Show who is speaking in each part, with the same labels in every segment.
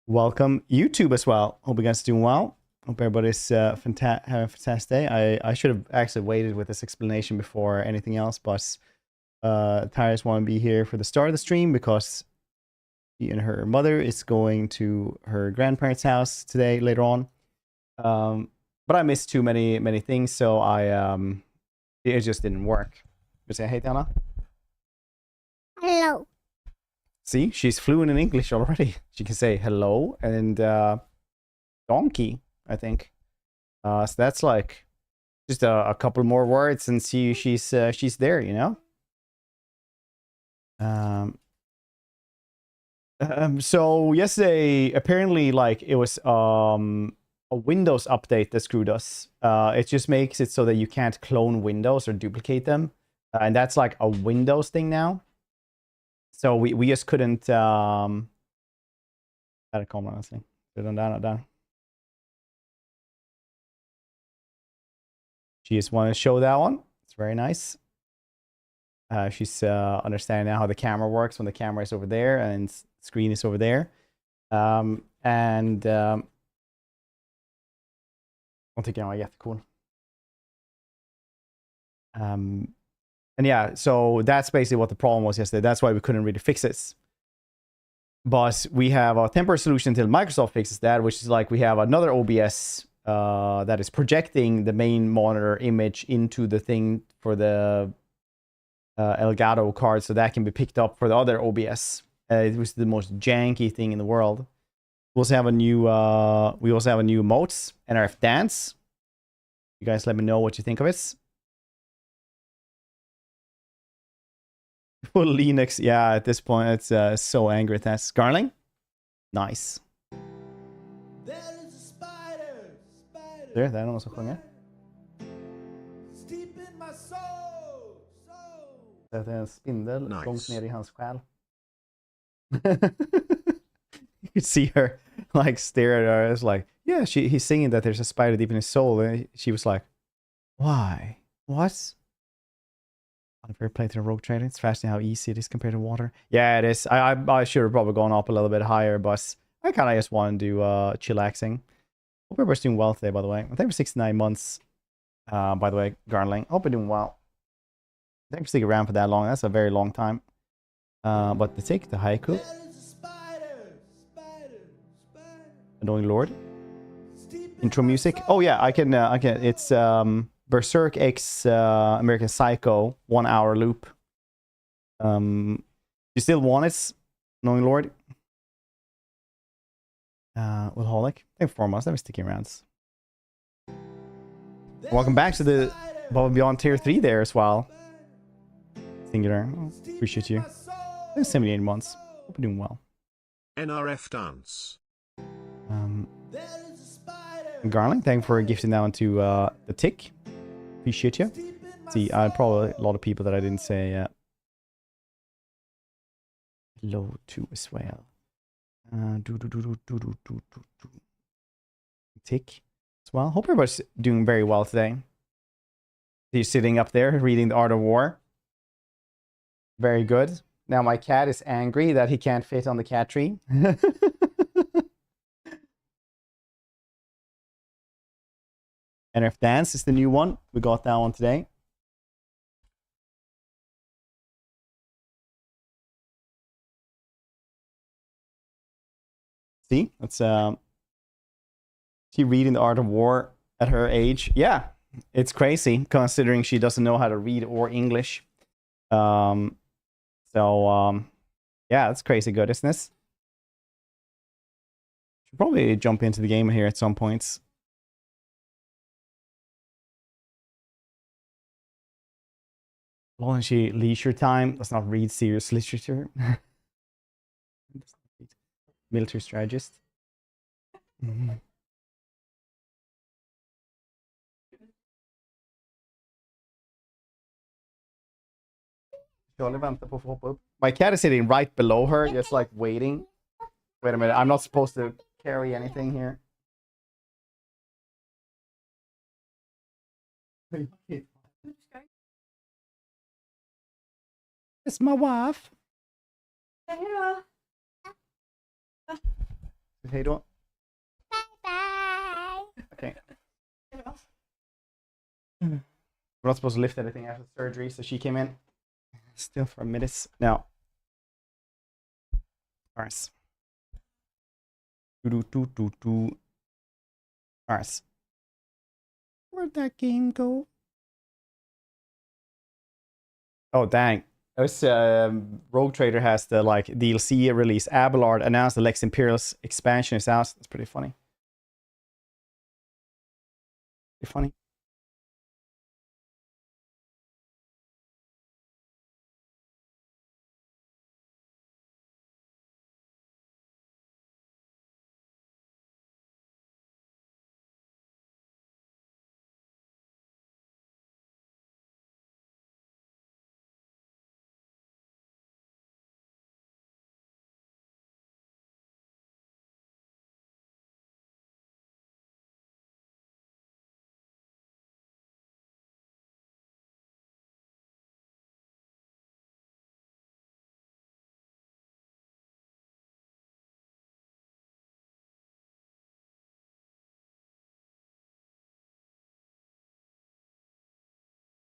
Speaker 1: Welcome YouTube as well. Hope you guys are doing well. Hope everybody's having a fantastic day. I should have actually waited with this explanation before anything else, but Tyrus want to be here for the start of the stream because she and her mother is going to her grandparents' house today later on. But I missed too many things, so it just didn't work. You say hey, Tana.
Speaker 2: Hello.
Speaker 1: See, she's fluent in English already. She can say hello and donkey, I think. So that's like just a couple more words, and she's there, you know. So yesterday, apparently, like it was a Windows update that screwed us. It just makes it so that you can't clone Windows or duplicate them, and that's like a Windows thing now. So we just couldn't down. She just wanted to show that one. It's very nice. She's understanding now how the camera works when the camera is over there and screen is over there. I'll take it jättekul. And yeah, so that's basically what the problem was yesterday. That's why we couldn't really fix this. But we have a temporary solution until Microsoft fixes that, which is like we have another OBS that is projecting the main monitor image into the thing for the Elgato card, so that can be picked up for the other OBS. It was the most janky thing in the world. We also have a new emotes, NRF dance. You guys let me know what you think of it. Full Linux, yeah, at this point it's so angry at that. Scarling? Nice. There, det är någon som sjunger. Det är en spindel långt ner i hans själ. You could see her like stare at her. It's like, yeah, he's singing that there's a spider deep in his soul. And she was like, why? What? Unfair play to the rogue trader. It's fascinating how easy it is compared to water. Yeah, it is. I should have probably gone up a little bit higher, but I kind of just want to do chillaxing. Hope everybody's doing well today, by the way. I think for 69 months, by the way, Garling. Hope you're doing well. Thanks for sticking around for that long. That's a very long time. But the haiku. Annoying Lord. Intro music. Oh yeah, I can. It's Berserk X American Psycho 1 hour loop. You still want it, Annoying Lord? Wilholic. Thank you for 4 months. Never sticking around. Welcome back to the Above and Beyond Tier 3 there as well. Singular. Oh, appreciate you. 78 months. Hope you're doing well.
Speaker 3: NRF dance.
Speaker 1: Garling, thank you for gifting that one to the Tick. Appreciate you. See, probably a lot of people that I didn't say hello to as well. Tick as well. Hope everybody's doing very well today. He's sitting up there reading The Art of War. Very good. Now my cat is angry that he can't fit on the cat tree. NRF Dance is the new one. We got that one today. See, that's she reading The Art of War at her age. Yeah, it's crazy considering she doesn't know how to read or English. Yeah, that's crazy good, isn't it? Should probably jump into the game here at some points. Long as she leisure time does not read serious literature. Military strategist. My cat is sitting right below her, just like waiting. Wait a minute, I'm not supposed to carry anything here. It's my wife. Hej då.
Speaker 2: Bye.
Speaker 1: Okay. We're not supposed to lift anything after surgery, so she came in still for a minute now. Alright. Alright. Where'd that game go? Oh dang. This Rogue Trader has the like DLC release. Abelard announced the Lex Imperialis expansion is out. That's pretty funny. Pretty funny.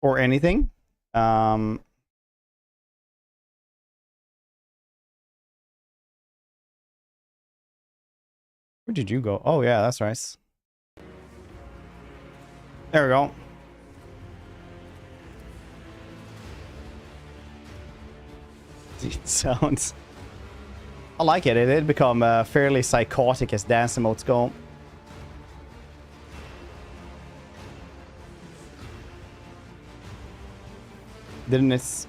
Speaker 1: Or anything. Where did you go? Oh yeah, that's nice. There we go. It sounds. I like it. It did become fairly psychotic as dance emotes go. Didn't it?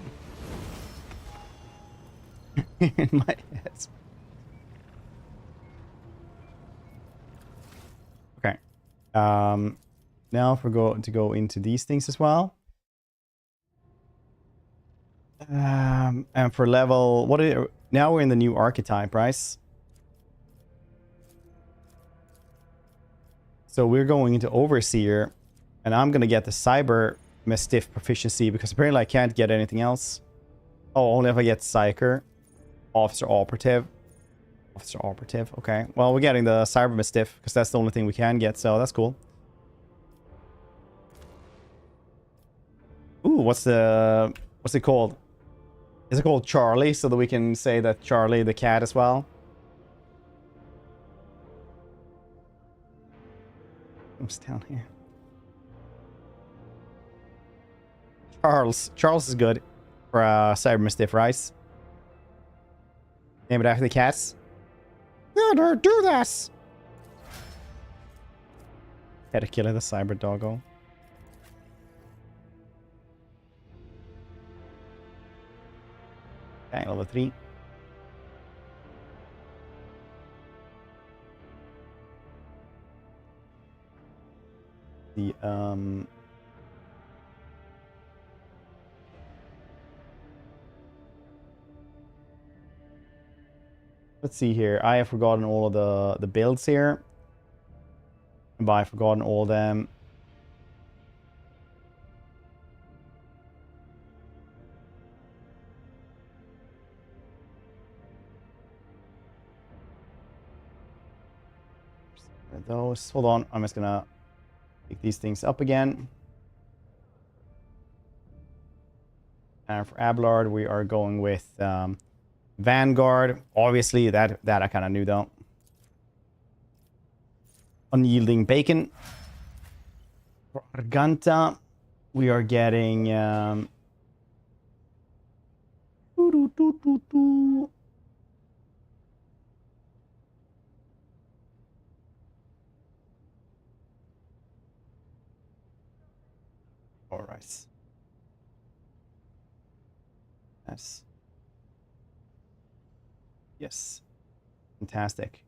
Speaker 1: In my head. Okay. Now if we're going to go into these things as well. And for level, now we're in the new archetype, right? So we're going into Overseer, and I'm gonna get the cyber-mastiff proficiency because apparently I can't get anything else. Oh, only if I get Psyker. Officer Operative. Officer Operative, okay. Well, we're getting the cyber-mastiff because that's the only thing we can get, so that's cool. Ooh, what's it called? Is it called Charlie so that we can say that Charlie the cat as well? What's down here? Charles is good for cyber-mastiff, right? Name it after the cats. Yeah, do this. Had to kill the cyber doggo. Okay, level 3. The let's see here. I have forgotten all of the builds here. But I've forgotten all of them. Those. Hold on. I'm just gonna pick these things up again. And for Abelard, we are going with Vanguard. Obviously, that I kind of knew though. Unyielding Bacon. For Arganta, we are getting all right. Yes. Fantastic.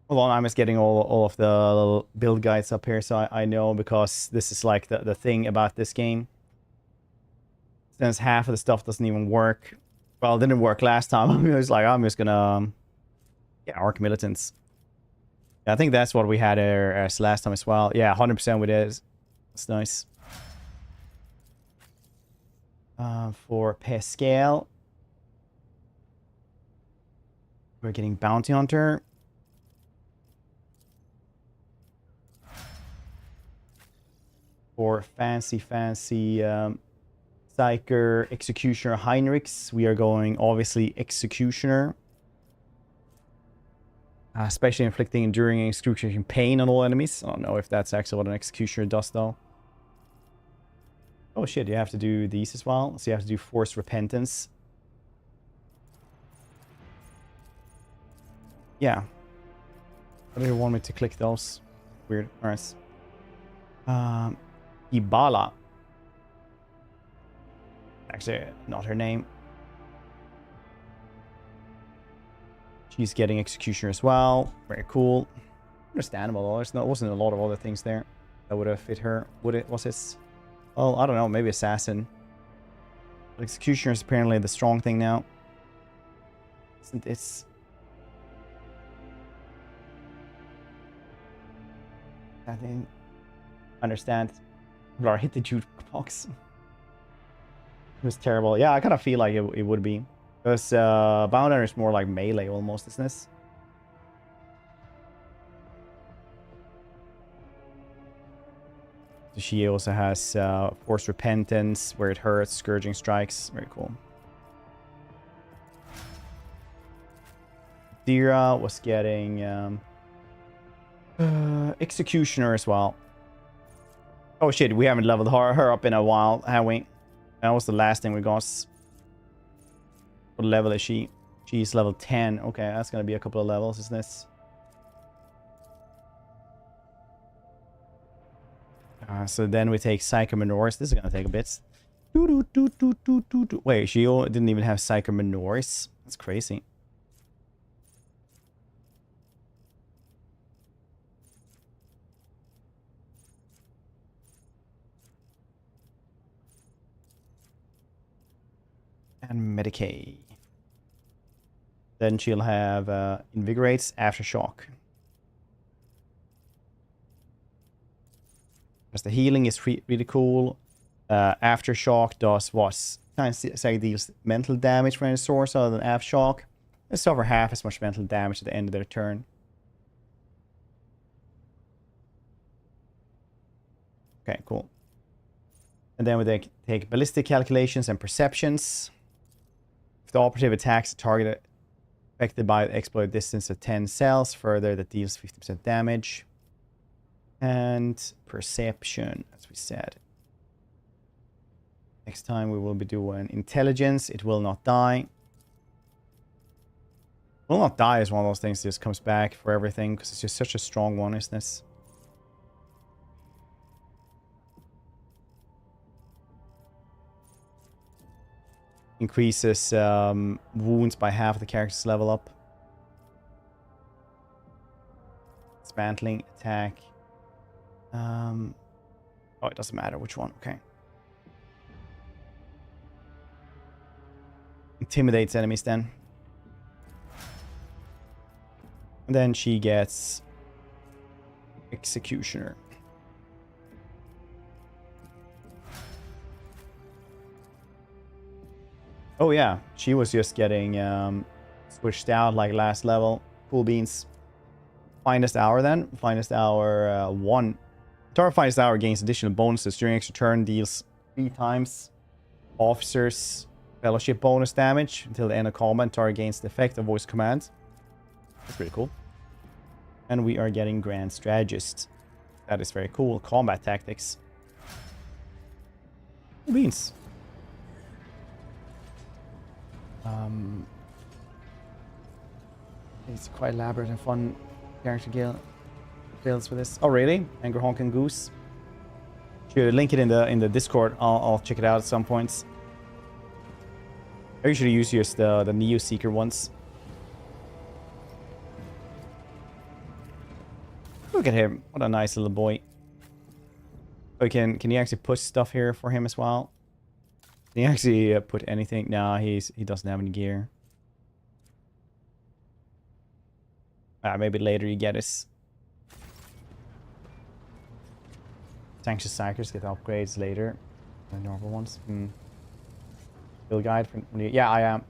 Speaker 1: Hold on, I'm just getting all of the little build guides up here so I know, because this is like the thing about this game. Since half of the stuff doesn't even work. Well, it didn't work last time. I was like, I'm just gonna... Yeah, Arc Militants. Yeah, I think that's what we had as last time as well. Yeah, 100% with it. That's nice. For Pascal, we're getting Bounty Hunter. For fancy Psyker Executioner Heinrichs, we are going obviously Executioner. Especially inflicting enduring and excruciating pain on all enemies. I don't know if that's actually what an Executioner does though. Oh shit, you have to do these as well. So you have to do Forced Repentance. Yeah. Why do you want me to click those? Weird. Alright. Ibala. Actually, not her name. She's getting Executioner as well. Very cool. Understandable though. There wasn't a lot of other things there that would have fit her. Would it? Was this? Well, I don't know. Maybe Assassin. But Executioner is apparently the strong thing now. Isn't this? I didn't understand. Blar hit the jukebox. It was terrible. Yeah, I kind of feel like it would be. Because Bounder is more like melee almost, isn't this? So she also has Forced Repentance, where it hurts, Scourging Strikes. Very cool. Dira was getting Executioner as well. Oh shit, we haven't leveled her up in a while, have we? That was the last thing we got. What level is she? She's level 10. Okay, that's gonna be a couple of levels, isn't this? So then we take Psycho-Minoris. This is gonna take a bit. Wait, she didn't even have Psycho-Minoris. That's crazy. And Medicaid. Then she'll have Invigorates, Aftershock. Because the healing is really cool. Aftershock does what? Kind of say deals mental damage for any source other than Aftershock. They suffer half as much mental damage at the end of their turn. Okay, cool. And then we take Ballistic Calculations and Perceptions. If the operative attacks a target affected by the exploit distance of 10 cells, further that deals 50% damage. And Perception, as we said. Next time we will be doing Intelligence. It will not die. Will not die is one of those things that just comes back for everything because it's just such a strong one, isn't it? Increases wounds by half the character's level up. Dismantling, attack. Oh, it doesn't matter which one. Okay. Intimidates enemies then. And then she gets Executioner. Oh yeah, she was just getting switched out like last level. Cool beans. Finest Hour then. Finest Hour 1. Target Finest Hour gains additional bonuses during extra turn, deals 3 times Officer's Fellowship bonus damage until the end of combat. Target gains the effect of voice command. That's pretty cool. And we are getting Grand Strategist. That is very cool. Combat Tactics. Cool beans. It's quite elaborate and fun character builds for this. Oh really? Anger Honking Goose. Should link it in the Discord. I'll check it out at some points. I usually use just the Neo Seeker ones. Look at him. What a nice little boy. Oh, can you actually push stuff here for him as well? Can you actually put anything? No, he doesn't have any gear. Maybe later you get his. Sanctious Psychers get upgrades later. The normal ones. build guide for, yeah, I am.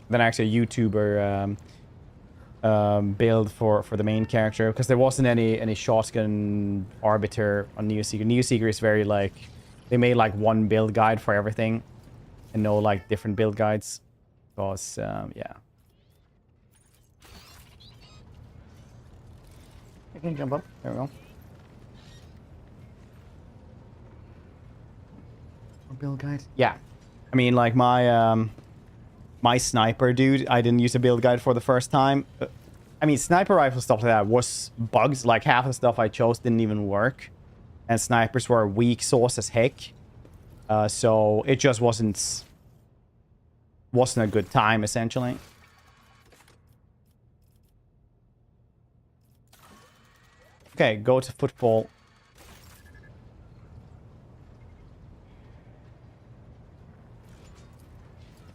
Speaker 1: Then actually a YouTuber build for the main character, because there wasn't any shotgun arbiter on Neoseeker. Neoseeker is very like, they made like one build guide for everything and no like different build guides. Because yeah. I can jump up. There we go. Build guide. Yeah. I mean, like my my sniper dude, I didn't use a build guide for the first time. I mean, sniper rifle stuff like that was bugs. Like half the stuff I chose didn't even work, and snipers were weak sauce as heck. So it just wasn't a good time essentially. Okay, go to football.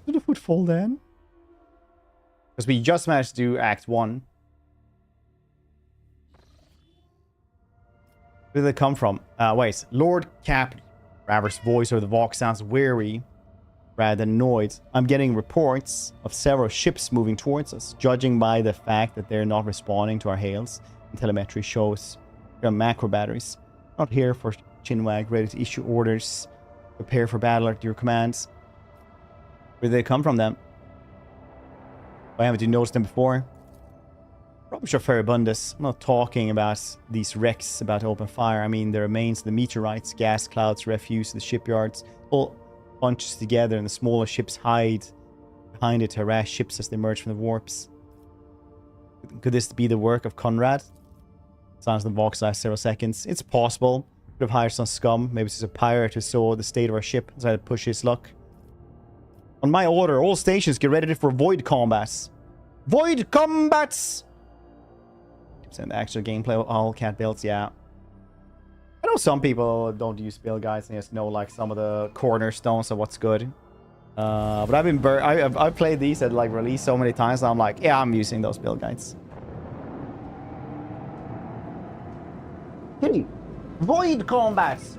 Speaker 1: Do the footfall then? Because we just managed to do Act 1. Where did they come from? Wait. Lord Cap Raver's voice over the Vox sounds weary rather than annoyed. I'm getting reports of several ships moving towards us, judging by the fact that they're not responding to our hails. And telemetry shows there are macro batteries. Not here for chinwag, ready to issue orders. Prepare for battle at your commands. Where did they come from then? Why haven't you noticed them before? Probably sure Ferrabundus. I'm not talking about these wrecks about to open fire. I mean the remains of the meteorites, gas clouds, refuse, the shipyards, all bunches together, and the smaller ships hide behind it to harass ships as they emerge from the warps. Could this be the work of Conrad? Sounds the Vox last several seconds. It's possible. Could have hired some scum. Maybe it's just a pirate who saw the state of our ship and decided to push his luck. On my order, all stations get ready for void combats. Void combats! And the actual gameplay, all cat builds, yeah. I know some people don't use build guides and just know like some of the cornerstones of what's good. But I've been I've played these at like release so many times, and I'm like, yeah, I'm using those build guides. Hey, void combats!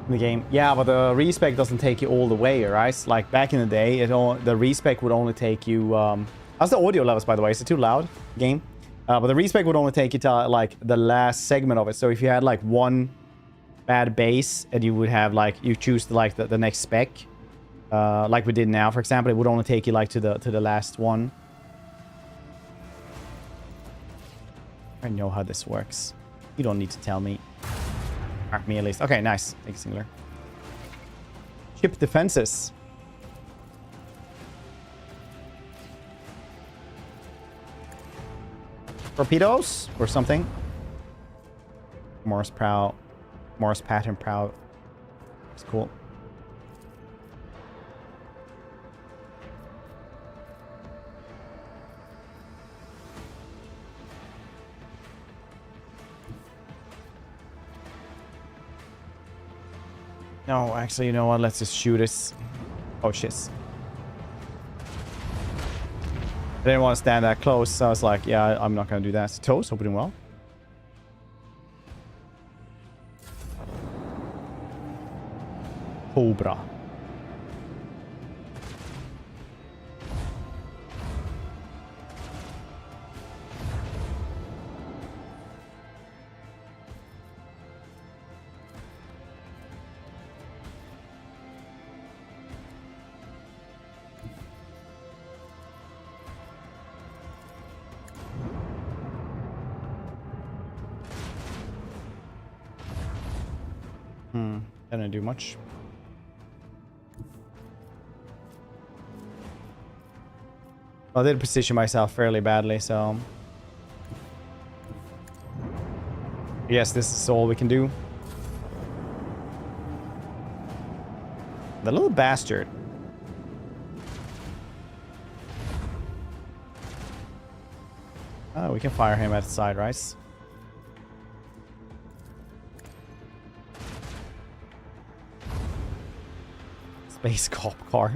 Speaker 1: The game, yeah, but the respec doesn't take you all the way, right? Like back in the day, the respec would only take you how's the audio levels, by the way? Is it too loud, game? But the respec would only take you to like the last segment of it. So if you had like one bad base and you would have like, you choose like the next spec, like we did now, for example, it would only take you like to the last one. I know how this works. You don't need to tell me. Mark me at least. Okay, nice. Thank you, Singular. Ship defenses. Torpedoes or something. Morse prow. Morse pattern prow. It's cool. No, actually, you know what? Let's just shoot us. Oh, shit. I didn't want to stand that close, so I was like, yeah, I'm not going to do that. Toast, hope you're doing well. Cobra. Didn't do much. I did position myself fairly badly, so yes, this is all we can do. The little bastard. Oh, we can fire him at side rise. Space cop car.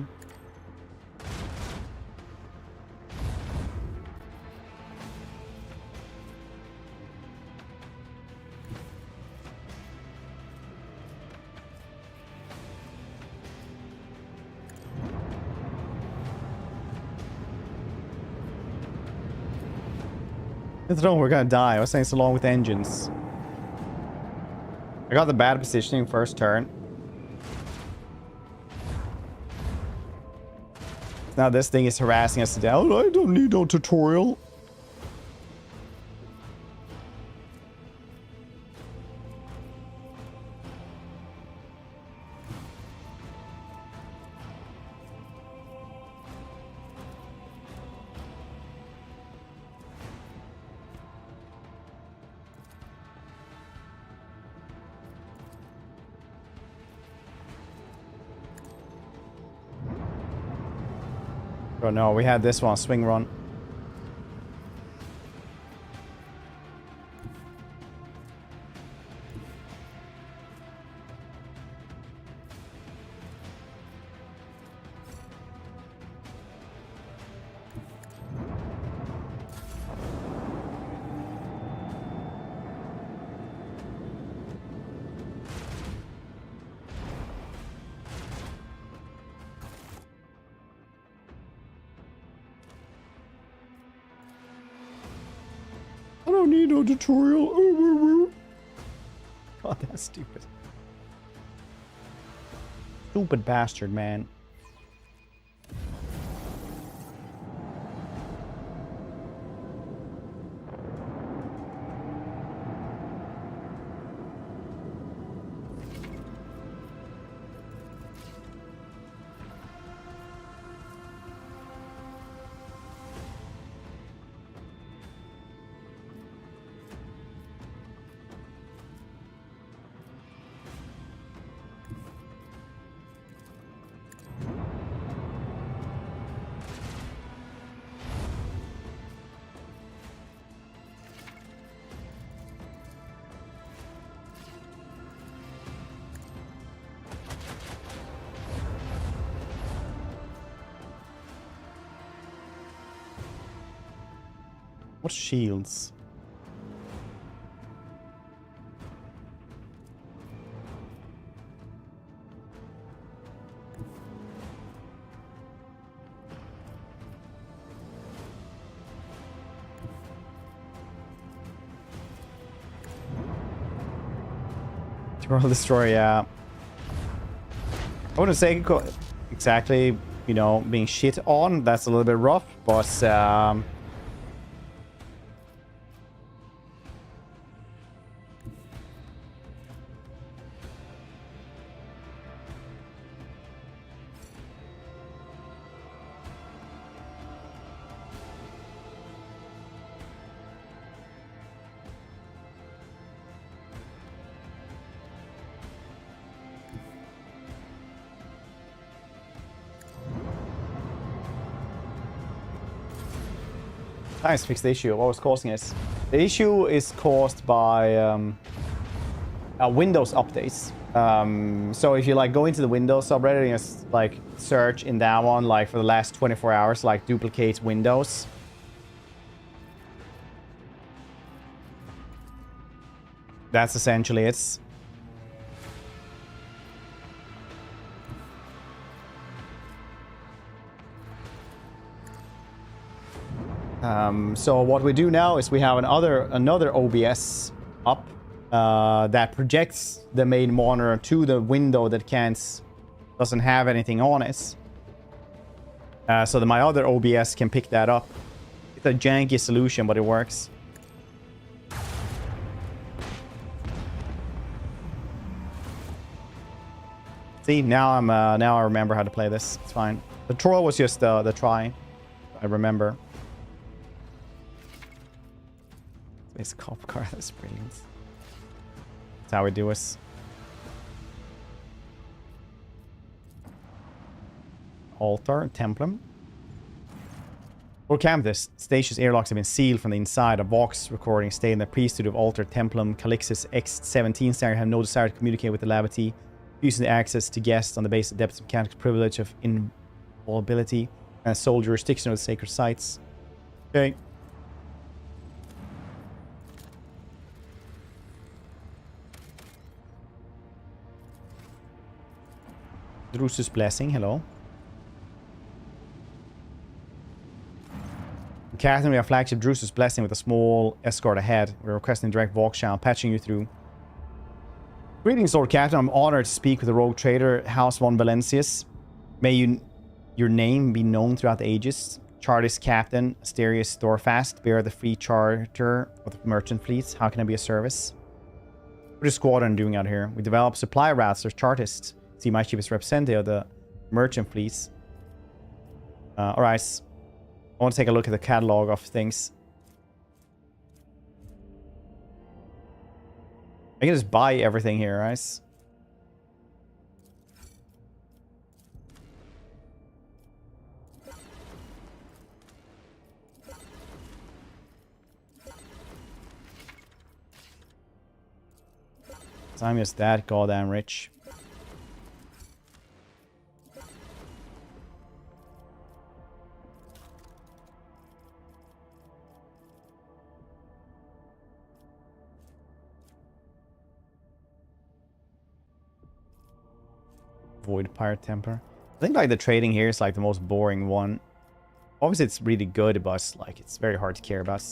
Speaker 1: It's wrong, we're gonna die. I was saying so long with engines. I got the bad positioning first turn. Now this thing is harassing us to death. Oh, I don't need no tutorial. Oh no, we had this one, swing run. I don't need no tutorial. God, that's stupid. Stupid bastard, man. What shields? World Destroyer, yeah. I wouldn't say exactly, you know, being shit on. That's a little bit rough, but nice, fix the issue. What was causing this? The issue is caused by Windows updates. So if you like go into the Windows subreddit and just like search in that one, like for the last 24 hours, like duplicate Windows. That's essentially it. So what we do now is we have another OBS up that projects the main monitor to the window that doesn't have anything on it. So that my other OBS can pick that up. It's a janky solution, but it works. See, now I remember how to play this. It's fine. The tutorial was just the try. I remember. Space cop car, that's brilliant. That's how we do it. Altar, templum. For Campus, spacious airlocks have been sealed from the inside. A Vox recording stating the priesthood of Alter Templum Calixis X-17 standard have no desire to communicate with the laity, using the access to guests on the basis of Adeptus Mechanic's privilege of invulnerability and sole jurisdiction of the sacred sites. Okay. Drusus Blessing, hello. Captain, we have flagship Drusus Blessing with a small escort ahead. We're requesting direct Vox channel, patching you through. Greetings, Lord Captain. I'm honored to speak with the rogue trader, House von Valancius. May your name be known throughout the ages. Chartist Captain, Asterius Thorfast, bearer of the free charter of the merchant fleets. How can I be of service? What is Squadron doing out here? We develop supply routes as Chartists. See my cheapest representative of the merchant fleets. Alright. I want to take a look at the catalog of things. I can just buy everything here, right? So I'm just that goddamn rich. Void Pirate Temper. I think like the trading here is like the most boring one. Obviously it's really good, but like it's very hard to care about.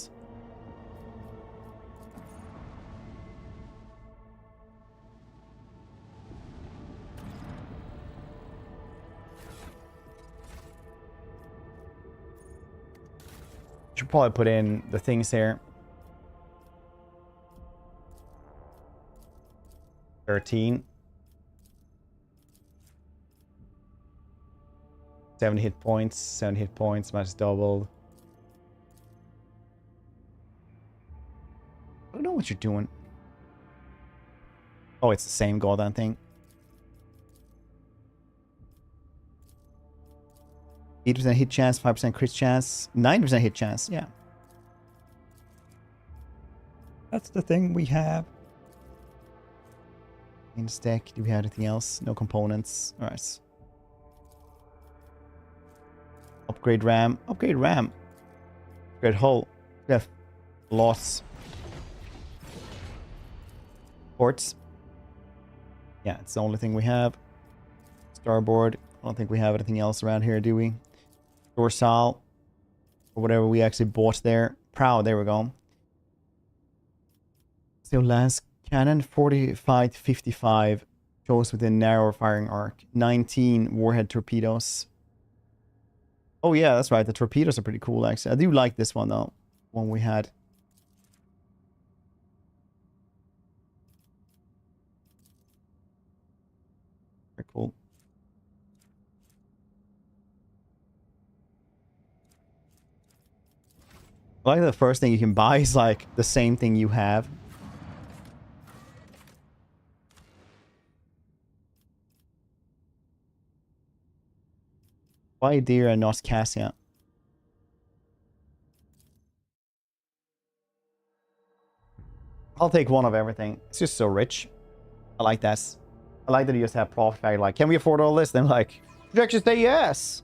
Speaker 1: Should probably put in the things here. 13. 70 hit points, 70 hit points, match doubled. I don't know what you're doing. Oh, it's the same goddamn thing. 80% hit chance, 5% crit chance, 90% hit chance, yeah. That's the thing we have. In this deck, do we have anything else? No components. Alright. Upgrade RAM. Upgrade RAM. Upgrade hull. We have lots. Ports. Yeah, it's the only thing we have. Starboard. I don't think we have anything else around here, do we? Dorsal. Or whatever we actually bought there. Prow, there we go. So last cannon, 45 to 55. Chose within narrower firing arc. 19 warhead torpedoes. Oh yeah, that's right. The torpedoes are pretty cool, actually. I do like this one, though. One we had. Very cool. I like the first thing you can buy is like the same thing you have. Why deer and not Cassia? I'll take one of everything. It's just so rich. I like that. I like that you just have profit value. Like, can we afford all this? Then like, projections say yes.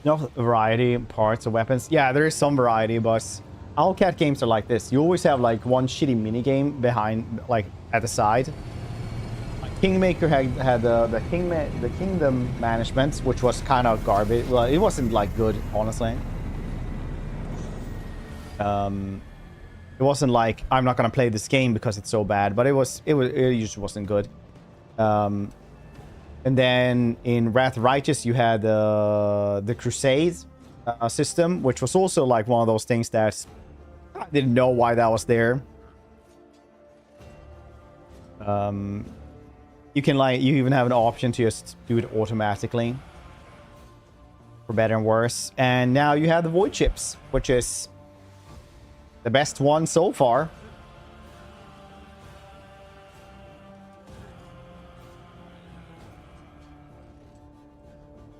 Speaker 1: No variety, parts of weapons. Yeah, there is some variety, but Owlcat games are like this. You always have like one shitty mini game behind, like at the side. Kingmaker had the kingdom management, which was kind of garbage. Well, it wasn't like good, honestly. It wasn't like I'm not gonna play this game because it's so bad, but it just wasn't good. And then in Wrath of Righteous, you had the Crusade system, which was also like one of those things that I didn't know why that was there. You can like, you even have an option to just do it automatically for better and worse. And now you have the Void Ships, which is the best one so far.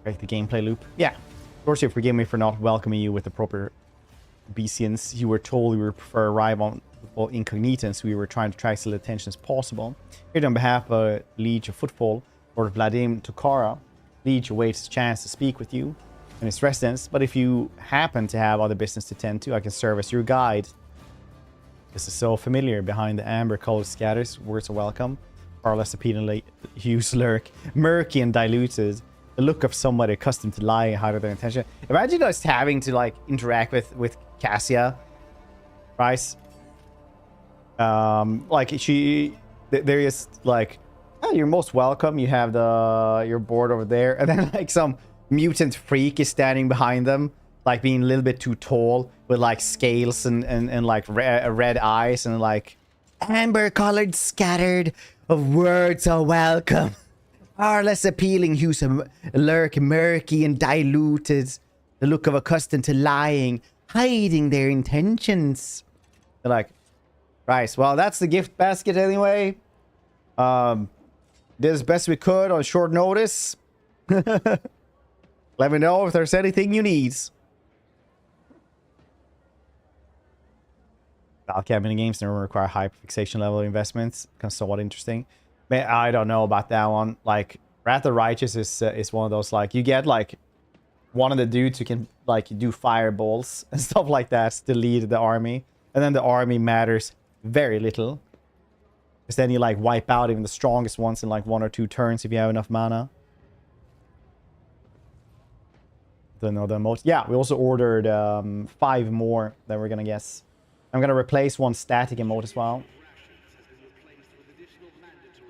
Speaker 1: Like the gameplay loop. Yeah. Of course, you forgive me for not welcoming you with the proper obeisance. You were told we would prefer arrive on incognito, and so we were trying to attract as little attention as possible. Here on behalf of Liege of Footfall, Lord Vladimir Tokara, Liege awaits his chance to speak with you in his residence, but if you happen to have other business to tend to, I can serve as your guide. This is so familiar. Behind the amber-colored scatters, words of welcome, far less appealing hues lurk, murky and diluted. The look of somebody accustomed to lying and hiding their intention. Imagine us having to like interact with Cassia, Price. Like there is like, oh, you're most welcome. You have your board over there, and then like some mutant freak is standing behind them, like being a little bit too tall with like scales and like red eyes and like amber-colored scattered of words of welcome. Far less appealing hues lurk, murky and diluted. The look of accustomed to lying, hiding their intentions. They're like, right, well, that's the gift basket anyway. Did as best we could on short notice. Let me know if there's anything you need. Valcab mini games never require high fixation level investments. Becomes somewhat interesting. Man, I don't know about that one. Like, Wrath of Righteous is one of those, like, you get, like, one of the dudes who can, like, do fireballs and stuff like that to lead the army. And then the army matters very little. Because then you, like, wipe out even the strongest ones in, like, 1 or 2 turns if you have enough mana. Don't know the most. Yeah, we also ordered 5 more that we're gonna guess. I'm gonna replace 1 static emote as well.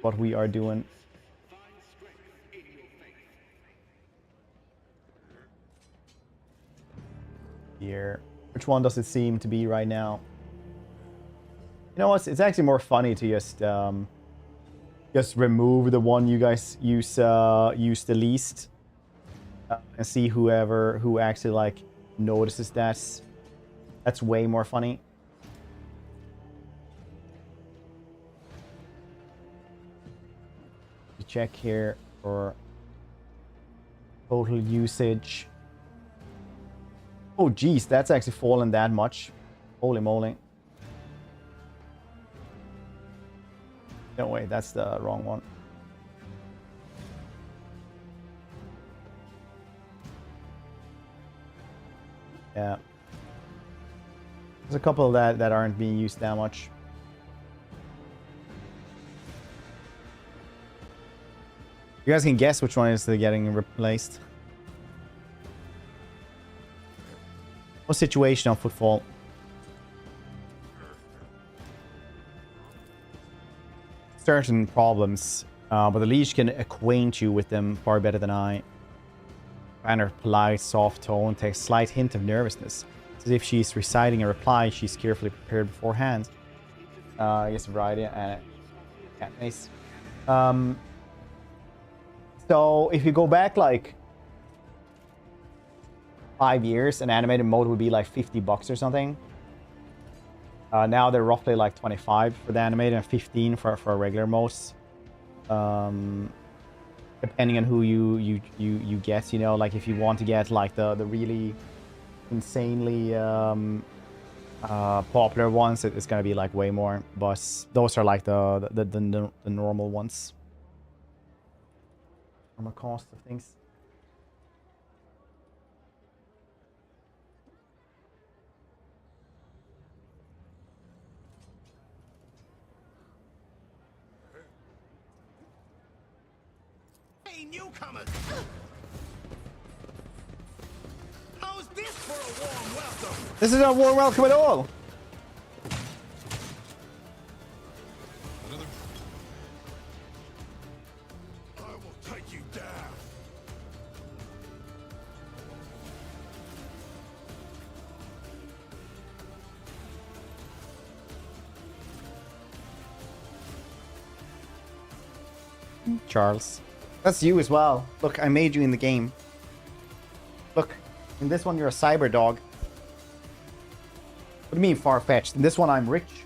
Speaker 1: What we are doing. Here. Which one does it seem to be right now? You know what? It's actually more funny to just remove the one you guys use the least, and see who actually like notices that. That's way more funny. Check here for total usage. Oh geez, that's actually fallen that much. Holy moly. No, wait, that's the wrong one. Yeah. There's a couple that aren't being used that much. You guys can guess which one is getting replaced. What situation on Footfall? Certain problems, but the Liege can acquaint you with them far better than I. Banner, polite, soft tone, takes a slight hint of nervousness. It's as if she's reciting a reply she's carefully prepared beforehand. Yes, variety and yeah, nice. So if you go back like 5 years, an animated mode would be like $50 or something. Now they're roughly like 25 for the animated and 15 for regular modes. Depending on who you get, you know, like if you want to get like the really insanely popular ones, it's gonna be like way more. But those are like the normal ones. From a cost of things.
Speaker 3: Hey, newcomers! How's this for a warm welcome?
Speaker 1: This is not a warm welcome at all.
Speaker 3: I will take you down.
Speaker 1: Charles. That's you as well. Look, I made you in the game. Look, in this one you're a cyber dog. What do you mean far-fetched? In this one I'm rich.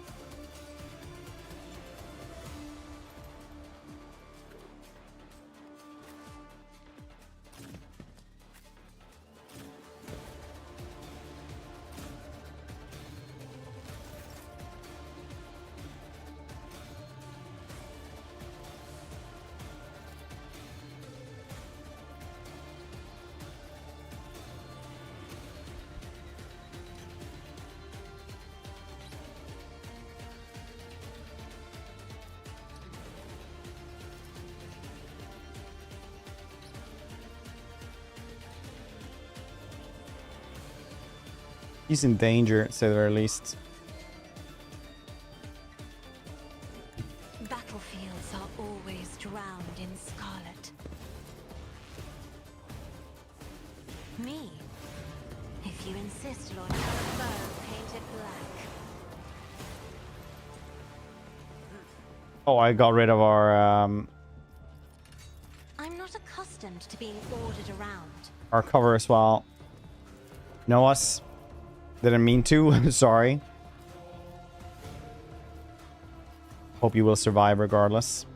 Speaker 1: He's in danger, to say the very least.
Speaker 2: Battlefields are always drowned in scarlet. Me, if you insist, Lord, foe painted black.
Speaker 1: Oh, I got rid of our
Speaker 2: I'm not accustomed to being ordered around.
Speaker 1: our cover as well. Know us? Didn't mean to. Sorry. Hope you will survive regardless.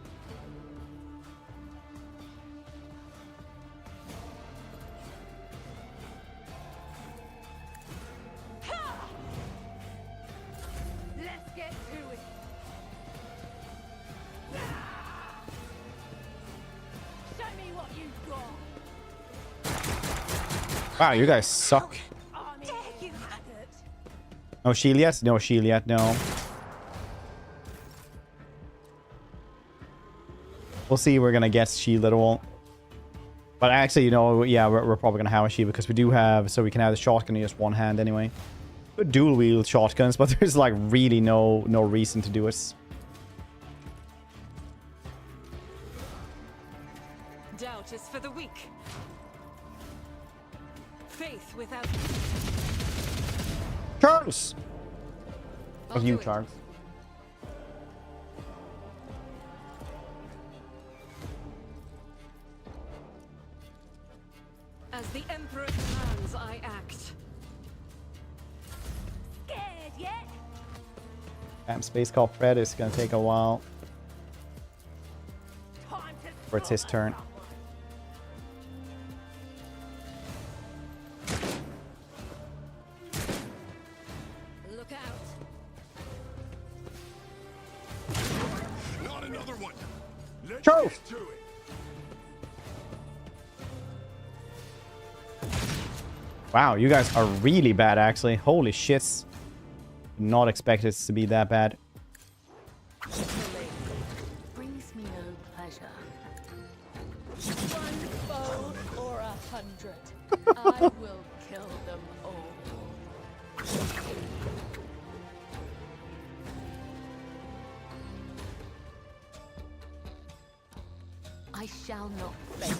Speaker 2: Let's get to it. Show me what you've got.
Speaker 1: Wow, you guys suck.
Speaker 2: Dare you?
Speaker 1: No shield yet? No shield yet, no. We'll see if we're gonna get shield at all. But actually, you know, yeah, we're probably gonna have a shield because we do have, so we can have the shotgun in just one hand anyway. Good dual wield shotguns, but there's like really no reason to do it.
Speaker 4: Doubt is for the weak. Faith without...
Speaker 1: Charles!
Speaker 4: I'll
Speaker 1: Of you,
Speaker 4: do it.
Speaker 1: Charles.
Speaker 4: As the Emperor commands, I act.
Speaker 2: Scared yet?
Speaker 1: Damn, Space Cop Fred is gonna take a while
Speaker 2: Time to
Speaker 1: for it's his turn.
Speaker 4: Look out.
Speaker 3: Not another one. Let's
Speaker 1: Charles!
Speaker 3: get to it.
Speaker 1: Wow, you guys are really bad, actually. Holy shits. Not expect it to be that bad.
Speaker 5: Brings me no pleasure. One foe or 100. I will kill them all. I shall not fail.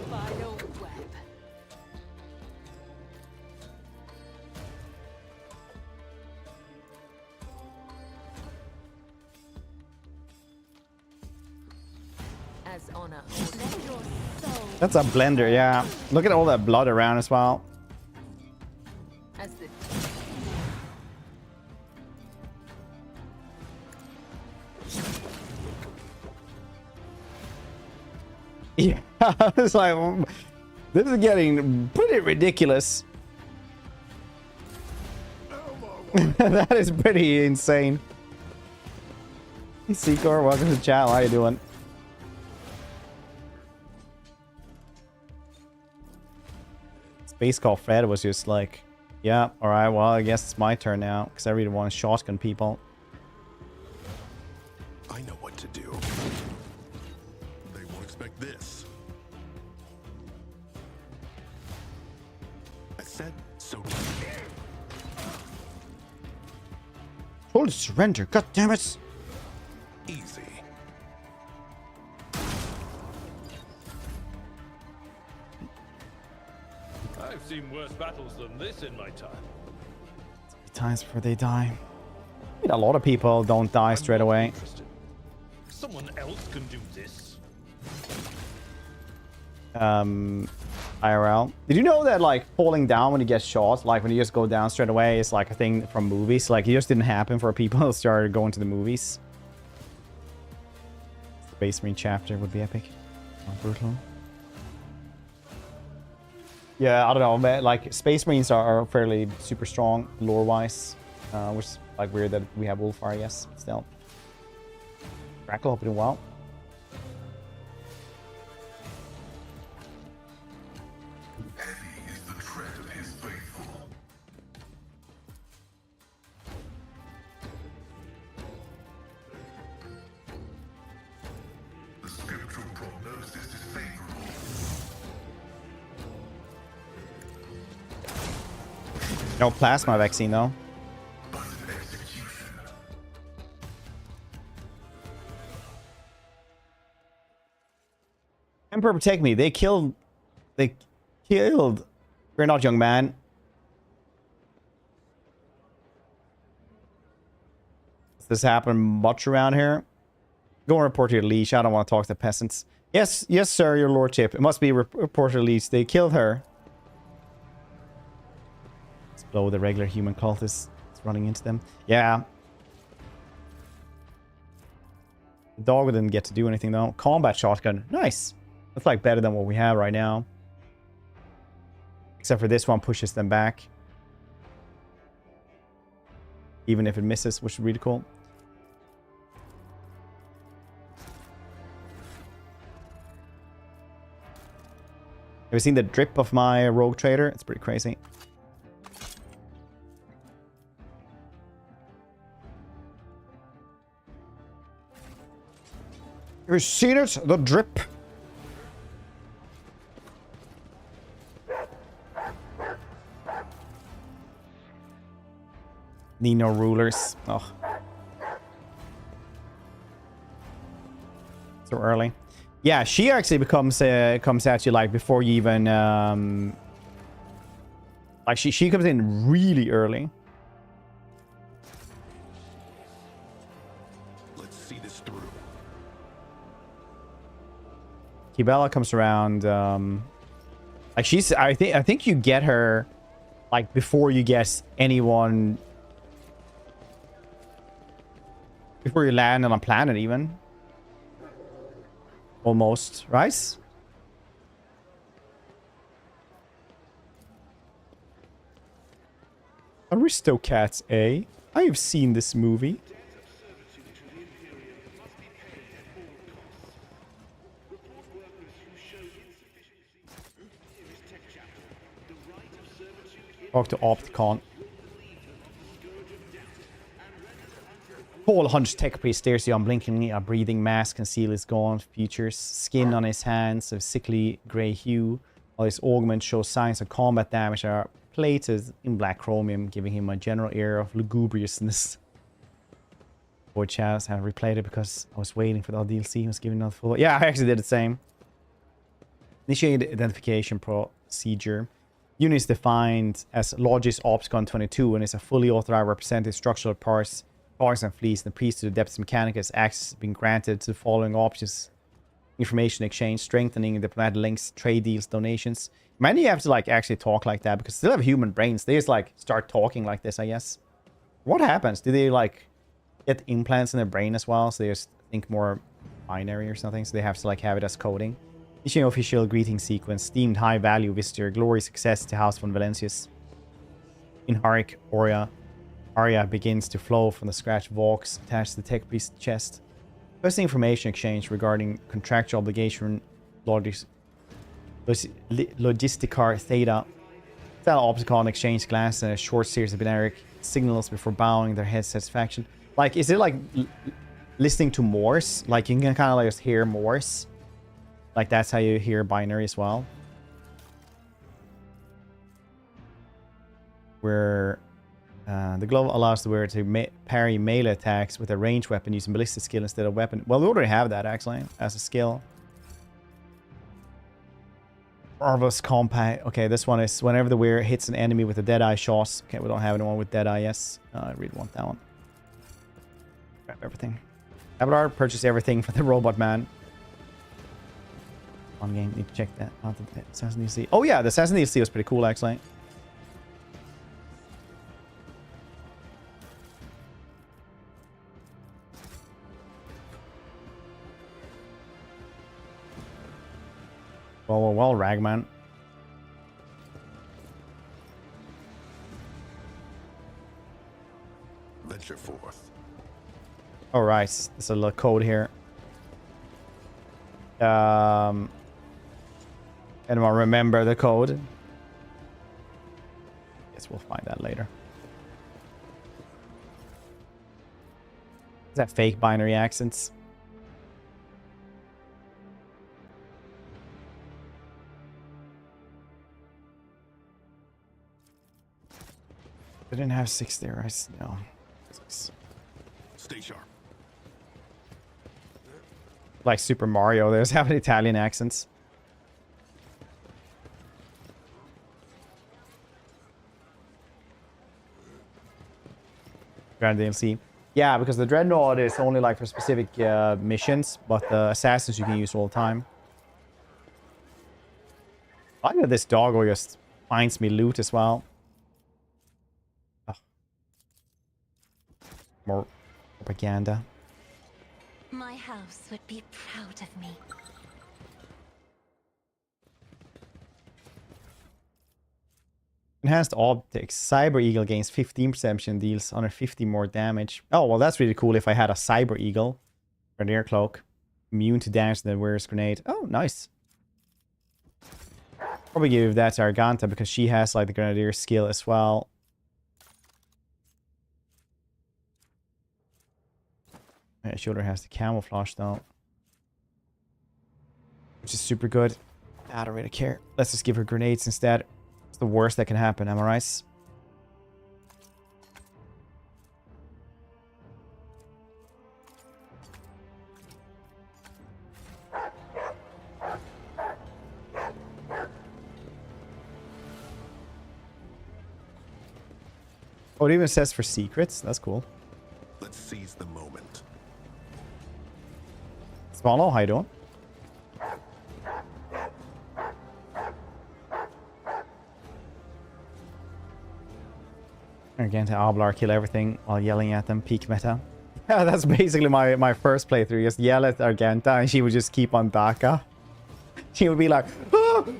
Speaker 5: Vile web. As honor, let your soul
Speaker 1: That's a blender, yeah. Look at all that blood around as well.
Speaker 5: as the
Speaker 1: Yeah, it's like, this is getting pretty ridiculous. That is pretty insane. Secor, welcome to the chat. How you doing? Space Call Fred was just like, yeah, alright, well, I guess it's my turn now, because I really want to shotgun people.
Speaker 3: I know what to do. They won't expect this. I said so.
Speaker 1: Told to surrender, god damn it!
Speaker 3: Easy.
Speaker 6: I've seen worse battles than this in my time.
Speaker 1: Times before they die. I mean, a lot of people don't die straight
Speaker 6: I'm not
Speaker 1: away.
Speaker 6: interested. Someone else can do this.
Speaker 1: IRL. Did you know that like falling down when you get shot, like when you just go down straight away, is like a thing from movies? Like it just didn't happen for people who started going to the movies. Space Marine chapter would be epic. Oh, brutal. Yeah, I don't know, man. Like Space Marines are fairly super strong lore-wise, which is like weird that we have Wolfire, yes, still. Crackle, hope you're doing well.
Speaker 7: Heavy is the tread of his faithful. The scriptural prognosis is favorable.
Speaker 1: No plasma vaccine though.
Speaker 7: but execution.
Speaker 1: Emperor, protect me. They killed. They killed. We're not, young man. Does this happen much around here? Go and report to your leash. I don't want to talk to peasants. Yes, yes, sir, your lordship. It must be report to your leash. They killed her. Let's blow the regular human cultists. It's running into them. Yeah. The dog didn't get to do anything though. Combat shotgun. Nice. That's like better than what we have right now. Except for this one pushes them back. Even if it misses, which is really cool. Have you seen the drip of my rogue trader? It's pretty crazy. Have you seen it? The drip. Need no rulers. Oh. So early. Yeah, she actually comes at you like before you even like she comes in really early.
Speaker 3: Let's see this through.
Speaker 1: Kibella comes around like she's I think you get her like before you get anyone, before you land on a planet even. Almost, right? Aristocats, eh? I have seen this movie. Talk to Opticon. Paul Hunch Tech Priest stares you unblinkingly. A breathing mask conceal his gaunt features. Skin on his hands of sickly grey hue, while his augment shows signs of combat damage are plated in black chromium, giving him a general air of lugubriousness. Boy Chaz, I replayed it because I was waiting for the DLC. I was giving another full. Yeah, I actually did the same. Initiate identification procedure. Unit is defined as Logis Opscon 22 and is a fully authorized representative structural parts and fleets. The priest to the Adeptus Mechanicus access has been granted to the following options: information exchange, strengthening diplomatic links, trade deals, donations. Many have to like actually talk like that because they still have human brains. They just like start talking like this, I guess. What happens? Do they like get implants in their brain as well? So they just think more binary or something. So they have to like have it as coding. Issuing official greeting sequence. Deemed high value visitor. Glory success to House von Valancius. In Harik, Aria begins to flow from the scratch Vox attached to the tech priest's chest. First information exchange regarding contractual obligation Logisticar Theta. Style Opticon exchange glance and a short series of binary signals before bowing their head satisfaction. Like, is it like listening to Morse? Like, you can kind of like just hear Morse. Like, that's how you hear binary as well. Where the glove allows the wearer to parry melee attacks with a ranged weapon using ballistic skill instead of weapon. Well, we already have that actually as a skill. Marvelous Compact. Okay, this one is whenever the wearer hits an enemy with a Deadeye shot. Okay, we don't have anyone with Deadeye, yes. I really want that one. Grab everything. Avatar, purchase everything for the robot man. On game, need to check that out. The Assassin DLC. Oh yeah, the Assassin DLC was pretty cool actually. Well, Ragman.
Speaker 3: Venture forth.
Speaker 1: All right, there's a little code here. Anyone remember the code? Guess we'll find that later. Is that fake binary accents? They didn't have 6 there. No. 6.
Speaker 3: Stay sharp.
Speaker 1: Like Super Mario, there's having Italian accents. Grand DLC. Yeah, because the Dreadnought is only like for specific missions, but the Assassins you can use all the time. I like that this doggo just finds me loot as well. Oh. More propaganda.
Speaker 2: My house would be proud of me.
Speaker 1: Enhanced optics. Cyber Eagle gains 15 perception, deals 150 more damage. Oh, well, that's really cool if I had a Cyber Eagle. Grenadier Cloak. Immune to damage that wears grenade. Oh, nice. Probably give that to Arganta because she has like the Grenadier skill as well. Yeah, Shoulder has the camouflage though. Which is super good. I don't really care. Let's just give her grenades instead. It's the worst that can happen, am I right? Oh, it even says for secrets. That's cool.
Speaker 3: Let's seize the moment.
Speaker 1: Small, how you doing? Again, to Ablar, kill everything while yelling at them. Peak meta. Yeah, that's basically my first playthrough. Just yell at Argenta and she would just keep on Daka. She would be like, and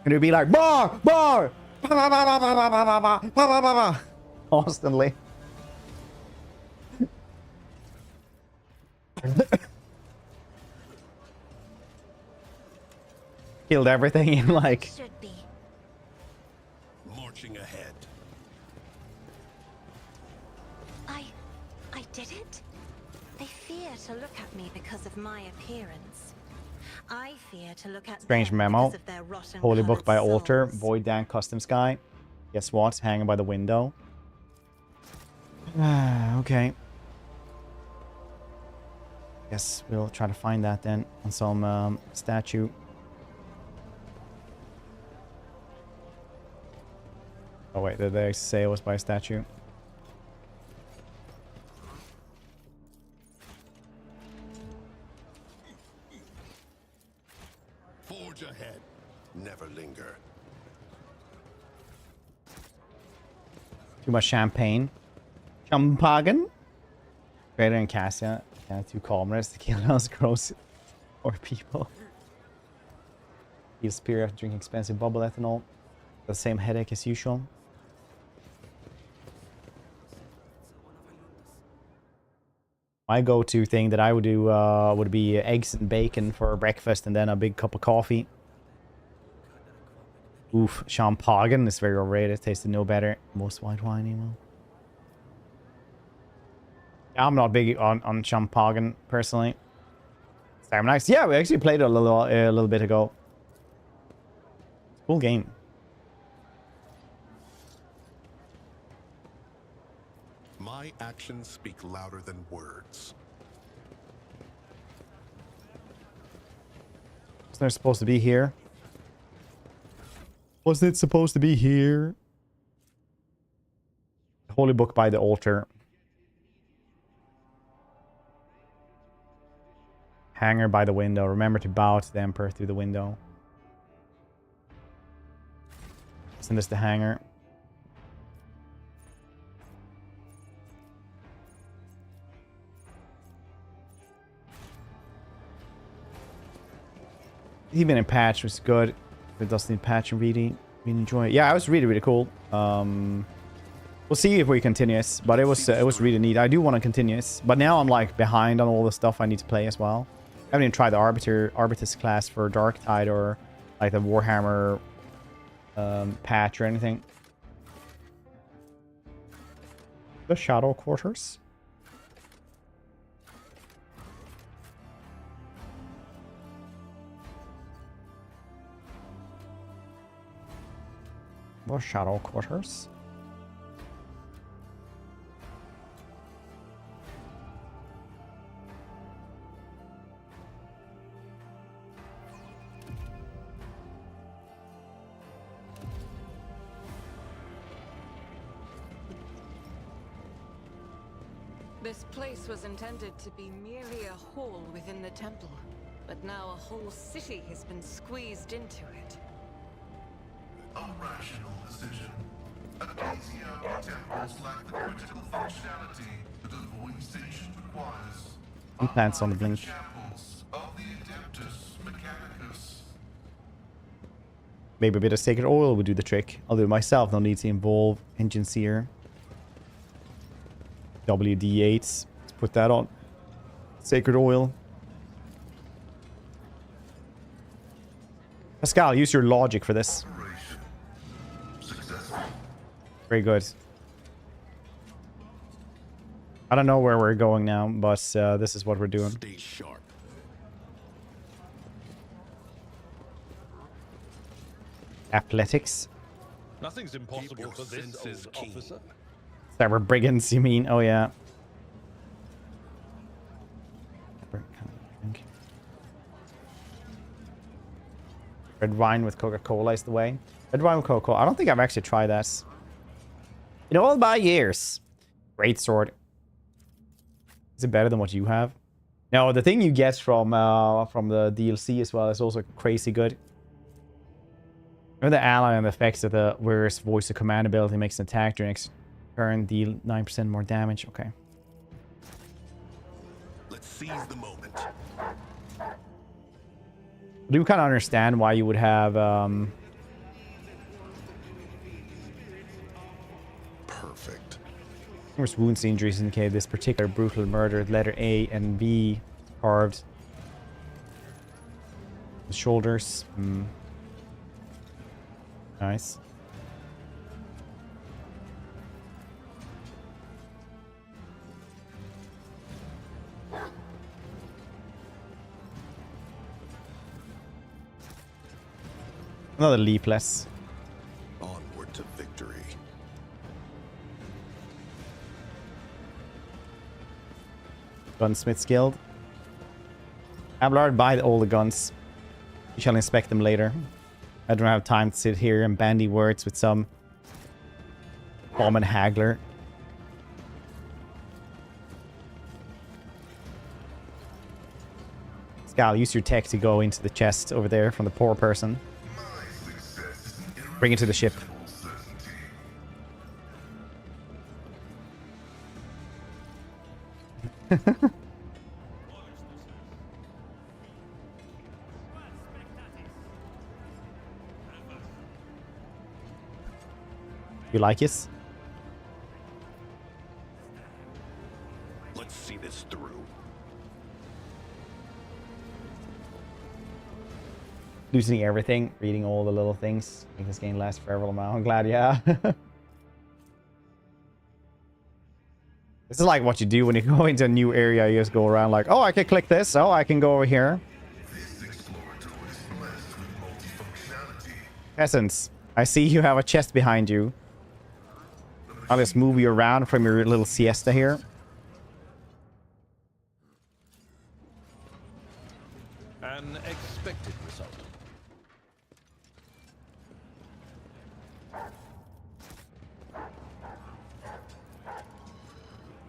Speaker 1: it would be like, bar! Constantly. Killed everything in like...
Speaker 2: Should be.
Speaker 3: Marching ahead.
Speaker 2: I did it? They fear to look at me because of my appearance. I fear to look at
Speaker 1: Strange
Speaker 2: them
Speaker 1: memo.
Speaker 2: because of their rotten
Speaker 1: Holy book by
Speaker 2: colored
Speaker 1: altar.
Speaker 2: souls.
Speaker 1: Void Dank custom sky. Guess what? Hanging by the window. Okay. Guess we'll try to find that then on some statue. Oh wait, did they say it was by a statue?
Speaker 3: Forge ahead. Never linger.
Speaker 1: Too much champagne. Champagne? Greater than Cassia. Yeah, 2 commoners to kill those gross or people. Heal superior after drinking expensive bubble ethanol. The same headache as usual. My go-to thing that I would do would be eggs and bacon for breakfast and then a big cup of coffee. Oof, champagne is very overrated. Tasted no better. Most white wine, emo. I'm not big on champagne personally. Cyber nice. Yeah, we actually played it a little bit ago. Cool game.
Speaker 3: My actions speak louder than words.
Speaker 1: Wasn't it supposed to be here? Wasn't it supposed to be here? Holy book by the altar. Hanger by the window. Remember to bow to the Emperor through the window. Isn't this the hanger? Even in patch was good. If it doesn't need patch, and really enjoy it. Yeah, it was really cool. We'll see if we continue this, but it was really neat. I do want to continue this, but now I'm like behind on all the stuff I need to play as well. I haven't even tried the Arbitus class for Dark Tide or like the Warhammer patch or anything. The Shadow Quarters. More shadow quarters.
Speaker 4: This place was intended to be merely a hole within the temple, but now a whole city has been squeezed into it.
Speaker 7: A rational decision. Ecclesia temples lack the critical functionality that a void station requires.
Speaker 1: Implants on the blink.
Speaker 7: Chapels of the Adeptus Mechanicus.
Speaker 1: Maybe a bit of sacred oil would do the trick. I'll do it myself. No need to involve engine seer. WD8. Let's put that on. Sacred oil. Pascal, use your logic for this.
Speaker 7: Successful.
Speaker 1: Very good. I don't know where we're going now, but this is what we're doing.
Speaker 3: Stay sharp.
Speaker 1: Athletics.
Speaker 6: Nothing's impossible
Speaker 3: your
Speaker 6: for this
Speaker 3: senses
Speaker 6: old
Speaker 3: keen.
Speaker 6: officer.
Speaker 1: Cyber brigands, you mean? Oh, yeah. Red wine with Coca-Cola is the way. Red wine with Coca-Cola. I don't think I've actually tried that. In all my years. Great sword. Is it better than what you have? No, the thing you get from the DLC as well is also crazy good. Remember the ally and the effects of the whereas voice of command ability makes an attack during next turn, deal 9% more damage. Okay.
Speaker 3: Let's seize the moment.
Speaker 1: I do kind of understand why you would have
Speaker 3: Perfect.
Speaker 1: numerous wounds and injuries indicate this particular brutal murder. Letter A and B carved. The shoulders. Nice. Another leafless.
Speaker 3: Onward to victory.
Speaker 1: Gunsmith's Guild. Abelard, buy all the guns. You shall inspect them later. I don't have time to sit here and bandy words with some bomb and haggler. Scal, use your tech to go into the chest over there from the poor person. Bring it to the ship. You like it?
Speaker 3: Let's see this through.
Speaker 1: Loosening everything, reading all the little things. Make this game last forever. I'm glad, yeah. This is like what you do when you go into a new area. You just go around like, oh, I can click this. Oh, I can go over here.
Speaker 7: This exploratory is blessed with multifunctionality.
Speaker 1: Peasants, I see you have a chest behind you. I'll just move you around from your little siesta here.
Speaker 6: An expected result.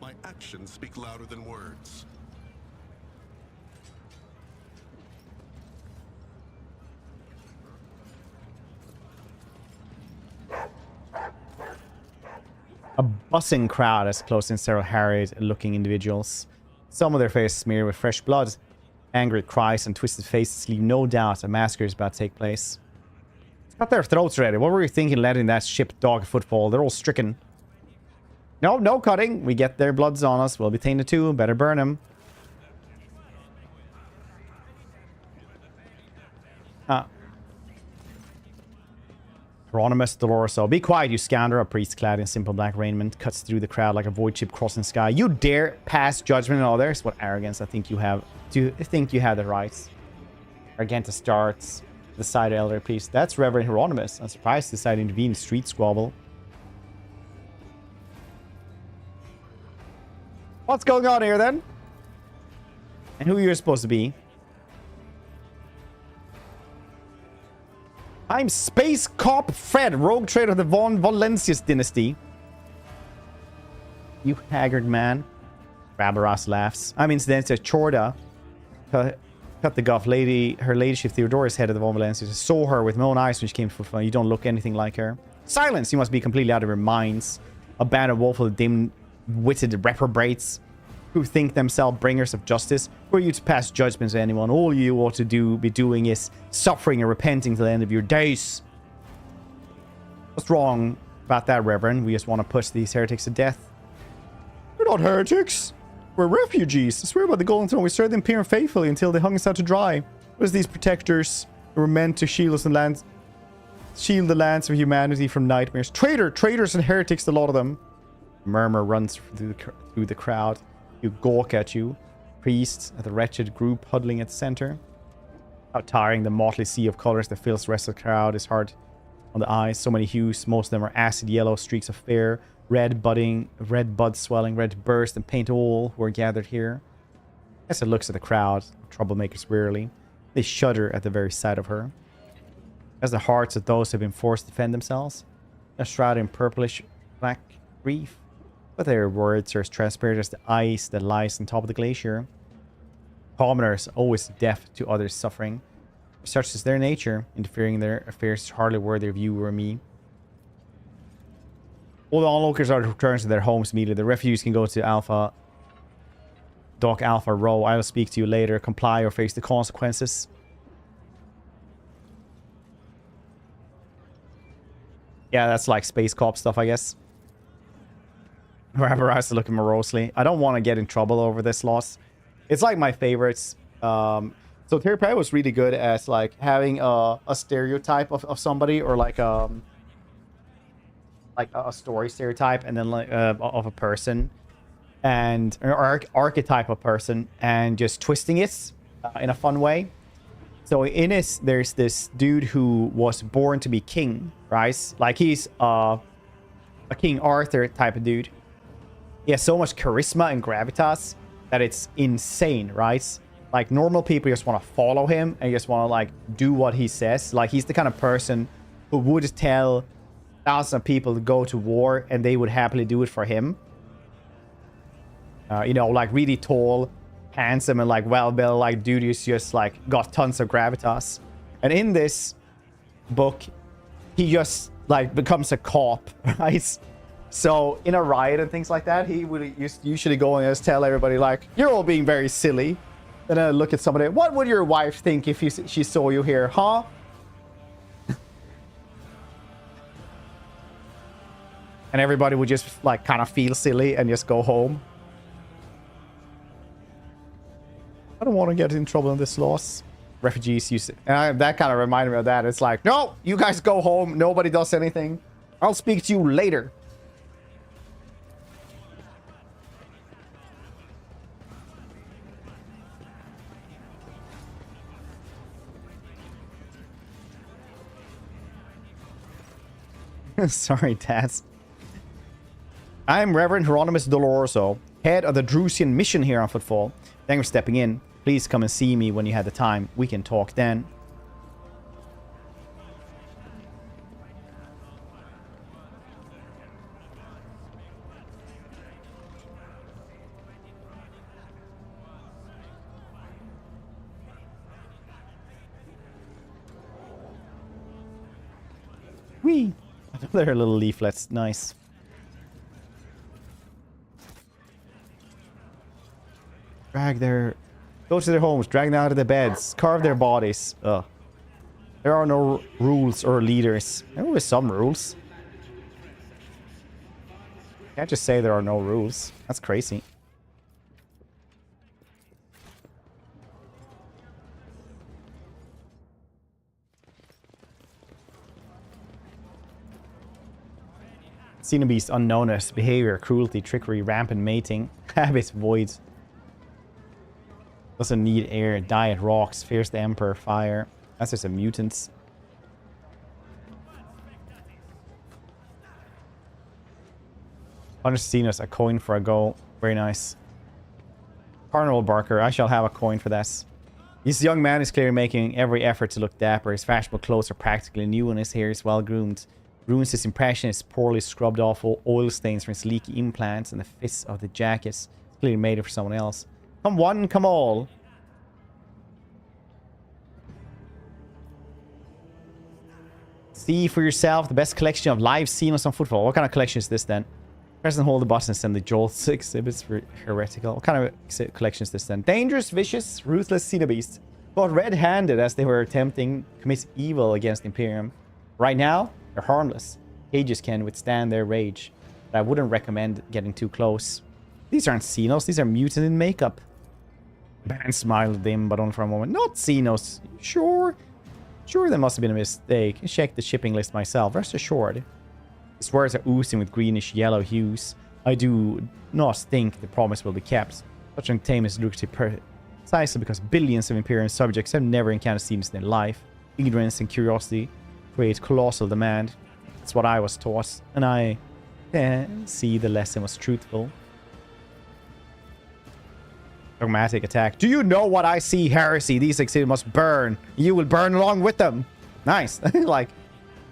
Speaker 3: My actions speak louder than words.
Speaker 1: A buzzing crowd has closed in several harried-looking individuals. Some of their faces smeared with fresh blood. Angry cries and twisted faces leave no doubt a massacre is about to take place. Cut their throats ready. What were you thinking letting that ship dog footfall? They're all stricken. No, no cutting. We get their bloods on us. We'll be tainted too. Better burn them. Hieronymus Doloroso. Be quiet, you scoundrel. A priest clad in simple black raiment cuts through the crowd like a void ship crossing sky. You dare pass judgment on others? What arrogance. I think you have. Do you think you have the rights? Argenta starts. The side elder, please. That's Reverend Hieronymus. I'm surprised to decide to intervene in street squabble. What's going on here then? And who you're supposed to be? I'm Space Cop Fred, rogue trader of the von Valancius dynasty. You haggard man. Rabaras laughs. I'm incidentally Chorda. Cut the guff lady. Her ladyship Theodora's head of the von Valancius. I saw her with my own eyes when she came for fun. You don't look anything like her. Silence! You must be completely out of your minds. A band of woeful dim-witted reprobates who think themselves bringers of justice. Who are you to pass judgments on anyone? All you ought to be doing is suffering and repenting till the end of your days. What's wrong about that, Reverend? We just want to push these heretics to death. We're not heretics. We're refugees. I swear by the Golden Throne, we served the Imperium faithfully until they hung us out to dry. It was these protectors who were meant to shield us and shield the lands of humanity from nightmares. Traitors and heretics, a lot of them. A murmur runs through the crowd. You gawk at you. Priests at the wretched group huddling at the center. How tiring the motley sea of colors that fills the rest of the crowd is hard on the eyes. So many hues. Most of them are acid yellow streaks of fair. Red buds swelling, red burst, and paint all who are gathered here. As it looks at the crowd, troublemakers wearily. They shudder at the very sight of her. As the hearts of those who have been forced to defend themselves, are shrouded in purplish black grief. But their words are as transparent as the ice that lies on top of the glacier. Commoners, always deaf to others' suffering. Such is their nature, interfering in their affairs is hardly worthy of you or me. All the onlookers are to return to their homes immediately. The refugees can go to Dock Alpha Row. I will speak to you later. Comply or face the consequences. Yeah, that's like space cop stuff, I guess. Wherever I was looking morosely. I don't want to get in trouble over this loss. It's like my favorites. So Terry Pratchett was really good at like having a stereotype of somebody, or like a story stereotype, and then like of a person, and or archetype of person, and just twisting it in a fun way. So in it, there's this dude who was born to be king, right? Like he's a King Arthur type of dude. He has so much charisma and gravitas that it's insane, right? Like normal people just want to follow him and just want to like do what he says. Like he's the kind of person who would tell thousands of people to go to war and they would happily do it for him. You know, like really tall, handsome, and like well-built, like dude who's just like got tons of gravitas. And in this book, he just like becomes a cop, right? So in a riot and things like that, he would usually go and just tell everybody like, you're all being very silly. And then look at somebody, what would your wife think if she saw you here, huh? And everybody would just like kind of feel silly and just go home. I don't want to get in trouble in this loss. Refugees used to, and that kind of reminded me of that. It's like, no, you guys go home. Nobody does anything. I'll speak to you later. Sorry, Taz. I'm Reverend Hieronymus Doloroso, head of the Drusian mission here on Footfall. Thank you for stepping in. Please come and see me when you have the time. We can talk then. Whee! They're little leaflets. Nice. Go to their homes, drag them out of their beds, carve their bodies. Ugh. There are no rules or leaders. There are some rules. Can't just say there are no rules. That's crazy. Xenobeast unknowness, behavior, cruelty, trickery, rampant mating, habits, voids. Doesn't need air, diet, rocks, fears the emperor, fire. That's just a mutant. Underseen a coin for a goal. Very nice. Carnival Barker. I shall have a coin for this. This young man is clearly making every effort to look dapper. His fashionable clothes are practically new and his hair is well groomed. Ruins his impression is poorly scrubbed off oil stains from his leaky implants, and the fits of the jacket is clearly made it for someone else. Come one, come all. See for yourself the best collection of live scenes on football. What kind of collection is this then? Press and hold the button and send the jolts exhibits for heretical. What kind of collection is this then? Dangerous, vicious, ruthless cenobeasts. Caught red-handed as they were attempting to commit evil against Imperium. Right now, they're harmless. Cages can withstand their rage. But I wouldn't recommend getting too close. These aren't Xenos, these are mutant in makeup. Ban smiled at them, but only for a moment. Not Xenos. Sure. Sure, there must have been a mistake. I checked the shipping list myself. Rest assured. His words are oozing with greenish yellow hues. I do not think the promise will be kept. Such untamed lucrative precisely because billions of Imperial subjects have never encountered Xenos in their life. Ignorance and curiosity create colossal demand. That's what I was taught, and I see the lesson was truthful. Dogmatic attack. Do you know what I see, heresy? These exceeded must burn. You will burn along with them. Nice. Like,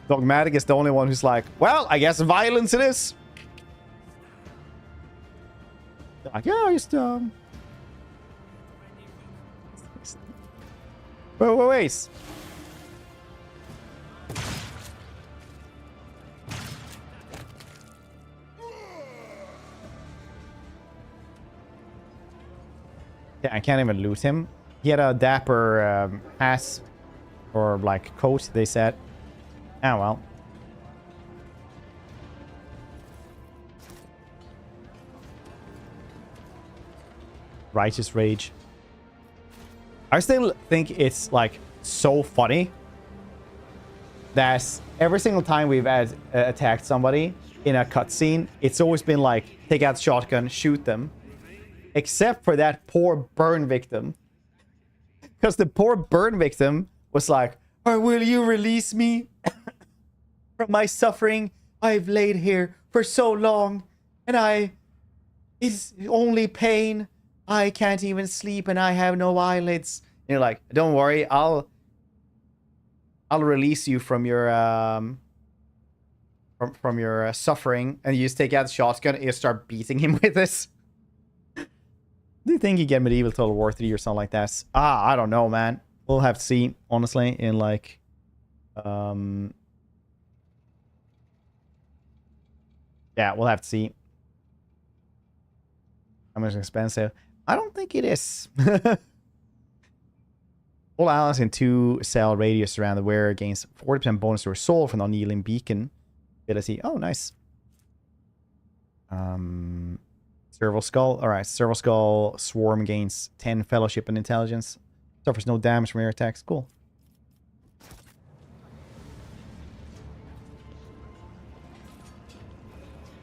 Speaker 1: Dogmatic is the only one who's like, well, I guess violence it is. Like, yeah, just wait. Yeah, I can't even loot him. He had a dapper ass or like coat, they said. Ah, well. Righteous rage. I still think it's like so funny that every single time we've attacked somebody in a cutscene, it's always been like, take out the shotgun, shoot them. Except for that poor burn victim. Because the poor burn victim was like, or will you release me from my suffering? I've laid here for so long, and it's only pain. I can't even sleep, and I have no eyelids. And you're like, don't worry, I'll release you from your from your suffering, and you just take out the shotgun and you start beating him with this. Do you think you get medieval Total War 3 or something like that? I don't know, man. We'll have to see, honestly, in like yeah, we'll have to see. How much expensive? I don't think it is. All allies in 2-cell radius around the wearer gains 40% bonus to her soul from the unyielding beacon ability. Oh, nice. Serval Skull. Alright, Serval Skull Swarm gains 10 fellowship and intelligence. Suffers no damage from air attacks. Cool.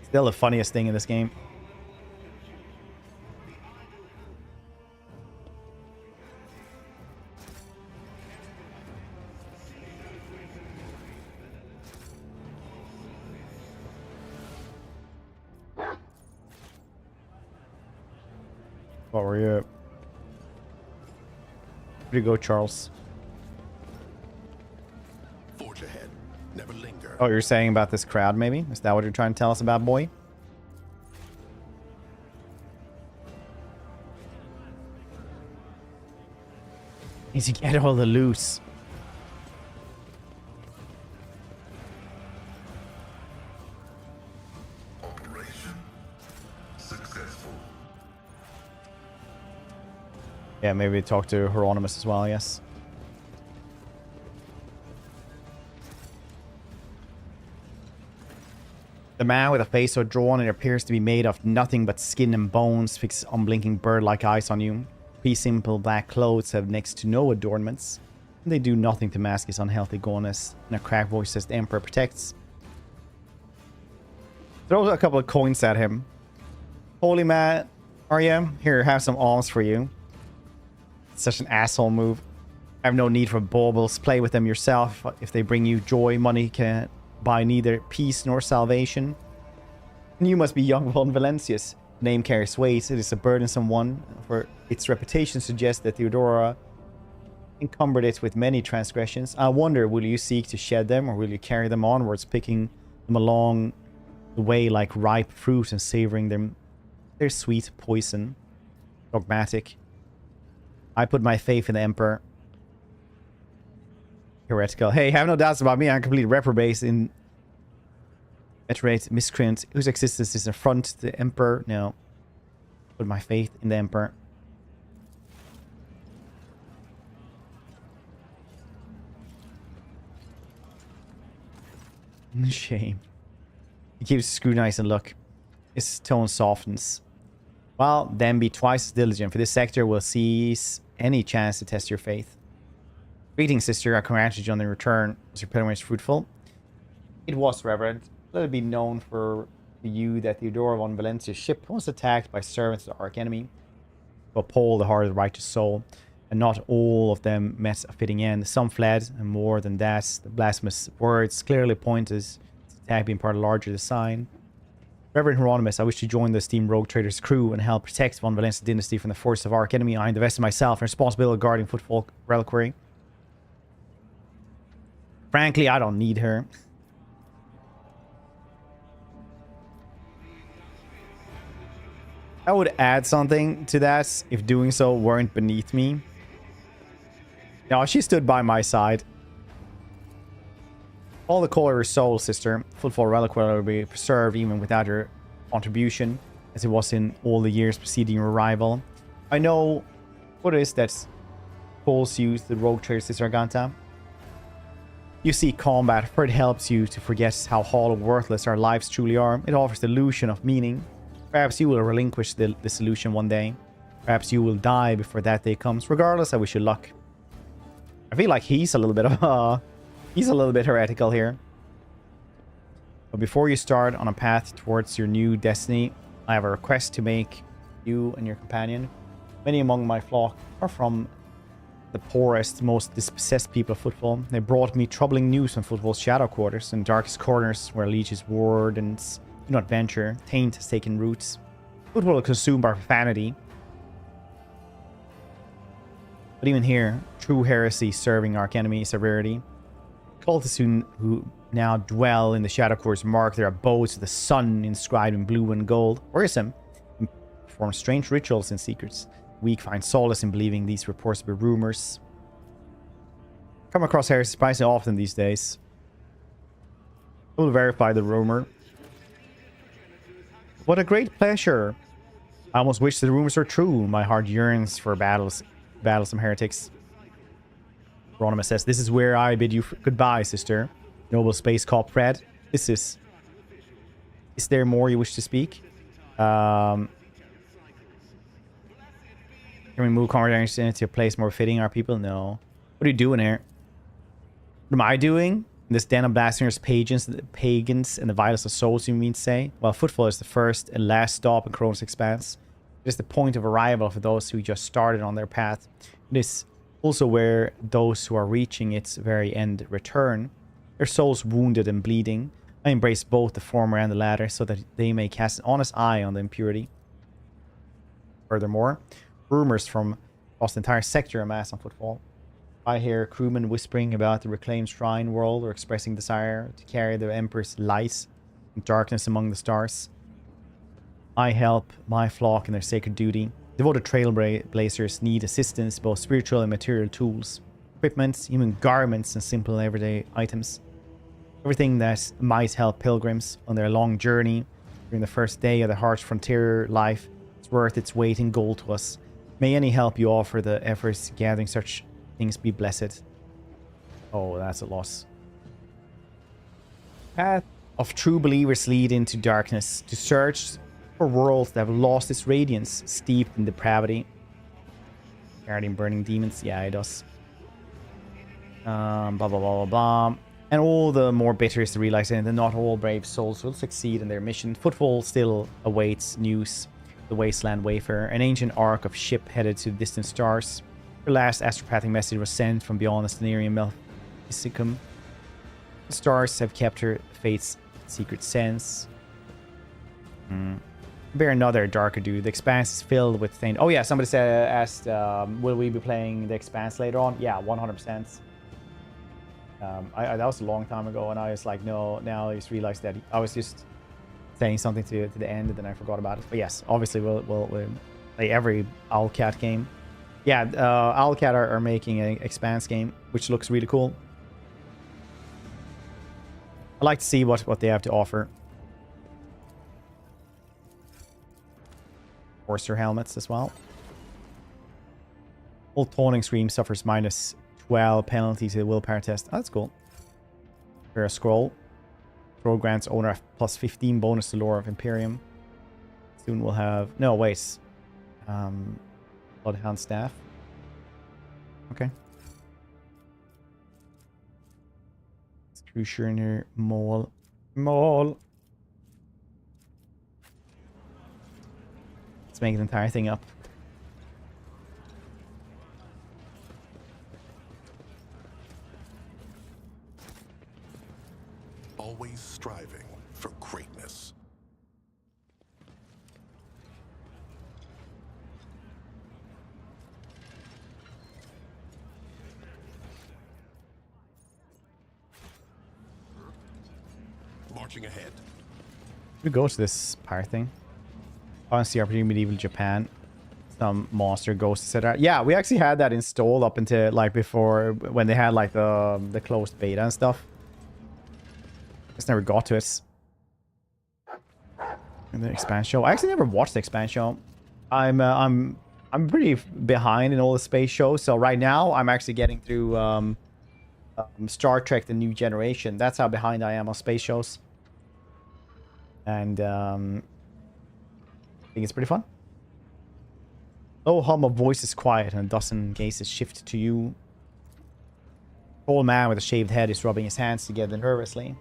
Speaker 1: Still the funniest thing in this game. What were you? Where'd you go, Charles?
Speaker 3: Forge ahead. Never linger.
Speaker 1: Oh, you're saying about this crowd, maybe? Is that what you're trying to tell us about, boy? Need to get all the loot.
Speaker 7: Operation successful.
Speaker 1: Yeah, maybe talk to Hieronymus as well, yes. The man with a face so drawn it appears to be made of nothing but skin and bones fixes unblinking bird-like eyes on you. His simple black clothes have next to no adornments. They do nothing to mask his unhealthy gawness. And a cracked voice says the Emperor protects. Throw a couple of coins at him. Holy man, are you? Here, have some alms for you. Such an asshole move. have no need for baubles. Play with them yourself. If they bring you joy, money can buy neither peace nor salvation. And you must be young von Valancius. The name carries weight. It is a burdensome one, for its reputation suggests that Theodora encumbered it with many transgressions. I wonder, will you seek to shed them, or will you carry them onwards, picking them along the way like ripe fruit and savoring their sweet poison? Dogmatic. I put my faith in the Emperor. Heretical. Hey, have no doubts about me. I'm complete reprobate in veterate miscreant whose existence is an affront to the Emperor. No. Put my faith in the Emperor. Shame. He keeps scrutinizing look. His tone softens. Well, then be twice as diligent, for this sector will seize any chance to test your faith. Greetings, sister. I congratulate you on the return. Was your pilgrimage fruitful? It was, Reverend. Let it be known for you that Theodora von Valancius' ship was attacked by servants of the archenemy to uphold the heart of the righteous soul, and not all of them met a fitting end. Some fled, and more than that, the blasphemous words clearly point as the attack being part of a larger design. Reverend Hieronymus, I wish to join the esteemed rogue trader's crew and help protect von Valancius' dynasty from the force of archenemy. I invest in myself in responsibility of guarding Footfall Reliquary. Frankly, I don't need her. I would add something to that if doing so weren't beneath me. No, she stood by my side. All the color of her soul, sister. Footfall Reliquary will be preserved even without her contribution, as it was in all the years preceding your arrival. I know what it is that calls you the rogue trader, Sister Arganta. You see combat, for it helps you to forget how hollow and worthless our lives truly are. It offers the illusion of meaning. Perhaps you will relinquish this illusion one day. Perhaps you will die before that day comes. Regardless, I wish you luck. I feel like he's a little bit heretical here. But before you start on a path towards your new destiny, I have a request to make you and your companion. Many among my flock are from the poorest, most dispossessed people of Footfall. They brought me troubling news from Footfall's shadow quarters and darkest corners where leeches wardens do not venture. Taint has taken roots. Footfall is consumed by profanity. But even here, true heresy serving archenemy is a rarity. Cultists who now dwell in the shadow courts mark their abodes with the sun inscribed in blue and gold. Wearisome, and perform strange rituals in secrets. Weak find solace in believing these reports to be rumors. Come across heresy surprisingly often these days. I will verify the rumor. What a great pleasure! I almost wish the rumors were true. My heart yearns for battlesome heretics. Hieronymus says, this is where I bid you goodbye, sister. Noble space called Fred. Is there more you wish to speak? Can we move conversation to a place more fitting our people? No. What are you doing here? What am I doing? In this den of blasphemers, pagans, and the vilest of souls, you mean to say? Well, Footfall is the first and last stop in Koronus Expanse. It is the point of arrival for those who just started on their path. It is also where those who are reaching its very end return, their souls wounded and bleeding. I embrace both the former and the latter so that they may cast an honest eye on the impurity. Furthermore, rumors from across the entire sector amass on Footfall. I hear crewmen whispering about the reclaimed shrine world or expressing desire to carry the Emperor's light and darkness among the stars. I help my flock in their sacred duty. Devoted trailblazers need assistance, both spiritual and material tools, equipment, even garments, and simple everyday items. Everything that might help pilgrims on their long journey during the first day of the harsh frontier life is worth its weight in gold to us. May any help you offer the efforts gathering such things be blessed. Oh, that's a loss. Path of true believers lead into darkness to search for worlds that have lost its radiance, steeped in depravity. Guarding burning demons. Yeah, it does. Blah, blah, blah, blah, blah. And all the more bitter is to realize that not all brave souls will succeed in their mission. Footfall still awaits news. The Wasteland Wayfarer, an ancient ark of ship headed to distant stars. Your last astropathic message was sent from beyond the Stenarium Melphysicum. The stars have kept her fate's secret sense. Bear another darker dude. The Expanse is filled with things. Oh yeah, somebody asked, will we be playing the Expanse later on? Yeah, 100%. That was a long time ago, and I was like, no. Now I just realized that I was just saying something to the end, and then I forgot about it. But yes, obviously we'll play every Owlcat game. Yeah, Owlcat are making an Expanse game, which looks really cool. I like to see what they have to offer. Forcer helmets as well. Full taunting scream suffers minus 12 penalty to the willpower test. Oh, that's cool. For a scroll. Scroll grants owner a plus 15 bonus to lore of Imperium. Soon we'll have... No, wait. Bloodhound staff. Okay. Screwshirner Maul. Maul. Let's make the entire thing up.
Speaker 3: Always striving for greatness. Marching ahead.
Speaker 1: We go to this pirate thing. Honestly, RPG medieval Japan. Some monster ghosts, etc. Yeah, we actually had that installed up until like before when they had like the closed beta and stuff. Just never got to it. And the Expanse show. I actually never watched the Expanse show. I'm pretty behind in all the space shows. So right now I'm actually getting through Star Trek: The New Generation. That's how behind I am on space shows. And I think it's pretty fun. Low hum of voice is quiet and a dozen gazes shift to you. Tall man with a shaved head is rubbing his hands together nervously.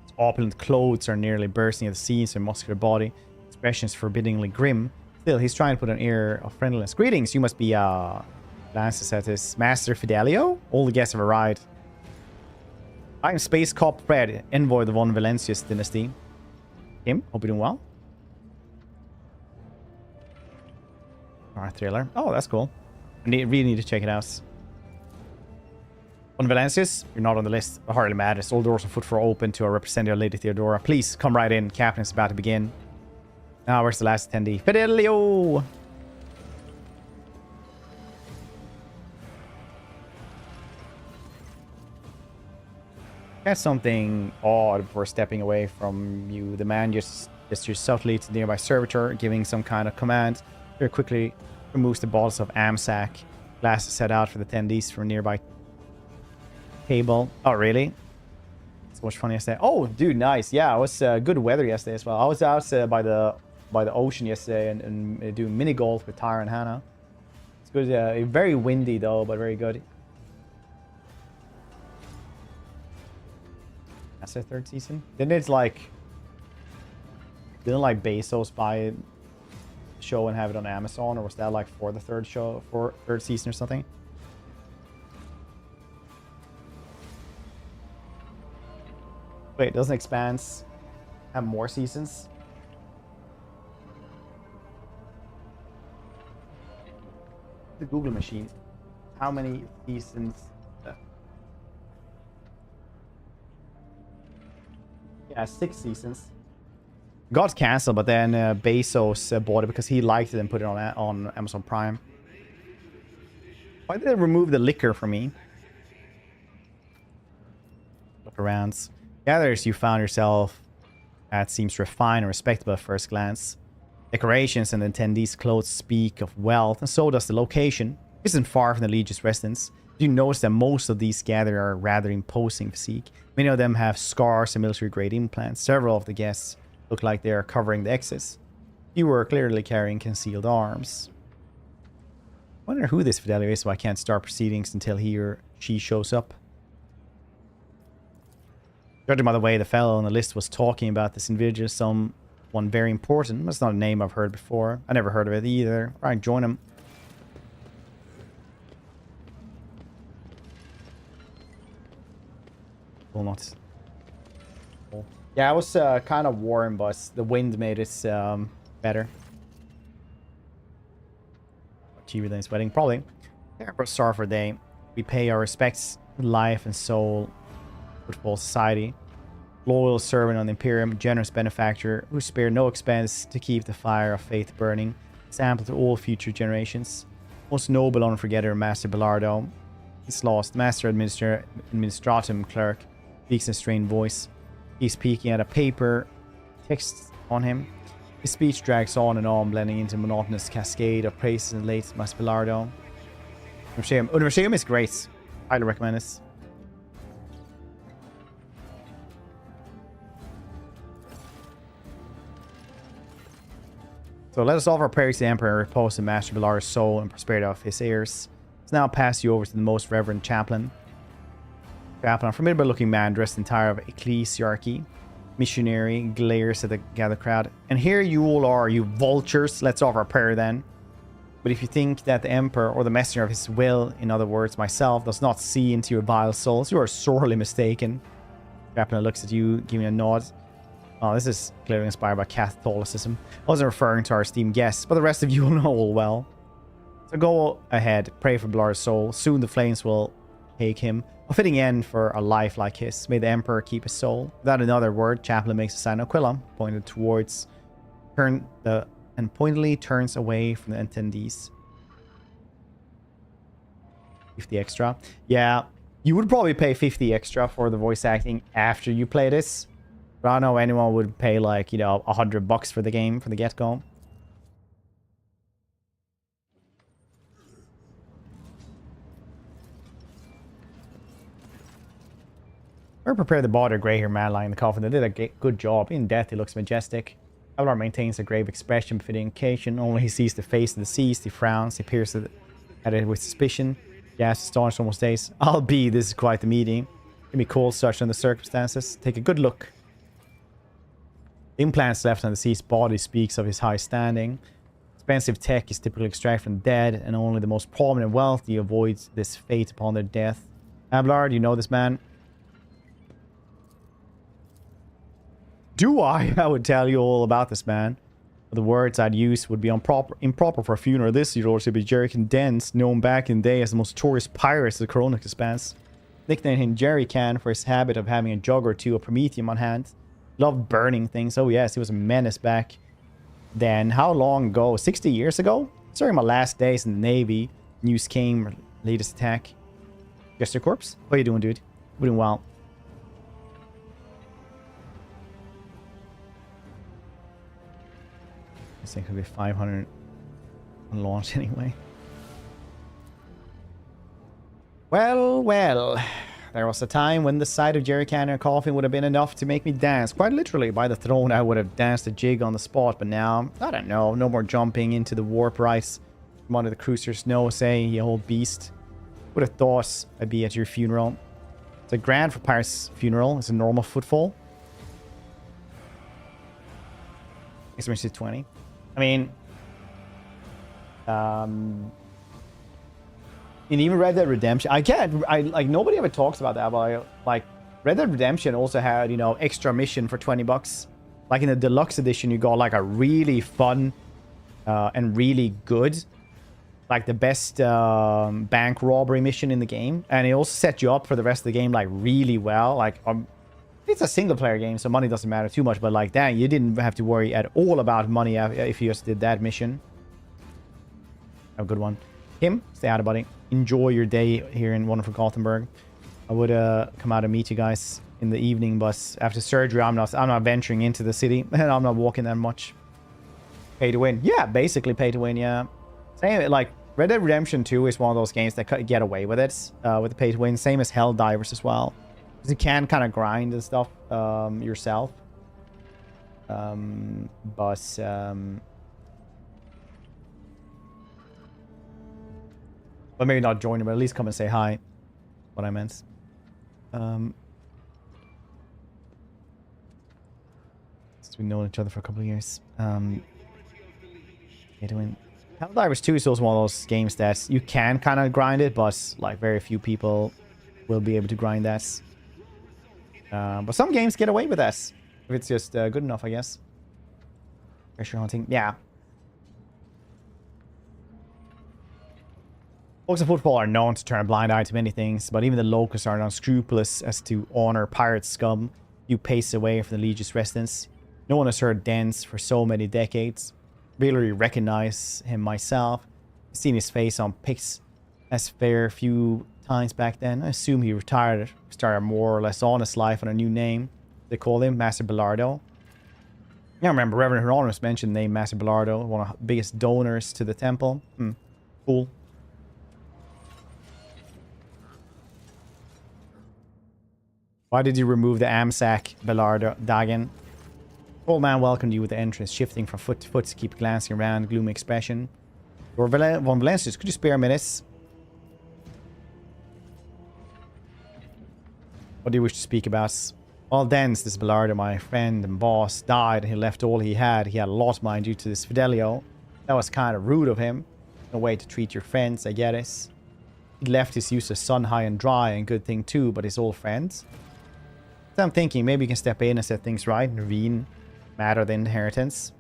Speaker 1: His opulent clothes are nearly bursting at the seams of muscular body. Expression is forbiddingly grim. Still, he's trying to put an air of friendliness. Greetings, you must be Lances at his Master Fidelio? All the guests have arrived. I'm Space Cop Fred, envoy of the von Valancius dynasty. Kim, hope you're doing well. Our thriller. Oh, that's cool. I really need to check it out. Von Valancius, you're not on the list. It hardly matters. All doors are foot for open to our representative, Lady Theodora. Please come right in. Captain is about to begin. Now, where's the last attendee? Fidelio! Got something odd before stepping away from you. The man just gestures subtly to the nearby servitor, giving some kind of command. Very quickly removes the bottles of AMSAC. Glass is set out for the attendees from a nearby table. Oh, really? So much fun yesterday. Oh, dude, nice. Yeah, it was good weather yesterday as well. I was out by the ocean yesterday and doing mini golf with Tyra and Hannah. It's good. Very windy though, but very good. That's their third season. Didn't Bezos buy the show and have it on Amazon, or was that like for the third season or something? Wait, doesn't Expanse have more seasons? The Google machine. How many seasons? Yeah, 6 seasons. Got canceled, but then Bezos bought it because he liked it and put it on Amazon Prime. Why did they remove the liquor from me? Look around. Gatherers, you found yourself at seems refined and respectable at first glance. Decorations and attendees' clothes speak of wealth, and so does the location. It isn't far from the Legion's residence. You notice that most of these gather are rather imposing physique. Many of them have scars and military-grade implants. Several of the guests look like they are covering the X's. You were clearly carrying concealed arms. I wonder who this Fidelio is, so I can't start proceedings until he or she shows up. Judging by the way the fellow on the list was talking about this individual, someone very important. That's not a name I've heard before. I never heard of it either. Alright, join him. Will not. Yeah, I was kind of warm, but the wind made it better. Cheaper than his wedding, probably. Emperor Sarfer Day. We pay our respects, life and soul, football society. Loyal servant on the Imperium, generous benefactor who spared no expense to keep the fire of faith burning. Example to all future generations. Most noble unforgetter, Master Bellardo. He's lost. Master Administratum clerk speaks in a strained voice. He's peeking at a paper. Text on him. His speech drags on and on, blending into a monotonous cascade of praises and late Master Bellardo. Universium is great. Highly recommend this. So let us offer prayers to the Emperor, repose in Master Bellardo's soul and prosperity of his heirs. Let's now pass you over to the most reverend chaplain. Chaplain, a formidable looking man dressed entire of ecclesiarchy. Missionary, glares at the gathered crowd. And here you all are, you vultures. Let's offer a prayer then. But if you think that the Emperor or the messenger of his will, in other words, myself, does not see into your vile souls, you are sorely mistaken. Chaplain looks at you, giving a nod. Oh, this is clearly inspired by Catholicism. I wasn't referring to our esteemed guests, but the rest of you will know all well. So go ahead, pray for Bellardo's soul. Soon the flames will take him. A fitting end for a life like his. May the Emperor keep his soul. Without another word, Chaplain makes a sign of Aquila, pointed towards, and pointedly turns away from the attendees. 50 extra. Yeah, you would probably pay 50 extra for the voice acting after you play this. But I don't know anyone would pay like, you know, $100 for the game from the get-go. We're prepared to bother grey-haired man lying in the coffin. They did a good job. In death, he looks majestic. Avalar maintains a grave expression befitting occasion. Only he sees the face of the deceased. He frowns. He peers at it with suspicion. He asks, astonished almost days. I'll be. This is quite the meeting. Give me cold such under the circumstances. Take a good look. The implants left on the deceased body speaks of his high standing. Expensive tech is typically extracted from the dead, and only the most prominent wealthy avoids this fate upon their death. Abelard, you know this man? Do I? I would tell you all about this man. But the words I'd use would be improper for a funeral. This year should be Jerry Condensed, known back in the day as the most notorious pirate of the Koronus Expanse. Nicknamed him Jerry Can for his habit of having a jug or two of Promethium on hand. Loved burning things. Oh yes, he was a menace back then. How long ago? 60 years ago? During my last days in the Navy, news came, latest attack. Jester Corpse? What are you doing, dude? We're doing well. This thing could be 500 on launch anyway. Well, well. There was a time when the sight of Jerry Can in a coffin would have been enough to make me dance. Quite literally, by the throne, I would have danced a jig on the spot. But now, I don't know. No more jumping into the warp rice from under the cruiser's nose, say, you old beast. Would have thought I'd be at your funeral. It's a grand for Pirate's funeral. It's a normal footfall. Exclamation 20. I mean, and even Red Dead Redemption, like nobody ever talks about that, but like Red Dead Redemption also had, you know, extra mission for $20. Like in the deluxe edition, you got like a really fun and really good, like the best bank robbery mission in the game, and it also set you up for the rest of the game like really well. Like it's a single player game, so money doesn't matter too much, but like that, you didn't have to worry at all about money if you just did that mission. A good one. Kim, stay out of buddy. Enjoy your day here in wonderful Gothenburg. I would come out and meet you guys in the evening, but after surgery, I'm not venturing into the city, and I'm not walking that much. Pay to win, yeah, basically pay to win, yeah. Same like Red Dead Redemption 2 is one of those games that get away with it, with the pay to win. Same as Helldivers as well, because you can kind of grind and stuff yourself. But maybe not join him, but at least come and say hi. What I meant. Since we've known each other for a couple of years. Helldivers 2 is also one of those games that you can kind of grind it, but like very few people will be able to grind that. But some games get away with that. If it's just good enough, I guess. Treasure hunting. Yeah. Folks of football are known to turn a blind eye to many things, but even the locusts are unscrupulous as to honor pirate scum. You pace away from the Legion's residence. No one has heard Dens for so many decades. Really recognize him myself. I've seen his face on pics as fair a few times back then. I assume he started a more or less honest life on a new name. They call him Master Bellardo. Yeah, I remember Reverend Hieronymus mentioned the name Master Bellardo, one of the biggest donors to the temple. Cool. Why did you remove the Amsac, Bellardo Dagon? Old man welcomed you with the entrance, shifting from foot to foot to keep glancing around, gloomy expression. Lord von Valancius, could you spare minutes? What do you wish to speak about? Well, Dens, this Bellardo, my friend and boss, died and he left all he had. He had a lot, mind you, to this Fidelio. That was kind of rude of him. No way to treat your friends, I get it. He left his useless son high and dry, and good thing too, but his old friends. So I'm thinking maybe you can step in and set things right, intervene, matter the inheritance.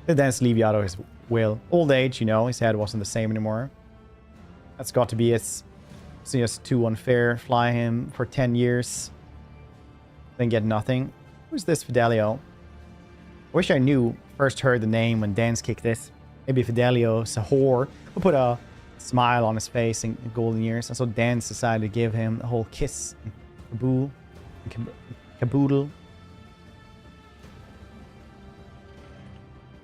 Speaker 1: He'll Dens leave you out of his will. Old age, you know, his head wasn't the same anymore. That's got to be it. It's just too unfair. Fly him for 10 years. Then get nothing. Who's this Fidelio? I wish I knew. First heard the name when Dens kicked it. Maybe Fidelio Sahor will put a smile on his face in golden years. And so Dens decided to give him a whole kiss. Caboodle.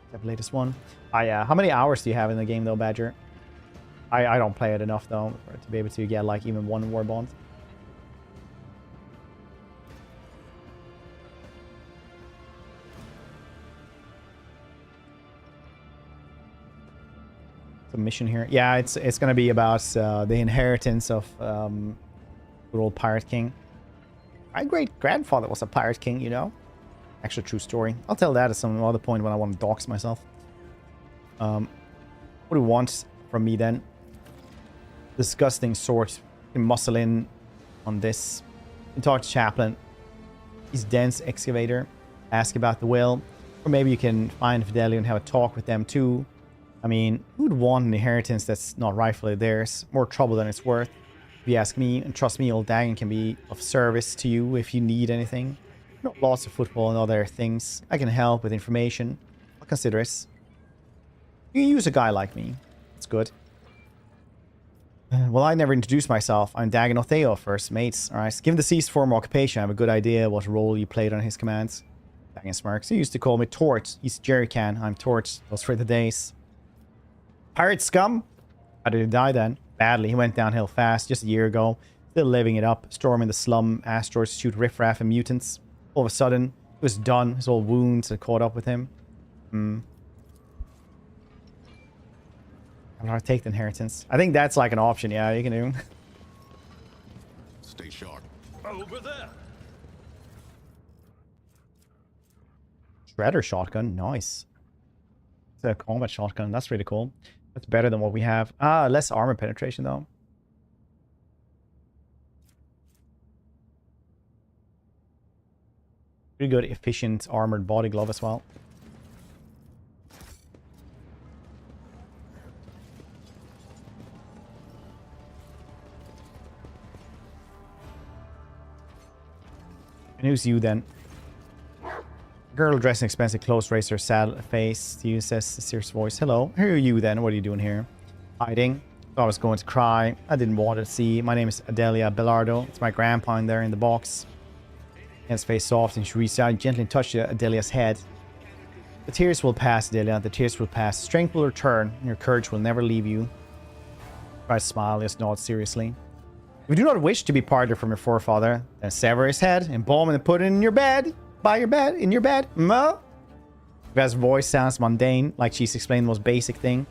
Speaker 1: Is that the latest one? How many hours do you have in the game though, Badger? I don't play it enough though to be able to get like even one war bond. The mission here. Yeah, it's gonna be about the inheritance of good old Pirate King. My great grandfather was a Pirate King, you know. Actually, true story. I'll tell that at some other point when I want to dox myself. What do you want from me then? Disgusting sort. You can muscle in on this. You can talk to Chaplain. He's Dense Excavator. Ask about the will. Or maybe you can find Fidelio and have a talk with them too. I mean, who would want an inheritance that's not rightfully theirs? More trouble than it's worth. If you ask me, and trust me, old Dagon can be of service to you if you need anything. Not lots of football and other things. I can help with information. I'll consider it. You can use a guy like me. That's good. Well, I never introduced myself. I'm Dagon Otheo, first mates. Alright, given the ceased former occupation, I have a good idea what role you played on his commands. Dagon smirks. He used to call me Torch. He's Jerrycan. I'm Torch. Those were the days. Pirate scum? How did he die then? Badly. He went downhill fast just a year ago. Still living it up. Storming the slum asteroids to shoot riffraff and mutants. All of a sudden, it was done. His old wounds had caught up with him. I'm gonna take the inheritance. I think that's like an option. Yeah, you can do.
Speaker 3: Stay sharp.
Speaker 6: Over there.
Speaker 1: Shredder shotgun. Nice. It's a combat shotgun. That's really cool. That's better than what we have. Less armor penetration though. Pretty good efficient armored body glove as well. And who's you then? Girl dressed in expensive clothes raised her sad face to you, says a serious voice. Hello, who are you then? What are you doing here? Hiding. Thought I was going to cry. I didn't want to see. My name is Adelia Bellardo. It's my grandpa in there in the box. His face soft and she reached out and gently touched Adelia's head. The tears will pass, Adelia. The tears will pass. Strength will return and your courage will never leave you. Try to smile, just nod seriously. If you do not wish to be parted from your forefather, then sever his head, embalm and put it in your bed. By your bed, in your bed. His voice sounds mundane, like she's explained the most basic thing.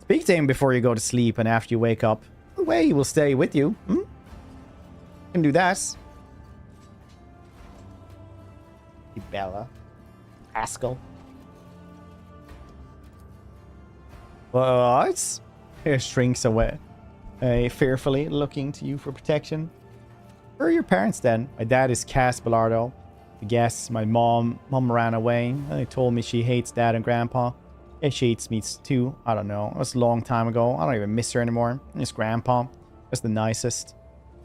Speaker 1: Speak to him before you go to sleep and after you wake up. The way he will stay with you. You can do that. Bella. Haskell. What? He shrinks away, fearfully looking to you for protection. Where are your parents then? My dad is Cass Bellardo. I guess my mom ran away. And they told me she hates dad and grandpa. Yeah, she hates me too. I don't know. It was a long time ago. I don't even miss her anymore. Just grandpa. Just the nicest.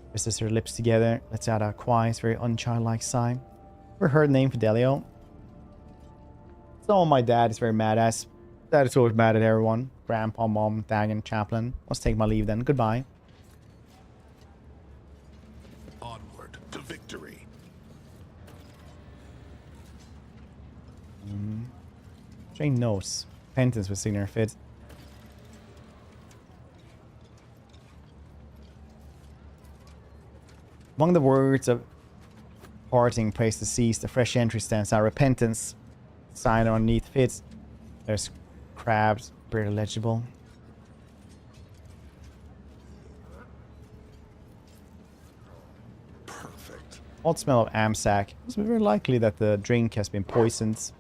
Speaker 1: Presses her lips together. Lets out a quiet, very unchildlike sigh. Ever heard the name Fidelio? So my dad is very mad at. Dad is always mad at everyone. Grandpa, mom, Dagon, chaplain. Let's take my leave then. Goodbye.
Speaker 3: Onward to victory.
Speaker 1: Strange notes. Repentance was seen fit. Among the words of parting, praise deceased, the fresh entry stands out. Repentance. Sign underneath fits. There's crabs. Barely legible.
Speaker 3: Perfect.
Speaker 1: Odd smell of amsac. It's very likely that the drink has been poisoned.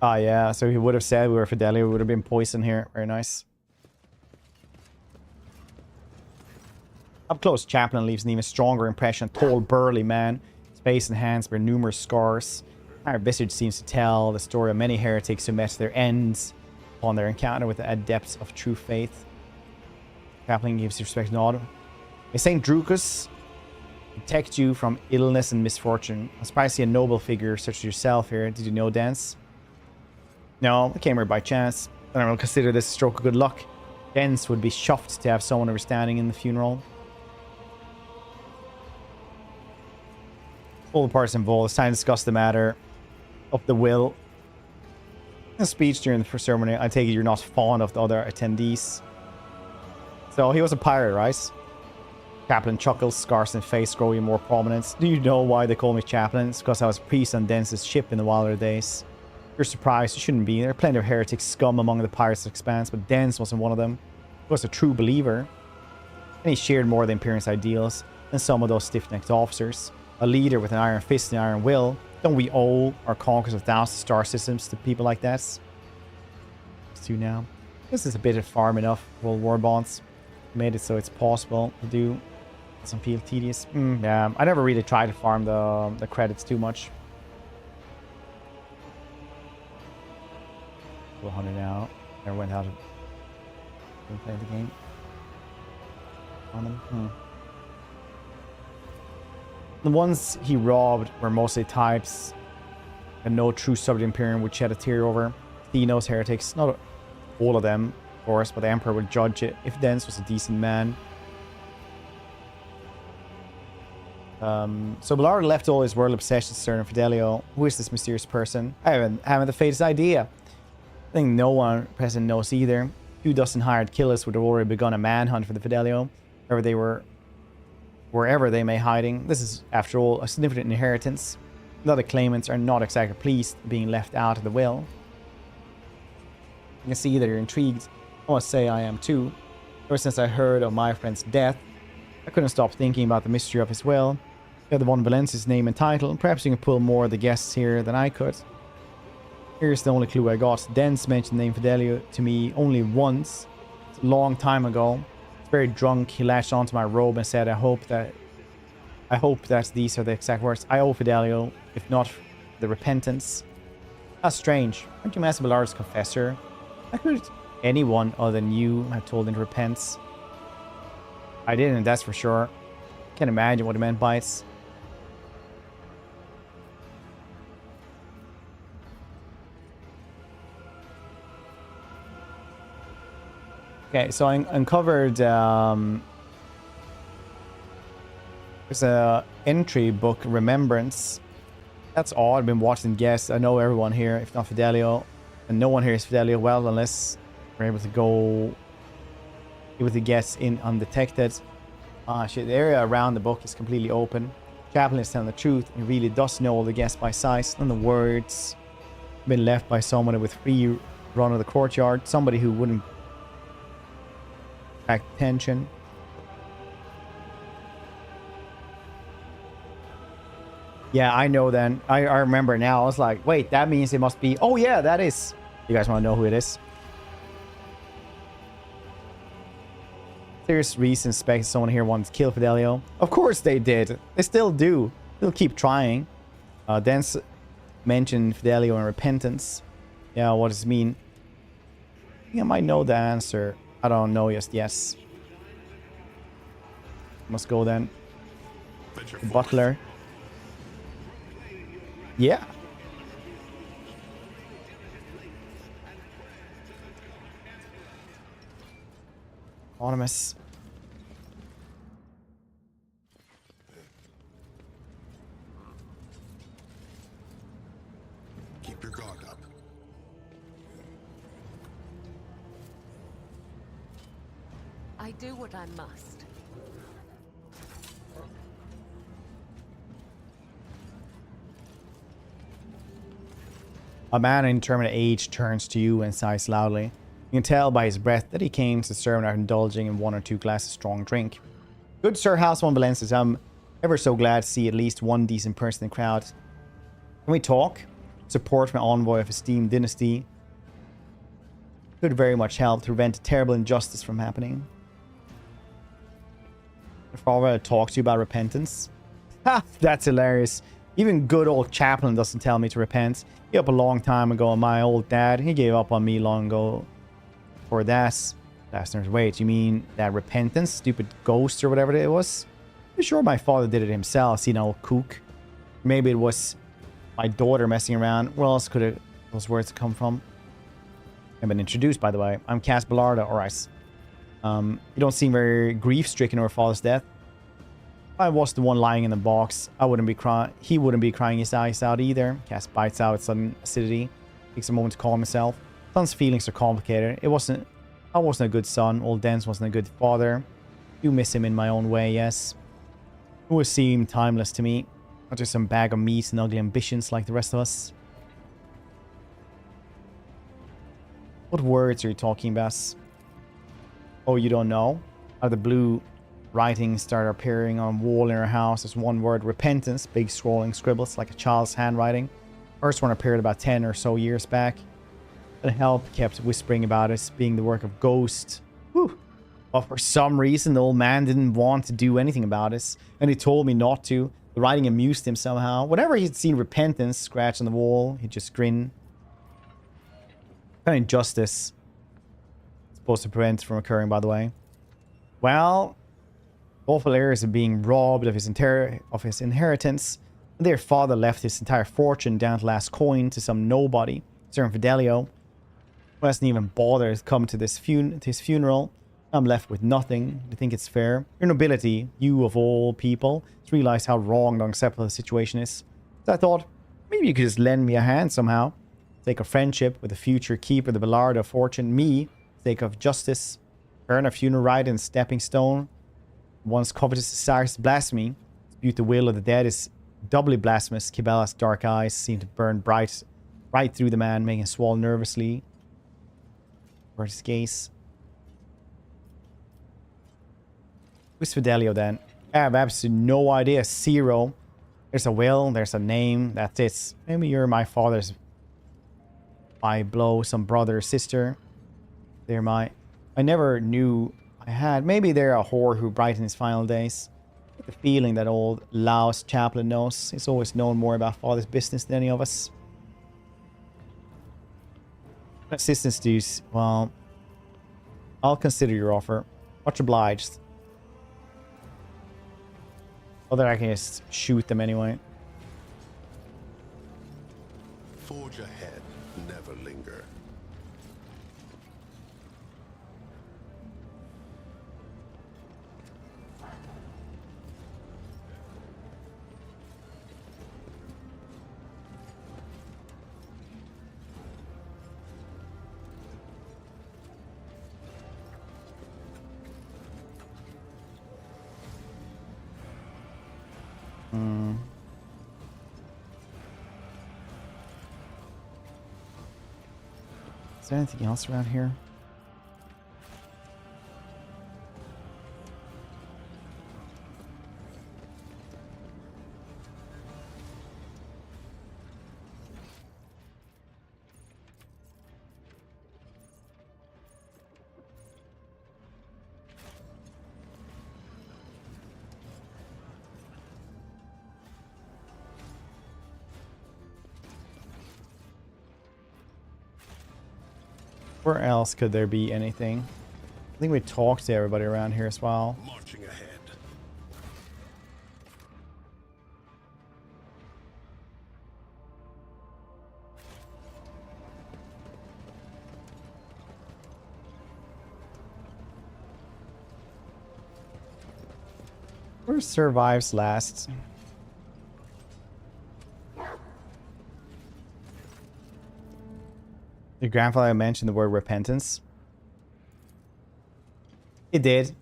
Speaker 1: Ah, yeah. So he would have said we were Fidelio. We would have been poisoned here. Very nice. Up close, Chaplain leaves an even stronger impression. Tall, burly man. His face and hands bear numerous scars. Our visage seems to tell the story of many heretics who met their ends upon their encounter with the adepts of true faith. Chaplain gives respect nod. May Saint Drucus protect you from illness and misfortune. I'm surprised to see a noble figure such as yourself here. Did you know Dance? No, I came here by chance. And I will consider this a stroke of good luck. Dance would be chuffed to have someone overstanding in the funeral. All the parties involved. It's time to discuss the matter. Up the will. A speech during the first ceremony. I take it you're not fond of the other attendees. So he was a pirate, right? Chaplain chuckles, scars in face growing more prominence. Do you know why they call me Chaplain? It's because I was a priest on Dence's ship in the wilder days. You're surprised. You shouldn't be. There are plenty of heretic scum among the Pirates of Expanse, but Dence wasn't one of them. He was a true believer. And he shared more of the Imperium's ideals than some of those stiff-necked officers. A leader with an iron fist and iron will. Don't we owe our conquest of thousands of star systems to people like that? It's two now. This is a bit of farm enough. World War bonds. Made it so it's possible to do. Doesn't feel tedious. Yeah, I never really tried to farm the credits too much. 100 now. Never went out to play the game. On them. The ones he robbed were mostly types, and no true subject Imperium would shed a tear over. He knows heretics, not all of them, of course, but the Emperor would judge it if Dence was a decent man. So Ballard left all his world obsessions to Stern Fidelio. Who is this mysterious person? I haven't the faintest idea. I think no one present knows either. A few dozen hired killers would have already begun a manhunt for the Fidelio, wherever they may hiding. This is, after all, a significant inheritance. The other claimants are not exactly pleased being left out of the will. You can see that you're intrigued. I must say I am too. Ever since I heard of my friend's death, I couldn't stop thinking about the mystery of his will. You have the von Valancius name and title. Perhaps you can pull more of the guests here than I could. Here's the only clue I got. Dence mentioned the name Fidelio to me only once. It's a long time ago. He's very drunk. He latched onto my robe and said, I hope that these are the exact words. I owe Fidelio, if not the repentance. That's strange. Aren't you Master Ballard's confessor? How could anyone other than you have told him to repent? I didn't, that's for sure. Can't imagine what he meant by it. Okay, so I uncovered there's a entry book, Remembrance. That's odd. I've been watching guests. I know everyone here, if not Fidelio, and no one here is Fidelio. Well, unless we're able to go with the guests in undetected. Shit, the area around the book is completely open. Chaplain is telling the truth. He really does know all the guests by sight. And the words been left by someone with free run of the courtyard. Somebody who wouldn't attract attention. Yeah, I know then. I remember now. I was like, wait, that means it must be... Oh, yeah, that is... You guys want to know who it is? There's reason to suspect someone here wanted to kill Fidelio. Of course they did. They still do. They'll keep trying. Dance mentioned Fidelio and repentance. Yeah, what does it mean? I think I might know the answer. I don't know just yes. Must go then.
Speaker 3: Venture
Speaker 1: The
Speaker 3: forth.
Speaker 1: butler. Yeah. Anonymous.
Speaker 3: Keep your guard up.
Speaker 5: I do what I must.
Speaker 1: A man in terminal age turns to you and sighs loudly. You can tell by his breath that he came to serve without indulging in 1 or 2 glasses of strong drink. Good Sir House von Valancius, I'm ever so glad to see at least one decent person in the crowd. Can we talk? Support from an envoy of esteemed dynasty could very much help to prevent a terrible injustice from happening. If I were to talk to you about repentance. Ha! That's hilarious. Even good old Chaplain doesn't tell me to repent. He gave up a long time ago, and my old dad, he gave up on me long ago. For that, listeners, wait, you mean that repentance? Stupid ghost or whatever it was? I'm sure my father did it himself, see, an old kook. Maybe it was my daughter messing around. Where else could those words come from? I've been introduced, by the way. I'm Cass Bellarda. Alright. You don't seem very grief-stricken over father's death. If I was the one lying in the box, I wouldn't be crying. He wouldn't be crying his eyes out either. Cass bites out with sudden acidity. Takes a moment to calm himself. Son's feelings are complicated. I wasn't a good son. Old Dens wasn't a good father. Do miss him in my own way, yes. He always seemed timeless to me. Not just some bag of meat and ugly ambitions like the rest of us. What words are you talking about? Oh, you don't know? Out of the blue, writing started appearing on a wall in our house. There's one word, repentance, big scrolling scribbles like a child's handwriting. First one appeared about 10 or so years back. The help kept whispering about it being the work of ghosts. Whew. But for some reason, the old man didn't want to do anything about it, and he told me not to. The writing amused him somehow. Whenever he'd seen repentance scratched on the wall, he'd just grin. Kind of injustice. Supposed to prevent from occurring, by the way. Well, lawful heirs are being robbed of his inheritance. Their father left his entire fortune down to the last coin to some nobody, Sir Fidelio, who hasn't even bothered to come to his funeral. I'm left with nothing. Do you think it's fair? Your nobility, you of all people, to realize how wrong and unacceptable the situation is. So I thought, maybe you could just lend me a hand somehow. Sake of friendship with the future keeper of the Bellarda fortune, me, sake of justice, earn a funeral rite and stepping stone. Once covetous desires to blasphemy, dispute the will of the dead is doubly blasphemous. Kibella's dark eyes seem to burn bright through the man, making him swallow nervously. Where's his gaze? Who's Fidelio then? I have absolutely no idea. 0. There's a will, there's a name, that's it. Maybe you're my father's by blow, some brother or sister. I never knew I had. Maybe they're a whore who brightened his final days. The feeling that old Laos chaplain knows. He's always known more about father's business than any of us. Assistance dues. Well, I'll consider your offer. Much obliged. Other I can just shoot them anyway.
Speaker 3: Forge ahead, never linger.
Speaker 1: Is there anything else around here? Where else could there be anything? I think we talked to everybody around here as well.
Speaker 3: Marching ahead.
Speaker 1: Where survives last? Your grandfather mentioned the word repentance. It did.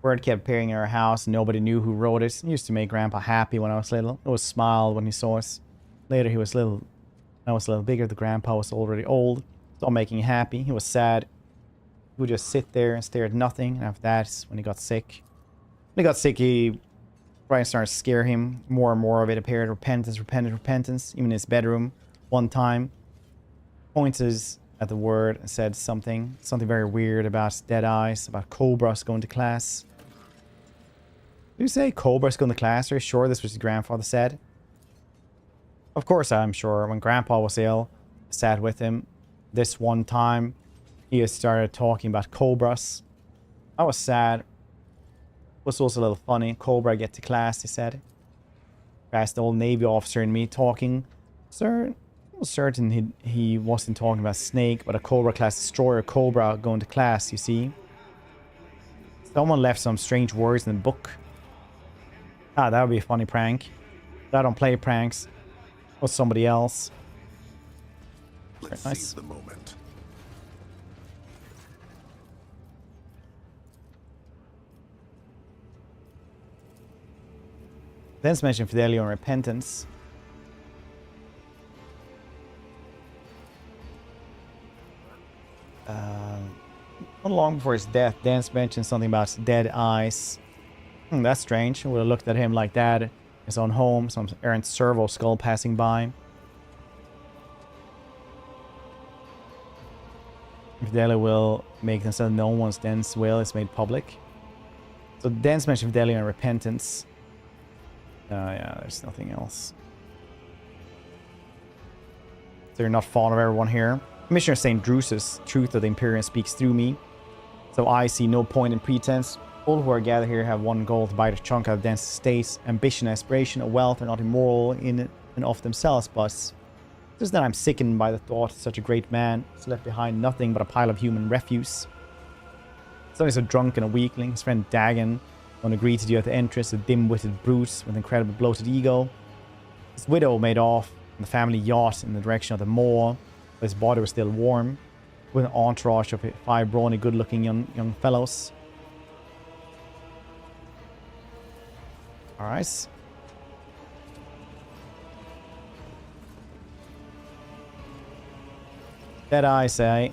Speaker 1: Word kept appearing in our house. Nobody knew who wrote it. It used to make Grandpa happy when I was little. He always smiled when he saw us. Later, he was little. When I was a little bigger, the grandpa was already old. Stop making him happy. He was sad. He would just sit there and stare at nothing. And after that, when he got sick. When he got sick, he probably started to scare him. More and more of it appeared. Repentance, repentance, repentance. Even in his bedroom. One time, pointed at the word and said something very weird about dead eyes, about cobras going to class. Did you say cobras going to class? Are you sure this was his grandfather said? Of course I'm sure. When Grandpa was ill, I sat with him. This one time, he started talking about cobras. I was sad. It was also a little funny. Cobra get to class, he said. Past the old Navy officer and me talking. Sir, I was certain he wasn't talking about Snake, but a Cobra class destroyer Cobra going to class, you see. Someone left some strange words in the book. Ah, that would be a funny prank. But I don't play pranks. Or somebody else.
Speaker 3: Let's
Speaker 1: Very nice.
Speaker 3: seize the moment.
Speaker 1: Then mentioned fidelity and repentance. Not long before his death, Dance mentioned something about dead eyes. That's strange. We would have looked at him like that. His own home, some errant servo skull passing by. Fidelity will make themselves known once Den's will is made public. So Dance mentioned fidelity and repentance. Yeah, there's nothing else. So you're not fond of everyone here. Commissioner St. Drusus, truth of the Imperium speaks through me. So I see no point in pretense. All who are gathered here have one goal: to bite a chunk out of dense states. Ambition, aspiration, or wealth are not immoral in and of themselves, but just that I'm sickened by the thought such a great man has left behind nothing but a pile of human refuse. Suddenly so drunk and a weakling, his friend Dagon won't agree to do at the entrance, a dim-witted brute with incredible bloated ego. His widow made off on the family yacht in the direction of the moor, but his body was still warm, with an entourage of 5 brawny, good-looking young fellows. Alright. Dead eye, say.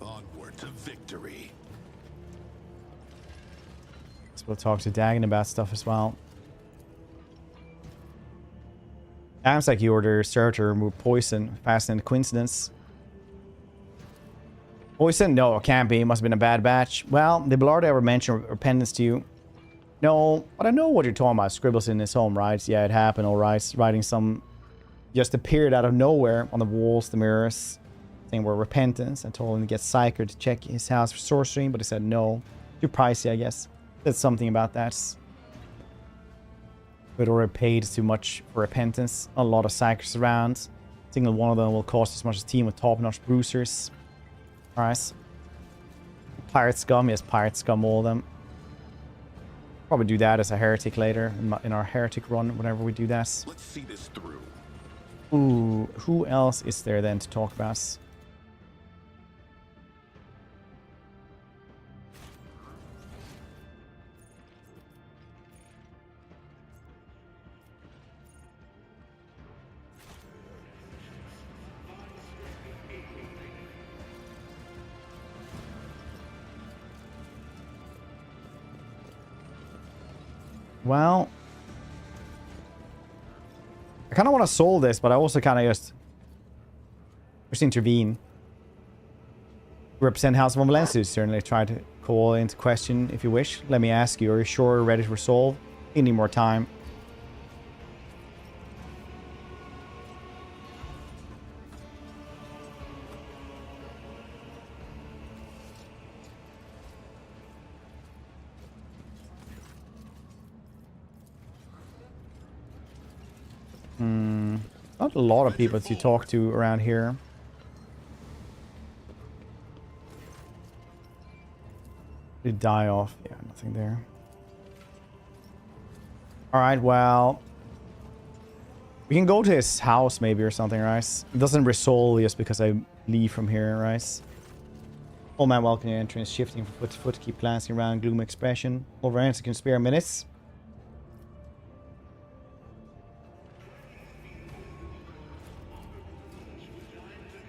Speaker 3: Onward to victory.
Speaker 1: So we'll talk to Dagon about stuff as well. Sounds like you order Sir to remove poison. Fascinating coincidence. Poison? No, it can't be. It must have been a bad batch. Well, did Ballard ever mention repentance to you? No, but I know what you're talking about. Scribbles in his home, right? Yeah, it happened, alright. Writing some... just appeared out of nowhere on the walls, the mirrors. Saying we're repentance. I told him to get Psyker to check his house for sorcery, but he said no. Too pricey, I guess. Said something about that. We'd already paid too much for repentance. A lot of Psykers around. Single one of them will cost as much as a team with top-notch bruisers. Alright. Pirate scum, yes, pirate scum, all of them. Probably do that as a heretic later in our heretic run, whenever we do that.
Speaker 3: Let's see this through.
Speaker 1: Ooh, who else is there then to talk about? Well, I kind of want to solve this, but I also kind of just intervene. Represent House von Valancius, certainly try to call into question if you wish. Let me ask you, are you sure you're ready to resolve? You need more time. Not a lot of people to talk to around here. Did die off. Yeah, nothing there. Alright, well. We can go to his house maybe or something, right? It doesn't resolve just because I leave from here, right? Old man welcome your entrance, shifting from foot to foot, keep glancing around, gloom expression. Over answer can spare minutes.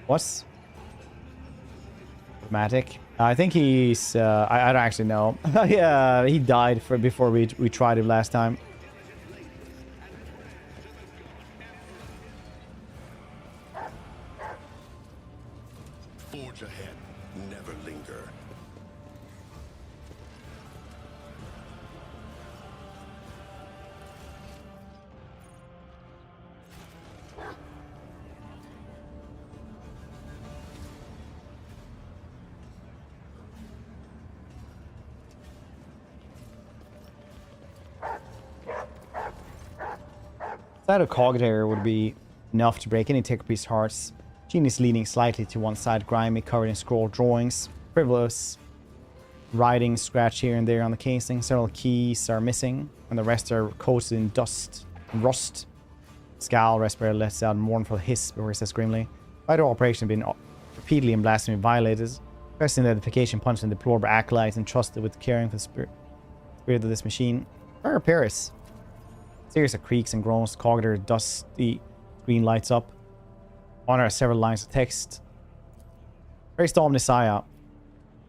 Speaker 1: What's dramatic? I think he's I don't actually know. Yeah, he died before we tried him last time.
Speaker 3: Forge ahead, never linger.
Speaker 1: That a cogitator would be enough to break any ticker-piece hearts. Genius leaning slightly to one side, grimy, covered in scroll drawings. Perilous. Writing scratched here and there on the casing. Several keys are missing, and the rest are coated in dust and rust. Scowl respirator lets out a mournful hiss before he says grimly, "Vital operation has been repeatedly and blasphemy violated. Pressing the identification punched in deplorable acolytes entrusted with caring for the spirit of this machine. Where are Paris?" Series of creaks and groans, cogitator dusty screen lights up. On are several lines of text. Praise to Omnissiah.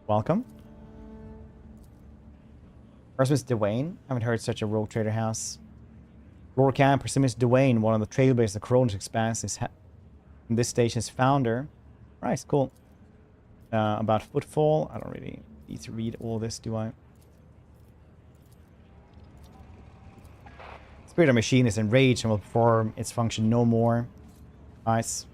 Speaker 1: Welcome. Persimus Dwayne. Haven't heard such a rogue trader house. Lord Camp, Persimus Dwayne, one of the trailblazers of Koronus Expanse, is in this station's founder. Right, cool. About footfall. I don't really need to read all this, do I? Spirit of machine is enraged and will perform its function no more. Nice.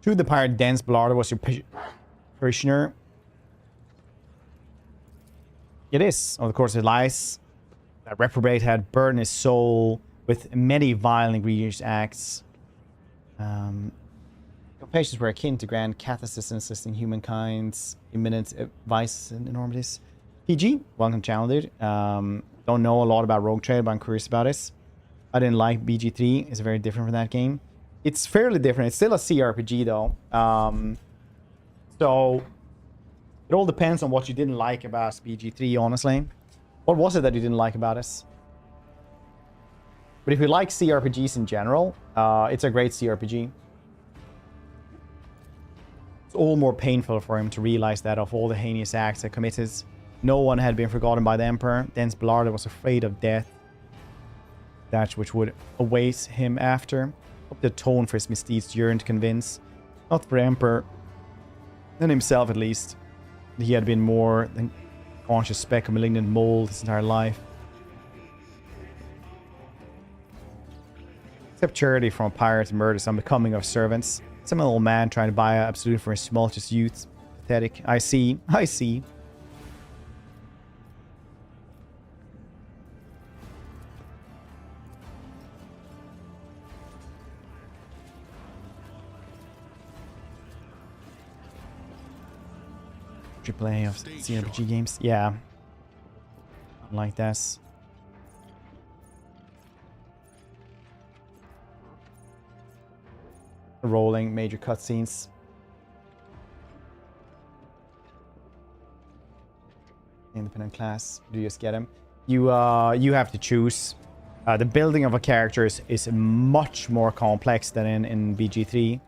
Speaker 1: True, the pirate Dense Blarder was your parishioner. It is. Of course, it lies. That reprobate had burned his soul with many vile and egregious acts. Compassions were akin to grand catechism assisting humankind's imminent vices and enormities. PG, welcome channel, dude. Don't know a lot about Rogue Trade, but I'm curious about this. I didn't like BG3. It's very different from that game. It's fairly different. It's still a CRPG though. So it all depends on what you didn't like about BG3, honestly. What was it that you didn't like about us? But if you like CRPGs in general, it's a great CRPG. It's all more painful for him to realize that of all the heinous acts he committed, no one had been forgotten by the Emperor. Dense Blarder was afraid of death, that which would await him after. Up the tone for his misdeeds yearned to convince, not for the Emperor, than himself at least, that he had been more than conscious speck of malignant mold his entire life. Accept charity from a pirate and murder some becoming of servants. Some old man trying to buy absolute for his tumultuous youth. Pathetic. I see. I see. AAA of CRPG games. Yeah. Like this. Rolling major cutscenes. Independent class. Do you just get him? You have to choose The building of a character is much more complex than in BG3.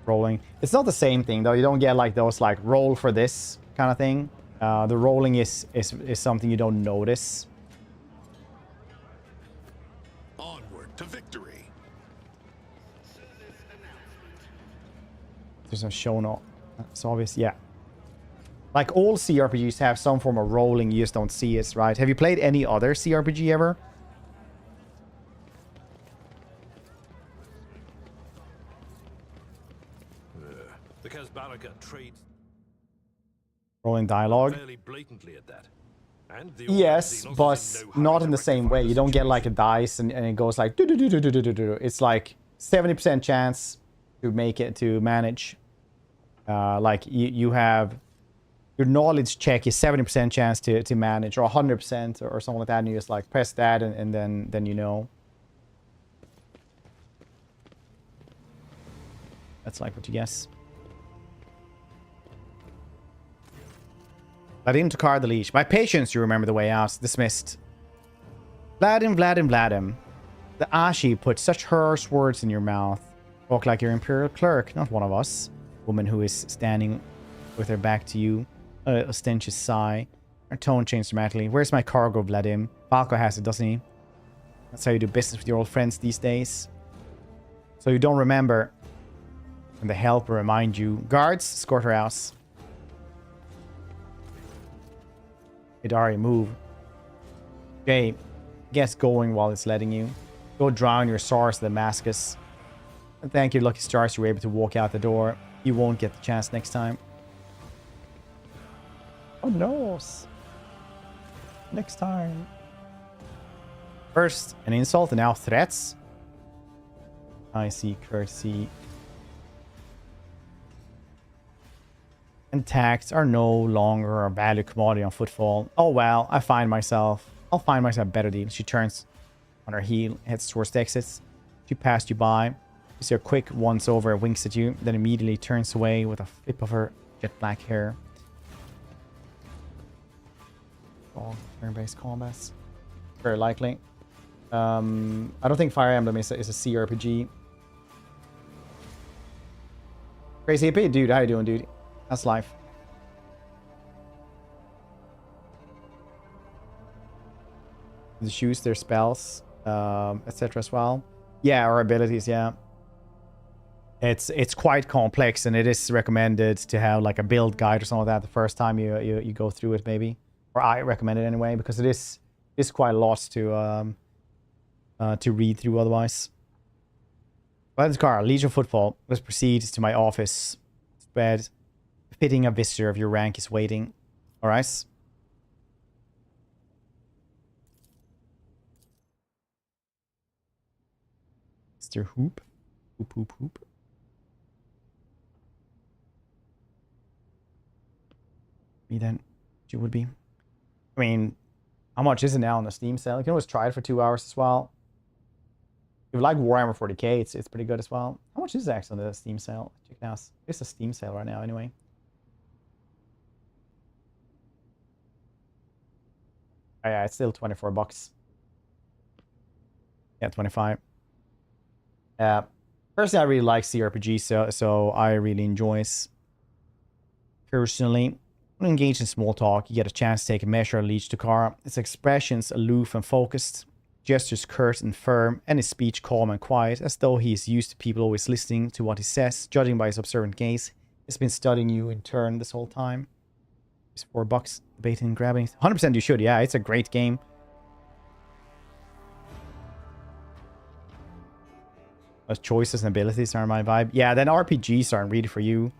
Speaker 1: Rolling. It's not the same thing though. You don't get like those like roll for this kind of thing. The rolling is something you don't notice.
Speaker 3: Onward to victory.
Speaker 1: There's no show no. It's obvious, yeah. Like all CRPGs have some form of rolling, you just don't see it, right? Have you played any other CRPG ever?
Speaker 6: Because Baraka trades
Speaker 1: Rolling dialogue.
Speaker 6: fairly blatantly at that. And the
Speaker 1: Yes,
Speaker 6: Order
Speaker 1: but
Speaker 6: doesn't know how
Speaker 1: not
Speaker 6: to
Speaker 1: in the same
Speaker 6: rectify
Speaker 1: way.
Speaker 6: the
Speaker 1: You don't get like a
Speaker 6: situation.
Speaker 1: dice and it goes like do do do do do do do do. It's like 70% chance to make it to manage. Like you have your knowledge check is 70% chance to manage, or 100% or something like that, and you just like press that and then you know. That's like what you guess. Vladim to card the leash. By patience, you remember the way out. Dismissed. Vladim, Vladim, Vladim. The Ashi put such harsh words in your mouth. Talk like your Imperial clerk, not one of us. Woman who is standing with her back to you. A ostentious sigh. Her tone changed dramatically. Where's my cargo, Vladim? Falco has it, doesn't he? That's how you do business with your old friends these days. So you don't remember. And the help will remind you. Guards, escort her out. Hidari, move. Jay, get going while it's letting you. Go drown your sores in Damascus. And thank your lucky stars you were able to walk out the door. You won't get the chance next time. Oh no. Next time. First, an insult and now threats. I see courtesy. And tax are no longer a value commodity on footfall. Oh well, I'll find myself a better deal. She turns on her heel, heads towards the exits. She passed you by. You see her quick once over, winks at you, then immediately turns away with a flip of her jet black hair. All turn-based combats. Very likely. I don't think Fire Emblem is a CRPG. Crazy AP, dude. How you doing, dude? That's life. The shoes, their spells, etc. as well. Yeah, our abilities, yeah. It's quite complex, and it is recommended to have like a build guide or something like that the first time you go through it, maybe. Or I recommend it anyway, because it is quite a lot to read through otherwise. Let's go. Legion footfall. Let's proceed to my office. Bed. Fitting a visitor of your rank is waiting. Alright. Mr. Hoop. Hoop, hoop, hoop. Me then. You would be. I mean, how much is it now on the Steam sale? You can always try it for 2 hours as well. If you like Warhammer 40k, it's pretty good as well. How much is it actually on the Steam sale? Check it out. It's a Steam sale right now anyway. Oh, yeah, it's still $24. Yeah, 25. Personally, I really like CRPG, so I really enjoy it. Personally, when you engage in small talk, you get a chance to take a measure of Leech to Kara. Its expressions aloof and focused, gestures curt and firm, and his speech calm and quiet, as though he is used to people always listening to what he says. Judging by his observant gaze, he's been studying you in turn this whole time. It's $4. Debating and grabbing. 100% you should. Yeah, it's a great game. Those choices and abilities are my vibe. Yeah, then RPGs aren't really for you.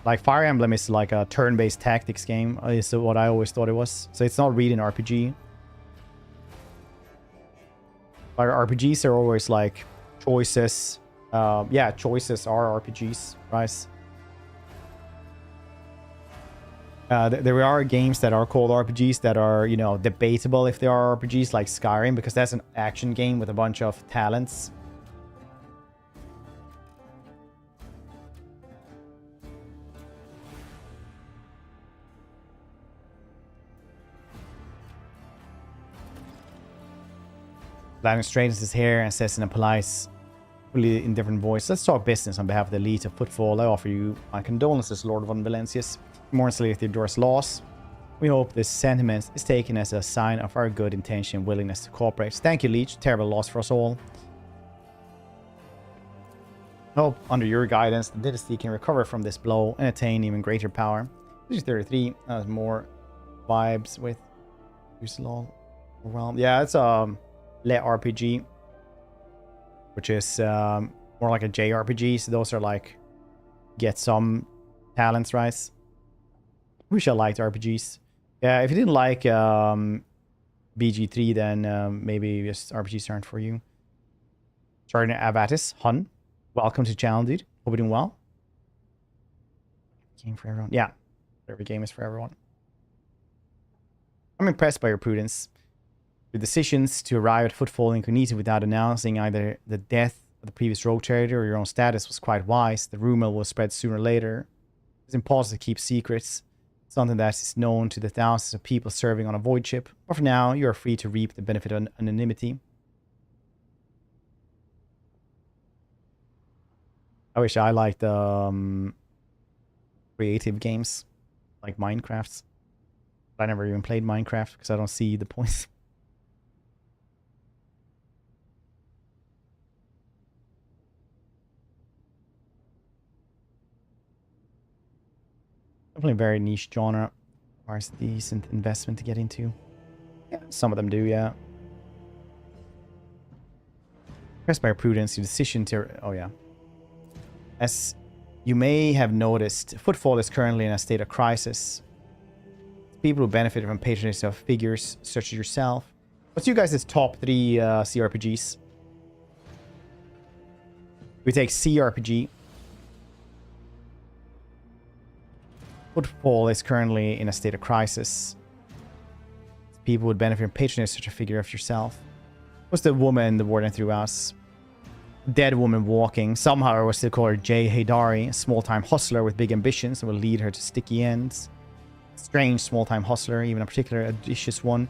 Speaker 1: Like Fire Emblem is like a turn-based tactics game, is what I always thought it was. So it's not really an RPG. But RPGs are always like choices. Yeah, choices are RPGs, right? There are games that are called RPGs that are, you know, debatable if they are RPGs, like Skyrim, because that's an action game with a bunch of talents. Landon straightens his hair and says in a polite, fully indifferent voice, "Let's talk business on behalf of the elite of Footfall. I offer you my condolences, Lord von Valancius. Mourns Lady Theodora's loss. We hope this sentiment is taken as a sign of our good intention and willingness to cooperate. Thank you, Leech. Terrible loss for us all. Hope, under your guidance, the dynasty can recover from this blow and attain even greater power." This is 33. Has more vibes with Law. Well, yeah, it's Le RPG, which is more like a JRPG. So those are like get some talents, right? Wish I liked RPGs. Yeah, if you didn't like BG3, then maybe just RPGs aren't for you. Starting Abatis, Hun. Welcome to the channel, dude. Hope you're doing well. Game for everyone. Yeah, every game is for everyone. I'm impressed by your prudence. Your decisions to arrive at Footfall Incognito without announcing either the death of the previous rogue trader or your own status was quite wise. The rumor will spread sooner or later. It's impossible to keep secrets. Something that is known to the thousands of people serving on a void ship. But for now, you are free to reap the benefit of anonymity. I wish I liked creative games like Minecraft. I never even played Minecraft because I don't see the points. Definitely a very niche genre. Requires decent investment to get into. Yeah, some of them do, yeah. Impressed by your prudence, your decision to... Oh, yeah. As you may have noticed, Footfall is currently in a state of crisis. People who benefit from patronage of figures such as yourself. What's you guys' top 3 CRPGs? We take CRPG. Footfall is currently in a state of crisis. People would benefit from patronage such a figure of yourself. What's the woman the warden threw us? Dead woman walking. Somehow we still call her Jay Haydari, a small-time hustler with big ambitions and will lead her to sticky ends. Strange small-time hustler, even a particular audacious one.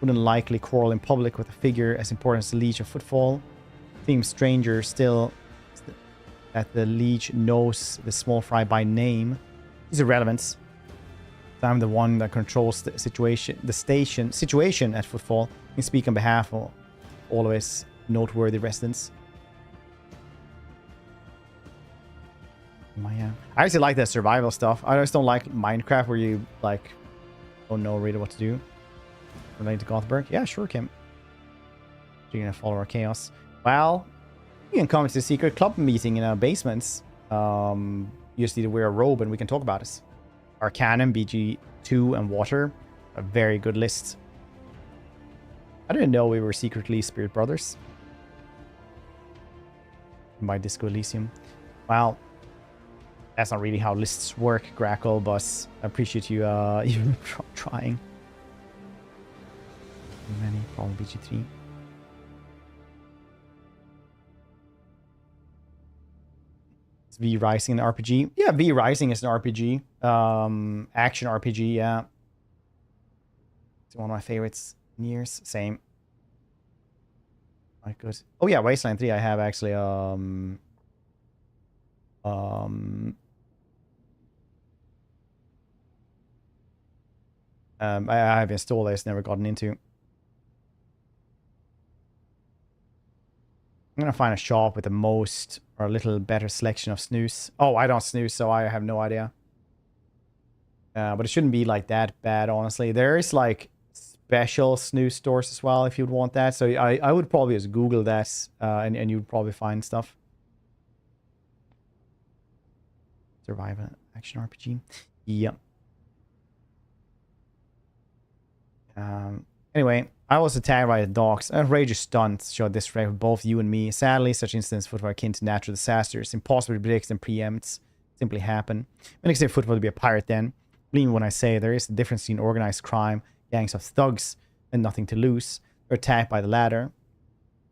Speaker 1: Wouldn't likely quarrel in public with a figure as important as the Liege of Footfall. Seems stranger still that the Liege knows the small fry by name. He's irrelevant. I'm the one that controls the situation at Footfall. I can speak on behalf of all of his noteworthy residents. I actually like that survival stuff. I just don't like Minecraft where you like don't know really what to do. Related to Gothenburg? Yeah, sure, Kim. You're gonna follow our chaos. Well, you can come to the secret club meeting in our basements. You just need to wear a robe and we can talk about it. Arcanum, BG2, and Water. A very good list. I didn't know we were secretly Spirit Brothers. By Disco Elysium. Well, that's not really how lists work, Grackle, but I appreciate you you trying. Many, probably BG3. Is V Rising an RPG? Yeah, V Rising is an RPG. Action RPG, yeah. It's one of my favorites in years. Same. Quite good. Oh yeah, Wasteland 3 I have actually I have installed it, it's never gotten into. I'm gonna find a shop with the most or a little better selection of snooze. Oh, I don't snooze, so I have no idea. But it shouldn't be like that bad, honestly. There is like special snooze stores as well if you'd want that. So I would probably just Google that and you'd probably find stuff. Survivor action RPG. Yep. Anyway, I was attacked by the dogs. An outrageous stunt showed disrespect for both you and me. Sadly, such incidents football akin to natural disasters. Impossible to predict and preempt. Simply happen. When I say football to be a pirate then, believe me when I say there is a difference between organized crime, gangs of thugs, and nothing to lose. They're attacked by the latter.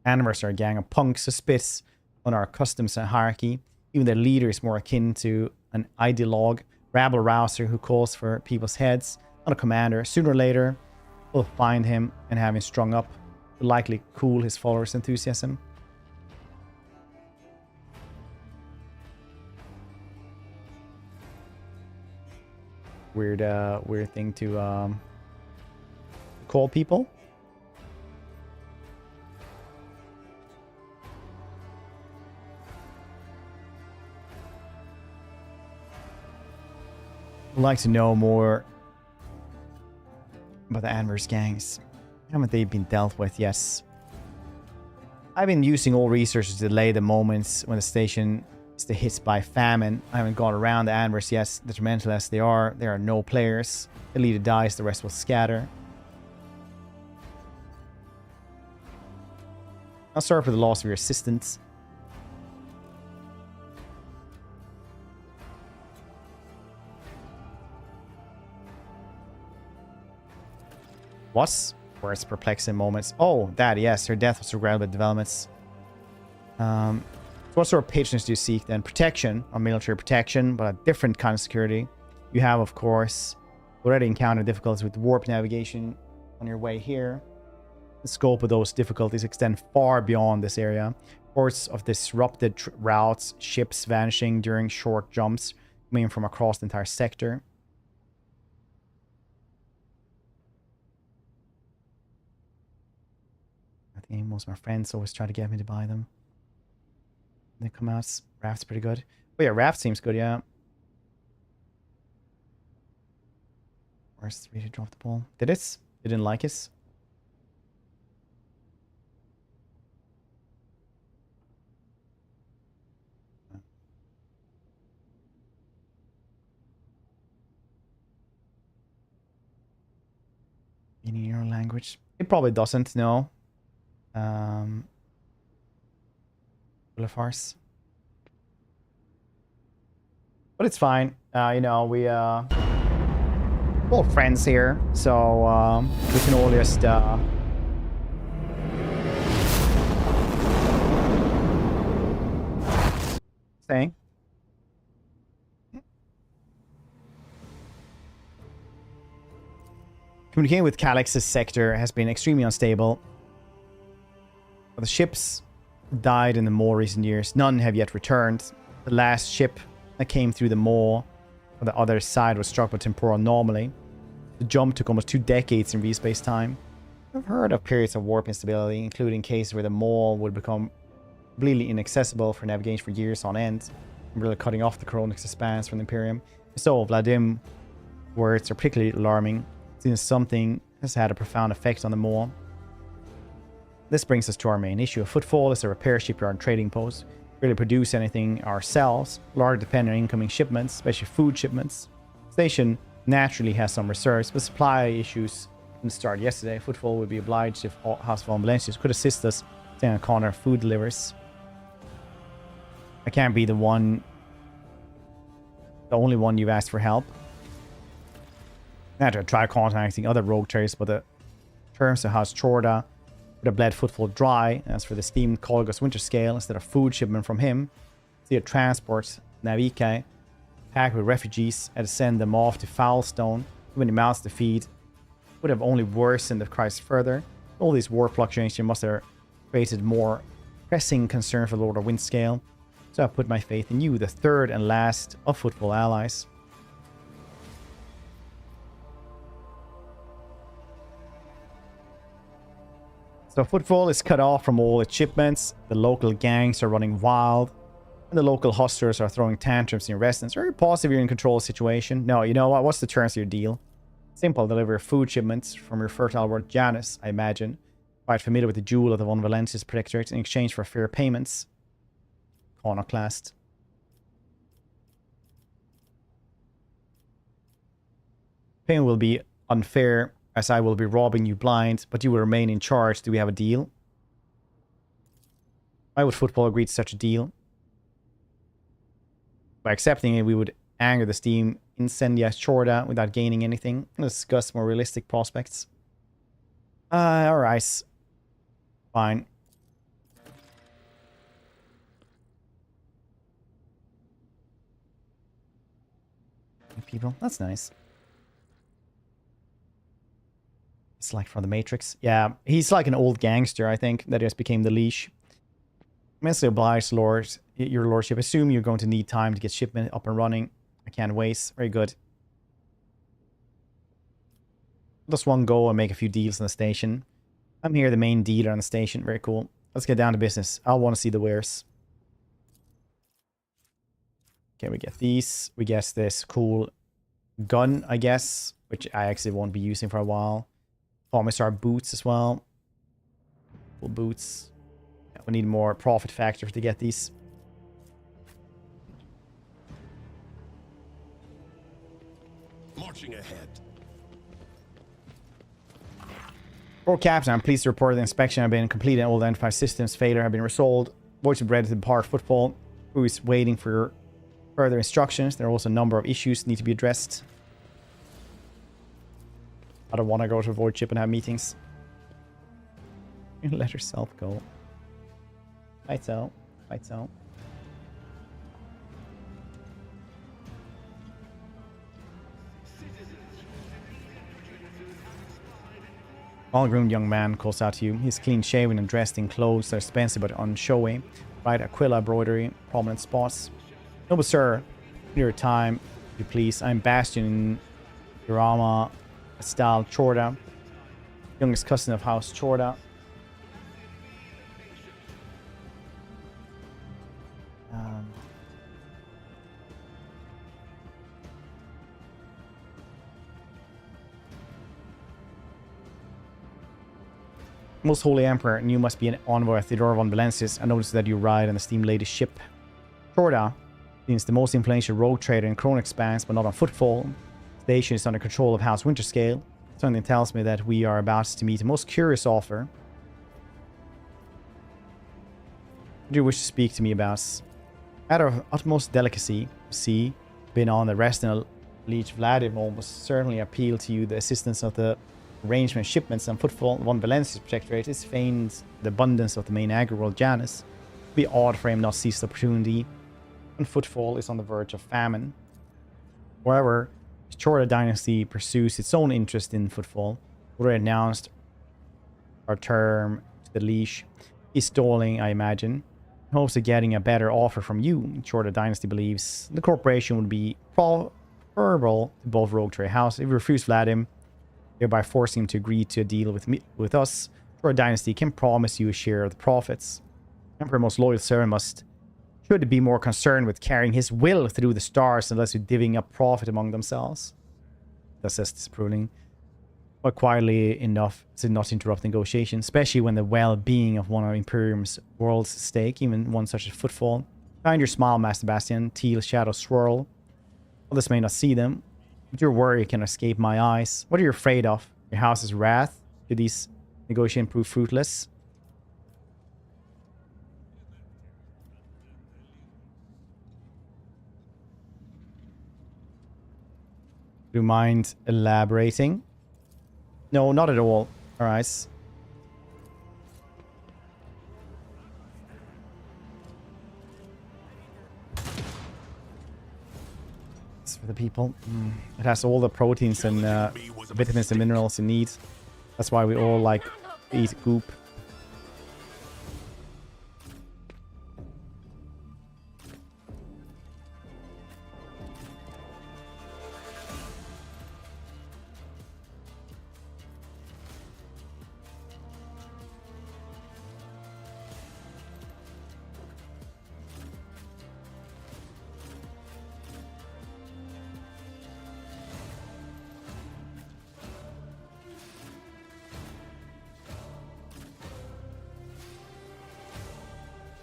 Speaker 1: Animers are a gang of punks who spits on our customs and hierarchy. Even their leader is more akin to an ideologue, rabble-rouser who calls for people's heads, not a commander. Sooner or later, we'll find him and have him strung up. Would likely cool his followers' enthusiasm. Weird thing to call people. I'd like to know more about the Adverse gangs. Haven't they been dealt with? Yes. I've been using all research to delay the moments when the station is hit by famine. I haven't gone around the Adverse yet. Detrimental as they are, there are no players. The leader dies, the rest will scatter. I'll start with the loss of your assistants. Was worst perplexing moments. Oh, that, yes. Her death was regretted with developments. So what sort of patronage do you seek then? Protection, or military protection, but a different kind of security. You have, of course, already encountered difficulties with warp navigation on your way here. The scope of those difficulties extend far beyond this area. Reports of disrupted routes, ships vanishing during short jumps, coming from across the entire sector. I think most of my friends always try to get me to buy them. They come out. Raft's pretty good. Oh yeah, Raft seems good, yeah. Where's 3 to drop the ball? Did it? They didn't like it. In your language. It probably doesn't, no. Full of farce. But it's fine. You know, we're all friends here, so we can all just saying. Communicating with Calix's sector has been extremely unstable. The ships died in the more recent years. None have yet returned. The last ship that came through the maw on the other side was struck by temporal anomaly. The jump took almost 2 decades in V-space time. I've heard of periods of warp instability, including cases where the maw would become completely inaccessible for navigation for years on end, really cutting off the Koronus Expanse from the Imperium. So, Vladim's words are particularly alarming, since something has had a profound effect on the maw. This brings us to our main issue. A Footfall is a repair shipyard and trading post. We really produce anything ourselves, largely depending on incoming shipments, especially food shipments. The station naturally has some reserves, but supply issues didn't start yesterday. Footfall would be obliged if House von Valancius could assist us staying on corner food delivers. I can't be the only one you've asked for help. I had to try contacting other rogue traders, but the terms of House Chorda would have bled Footfall dry. As for the steamed Colgus Winter Scale, instead of food shipment from him, see a transport Navicae packed with refugees and to send them off to Foulstone. Too many mouths to feed would have only worsened the crisis further. All these war fluctuations must have created more pressing concern for Lord of Windscale. So I put my faith in you, the third and last of Footfall allies. So Footfall is cut off from all its shipments, the local gangs are running wild, and the local hustlers are throwing tantrums in your residence. Very positive you're in control of the situation. No, you know what? What's the terms of your deal? Simple, deliver food shipments from your fertile world Janus, I imagine. Quite familiar with the jewel of the von Valancius Protectorate in exchange for fair payments. Iconoclast. Payment will be unfair, as I will be robbing you blind, but you will remain in charge. Do we have a deal? Why would Footfall agree to such a deal? By accepting it, we would anger the steam Incendia Chorda without gaining anything. Let's discuss more realistic prospects. Alright. Fine. People, that's nice. It's like from the Matrix. Yeah, he's like an old gangster, I think, that just became the leash. Immensely obliged, Lord, your lordship. Assume you're going to need time to get shipment up and running. I can't waste. Very good. Just one go and make a few deals on the station. I'm here, the main dealer on the station. Very cool. Let's get down to business. I'll want to see the wares. Okay, we get these. We get this cool gun, I guess, which I actually won't be using for a while. Commissar boots as well. Cool boots. Yeah, we need more profit factor to get these.
Speaker 3: Marching ahead.
Speaker 1: For Captain, I'm pleased to report the inspection have been completed and all the identified systems failure have been resolved. Voice is ready to depart footfall. Who is waiting for further instructions? There are also a number of issues that need to be addressed. I don't want to go to a void ship and have meetings. Let herself go. Lights out. Lights out. Well-groomed young man calls out to you. He's clean-shaven and dressed in clothes that are expensive but unshowy. Bright Aquila embroidery, prominent spots. Noble sir, your time, if you please. I'm Bastion in Urama Style Chorda, youngest cousin of House Chorda. Most Holy Emperor, and you must be an envoy of Theodore von Valancius. I noticed that you ride on the steam latest ship. Chorda seems the most influential rogue trader in Koronus Expanse, but not on footfall. Station is under control of House Winterscale. Something tells me that we are about to meet a most curious offer. What do you wish to speak to me about? Out of utmost delicacy, see, been on the rest and Liege Vladimir almost certainly appeal to you. The assistance of the arrangement shipments and footfall von Valancius Protectorate is feigned the abundance of the main agri-world Janus. It would be odd for him not to seize the opportunity when footfall is on the verge of famine. However, the Chorda dynasty pursues its own interest in footfall. Already announced our term to the leash. He's stalling, I imagine. In hopes of getting a better offer from you. Chorda dynasty believes the corporation would be preferable to both rogue trade house. If you refuse Vladimir, thereby forcing him to agree to a deal with us, Chorda dynasty can promise you a share of the profits. Emperor most loyal servant should be more concerned with carrying his will through the stars unless you're divvying up profit among themselves. That says disapproving. But quietly enough to not interrupt negotiations, especially when the well-being of one of Imperium's world's at stake, even one such as footfall. Find your smile, Master Bastian. Teal shadows swirl. Others may not see them, but your worry can escape my eyes. What are you afraid of? Your house's wrath? Could these negotiations prove fruitless? Do you mind elaborating? No, not at all. All right. It's for the people. It has all the proteins and vitamins and minerals you need. That's why we all like eat goop.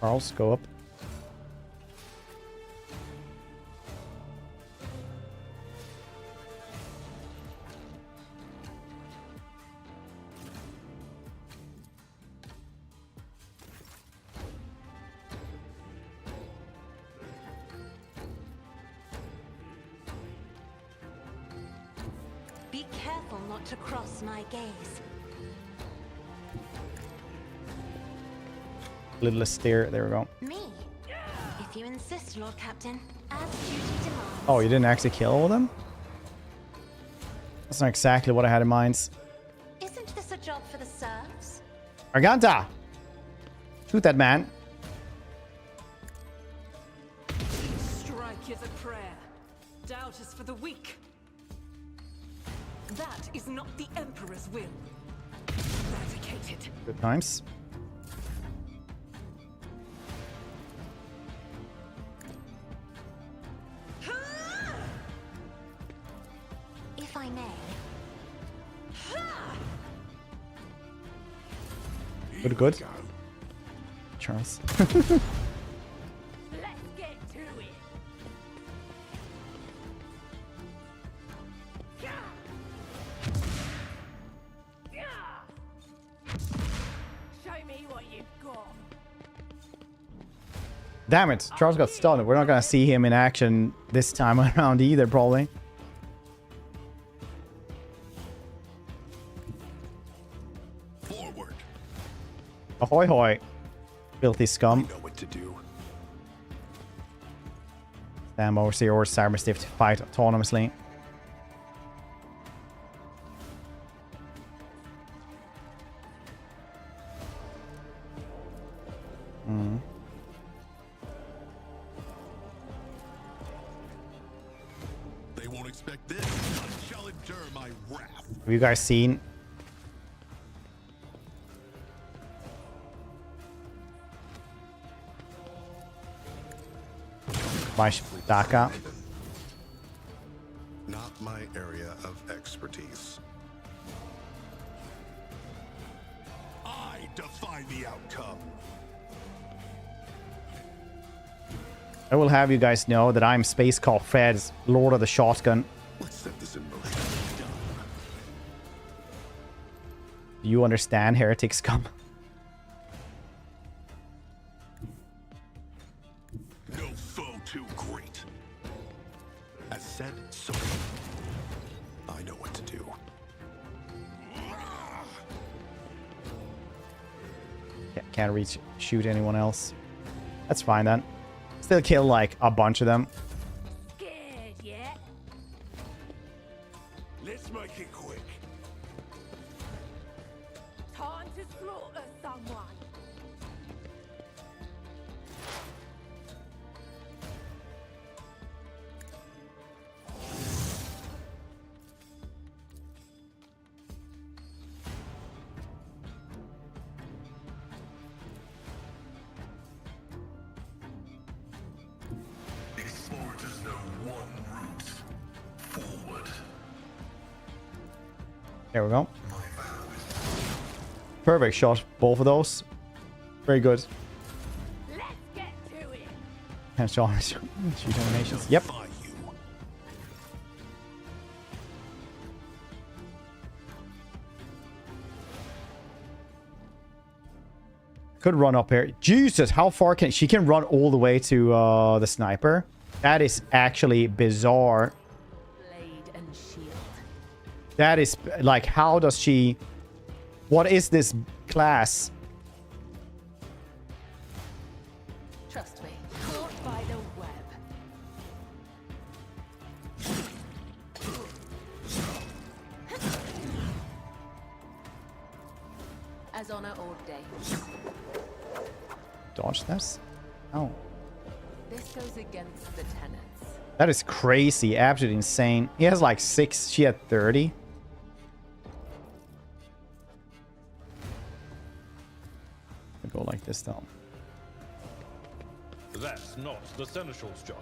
Speaker 1: Charles, go up.
Speaker 2: Be careful not to cross my gaze.
Speaker 1: Littlest stare. There we go.
Speaker 2: Me? If you insist, Lord Captain, as duty demands.
Speaker 1: Oh, you didn't actually kill all of them? That's not exactly what I had in mind.
Speaker 2: Isn't the the serfs?
Speaker 1: Arganta! Shoot that man.
Speaker 4: Strike is a prayer. Doubt is for the weak. That is not the Emperor's will. Eradicated.
Speaker 1: Good times.
Speaker 2: If I may.
Speaker 1: Good, good. Charles.
Speaker 5: Let's get to it. Show me what you've got.
Speaker 1: Damn it, Charles got stunned. We're not gonna see him in action this time around either, probably.
Speaker 3: Forward.
Speaker 1: Ahoy hoy. Filthy scum.
Speaker 3: Know what to do.
Speaker 1: Stand overseer or cyber-mastiff to fight autonomously.
Speaker 3: They won't expect this. None shall endure my wrath.
Speaker 1: Have you guys seen? My Daka.
Speaker 3: Not my area of expertise. I define the outcome.
Speaker 1: I will have you guys know that I'm Space Cop Fred's Lord of the Shotgun.
Speaker 3: Let's set this in motion.
Speaker 1: Do you understand, heretic scum?
Speaker 3: No foe too great. As said, so I know what to do.
Speaker 1: Can't reach, shoot anyone else. That's fine then. Still kill like a bunch of them.
Speaker 5: Scared yet?
Speaker 3: Let's make it quick.
Speaker 5: Time to slaughter someone.
Speaker 7: Explorators know one route. Forward.
Speaker 1: There we go.
Speaker 7: My vow is
Speaker 1: Perfect shot. Both of those. Very good.
Speaker 5: Let's get to it.
Speaker 1: And shot. Shoot animations. Yep.
Speaker 3: Defy you.
Speaker 1: Could run up here. Jesus, how far can she can run all the way to the sniper? That is actually bizarre.
Speaker 5: Blade and shield.
Speaker 1: That is like, how does she? What is this class?
Speaker 5: Trust me. Caught by the web. As honor ordained.
Speaker 1: Dodge this? Oh,
Speaker 5: This goes against the tenets.
Speaker 1: that is crazy. Absolutely insane. He has like 6. She had 30. I'll go like this though.
Speaker 6: That's not the Seneschal's job.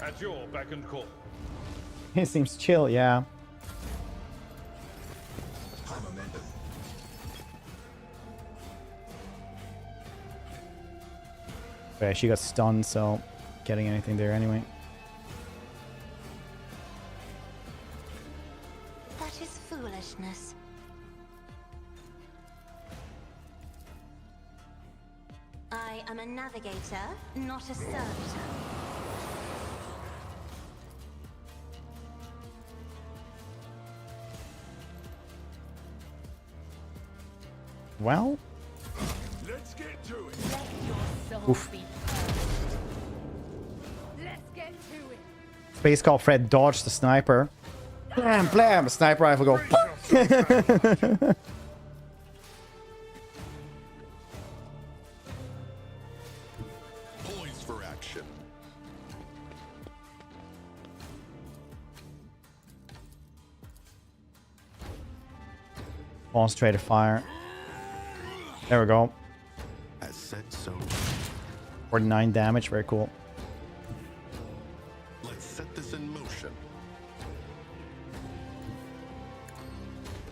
Speaker 6: At your beck and call.
Speaker 1: He seems chill, yeah.
Speaker 7: high momentum.
Speaker 1: But she got stunned, so getting anything there anyway.
Speaker 2: That is foolishness. I am a navigator, not a servitor.
Speaker 1: Well,
Speaker 3: Let's get to it.
Speaker 5: Let your soul
Speaker 1: Oof.
Speaker 5: be purged. Let's get to it.
Speaker 1: Space Cop Fred dodged the sniper. Blam, blam. Sniper rifle go.
Speaker 3: Poised for action.
Speaker 1: Concentrated fire. There we go.
Speaker 3: As said, so
Speaker 1: 49 damage. Very cool.
Speaker 3: let's set this in motion.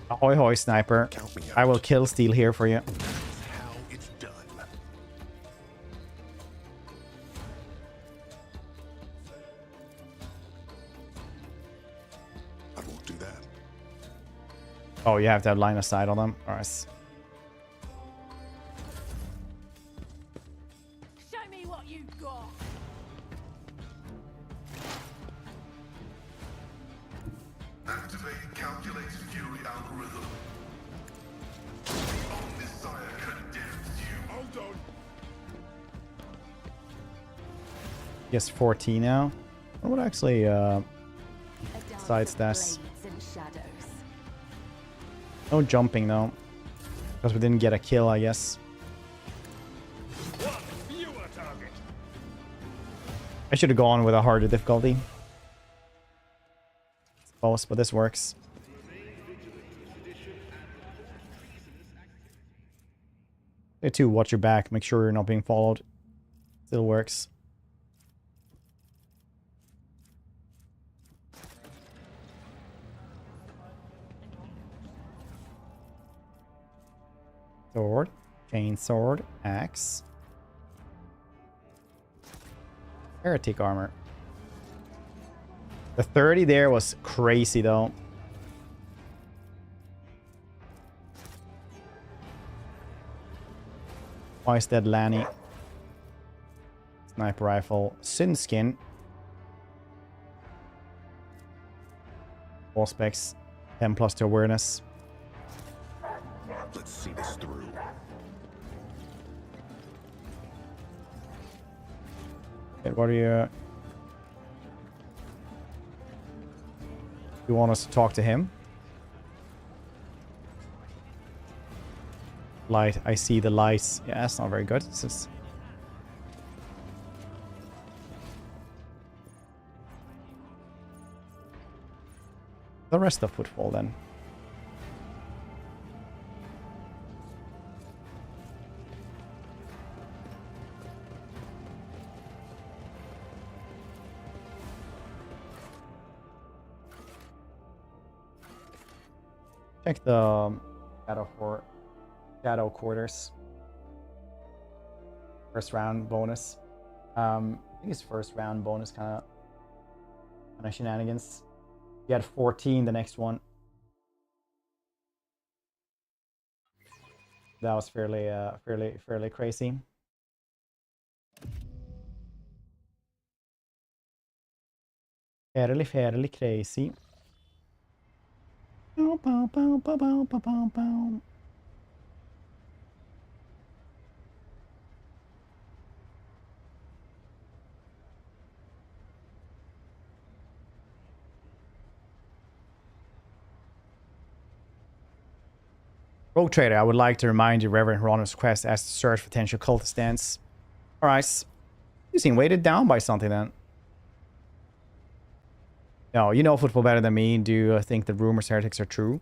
Speaker 1: Ahoy hoy, sniper.
Speaker 3: Count me out.
Speaker 1: I will kill steal here for you.
Speaker 3: That's how it's done. I won't do that.
Speaker 1: Oh, you have to have line of sight on them. All right.
Speaker 5: Show me what you've got.
Speaker 7: Activate calculated fury algorithm. The Omnissiah condemns you.
Speaker 3: Hold on.
Speaker 1: Yes, 14 now. I would actually side stats. No jumping though, because we didn't get a kill, I guess.
Speaker 6: One fewer target.
Speaker 1: I should have gone with a harder difficulty. Suppose, but this works. Day 2, watch your back. Make sure you're not being followed. Still works. Sword, chain sword, axe. Heretic armor. The 30 there was crazy though. Twice dead Lanny. Sniper rifle, sin skin. All specs, 10 plus to awareness.
Speaker 3: Let's see this through.
Speaker 1: Okay, what are you... You want us to talk to him? Light, I see the lights. Yeah, that's not very good. This is... The rest of footfall then. Check the shadow quarters. First round bonus. I think it's first round bonus kind of shenanigans. You had 14 the next one. That was fairly crazy. Fairly crazy. Bow, bow, bow, bow, bow, bow, bow, bow. Rogue Trader, I would like to remind you, Reverend Hieronymus' quest as to search for potential cultist stands. Alright. You seem weighted down by something then. No, you know football better than me. Do you think the rumors heretics are true?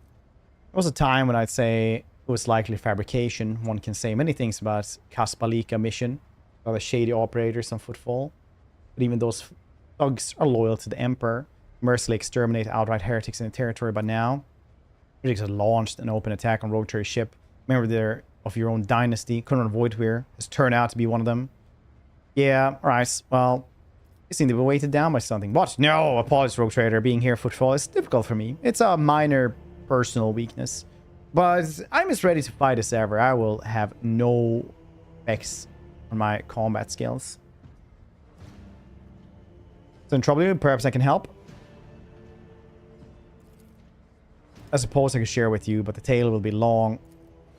Speaker 1: There was a time when I'd say it was likely fabrication. One can say many things about Kaspalika mission, other shady operators on footfall. But even those thugs are loyal to the Emperor, mercilessly exterminate outright heretics in the territory. But now, heretics have launched an open attack on Rogue Trader's ship. Member there of your own dynasty, Koronus Voidweir, has turned out to be one of them. Yeah, alright, well, you seem to be weighted down by something. What? No, apologies, Rogue Trader. Being here footfall is difficult for me. It's a minor personal weakness. But I'm as ready to fight as ever. I will have no effects on my combat skills. So in trouble, perhaps I can help. I suppose I could share with you, but the tale will be long.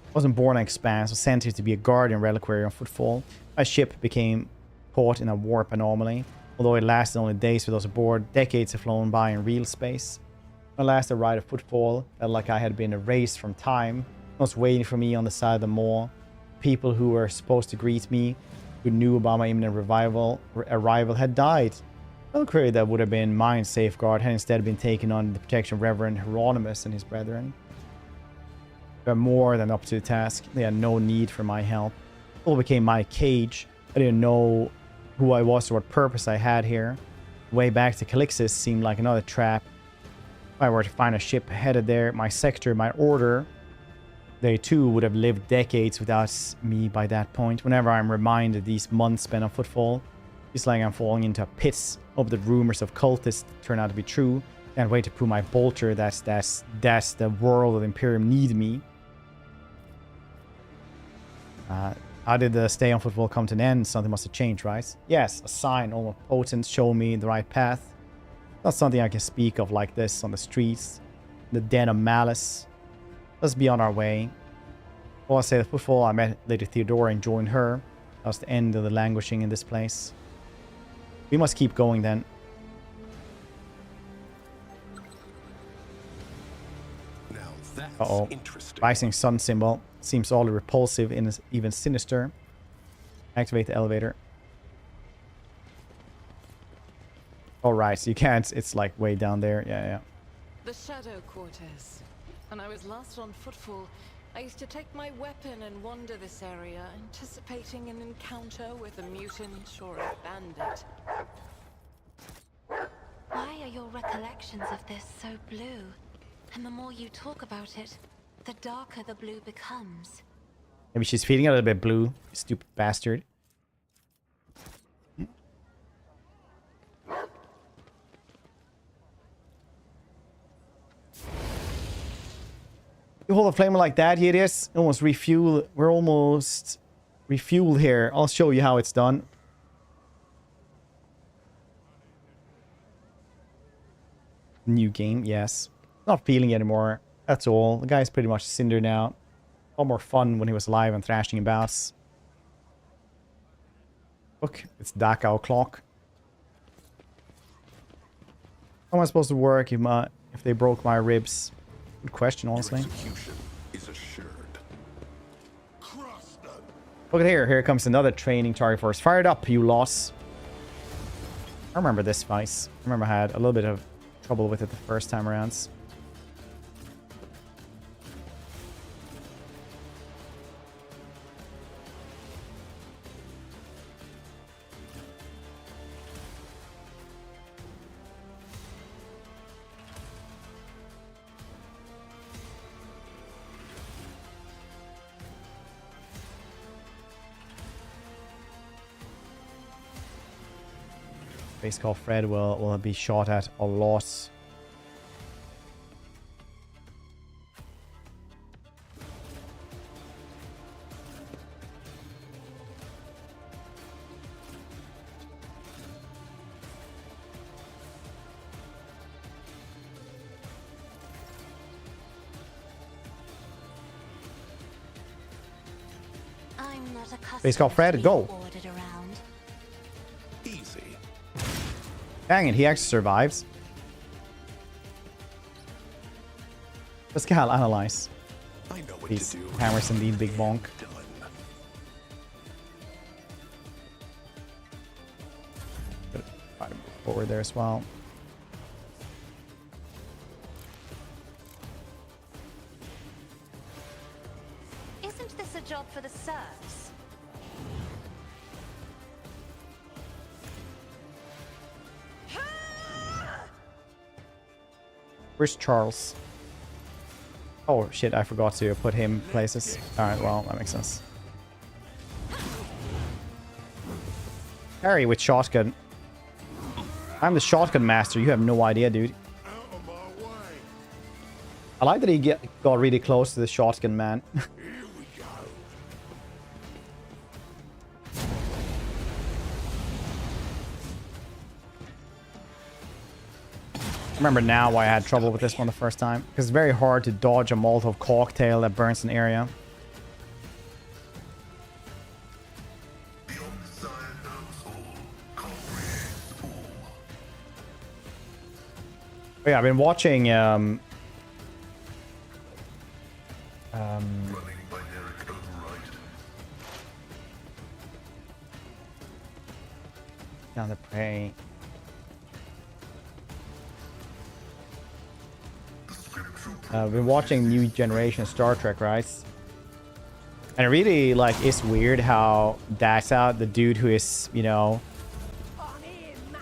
Speaker 1: I wasn't born on Expanse, was sent here to be a guardian reliquary on footfall. My ship became caught in a warp anomaly. Although it lasted only days with us aboard, decades have flown by in real space. My last arrived at Footfall felt like I had been erased from time. No was waiting for me on the side of the mall. People who were supposed to greet me, who knew about my imminent arrival, had died. Valkyrie that would have been mine safeguard had instead been taken on the protection of Reverend Hieronymus and his brethren. They were more than up to the task. They had no need for my help. It all became my cage. I didn't know who I was or what purpose I had here. The way back to Calixis seemed like another trap. If I were to find a ship headed there, my sector, my order, they too would have lived decades without me by that point. Whenever I'm reminded of these months spent on Footfall, it's like I'm falling into pits. Hope the rumors of cultists turn out to be true. Can't wait to prove my bolter that's the world of the Imperium need me. How did the stay on Footfall come to an end? Something must have changed, right? Yes, a sign, almost potent, show me the right path. Not something I can speak of like this on the streets. The den of malice. Let's be on our way. Well, I say the Footfall, I met Lady Theodora and joined her. That was the end of the languishing in this place. We must keep going then.
Speaker 3: Now that's
Speaker 1: Uh-oh.
Speaker 3: interesting.
Speaker 1: Rising sun symbol. Seems oddly repulsive and even sinister. Activate the elevator. Alright, so you can't. It's like way down there. Yeah.
Speaker 4: The Shadow Quarters. When I was last on Footfall, I used to take my weapon and wander this area, anticipating an encounter with a mutant or a bandit.
Speaker 2: Why are your recollections of this so blue? And the more you talk about it, the darker the blue becomes.
Speaker 1: Maybe she's feeling a little bit blue. Stupid bastard. You hold a flamer like that, here it is. Almost refuel. We're almost refueled here. I'll show you how it's done. New game, yes. Not feeling it anymore. That's all. The guy's pretty much cinder now. A lot more fun when he was alive and thrashing about. Look, it's Dachau clock. How am I supposed to work if they broke my ribs? Good question, honestly.
Speaker 3: Execution is assured.
Speaker 1: Look at here. Here comes another training target for us. Fire it up, you loss. I remember this vice. I remember I had a little bit of trouble with it the first time around. Base called Fred will be shot at a loss.
Speaker 2: I'm not accustomed
Speaker 1: Base called Fred,
Speaker 2: to being
Speaker 1: go.
Speaker 2: ordered around.
Speaker 3: Easy.
Speaker 1: Dang it, he actually survives. Let's get analyze.
Speaker 3: I know what
Speaker 1: These
Speaker 3: to do.
Speaker 1: hammers indeed big bonk.
Speaker 3: Done.
Speaker 1: Try to move forward there as well.
Speaker 2: Isn't this a job for the serfs?
Speaker 1: Where's Charles? Oh shit, I forgot to put him places. Alright, well, that makes sense. Harry with shotgun. I'm the shotgun master. You have no idea, dude. I like that he got really close to the shotgun man. I remember now why I had trouble with this one the first time. Because it's very hard to dodge a Molotov cocktail that burns an area.
Speaker 7: The omniscient knows all, comprehends all.
Speaker 1: Oh, yeah, I've been watching
Speaker 7: Running binaric override.
Speaker 1: down the prey.
Speaker 7: The scriptural
Speaker 1: I've been watching New Generation Star Trek, right? And it really like is weird how Daxa, the dude who is, you know,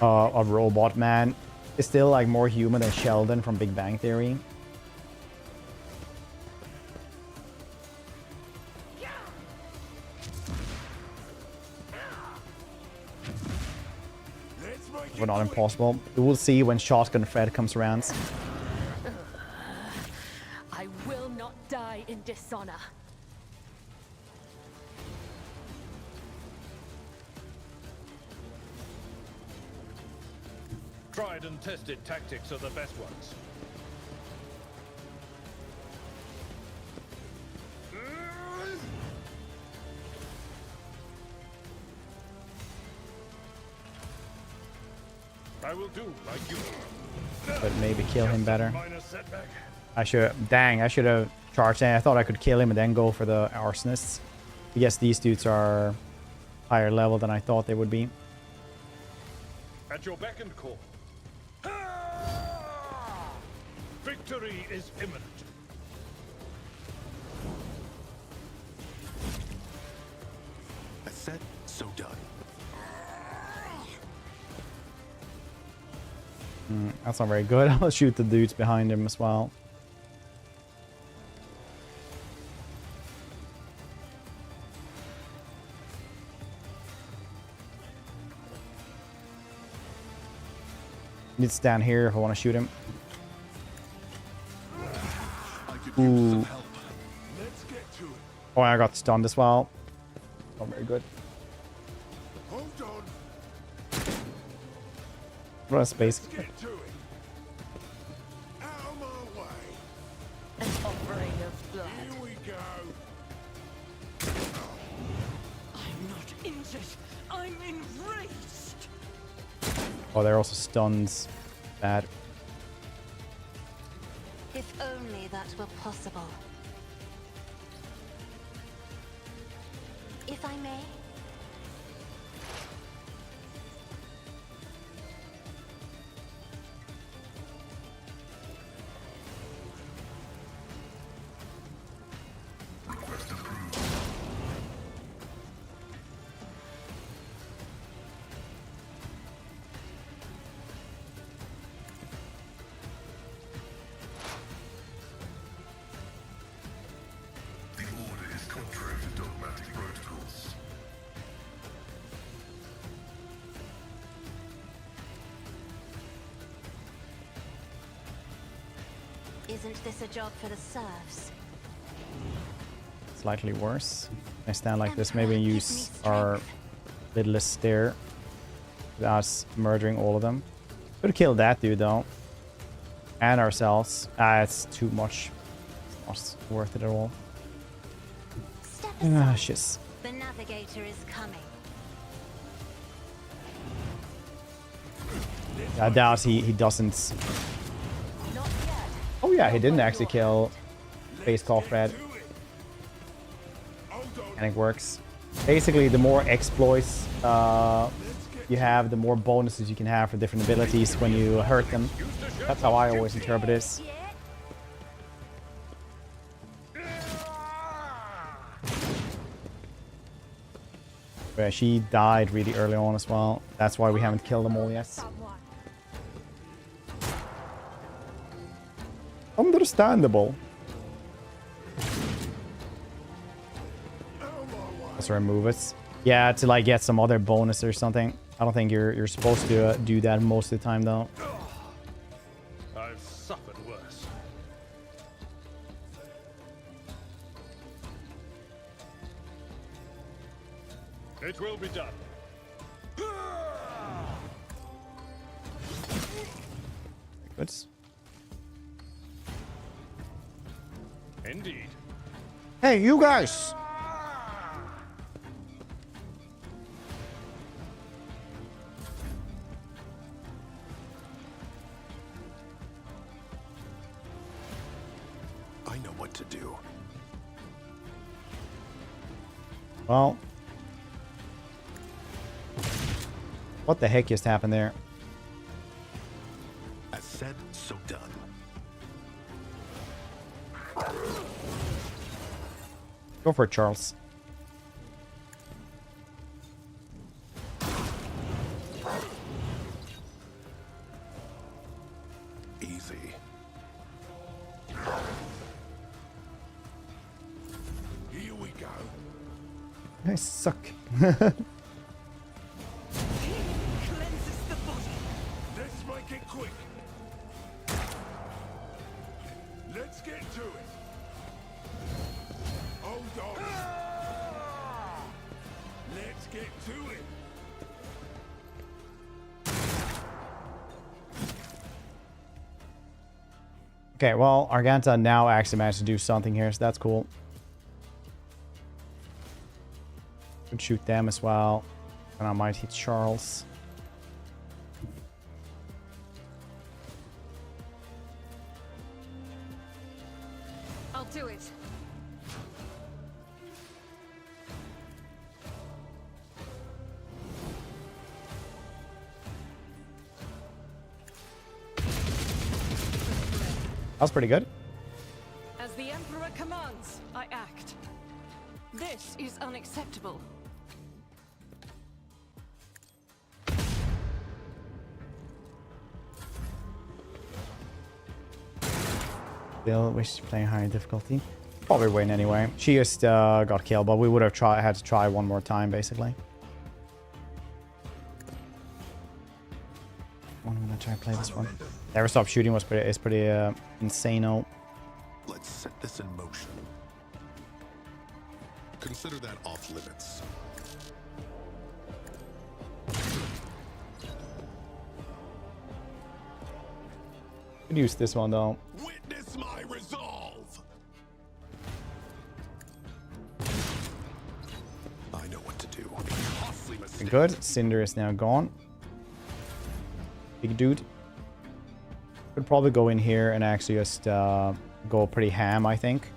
Speaker 1: a robot man, is still like more human than Sheldon from Big Bang Theory. But not impossible. We will see when Shotgun Fred comes around.
Speaker 5: I will not die in dishonor.
Speaker 6: Tried and tested tactics are the best ones. I will do like you.
Speaker 1: But maybe kill him better.
Speaker 6: Minor setback.
Speaker 1: I should have charged in. I thought I could kill him and then go for the arsonists. I guess these dudes are higher level than I thought they would be.
Speaker 6: At your beck and call. Victory is imminent.
Speaker 3: As said, so done.
Speaker 1: That's not very good. I'll shoot the dudes behind him as well. Need to stand here if I want to shoot him.
Speaker 3: I could use some help.
Speaker 7: Let's get to it.
Speaker 1: Oh, I got stunned as well. Not very good.
Speaker 7: Hold on.
Speaker 1: What a space.
Speaker 7: Get to it. Out of my way.
Speaker 5: An offering of blood.
Speaker 7: Here we go.
Speaker 5: I'm not injured. I'm enraged.
Speaker 1: Oh, they're also stuns. Bad.
Speaker 2: If only that were possible. If I may.
Speaker 7: Request approved. The order is contrary to dogmatic protocols.
Speaker 2: Isn't this a job for the serfs?
Speaker 1: Slightly worse. I stand like this, maybe use our littlest stair without us murdering all of them. Could kill that dude though. And ourselves. It's too much. It's not worth it at all.
Speaker 2: Step
Speaker 1: Ah,
Speaker 2: aside.
Speaker 1: shiz.
Speaker 2: The navigator is coming.
Speaker 1: I doubt he doesn't.
Speaker 2: Not yet.
Speaker 1: Oh yeah, he didn't actually kill Face Call Fred. And it works. Basically, the more exploits you have, the more bonuses you can have for different abilities when you hurt them. That's how I always interpret this. But she died really early on as well. That's why we haven't killed them all yet. Understandable. Let's remove it. Yeah, to like get some other bonus or something. I don't think you're supposed to do that most of the time though.
Speaker 6: I've suffered worse. It will be done.
Speaker 1: Good.
Speaker 6: Indeed.
Speaker 1: Hey, you guys!
Speaker 3: what to do.
Speaker 1: Well, what the heck just happened there?
Speaker 3: As said, so done.
Speaker 1: Go for it, Charles.
Speaker 3: Easy. Here we go.
Speaker 1: I suck.
Speaker 3: Let's make it quick. Let's get to it. Hold on. Let's get to it.
Speaker 1: Okay, well, Argenta now actually managed to do something here, so that's cool. Could shoot them as well. And I might hit Charles.
Speaker 4: I'll do it.
Speaker 1: That was pretty good.
Speaker 4: As the Emperor commands, I act. This is unacceptable.
Speaker 1: Bill wishes to play higher difficulty. Probably win anyway. She just got killed, but we would have had to try one more time, basically. I'm gonna try to play this one. Never stop shooting was pretty insane-o.
Speaker 3: Let's set this in motion. Consider that off limits.
Speaker 1: Could use this one though.
Speaker 3: Witness my resolve. I know what to do. Costly mistake.
Speaker 1: Good. Cinder is now gone. Big dude. Could probably go in here and actually just go pretty ham, I think.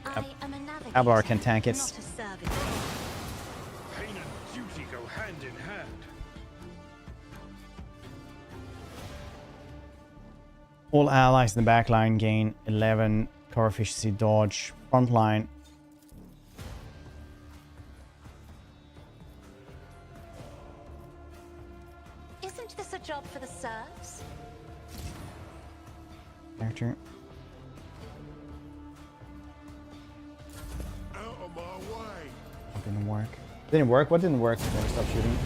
Speaker 2: I am a navigator,
Speaker 1: Ablar can tank it.
Speaker 2: not a servant.
Speaker 6: Pain and duty go hand in hand.
Speaker 1: All allies in the back line gain 11 core efficiency dodge. Front line.
Speaker 2: Isn't this a job for the serfs?
Speaker 1: Character.
Speaker 3: Out of my way.
Speaker 1: What didn't work? Didn't work? What didn't work? Never stop shooting.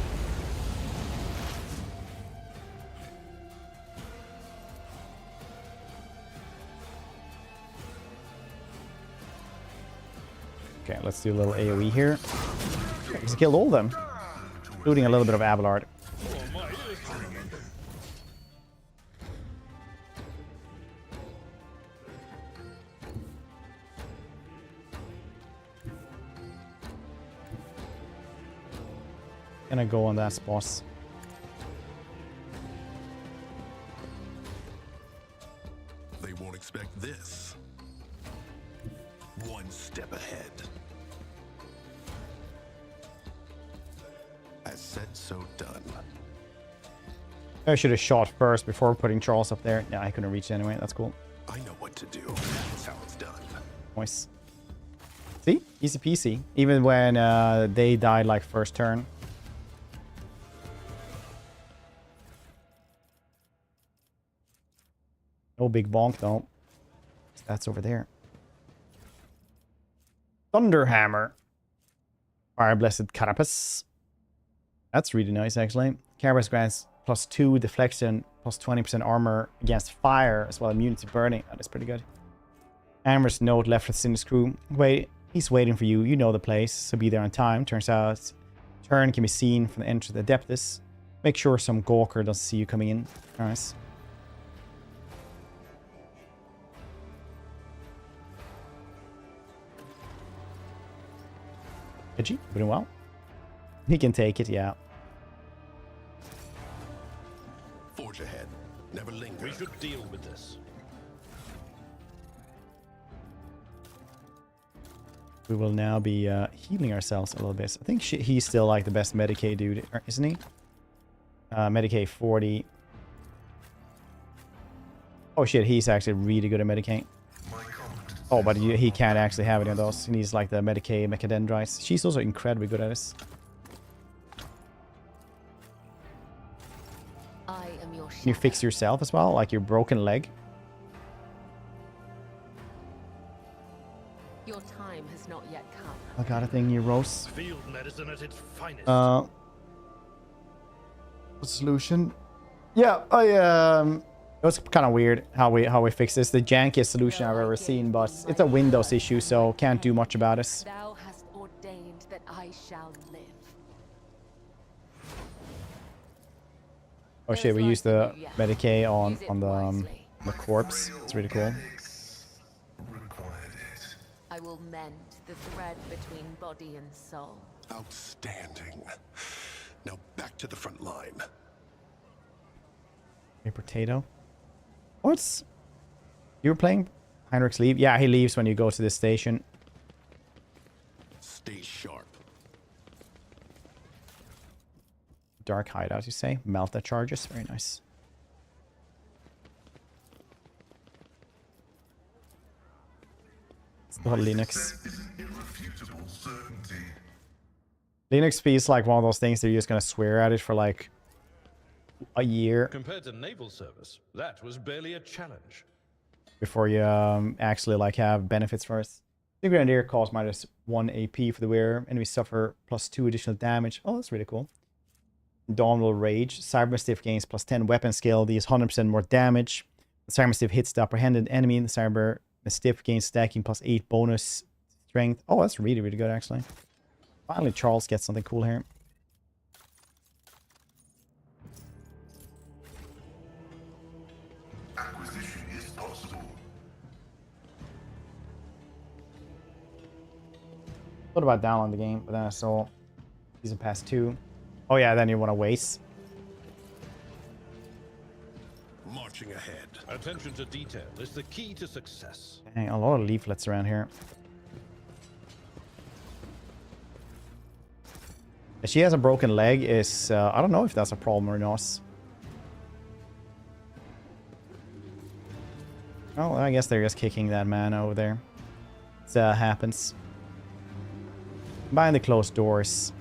Speaker 1: Okay, let's do a little AoE here. He's killed all of them, including a little bit of Abelard.
Speaker 6: Oh, my ears ringing.
Speaker 1: Gonna go on that boss.
Speaker 3: They won't expect this. One step ahead. As said, so done.
Speaker 1: I should have shot first before putting Charles up there. Yeah, I couldn't reach it anyway. That's cool.
Speaker 3: I know what to do. That's how it's done.
Speaker 1: Nice. See? Easy peasy. Even when they died like first turn. No big bonk though. That's over there. Thunderhammer. Fire Blessed Carapace. That's really nice actually. Carapace grants +2 deflection, +20% armor against fire, as well as immunity to burning. That is pretty good. Amber's note left with Cinder's crew. Wait, he's waiting for you. You know the place, so be there on time. Turns out, turn can be seen from the entrance of the Adeptus. Make sure some gawker doesn't see you coming in. Nice. Edgy, doing well. He can take it, yeah.
Speaker 3: Charge ahead. Never linger.
Speaker 6: We should deal with this.
Speaker 1: We will now be healing ourselves a little bit. I think he's still like the best Medicaid dude, isn't he? Medicaid 40. Oh shit, he's actually really good at Medicaid. Oh, but he can't actually have any of those. He needs like the Medicaid Mechadendrites. She's also incredibly good at this.
Speaker 5: I am your
Speaker 1: Can you fix yourself as well? Like your broken leg?
Speaker 5: Your time has not yet come.
Speaker 1: I got a thing, Rose.
Speaker 6: Field medicine at its finest.
Speaker 1: Solution. Yeah, it was kind of weird how we fix this. The jankiest solution I've ever seen, but it's a Windows issue, so can't do much about it.
Speaker 5: Thou hast ordained that I shall live.
Speaker 1: Oh shit, we used the Medicaid on the corpse. It's really cool.
Speaker 5: I will mend the thread between body and soul.
Speaker 3: Outstanding. Now back to the front line.
Speaker 1: A potato. What's you were playing? Heinrich's leave? Yeah, he leaves when you go to this station.
Speaker 3: Stay sharp.
Speaker 1: Dark hideout, you say? Melt that charges. Very nice. It's not Linux. Linux feels like one of those things that you're just gonna swear at it for like a year
Speaker 6: Compared to naval service, that was barely a challenge.
Speaker 1: before you actually like have benefits for it. The Grenadier costs -1 AP for the wearer. Enemies suffer +2 additional damage. Oh, that's really cool. Indomitable Rage. Cyber-mastiff gains +10 weapon skill. Deals 100% more damage. The cyber-mastiff hits the apprehended enemy. The cyber-mastiff gains stacking +8 bonus strength. Oh, that's really, really good actually. Finally, Charles gets something cool here.
Speaker 7: Acquisition is possible.
Speaker 1: What about download the game? But then I saw Season Pass 2. Oh yeah, then you want to waste.
Speaker 3: Marching ahead.
Speaker 6: Attention to detail is the key to success.
Speaker 1: Dang, a lot of leaflets around here. She has a broken leg is, I don't know if that's a problem or not. Oh, I guess they're just kicking that man over there. It happens. Behind the closed doors,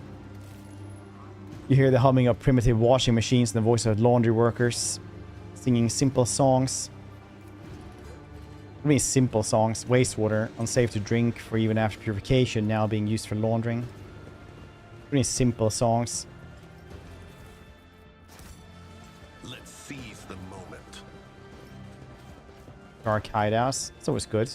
Speaker 1: you hear the humming of primitive washing machines and the voice of laundry workers singing simple songs. I mean simple songs. Wastewater, unsafe to drink for even after purification, now being used for laundering. Pretty simple songs.
Speaker 3: Let's seize the moment.
Speaker 1: Dark hideouts. It's always good.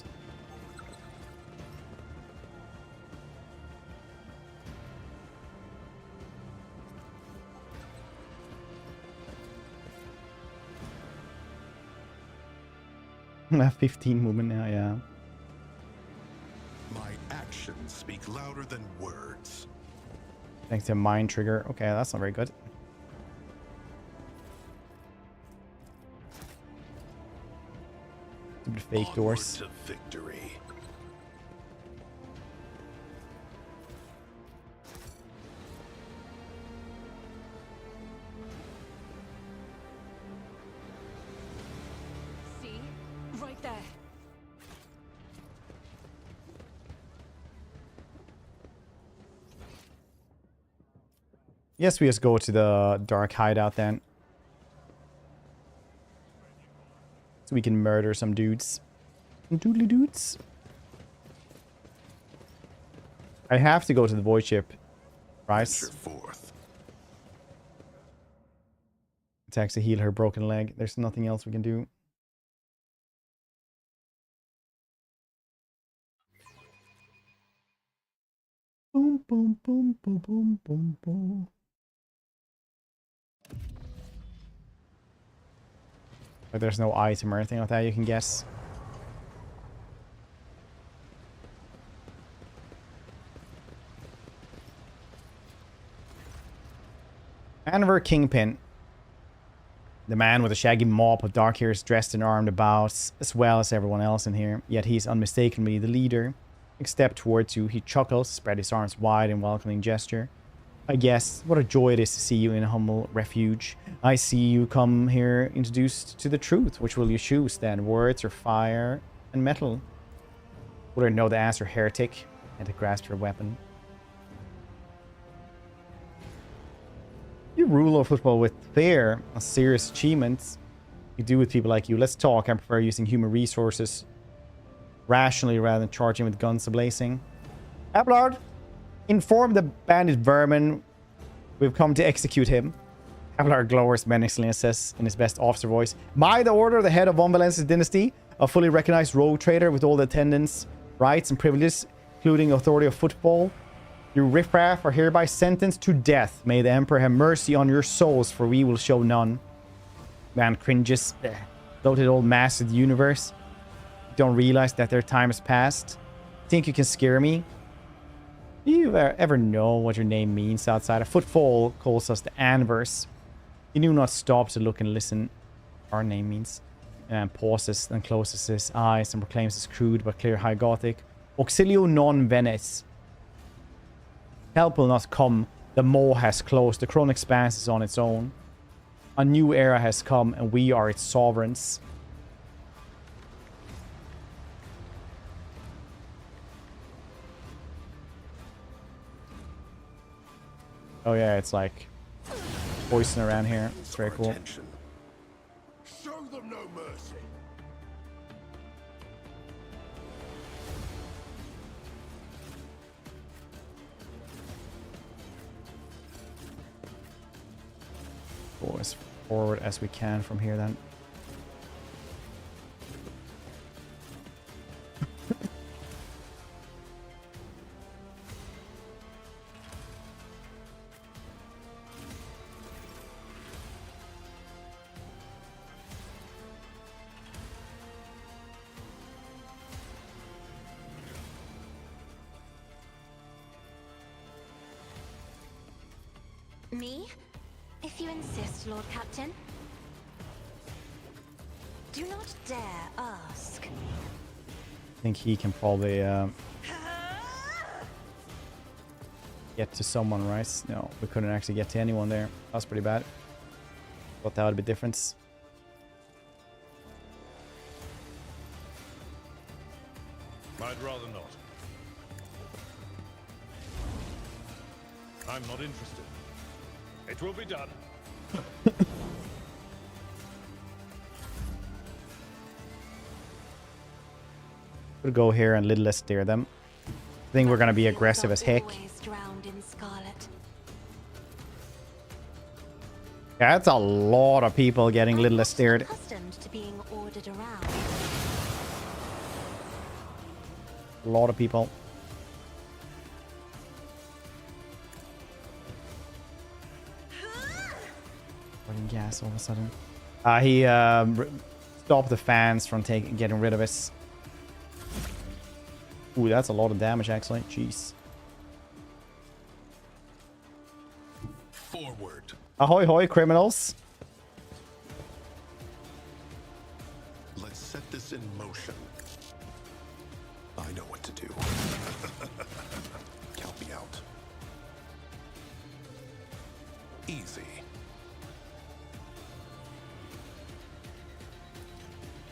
Speaker 1: I have 15 movement now, yeah.
Speaker 3: My actions speak louder than words.
Speaker 1: Thanks to mind trigger. Okay, that's not very good. Stupid fake
Speaker 3: Onward
Speaker 1: doors.
Speaker 3: to victory.
Speaker 5: See? Right there.
Speaker 1: Yes, we just go to the dark hideout then. So we can murder some dudes. Some doodly dudes. I have to go to the void ship. Right?
Speaker 3: Venture forth.
Speaker 1: To actually heal her broken leg. There's nothing else we can do. Boom, boom, boom, boom, boom, boom, boom. Like there's no item or anything like that you can guess. Anver Kingpin. The man with a shaggy mop of dark hair is dressed and armed about as well as everyone else in here, yet he's unmistakably the leader. He steps towards you, he chuckles, spread his arms wide in welcoming gesture. I guess, what a joy it is to see you in a humble refuge. I see you come here introduced to the truth. Which will you choose then, words or fire and metal? Would I know the answer, heretic? And to grasp your weapon. You rule over football with fear, a serious achievement. You do with people like you. Let's talk. I prefer using human resources rationally rather than charging with guns ablazing. Abelard, inform the bandit vermin we've come to execute him. Abelard glowers menacingly and says in his best officer voice, by the order of the head of von Valancius dynasty, a fully recognized rogue trader with all the attendants, rights and privileges, including authority of football, you riffraff are hereby sentenced to death. May the Emperor have mercy on your souls, for we will show none. Man cringes. Bloated old master of the universe. Don't realize that their time has passed. Think you can scare me? Do you ever know what your name means outside? A footfall calls us the Anvers. He do not stop to look and listen. Our name means. And pauses, then closes his eyes and proclaims his crude but clear High Gothic. Auxilio non venes. Help will not come. The maw has closed. The Koronus Expanse is on its own. A new era has come, and we are its sovereigns. Oh yeah, it's like poison around here. It's very cool.
Speaker 3: Show them no mercy.
Speaker 1: Go as forward as we can from here then.
Speaker 2: Me? If you insist, Lord Captain. Do not dare ask.
Speaker 1: I think he can probably get to someone, right? No, we couldn't actually get to anyone there. That's pretty bad. Thought that would be different.
Speaker 6: I'd rather not. I'm not interested. It will be done.
Speaker 1: We'll go here and little steer them. I think we're gonna be aggressive as heck. Yeah, that's a lot of people getting little steered. A lot of people. Running gas all of a sudden. He stopped the fans from getting rid of us. Ooh, that's a lot of damage actually. Jeez.
Speaker 3: Forward.
Speaker 1: Ahoy hoy, criminals.
Speaker 3: Let's set this in motion. I know what to do. Count me out. Easy.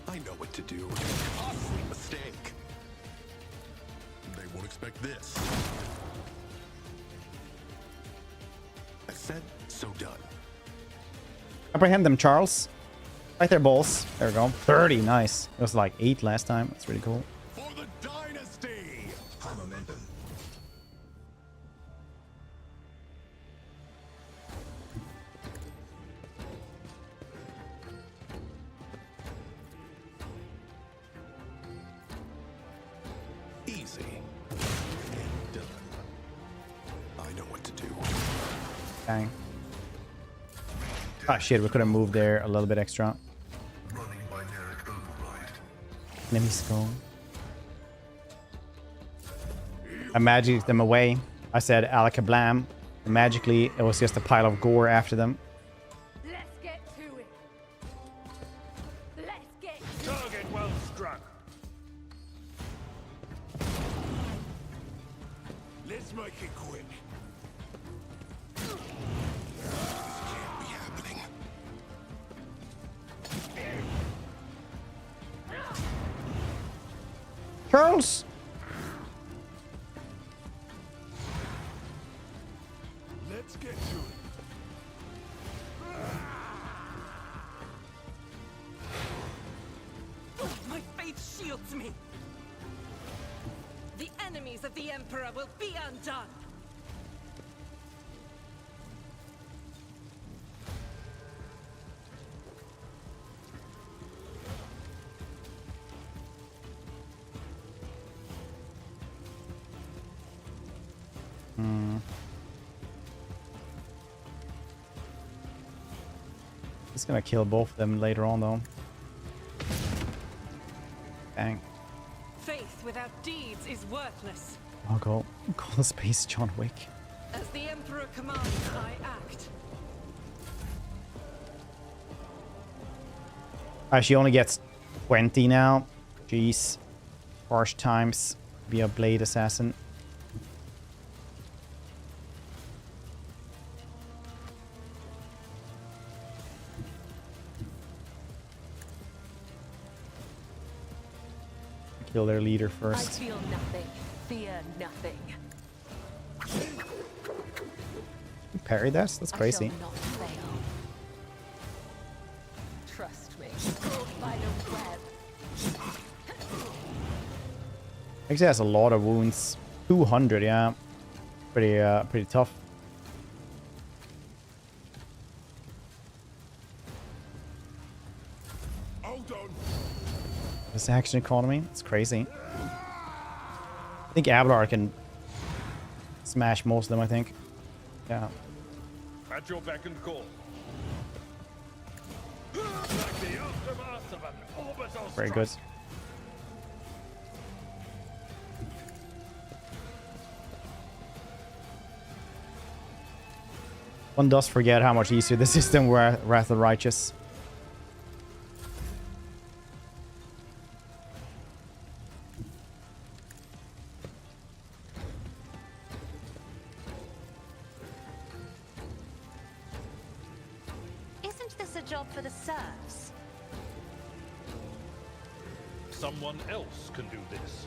Speaker 3: I know what to do. Costly mistake. They won't expect this. I said, so done.
Speaker 1: Apprehend them, Charles. Right there, balls. There we go. 30, nice. It was like 8 last time. That's really cool.
Speaker 3: For the dynasty! High momentum. Easy. And done. I know what to do.
Speaker 1: Bang. Ah, shit, we could have moved there a little bit extra.
Speaker 7: Running binaric override.
Speaker 1: Let me go. I magicked them away. I said alakablam. And magically, it was just a pile of gore after them.
Speaker 5: Let's get to it. Let's get
Speaker 6: Target well struck.
Speaker 3: Let's make it quick. This can't be happening.
Speaker 1: Charles!
Speaker 3: Let's get to it.
Speaker 8: My faith shields me. The enemies of the Emperor will be undone.
Speaker 1: It's gonna kill both of them later on, though. Bang.
Speaker 8: Faith without deeds is worthless.
Speaker 1: I'll go call the space John Wick.
Speaker 8: As the Emperor commands, I act.
Speaker 1: She only gets 20 now. Jeez. Harsh times. Be a blade assassin. Kill their leader
Speaker 5: I
Speaker 1: first.
Speaker 5: feel nothing. Fear nothing.
Speaker 1: Parry that? That's crazy.
Speaker 5: I shall not fail. Trust me. Pulled by the web.
Speaker 1: Actually has a lot of wounds. 200, yeah. Pretty tough.
Speaker 3: Hold on.
Speaker 1: This action economy, it's crazy. I think Ablar can smash most of them, I think. Yeah.
Speaker 6: At your beck and call. Like the aftermath of an orbital
Speaker 1: Very good.
Speaker 6: strike.
Speaker 1: One does forget how much easier this is than Wrath of the Righteous.
Speaker 2: Isn't this a job for the serfs?
Speaker 6: Someone else can do this.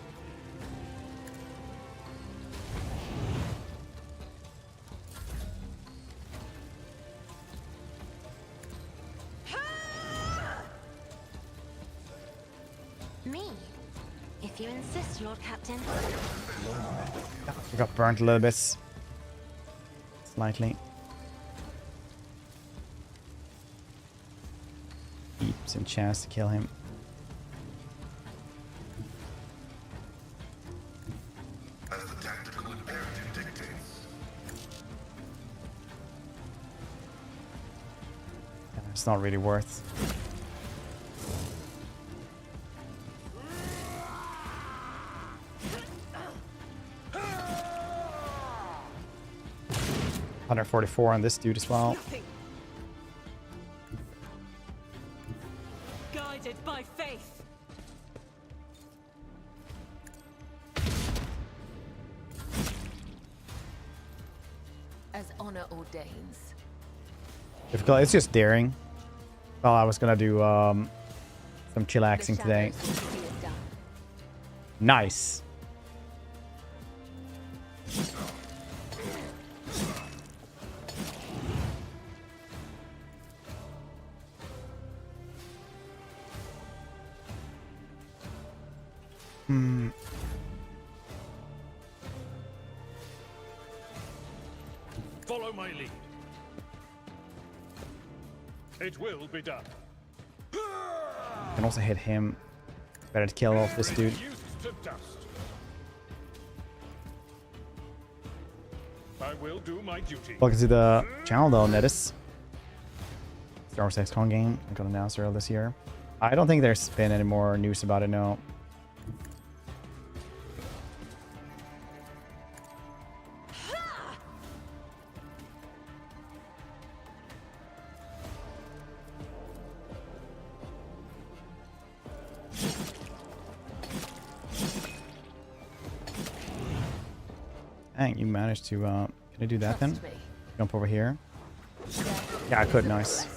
Speaker 2: Me? If you insist, Lord Captain.
Speaker 1: I got burnt a little bit. Slightly. Keeps a chance to kill him.
Speaker 7: As the tactical imperative dictates.
Speaker 1: It's not really worth. $144 on this dude as well.
Speaker 8: Nothing. Guided by faith.
Speaker 5: As honor ordains.
Speaker 1: Difficult. It's just daring. Well, I was gonna do some
Speaker 5: The
Speaker 1: chillaxing today.
Speaker 5: shadows will see it done.
Speaker 1: Nice.
Speaker 6: Follow my lead. It will be done.
Speaker 1: Can also hit him. Better to kill off this dude.
Speaker 6: Reduced to dust. I will do my duty.
Speaker 1: Welcome to the channel though, Nedis. Star Wars XCOM game. I got announced earlier this year. I don't think there's been any more news about it, no. Dang, you managed to, can I do that then?
Speaker 5: Trust me.
Speaker 1: Jump over here. Yeah, I could, nice.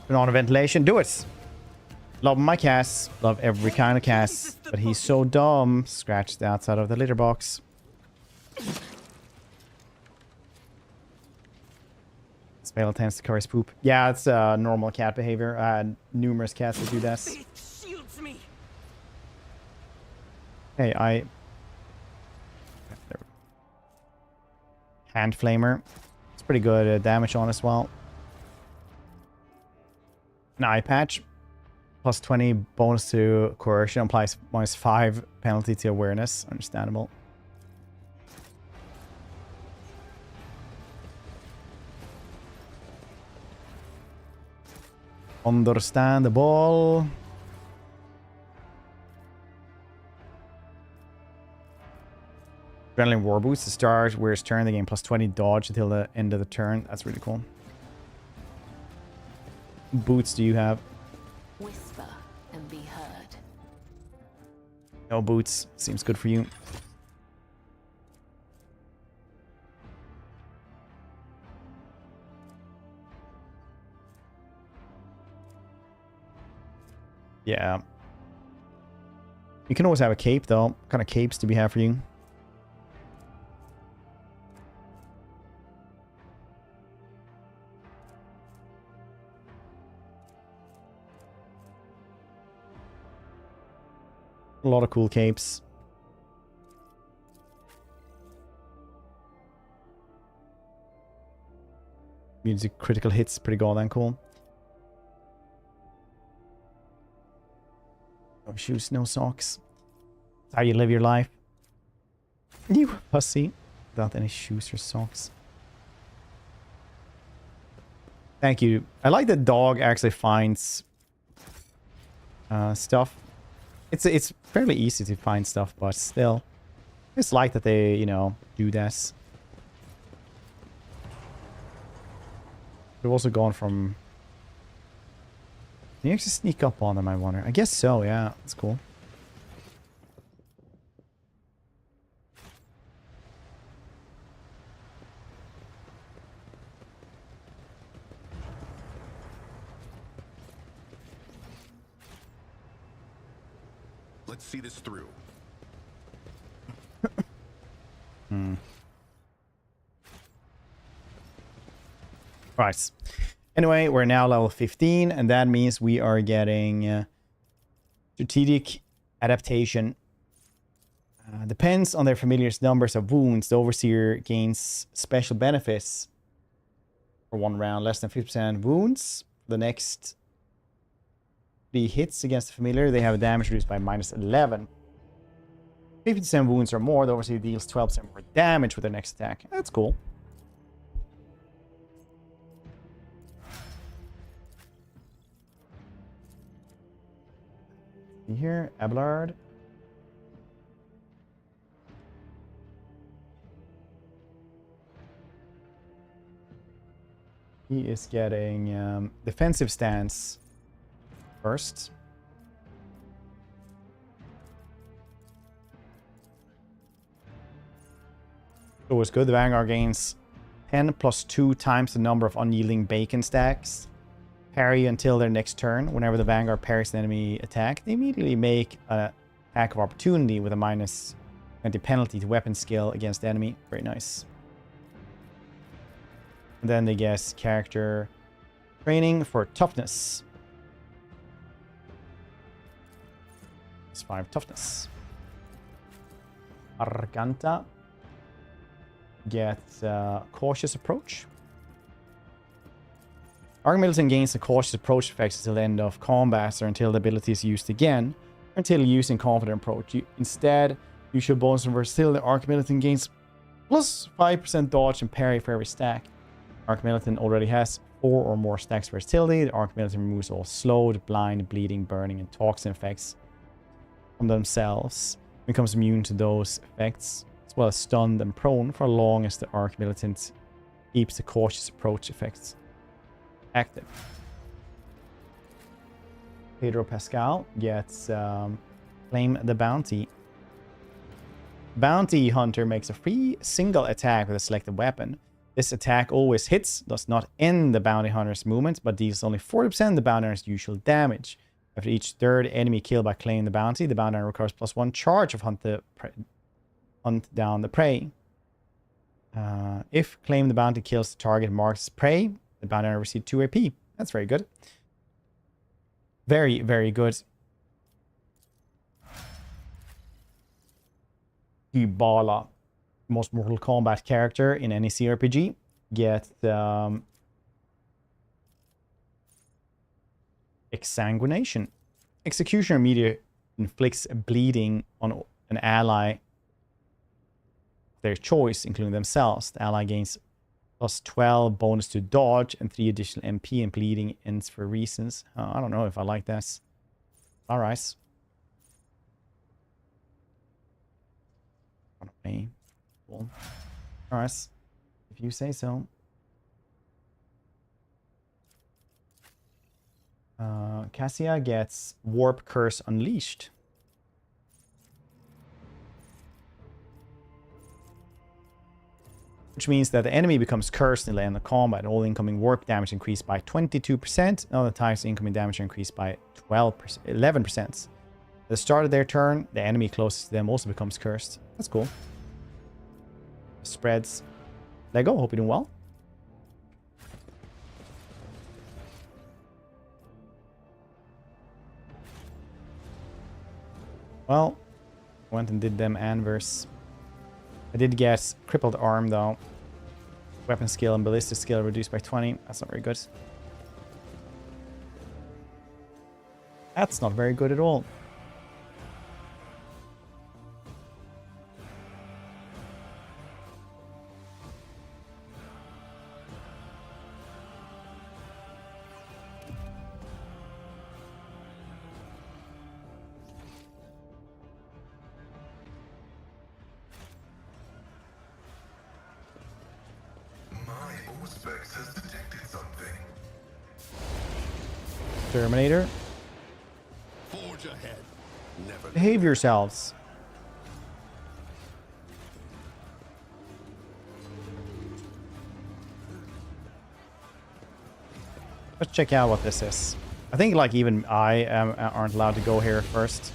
Speaker 1: Turn on a ventilation, do it! Love my cats, love every kind of cats, but he's so dumb. Scratch the outside of the litter box. Spale tends to curse poop. Yeah, it's normal cat behavior. Numerous cats that do this.
Speaker 8: It shields me.
Speaker 1: Hey, Hand Flamer. It's pretty good damage on as well. An eye patch. Plus 20 bonus to coercion. Applies -5 penalty to awareness. Understandable. Understandable. Adrenaline War Boots to start. Where's turn the game plus 20 dodge until the end of the turn. That's really cool. Boots do you have?
Speaker 5: Whisper and be heard.
Speaker 1: No boots. Seems good for you. Yeah. You can always have a cape though. What kind of capes do we have for you? A lot of cool capes. Music critical hits, pretty goddamn cool. No shoes, no socks. That's how you live your life. You pussy. Without any shoes or socks. Thank you. I like that dog actually finds stuff. It's fairly easy to find stuff, but still. It's like that they, you know, do this. They've also gone from... Can you actually sneak up on them, I wonder? I guess so, yeah. That's cool.
Speaker 3: Let's see this through.
Speaker 1: Right. Anyway, we're now level 15, and that means we are getting strategic adaptation. Depends on their familiar's numbers of wounds. The Overseer gains special benefits for 1 round. Less than 50% wounds. The next 3 hits against the familiar, they have a damage reduced by -11. 50% wounds or more, the Overseer deals 12% more damage with their next attack. That's cool. Here, Abelard. He is getting defensive stance first. So it's good. The Vanguard gains 10 plus 2 times the number of unyielding bacon stacks. Parry until their next turn. Whenever the Vanguard parries an enemy attack, they immediately make an attack of opportunity with a -20 penalty to weapon skill against the enemy. Very nice. And then they get character training for toughness. It's 5 toughness. Arganta gets cautious approach. Arc Militant gains the cautious approach effects until the end of combat or until the ability is used again, or until using confident approach. Instead, use your bonus and versatility. Arc Militant gains plus 5% dodge and parry for every stack. Arc Militant already has 4 or more stacks versatility. The Arc Militant removes all slowed, blind, bleeding, burning, and toxin effects from themselves. Becomes immune to those effects, as well as stunned and prone for as long as the Arc Militant keeps the cautious approach effects active. Pedro Pascal gets Claim the Bounty. Bounty Hunter makes a free single attack with a selected weapon. This attack always hits, does not end the Bounty Hunter's movement, but deals only 40% of the Bounty Hunter's usual damage. After each third enemy killed by claiming the bounty, the Bounty Hunter recovers +1 charge of hunt down the prey. If claim the bounty kills the target marks prey, the Bounty Hunter receives 2 AP. That's very good. Very, very good. Ibala, most Mortal Kombat character in any CRPG, get exsanguination. Executioner immediately inflicts bleeding on an ally of their choice, including themselves. The ally gains +12 bonus to dodge and 3 additional MP, and bleeding ends for reasons. I don't know if I like this. Alright. Okay. Cool. Alright. If you say so. Cassia gets Warp Curse Unleashed. Which means that the enemy becomes cursed in the end of combat. All incoming warp damage increased by 22%. Other types of incoming damage are increased by 11%. At the start of their turn, the enemy closest to them also becomes cursed. That's cool. Spreads. Lego, hope you're doing well. Well, went and did them Anvers. I did get crippled arm though. Weapon skill and ballistic skill reduced by 20. That's not very good. That's not very good at all.
Speaker 7: Has detected something.
Speaker 1: Terminator.
Speaker 3: Forge ahead. Never
Speaker 1: Behave yourselves. Let's check out what this is. I think like even aren't allowed to go here first.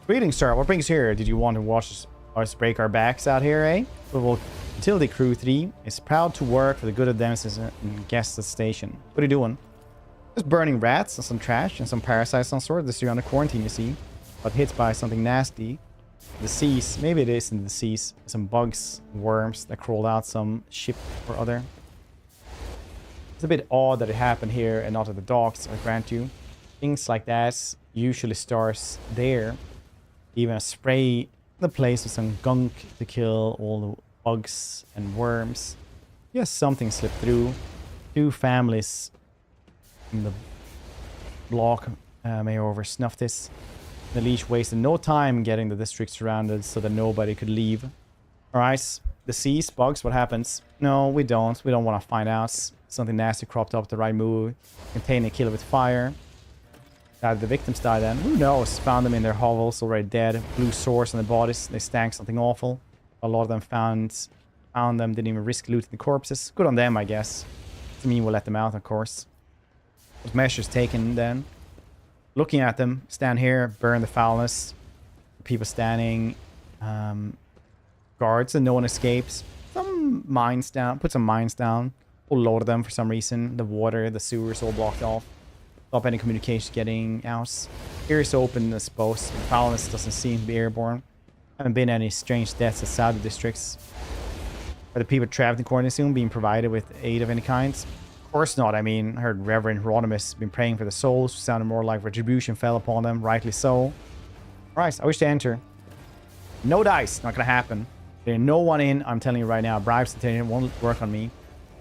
Speaker 1: Greetings, sir. What brings you here? Did you want to watch us break our backs out here, eh? Well, Utility Crew 3 is proud to work for the good of them and guests at the station. What are you doing? Just burning rats and some trash and some parasites on sort. This is under quarantine, you see. But hit by something nasty. Disease. Maybe it is in the disease. Some bugs, worms that crawled out some ship or other. It's a bit odd that it happened here and not at the docks, I grant you. Things like that usually starts there. Even a spray the place with some gunk to kill all the bugs and worms. Yes, something slipped through. 2 families in the block may oversnuff this. The leash wasted no time getting the district surrounded so that nobody could leave. Alright, disease, bugs, what happens? No, we don't. We don't want to find out. Something nasty cropped up, the right move. Contain a killer with fire. How did the victims die then? Who knows? Found them in their hovels, already dead. Blue sores on the bodies. They stank something awful. A lot of them found them, didn't even risk looting the corpses. Good on them, I guess. Doesn't mean we'll let them out, of course. What measures taken then? Looking at them, stand here, burn the foulness. People standing, guards, and no one escapes. Some mines down, put some mines down. We'll load them for some reason. The water, the sewers all blocked off. Stop any communication getting out. Ears open, I suppose. The foulness doesn't seem to be airborne. Haven't been any strange deaths at Saudi districts. Are the people trapped in quarantine soon being provided with aid of any kind? Of course not. I mean, I heard Reverend Hieronymus been praying for the souls, which sounded more like retribution fell upon them, rightly so. Alright, I wish to enter. No dice, not gonna happen. There's no one in, I'm telling you right now. Bribes to tell you won't work on me.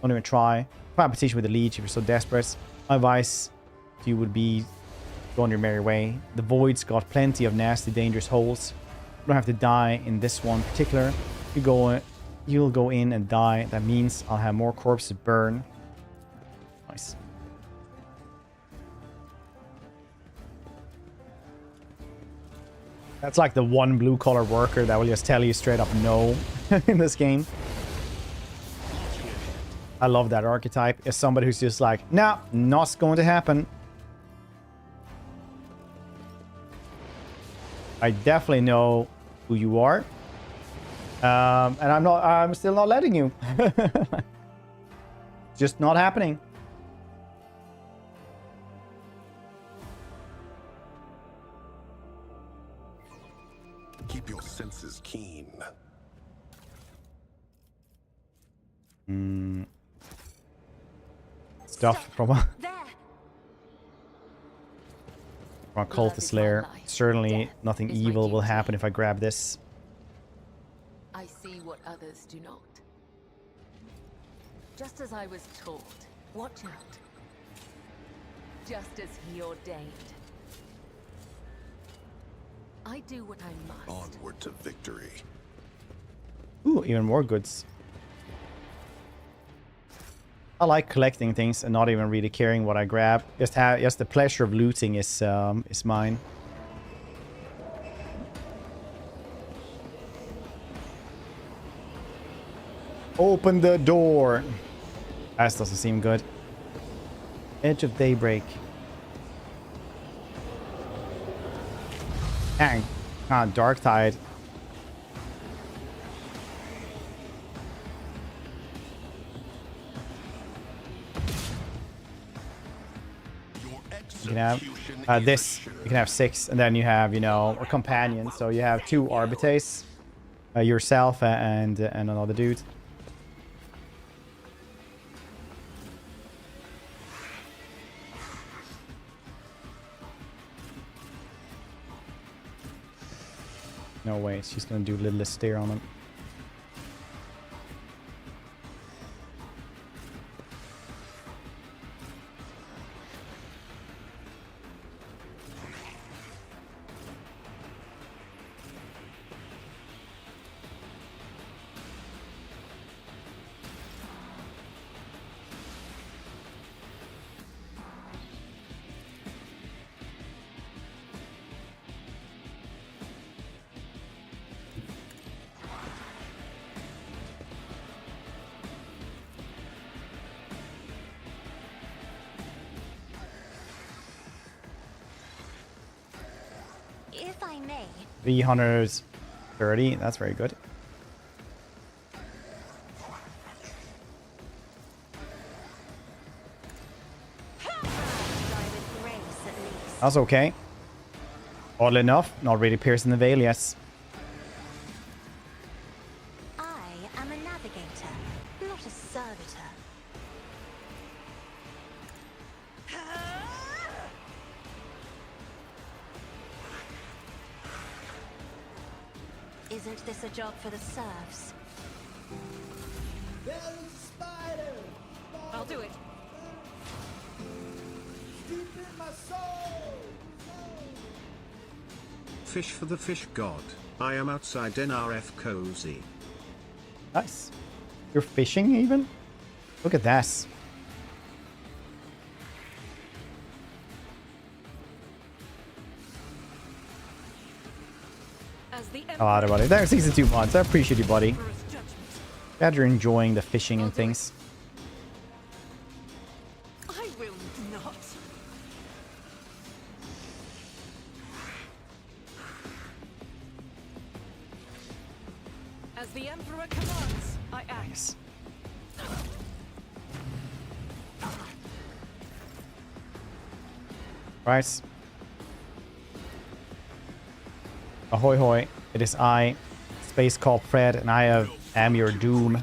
Speaker 1: Don't even try. Competition with the leech if you're so desperate. My advice to you would be go on your merry way. The void's got plenty of nasty, dangerous holes. You don't have to die in this one in particular. You'll go in and die. That means I'll have more corpses burn. Nice. That's like the one blue collar worker that will just tell you straight up no in this game. I love that archetype. As somebody who's just like, nah, not going to happen. I definitely know who you are. And I'm still not letting you. Just not happening.
Speaker 3: Keep your senses keen.
Speaker 1: Stuff from a
Speaker 2: There.
Speaker 1: cultist lair. Certainly nothing
Speaker 5: is my
Speaker 1: evil will
Speaker 5: duty.
Speaker 1: happen if I grab this.
Speaker 5: I see what others do not. Just as I was taught, watch out. Just as he ordained. I do what I must.
Speaker 3: Onward to victory.
Speaker 1: Ooh, even more goods. I like collecting things and not even really caring what I grab. Just the pleasure of looting is mine. Open the door. That doesn't seem good. Edge of Daybreak. Dang. Ah, Dark Tide. You can have this. You can have 6, and then you have, you know, a companion. So you have 2 Arbites, yourself and another dude. No way, she's gonna do Littlest Stare on him.
Speaker 2: If I may.
Speaker 1: 330, that's very good. That's okay. Oddly enough, not really piercing the veil, yes.
Speaker 2: I am a navigator, not a servitor. Isn't this a job for the serfs?
Speaker 9: There's a spider!
Speaker 8: I'll do it.
Speaker 9: Deep in my soul!
Speaker 10: Fish for the fish god. I am outside NRF cozy.
Speaker 1: Nice. You're fishing even? Look at this.
Speaker 8: As the
Speaker 1: Oh, buddy. There's 62 months. I appreciate you, buddy.
Speaker 8: Emperor's judgment.
Speaker 1: Glad you're enjoying the fishing and things.
Speaker 8: I will not. As the Emperor commands, I act.
Speaker 1: Nice. Right. Ahoy hoy. It is I, Space Cop Fred, and I am your doom.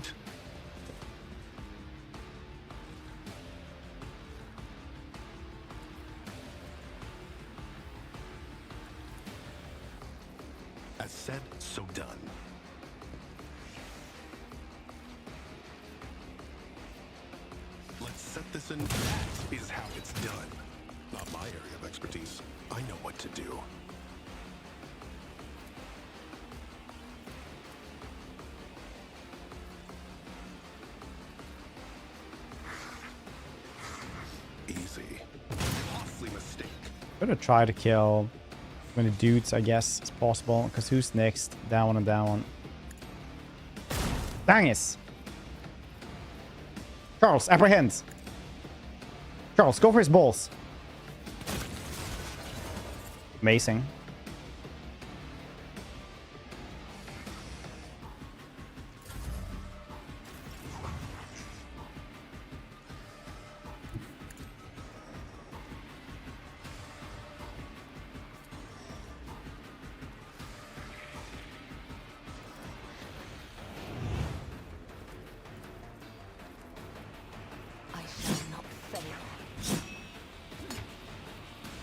Speaker 3: As said, so done. Let's set this in. That is how it's done. Not my area of expertise. I know what to do. Easy. Costly mistake.
Speaker 1: I'm gonna try to kill many dudes, I guess, as possible. Because who's next? That one and that one. Dang it! Charles, apprehend! Charles, go for his balls. Amazing.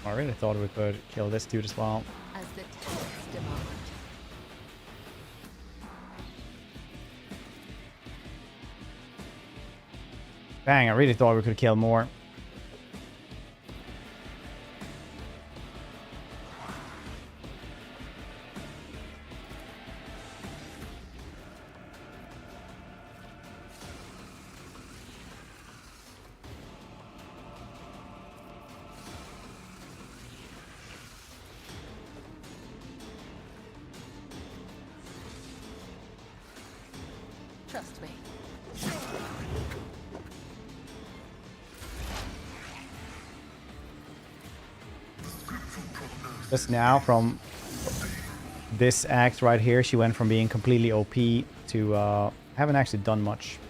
Speaker 1: I really thought we could kill this dude as well.
Speaker 5: As the texts demand.
Speaker 1: Bang, I really thought we could kill more.
Speaker 5: Trust me.
Speaker 1: Just now from this act right here, she went from being completely OP to haven't actually done much.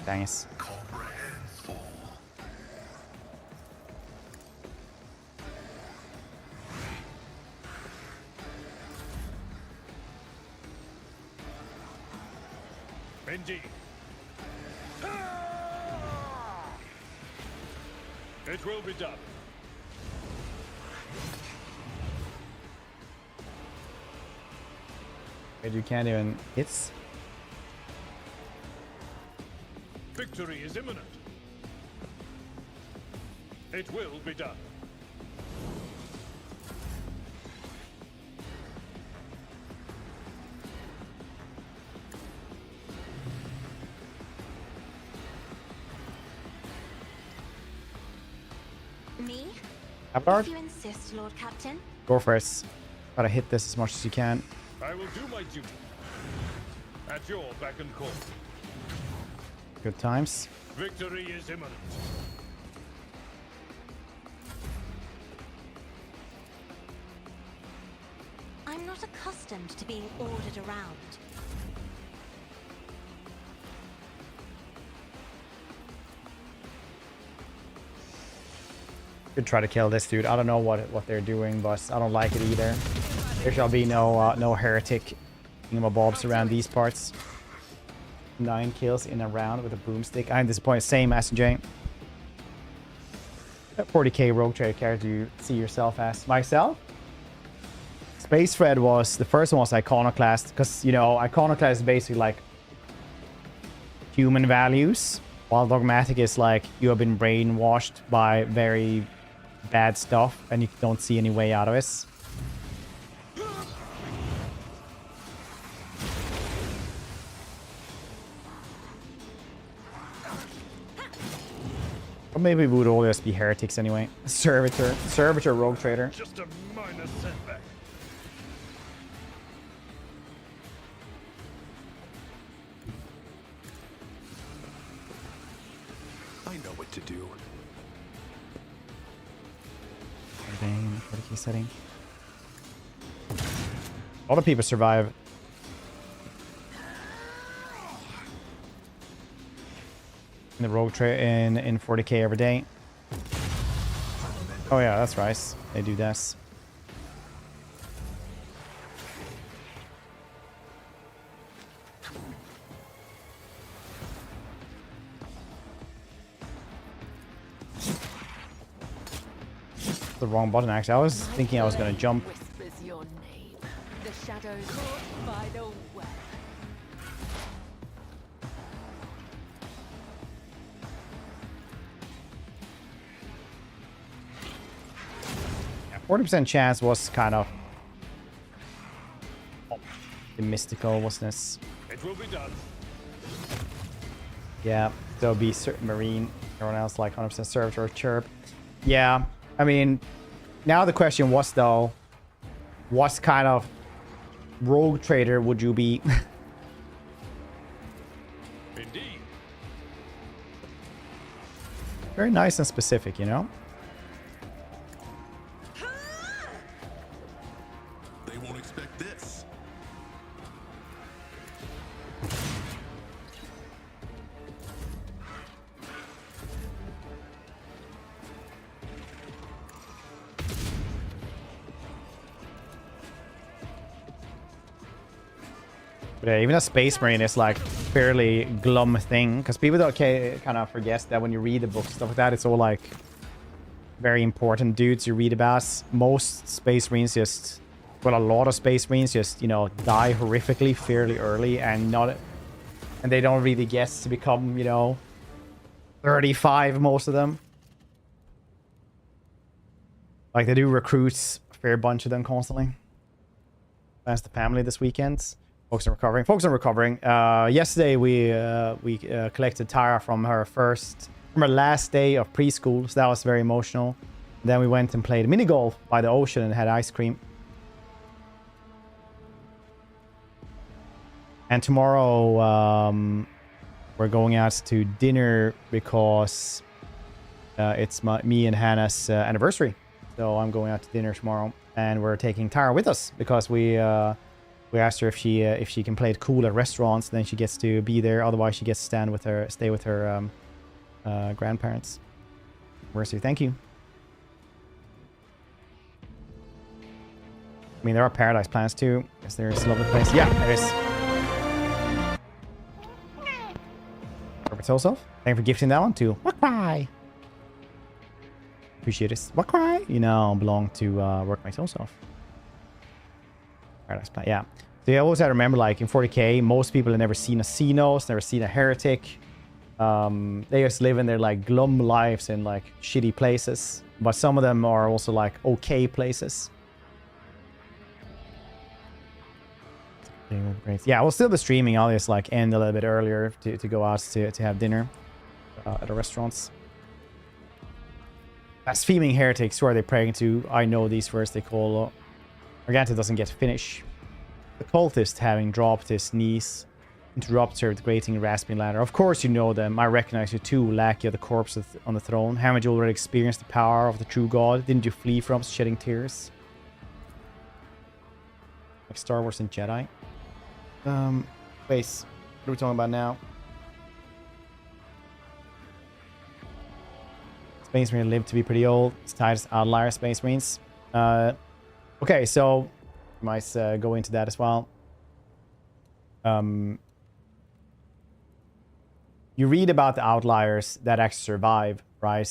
Speaker 1: Dang it.
Speaker 6: Indeed. It will be done.
Speaker 1: Wait, you can't even hit.
Speaker 6: Victory is imminent. It will be done.
Speaker 2: Me?
Speaker 1: Abard?
Speaker 2: If you insist, Lord Captain.
Speaker 1: Go first. Gotta hit this as much as you can.
Speaker 6: I will do my duty. At your beck and call.
Speaker 1: Good times.
Speaker 6: Victory is imminent.
Speaker 2: I'm not accustomed to being ordered around.
Speaker 1: Could try to kill this dude. I don't know what they're doing, but I don't like it either. There shall be no heretic thingamabobs around these parts. 9 kills in a round with a boomstick. I'm disappointed. Same as Jay. 40k rogue trader character you see yourself as? Myself? Space Thread was the first one was Iconoclast, because you know Iconoclast is basically like human values, while Dogmatic is like you have been brainwashed by very bad stuff and you don't see any way out of it. Or maybe we would always be heretics anyway. Servitor rogue trader.
Speaker 6: Just a minor setback.
Speaker 3: I know what to do.
Speaker 1: Bang, 40k setting. A lot of people survive. In the rogue trade in 40k every day. Oh yeah, that's right. They do this. The wrong button actually. I was thinking I was gonna jump.
Speaker 5: Whispers your name. The shadows caught by the web.
Speaker 1: 40% chance was kind of the mystical, wasn't it?
Speaker 6: It will be done.
Speaker 1: Yeah, there'll be certain marine. Everyone else like 100% servitor or chirp. Yeah, I mean, now the question was though, what kind of rogue trader would you be?
Speaker 6: Indeed.
Speaker 1: Very nice and specific, you know?
Speaker 3: They won't expect this.
Speaker 1: But yeah, even a space marine is like fairly glum thing, because people don't kind of forget that when you read the book stuff like that, it's all like very important dudes you read about. Most space marines just, well, a lot of space marines just, you know, die horrifically fairly early, and they don't really get to become, you know, 35, most of them. Like, they do recruit a fair bunch of them constantly. That's the family this weekend. Folks are recovering. Yesterday we collected Tara from her last day of preschool, so that was very emotional. Then we went and played mini golf by the ocean and had ice cream. And tomorrow we're going out to dinner because it's me and Hannah's anniversary. So I'm going out to dinner tomorrow, and we're taking Tara with us because we asked her if she can play it cool at restaurants, then she gets to be there. Otherwise, she gets to stay with her grandparents. Mercy, thank you. I mean, there are paradise plans too. Is there a lovely place? Yeah, there is. Perfect soul self. Thank you for gifting that one too. What cry? Appreciate it. What cry? You know, belong to work my soul self. Paradise plan, yeah. So you always have to remember, like in 40k, most people have never seen a Xenos, never seen a heretic. They just live in their like glum lives in like shitty places, but some of them are also like okay places. Yeah, we'll still be streaming. I'll just like end a little bit earlier to go out to have dinner at the restaurants. Blaspheming heretics, who are they praying to? I know these words they call. Arganta doesn't get to finish. The cultist, having dropped his knees, interrupts her with grating, rasping ladder. Of course you know them. I recognize you too, lackey of the corpse on the throne. Haven't you already experienced the power of the true god? Didn't you flee from shedding tears? Like Star Wars and Jedi. Wait, what are we talking about now? Space Marine live to be pretty old. It's tied as outlier Space Marines. Okay, so I might go into that as well. You read about the outliers that actually survive, right?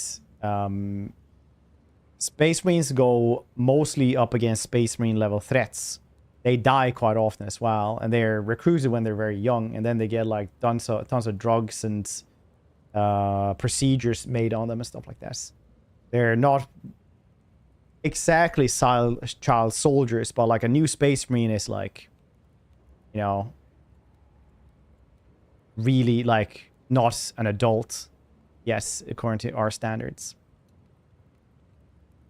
Speaker 1: Space Marines go mostly up against Space Marine level threats. They die quite often as well, and they're recruited when they're very young, and then they get like tons of drugs and procedures made on them and stuff like that. They're not exactly child soldiers, but like a new Space Marine is like, you know, really like not an adult. Yes, according to our standards.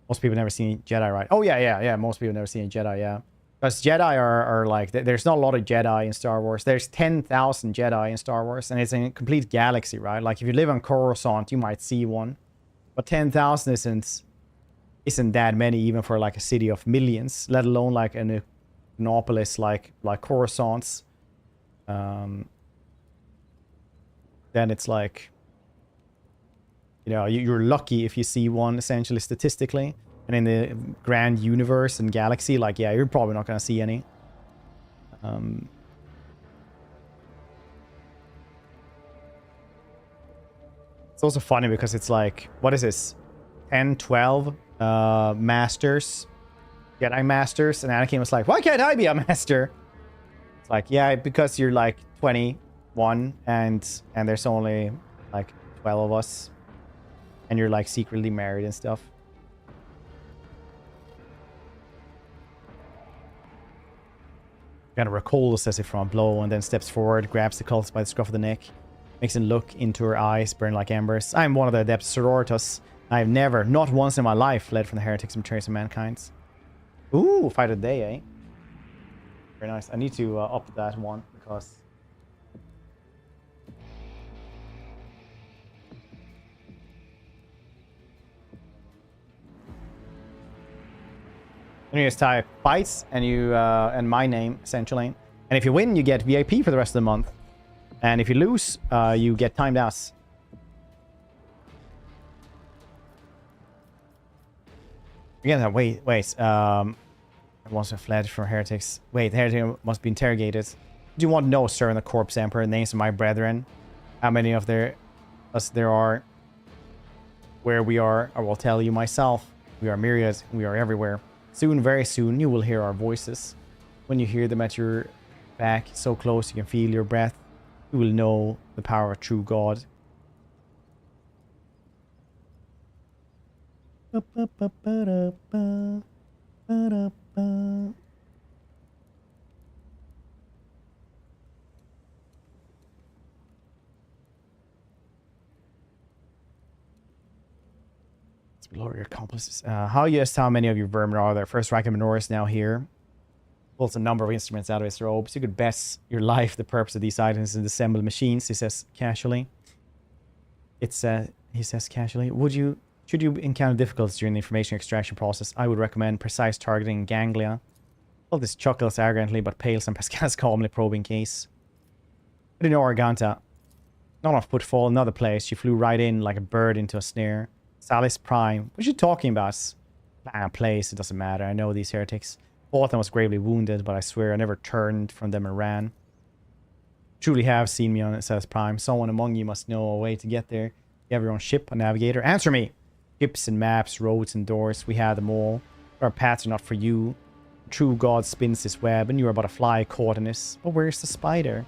Speaker 1: Most people never seen Jedi, right? Oh yeah. Most people never seen a Jedi, yeah. Because Jedi are like, there's not a lot of Jedi in Star Wars. There's 10,000 Jedi in Star Wars, and it's a complete galaxy, right? Like if you live on Coruscant, you might see one, but 10,000 isn't that many, even for like a city of millions, let alone like an Anopolis like Coruscant's. Then it's like, you know, you're lucky if you see one, essentially, statistically. And in the grand universe and galaxy, like, yeah, you're probably not going to see any. It's also funny because it's like, what is this? 10, 12 masters, Jedi masters. And Anakin was like, why can't I be a master? It's like, yeah, because you're like 21 and there's only like 12 of us. And you're like secretly married and stuff. Kind of recoils as if from a blow and then steps forward, grabs the cultist by the scruff of the neck, makes him look into her eyes, burn like embers. I'm one of the Adeptus Arbites. I have never, not once in my life, fled from the heretics and betrayers of mankind. Ooh, fight of the day, eh? Very nice. I need to up that one because... And you just type fights and you and my name essentially. And if you win, you get VIP for the rest of the month. And if you lose, you get timed as. Again, wait. Once I fled from heretics. Wait, the heretic must be interrogated. Do you want to know, sir, in the corpse emperor, names of my brethren? How many of us there are? Where we are, I will tell you myself. We are myriad, we are everywhere. Soon, very soon, you will hear our voices. When you hear them at your back, so close you can feel your breath, you will know the power of a true God. Lower your accomplices. How many of your vermin are there? First rank of Immerse now here. Pulls a number of instruments out of his robes. You could bet your life the purpose of these items is to assemble machines, he says casually. He says casually. Should you encounter difficulties during the information extraction process, I would recommend precise targeting ganglia. All this chuckles arrogantly, but pales on Pascal's calmly probing case. I didn't know Arganta. Not on footfall, another place. She flew right in like a bird into a snare. Salis Prime. What are you talking about? Place, it doesn't matter. I know these heretics. Both was gravely wounded, but I swear I never turned from them and ran. Truly have seen me on Salis Prime. Someone among you must know a way to get there. You have your own ship, a navigator. Answer me! Ships and maps, roads and doors. We have them all. Our paths are not for you. The true God spins this web, and you are but a fly caught in this. But where's the spider?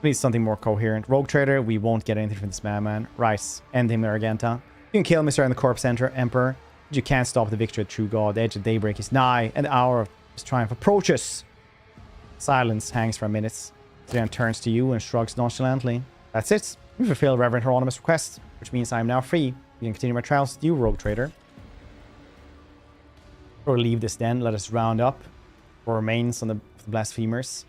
Speaker 1: We need something more coherent. Rogue Trader, we won't get anything from this madman. Rice, end him, Argenta. You can kill Mr. and the Corpse Emperor, but you can't stop the victory of true God. The edge of daybreak is nigh, and the hour of his triumph approaches. Silence hangs for a minute. Then turns to you and shrugs nonchalantly. That's it. We fulfill Reverend Hieronymus' request, which means I am now free. We can continue my trials with you, Rogue Trader. Or leave this then. Let us round up what remains on the blasphemers.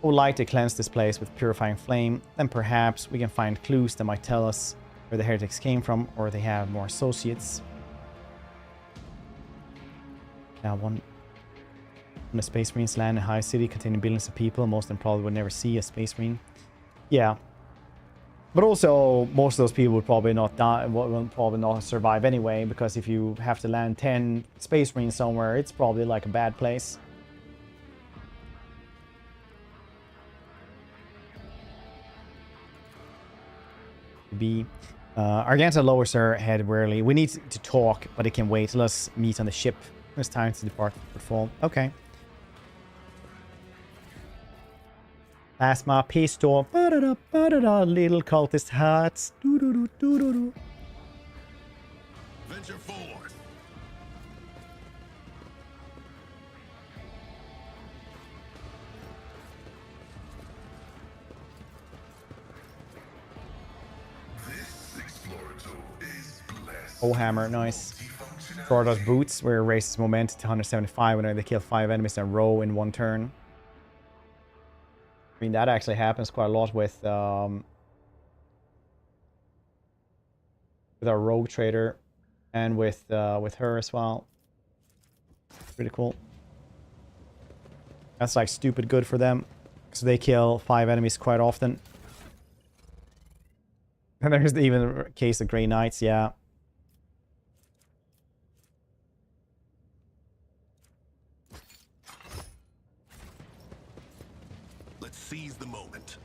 Speaker 1: O light to cleanse this place with purifying flame, then perhaps we can find clues that might tell us where the heretics came from, or they have more associates. Now, when the Space Marines land in a high city containing billions of people, most of them probably would never see a Space Marine. Yeah. But also, most of those people would probably not die, will probably not survive anyway, because if you have to land 10 Space Marines somewhere, it's probably like a bad place. Arganta lowers her head wearily. We need to talk, but it can wait. Let's meet on the ship. There's time to depart for fall. Okay. Pass my pistol. Little cultist hearts.
Speaker 3: Venture forward.
Speaker 1: Warhammer, nice. Gordo's boots, where it raises momentum to 175 when they kill 5 enemies in a row in one turn. I mean, that actually happens quite a lot with our Rogue Trader and with her as well. Pretty cool. That's like stupid good for them, so they kill 5 enemies quite often. And there's even the case of Grey Knights, yeah.
Speaker 3: Seize the moment.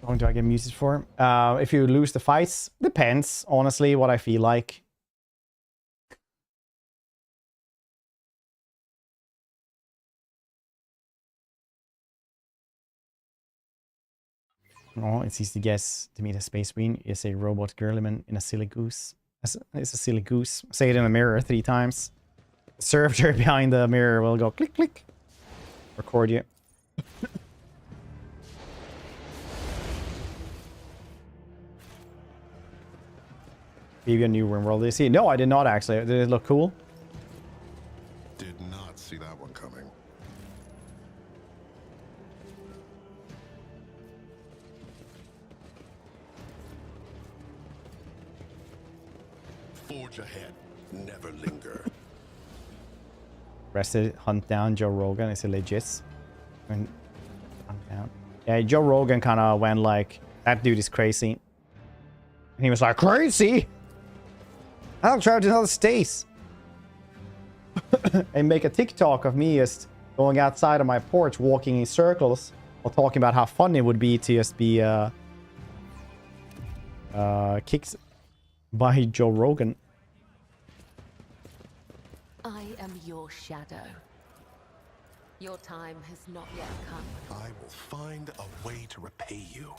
Speaker 1: How long do I get muted for? If you lose the fights, depends, honestly, what I feel like. Oh, it's easy to guess to meet a space queen is a robot girlman in a silly goose. It's a silly goose. Say it in a mirror 3 times. The servitor behind the mirror will go click, click. Record you. Give you a new world DLC. No, I did not actually. Did it look cool?
Speaker 3: Did not see that one coming. Forge ahead. Never linger.
Speaker 1: Rested, hunt down Joe Rogan. Is it legit? Hunt down. Yeah, Joe Rogan kind of went like, that dude is crazy. And he was like, crazy? I'll travel to another state. And make a TikTok of me just going outside of my porch, walking in circles, while talking about how fun it would be to just be kicked by Joe Rogan.
Speaker 5: I am your shadow. Your time has not yet come.
Speaker 3: I will find a way to repay you.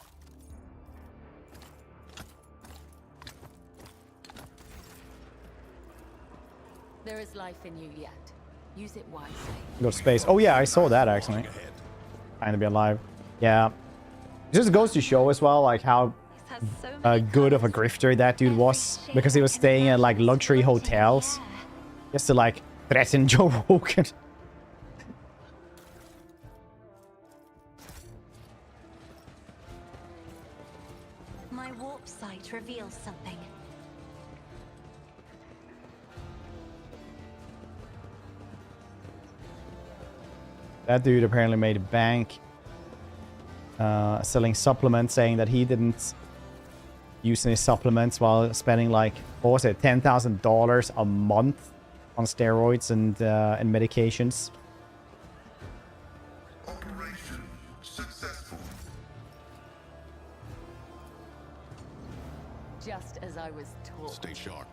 Speaker 5: There is life in you yet. Use it wisely.
Speaker 1: Go to space. Oh yeah, I saw that actually. Trying to be alive. Yeah. It just goes to show as well, like how good of a grifter that dude was, because he was staying at like luxury hotels just to like threaten Joe Rogan.
Speaker 2: My warp site reveals something.
Speaker 1: That dude apparently made a bank selling supplements, saying that he didn't use any supplements while spending like, what was it, $10,000 a month on steroids and medications.
Speaker 7: Operation successful.
Speaker 5: Just as I was taught.
Speaker 3: Stay sharp.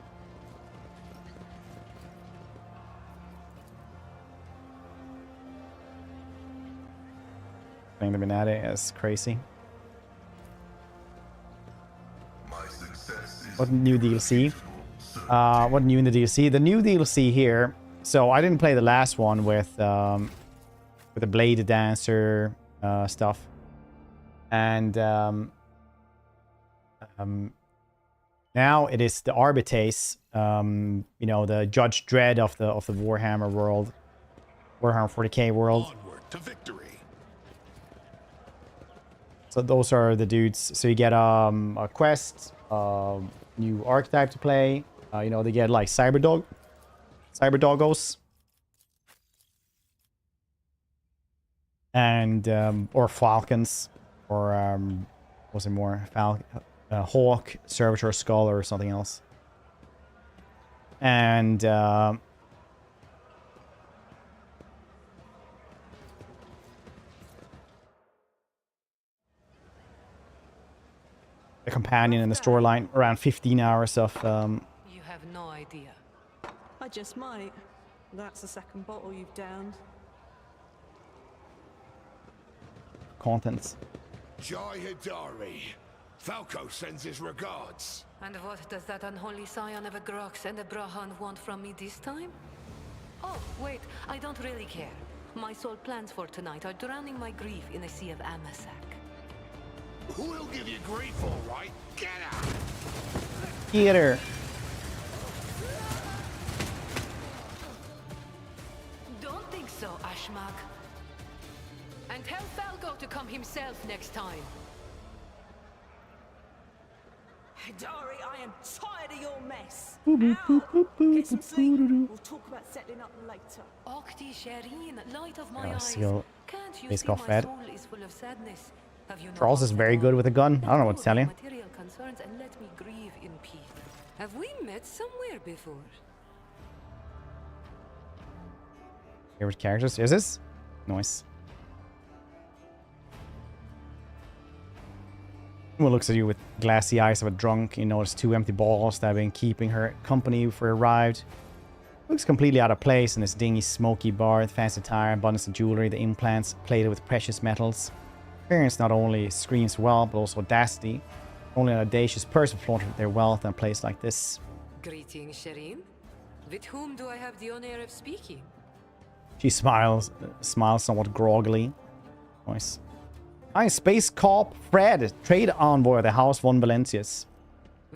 Speaker 1: Playing the Binati is crazy.
Speaker 7: My success is
Speaker 1: What new DLC? What new in the DLC? The new DLC here. So I didn't play the last one with the Blade Dancer stuff, and now it is the Arbites. You know, the Judge Dredd of the Warhammer world, Warhammer 40k world.
Speaker 3: Onward to victory.
Speaker 1: So those are the dudes. So you get a quest, new archetype to play. You know, they get like cyber doggos, and or falcons, or was it more hawk, servitor skull, or something else. And the companion in the storyline, around 15 hours of
Speaker 8: You have no idea. I just might. That's the second bottle you've downed.
Speaker 1: contents.
Speaker 3: Jai Hidari. Falco sends his regards.
Speaker 8: And what does that unholy scion of a Grox and a Brahan want from me this time? Oh, wait, I don't really care. My sole plans for tonight are drowning my grief in a sea of Amasak.
Speaker 3: Who'll give you grief, all right? Get out!
Speaker 1: Theater.
Speaker 8: Don't think so, Ashmak. And tell Falco to come himself next time.
Speaker 9: Hidari, I am tired of your mess. Ow. Get some sleep. We'll talk about settling up later.
Speaker 8: Okti Shireen, light of my
Speaker 1: Yeah,
Speaker 8: eyes.
Speaker 1: seal.
Speaker 8: Can't you
Speaker 1: He's
Speaker 8: see
Speaker 1: got
Speaker 8: my
Speaker 1: fed.
Speaker 8: soul is full of sadness? Have you
Speaker 1: Charles is very good with a gun. I don't know what to tell you.
Speaker 8: Material concerns and let me grieve in peace. Have we met somewhere before?
Speaker 1: Favorite characters? Is this? Nice. Someone looks at you with glassy eyes of a drunk. You notice two empty balls that have been keeping her company for arrived. Looks completely out of place in this dingy, smoky bar, the fancy attire, abundance of jewelry, the implants plated with precious metals. Appearance not only screams wealth, but also audacity. Only an audacious person flaunted their wealth in a place like this.
Speaker 8: Greetings, Shireen. With whom do I have the honor of speaking?
Speaker 1: She smiles somewhat groggily. Nice. I'm Space Corp Fred, trade envoy of the House von Valancius.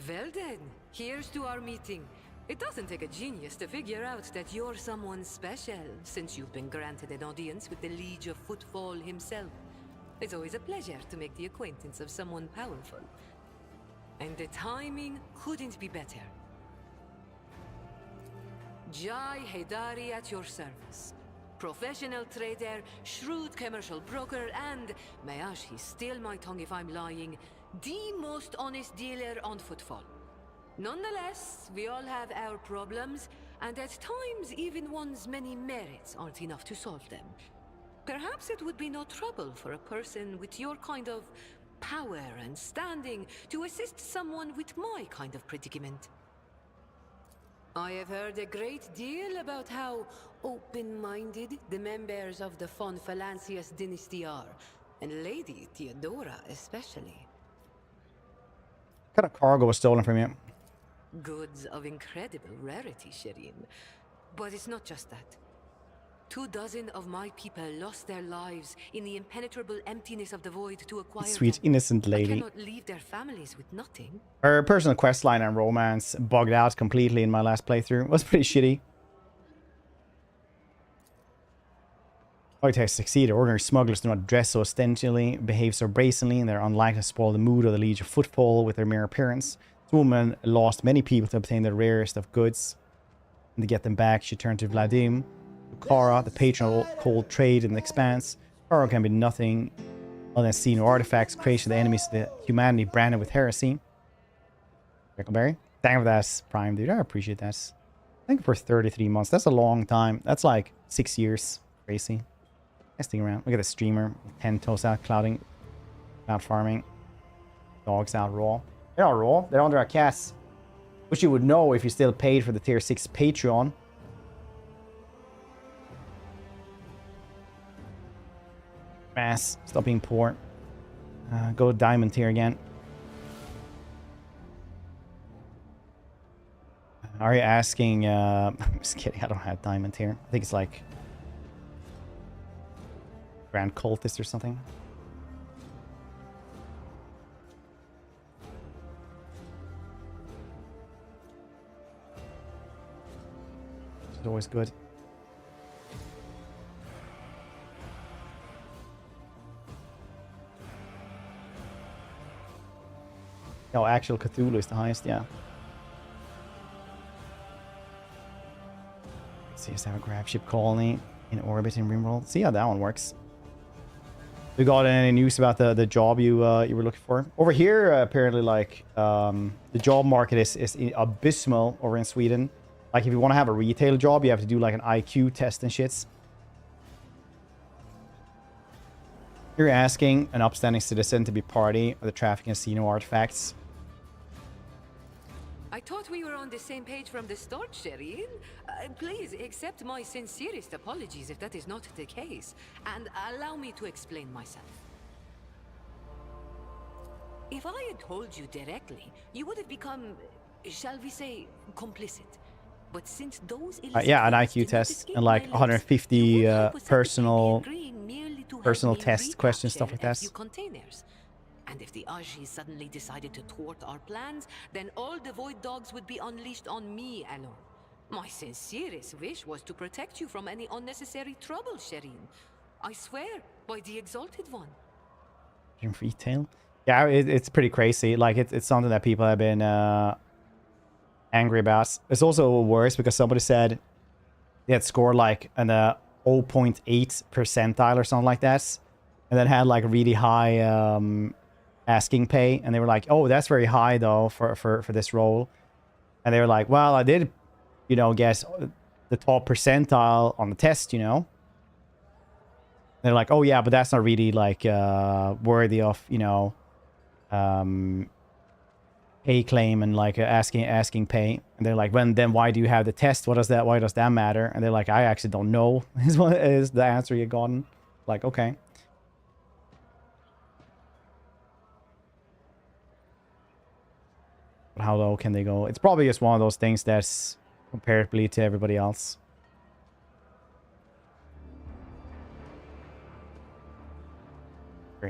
Speaker 8: Well then, here's to our meeting. It doesn't take a genius to figure out that you're someone special, since you've been granted an audience with the Liege of Footfall himself. It's always a pleasure to make the acquaintance of someone powerful. And the timing couldn't be better. Jai Haidari at your service. Professional trader, shrewd commercial broker, and, may he steal my tongue if I'm lying, the most honest dealer on Footfall. Nonetheless, we all have our problems, and at times even one's many merits aren't enough to solve them. Perhaps it would be no trouble for a person with your kind of power and standing to assist someone with my kind of predicament. I have heard a great deal about how open-minded the members of the von Valancius dynasty are, and Lady Theodora especially.
Speaker 1: What kind of cargo was stolen from you?
Speaker 8: Goods of incredible rarity, Shireen. But it's not just that. 24 of my people lost their lives in the impenetrable emptiness of the void to acquire
Speaker 1: Sweet,
Speaker 8: them.
Speaker 1: innocent lady.
Speaker 8: I cannot leave their families with nothing.
Speaker 1: Her personal questline and romance bugged out completely in my last playthrough. It was pretty shitty. Architects succeed. Ordinary smugglers do not dress so ostensibly, behave so brazenly, and they're unlikely to spoil the mood of the Liege of Footfall with their mere appearance. This woman lost many people to obtain the rarest of goods. And to get them back, she turned to Vladim, Kara, the patron of cold trade in the Expanse. Kara can be nothing other than seeing artifacts, creation of the enemies of the humanity branded with heresy. Brickleberry. Thank you for that, Prime, dude. I appreciate that. I think for 33 months. That's a long time. That's like 6 years. Crazy. Testing around. Look at the streamer. 10 toes out, cloud farming. Dogs out raw. They're not raw. They're under a cast. Which you would know if you still paid for the tier 6 Patreon. Mass. Stop being poor. Go diamond tier again. Are you asking... I'm just kidding. I don't have diamond tier. I think it's like... Grand Cultist or something. It's always good. No, actual Cthulhu is the highest, yeah. Let's see, just have a grab ship colony in orbit in Rimworld. See how that one works. We got any news about the job you were looking for? Over here, apparently, like, the job market is abysmal over in Sweden. Like, if you want to have a retail job, you have to do, like, an IQ test and shits. You're asking an upstanding citizen to be party of the trafficking casino artifacts.
Speaker 8: I thought we were on the same page from the start, Shireen. Please accept my sincerest apologies if that is not the case, and allow me to explain myself. If I had told you directly, you would have become, shall we say, complicit. But since those
Speaker 1: yeah, an IQ test and like 150 personal test questions, stuff like that.
Speaker 8: And if the Aji suddenly decided to thwart our plans, then all the Void Dogs would be unleashed on me alone. My sincerest wish was to protect you from any unnecessary trouble, Shireen. I swear, by the Exalted One.
Speaker 1: Retail? Yeah, it's pretty crazy. Like, it's something that people have been angry about. It's also worse because somebody said they had scored like an 0.8 percentile or something like that. And then had like really high... asking pay, and they were like, oh, that's very high though for this role. And they were like, well, I did, you know, guess the top percentile on the test, you know. And they're like, oh yeah, but that's not really like worthy of, you know, pay claim and like asking pay. And they're like, then why do you have the test? Why does that matter? And they're like, I actually don't know. Is the answer you gotten. Like, okay. But how low can they go? It's probably just one of those things that's comparatively to everybody else.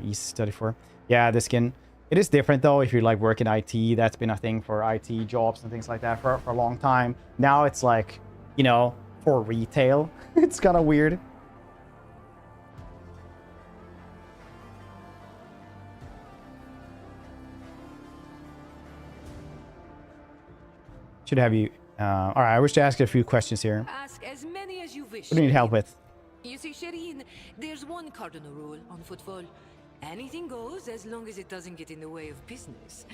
Speaker 1: East 34. Yeah, the skin. It is different though if you like work in IT. That's been a thing for IT jobs and things like that for a long time. Now it's like, you know, for retail. It's kind of weird. Should have you. All right, I wish to ask you a few questions here.
Speaker 8: Ask as many as you wish.
Speaker 1: What do you need help with?
Speaker 8: You see, Shireen, there's one cardinal rule on footfall. Anything goes as long as it doesn't get in the way of business.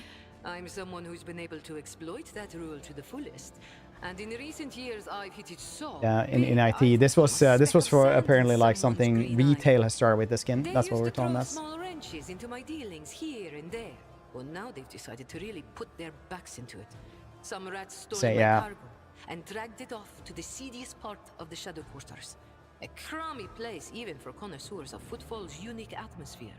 Speaker 8: I'm someone who's been able to exploit that rule to the fullest. And in recent years, I've hit it so.
Speaker 1: Yeah, in IT, this was for apparently like something retail has started with the skin. That's what we're talking about.
Speaker 8: Small wrenches into my dealings here and there. Well, now they've decided to really put their backs into it. Some rats stole my cargo and dragged it off to the seediest part of the Shadow Quarters. A crummy place even for connoisseurs of Footfall's unique atmosphere.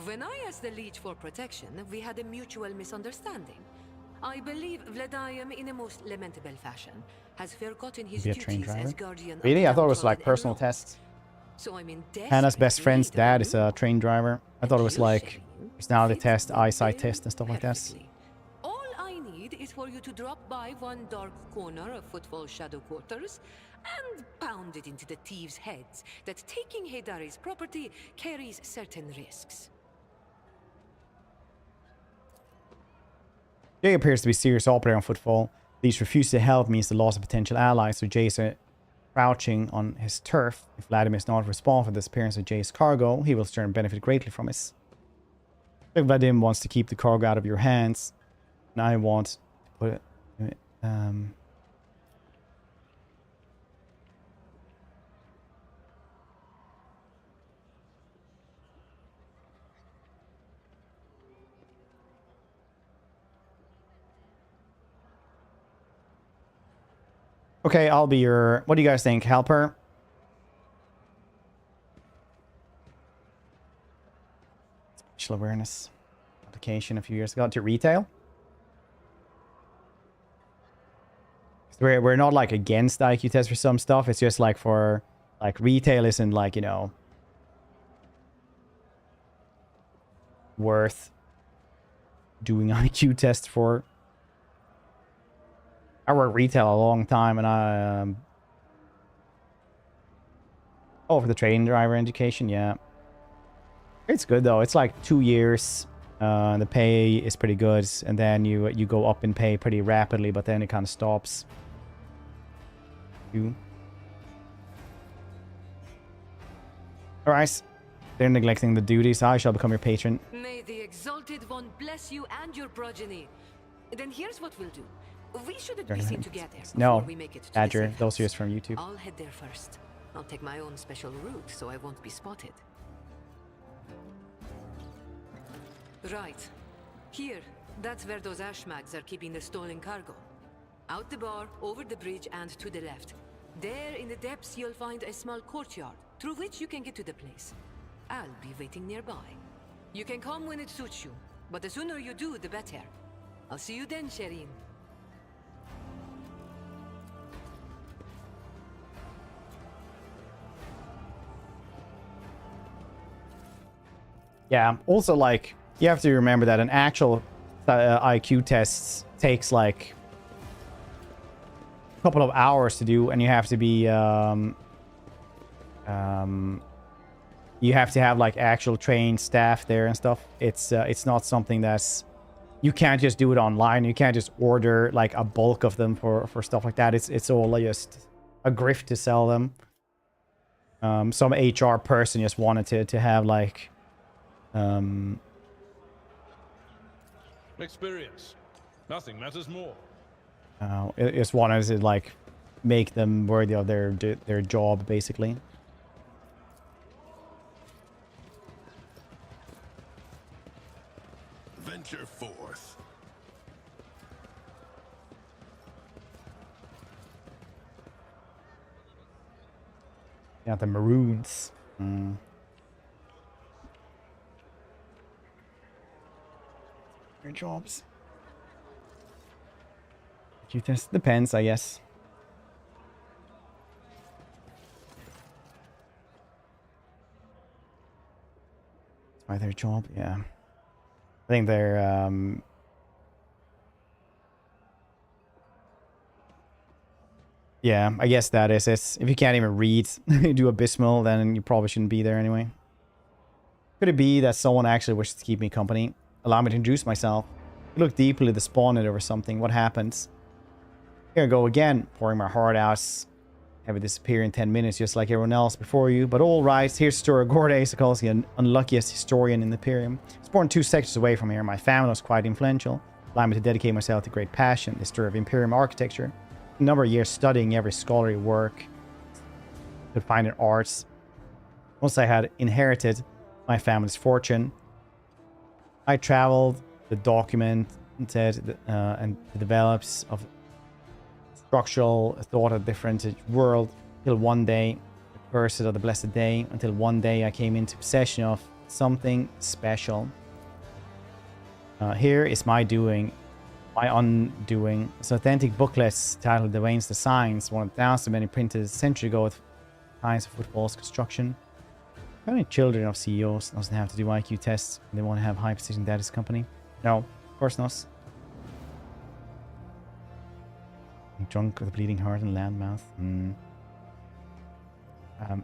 Speaker 8: When I asked the Leech for protection, we had a mutual misunderstanding. I believe Vladium, in a most lamentable fashion, has forgotten his duties as guardian.
Speaker 1: Really? I thought it was like personal tests.
Speaker 8: So I'm in
Speaker 1: Hannah's best friend's dad is a train driver. I thought it was like personality test, eyesight test, and stuff like that.
Speaker 8: All I need is for you to drop by one dark corner of Footfall Shadow Quarters and pound it into the thieves' heads that taking Heydari's property carries certain risks.
Speaker 1: Jay appears to be a serious operator on Footfall. These refuse to help means the loss of potential allies, so Jay's crouching on his turf. If Vladimir is not responsible for the disappearance of Jay's cargo, he will stand benefit greatly from this. If Vladimir wants to keep the cargo out of your hands, and I want to put it... Okay, I'll be your... What do you guys think? Helper? Special awareness. Application a few years ago to retail. We're not like against IQ tests for some stuff. It's just like for... Like retail isn't like, you know... worth doing IQ tests for. I worked retail a long time, and I oh, for the train driver education, yeah, it's good though. It's like 2 years. The pay is pretty good, and then you go up in pay pretty rapidly, but then it kind of stops. All right, they're neglecting the duties. I shall become your patron.
Speaker 8: May the Exalted One bless you and your progeny. Then here's what we'll do. We shouldn't be seen together before we make it to
Speaker 1: Badger, those here's from YouTube.
Speaker 8: I'll head there first. I'll take my own special route so I won't be spotted. Right. Here, that's where those ashmags are keeping the stolen cargo. Out the bar, over the bridge, and to the left. There in the depths you'll find a small courtyard, through which you can get to the place. I'll be waiting nearby. You can come when it suits you, but the sooner you do, the better. I'll see you then, Shireen.
Speaker 1: Yeah, also, like, you have to remember that an actual IQ test takes, like, a couple of hours to do, and you have to be, you have to have, like, actual trained staff there and stuff. It's not something that's... You can't just do it online. You can't just order, like, a bulk of them for stuff like that. It's all just a grift to sell them. Some HR person just wanted to have, like...
Speaker 6: Experience. Nothing matters more.
Speaker 1: It's wanted to like make them worthy of their job, basically.
Speaker 3: Venture forth.
Speaker 1: Yeah, the Maroons. Spider jobs. IQ test depends, I guess. By their job, yeah. I think they're yeah, I guess that is it. If you can't even read, you do abysmal, then you probably shouldn't be there anyway. Could it be that someone actually wishes to keep me company? Allow me to introduce myself. Look deeply at the spawned over something. What happens? Here I go again, pouring my heart out. Have it disappear in 10 minutes, just like everyone else before you. But all right, here's story of Gordes, calls the unluckiest historian in the Imperium. I was born 2 sectors away from here. My family was quite influential. Allow me to dedicate myself to great passion, the story of Imperium architecture. A number of years studying every scholarly work could find in arts. Once I had inherited my family's fortune, I traveled the documented and the develops of structural thought of different world till one day, the curses of the blessed day, until one day I came into possession of something special. Here is my doing, my undoing. It's authentic booklets titled The Veins, the Signs, 1,000 many printed a century ago with kinds of footfalls construction. How many children of CEOs doesn't have to do IQ tests when they want to have high precision data company? No, of course not. Drunk with a bleeding heart and land mouth.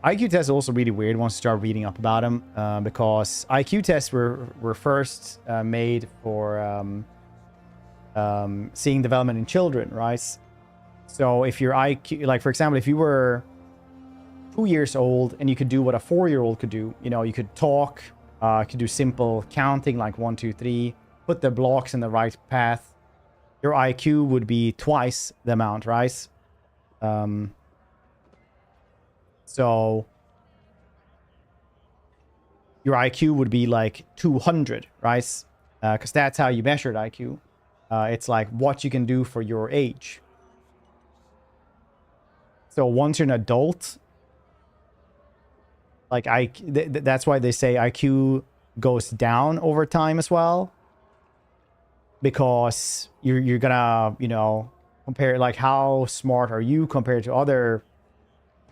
Speaker 1: IQ tests are also really weird once you start reading up about them, because IQ tests were first made for seeing development in children, right? So if your IQ, like for example, if you were 2 years old and you could do what a 4-year-old could do, you know, you could talk, could do simple counting like 1, 2, 3, put the blocks in the right path, your IQ would be twice the amount, right? So your IQ would be like 200, right? Because that's how you measured IQ. It's like what you can do for your age. So once you're an adult, like that's why they say IQ goes down over time as well. Because you're gonna, you know, compare like how smart are you compared to other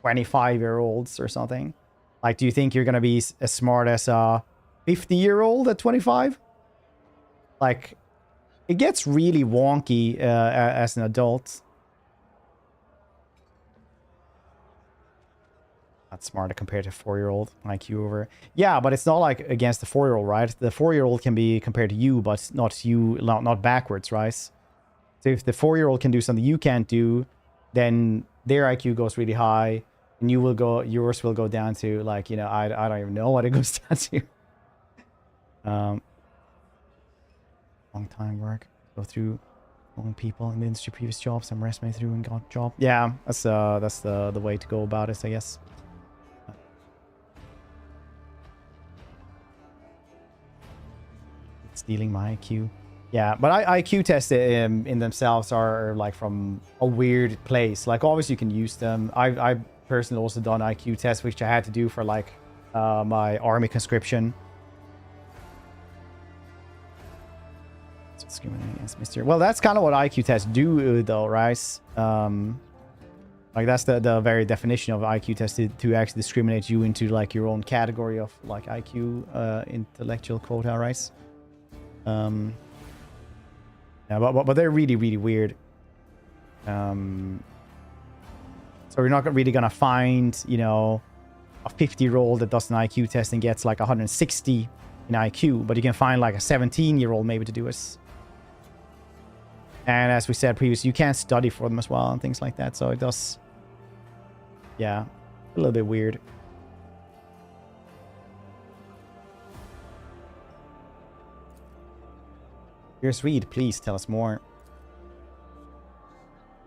Speaker 1: 25-year-olds or something. Like, do you think you're gonna be as smart as a 50-year-old at 25? Like, it gets really wonky as an adult. Not smarter compared to 4-year-old IQ over. Yeah, but it's not like against the 4-year-old, right? The 4-year-old can be compared to you, but not you, not backwards, right? So if the 4-year-old can do something you can't do, then their IQ goes really high, and yours will go down to like, you know, I don't even know what it goes down to. Long time work. Go through long people in the industry, previous jobs, and resume through and got job. Yeah, that's the way to go about it, I guess. Stealing my IQ. Yeah, but IQ tests in themselves are like from a weird place. Like, obviously you can use them. I personally also done IQ tests, which I had to do for like my army conscription. Discriminating against Mr. Well, that's kind of what IQ tests do, though, right? Like, that's the very definition of IQ test, to actually discriminate you into like your own category of like IQ intellectual quota, right? Yeah, but they're really, really weird. So you're not really gonna find, you know, a 50-year-old that does an IQ test and gets like 160 in IQ, but you can find like a 17-year-old maybe to do it. And as we said previously, you can't study for them as well and things like that. So it does, yeah, a little bit weird. Here's Reed, please tell us more.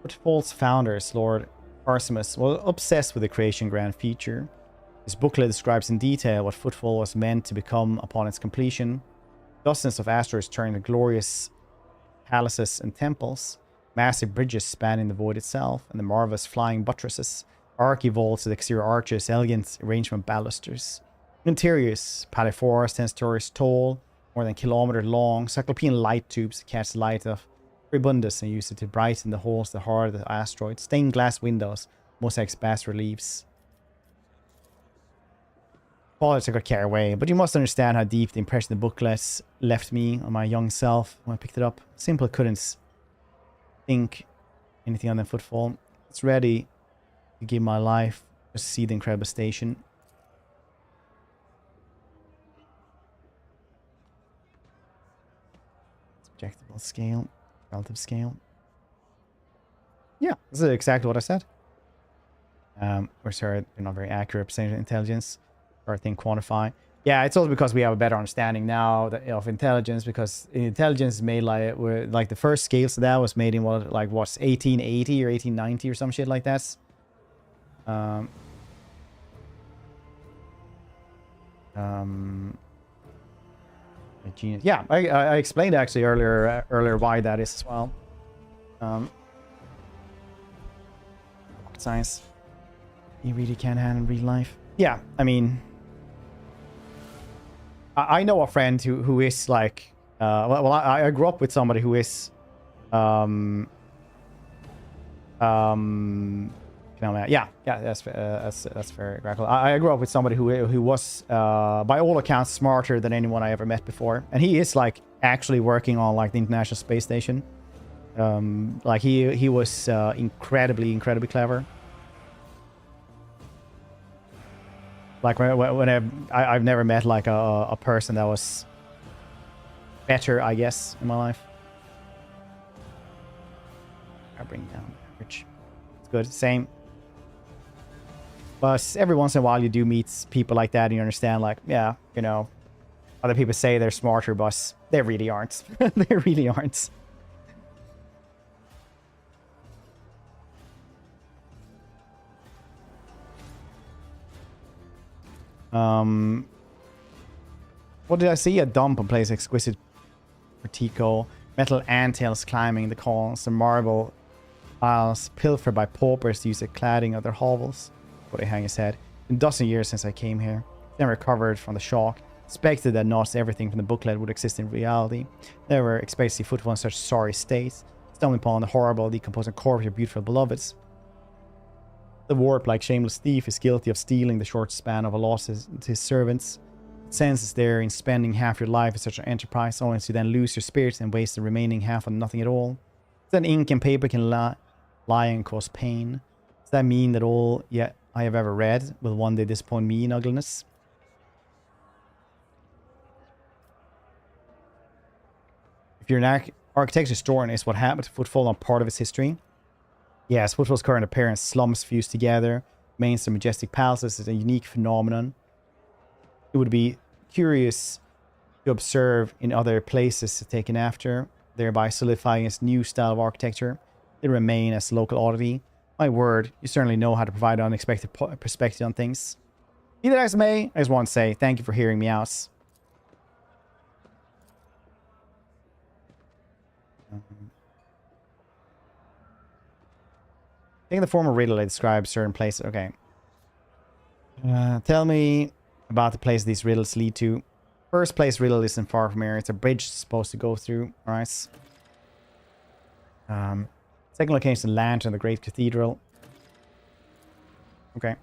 Speaker 1: Footfall's founders, Lord Arsimus, was obsessed with the creation grand feature. His booklet describes in detail what Footfall was meant to become upon its completion. Dozens of asteroids turning to glorious palaces and temples, massive bridges spanning the void itself, and the marvelous flying buttresses, archy vaults with exterior arches, elegant arrangement balusters. Interiors, paliforous 10 stories tall, more than a kilometer long. Cyclopean light tubes catch the light of Tribundus and use it to brighten the holes, the heart of the asteroid. Stained glass windows, mosaic bas reliefs. Apologies, I got carried away, but you must understand how deep the impression the booklets left me on my young self when I picked it up. Simply couldn't think anything on the footfall. It's ready to give my life just to see the incredible station. Subjectable scale, relative scale. Yeah, this is exactly what I said. We're sorry, they're not very accurate percentage of intelligence. Or thing quantify. Yeah, it's also because we have a better understanding now of intelligence, because intelligence is made like the first scale, so that was made in what's 1880 or 1890 or some shit like that. Genius. Yeah, I explained actually earlier why that is as well. Science. You really can't handle real life. Yeah, I mean, I know a friend who is like, I grew up with somebody who is, yeah, that's fair, Grackle. I grew up with somebody who was, by all accounts, smarter than anyone I ever met before, and he is like actually working on like the International Space Station. Like he was incredibly clever. Like when I've never met like a person that was better, I guess, in my life. I'll bring down average. It's good. Same. But every once in a while you do meet people like that and you understand, like, yeah, you know, other people say they're smarter, but they really aren't. They really aren't. What did I see? A dump and place exquisite vertical. Metal anthills climbing the columns. The marble piles pilfered by paupers to use the cladding of their hovels. But they hang his head. In a dozen years since I came here. Then recovered from the shock. Expected that not everything from the booklet would exist in reality. Never expected to see footfall in such sorry state. Stumbling upon the horrible, decomposing corpse of your beautiful beloveds. The warp, like shameless thief, is guilty of stealing the short span of a loss to his servants. It senses there in spending half your life in such an enterprise, only to then lose your spirit and waste the remaining half on nothing at all. Then ink and paper can lie and cause pain. Does that mean that all yet I have ever read will one day disappoint me in ugliness? If you're an architecture historian, is what happened to Footfall not part of its history? Yes, Footfall's current appearance, slums fused together, remains the majestic palaces, is a unique phenomenon. It would be curious to observe in other places taken after, thereby solidifying its new style of architecture. It remain as a local oddity. My word, you certainly know how to provide an unexpected perspective on things. Be that as it may, I just want to say thank you for hearing me out. Taking the form of riddle, I describe certain places. Okay. Tell me about the place these riddles lead to. First place riddle isn't far from here. It's a bridge supposed to go through. Alright. Second location, lantern, the Great Cathedral. Okay.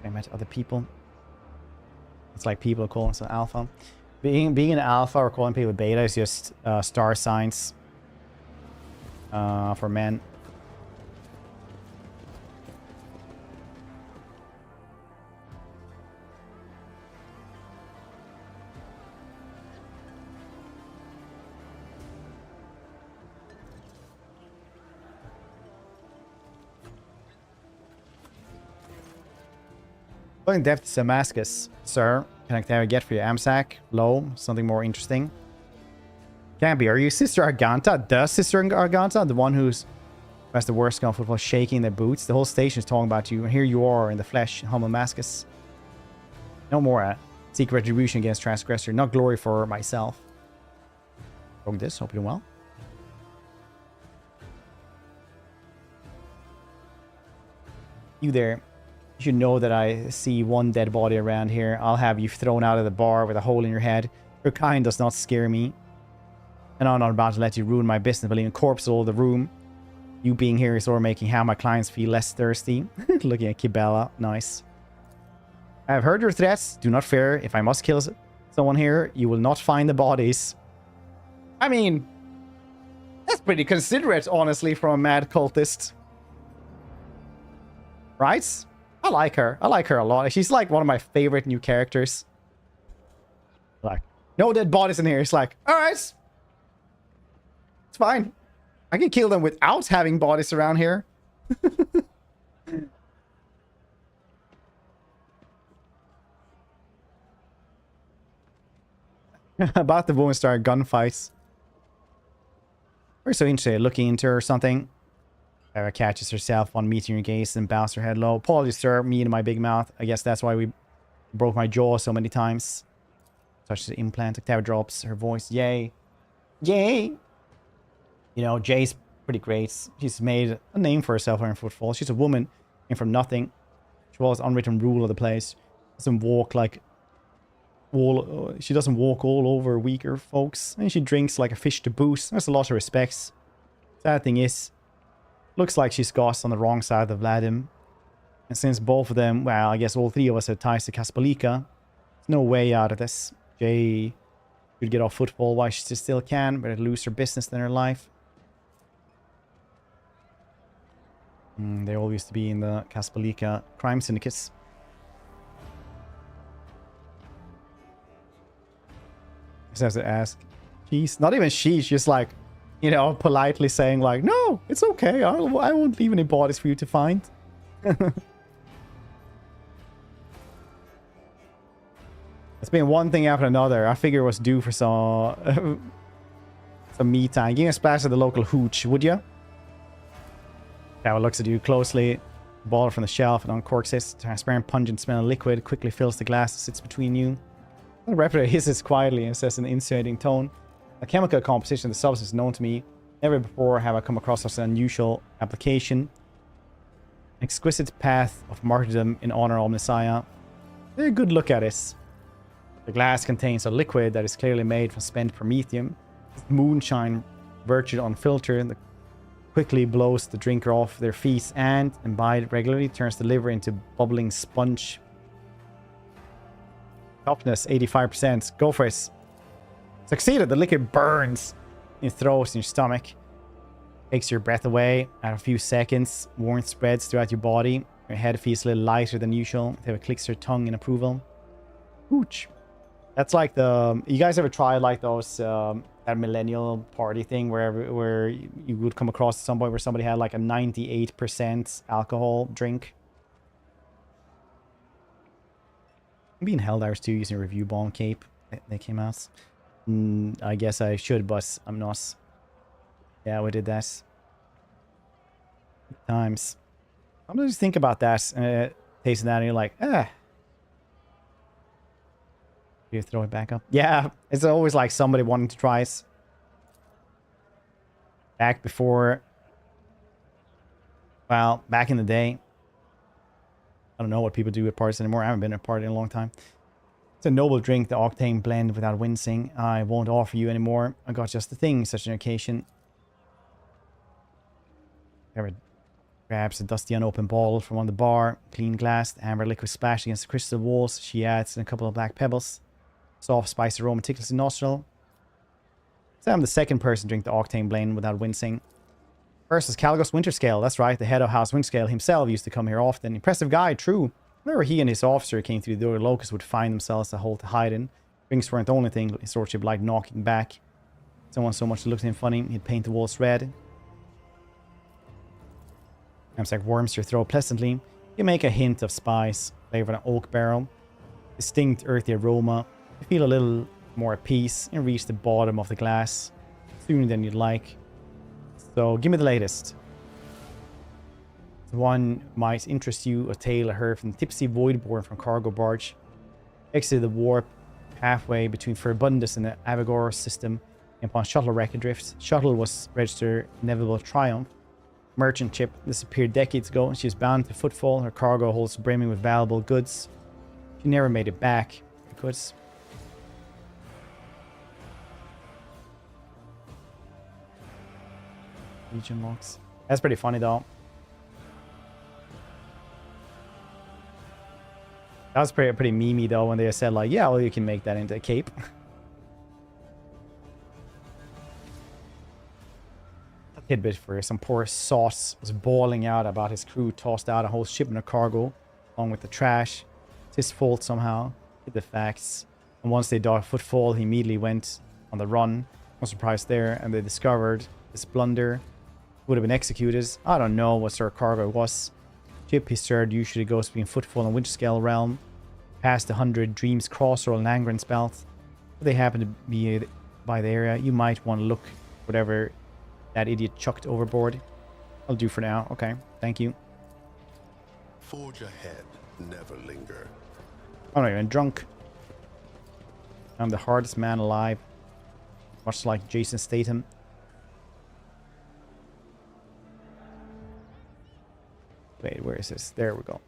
Speaker 1: I met other people. It's like people calling us an alpha. Being an alpha or calling people beta is just star signs. For men. What in depth is Damascus, sir? Can I get for you? AMSAC? Low? Something more interesting? Can't be. Are you Sister Arganta? The Sister Arganta? The one who has the worst gun of football shaking their boots? The whole station is talking about you, and here you are in the flesh, humble Damascus. No more. Seek retribution against transgressor, not glory for myself. Broke this. Hope you're well. You there. You should know that I see one dead body around here. I'll have you thrown out of the bar with a hole in your head. Your kind does not scare me. And I'm not about to let you ruin my business by leaving corpses all over the room. You being here is sort of making how my clients feel less thirsty. Looking at Kibella. Nice. I have heard your threats. Do not fear. If I must kill someone here, you will not find the bodies. I mean, that's pretty considerate, honestly, from a mad cultist. Right? I like her. I like her a lot. She's like one of my favorite new characters. Like, no dead bodies in here. It's like, alright. It's fine. I can kill them without having bodies around here. About the woman start gunfights. We're so interested. Looking into her or something. Sarah catches herself on meeting your gaze and bows her head low. Apologies, sir. Me and my big mouth. I guess that's why we broke my jaw so many times. Touches the implant. Octavia drops her voice. Yay. Yay. You know, Jay's pretty great. She's made a name for herself here in Footfall. She's a woman and from nothing. She was unwritten rule of the place. Doesn't walk like she doesn't walk all over weaker folks. And she drinks like a fish to boot. There's a lot of respects. Sad thing is, looks like she's got on the wrong side of Vladim. And since both of them, well, I guess all three of us have ties to Kaspolika, there's no way out of this. Jay should get off Footfall while she still can, but lose her business than her life. They all used to be in the Kaspolika crime syndicates. Just have to ask. She's not even she's just like, you know, politely saying like, no, it's okay. I won't leave any bodies for you to find. It's been one thing after another. I figure it was due for some me time. Give me a splash at the local hooch, would you? Tower looks at you closely. Bottle from the shelf and uncorks it. Transparent, pungent smell of liquid quickly fills the glass that sits between you. The replica hisses quietly and says in an insinuating tone, "The chemical composition of the substance is known to me. Never before have I come across such an unusual application. An exquisite path of martyrdom in honor of Messiah." Take a good look at this. The glass contains a liquid that is clearly made from spent promethium. It's moonshine, virtue unfiltered, that quickly blows the drinker off their feet and, imbibed regularly, turns the liver into bubbling sponge. Toughness 85%. Go for it. Succeeded. The liquid burns in your throat and your stomach. Takes your breath away. After a few seconds, warmth spreads throughout your body. Your head feels a little lighter than usual. Taylor clicks her tongue in approval. Hooch. That's like the... You guys ever tried like those... that millennial party thing where you would come across somebody where somebody had like a 98% alcohol drink? Maybe in Helldivers 2 using a review bomb cape. They came out. I guess I should, but I'm not. Yeah, we did that. Times. I'm gonna just think about that and tasting that and you're like, ah. You throw it back up. Yeah, it's always like somebody wanting to try it. Back before... Well, back in the day. I don't know what people do at parties anymore. I haven't been at a party in a long time. It's a noble drink, the octane blend without wincing. I won't offer you anymore. I got just the thing, such an occasion. Ever grabs a dusty unopened bottle from on the bar. Clean glass, the amber liquid splashed against the crystal walls. She adds in a couple of black pebbles. Soft spicy aroma tickles the nostril. So I'm the second person to drink the octane blend without wincing. First is Calgos Winterscale. That's right, the head of House Winterscale himself used to come here often. Impressive guy, true. Whenever he and his officer came through the door, Locust would find themselves a hole to hide in. Drinks weren't the only thing his lordship liked knocking back. Someone so much that looked at him funny, he'd paint the walls red. Amsack warms your throat pleasantly. You make a hint of spice, flavor of an oak barrel. Distinct earthy aroma. You feel a little more at peace and reach the bottom of the glass sooner than you'd like. So give me the latest. One might interest you, a tale I heard from the tipsy voidborn from cargo barge. Exited the warp halfway between Furbundus and the Avagor system, and upon shuttle wreck adrift. Shuttle was registered inevitable triumph. merchant ship disappeared decades ago, and she was bound to Footfall. Her cargo holds brimming with valuable goods. She never made it back because Legion locks. That's pretty funny though. That was pretty memey though when they said like, yeah, well, you can make that into a cape. Tidbit for some poor sauce was bawling out about his crew tossed out a whole shipment of cargo along with the trash. It's his fault somehow. Hid the facts. And once they docked Footfall, he immediately went on the run. No surprise there. And they discovered this blunder. Would have been executed. I don't know what sort of cargo it was. Ship he served usually goes between Footfall and Winterscale realm. Past the 100 Dreams Crossroad and Angren's Belt. If they happen to be by the area, you might want to look whatever that idiot chucked overboard. I'll do for now. Okay, thank you.
Speaker 3: Forge ahead, never linger.
Speaker 1: I'm not even drunk. I'm the hardest man alive. Much like Jason Statham. Wait, where is this? There we go.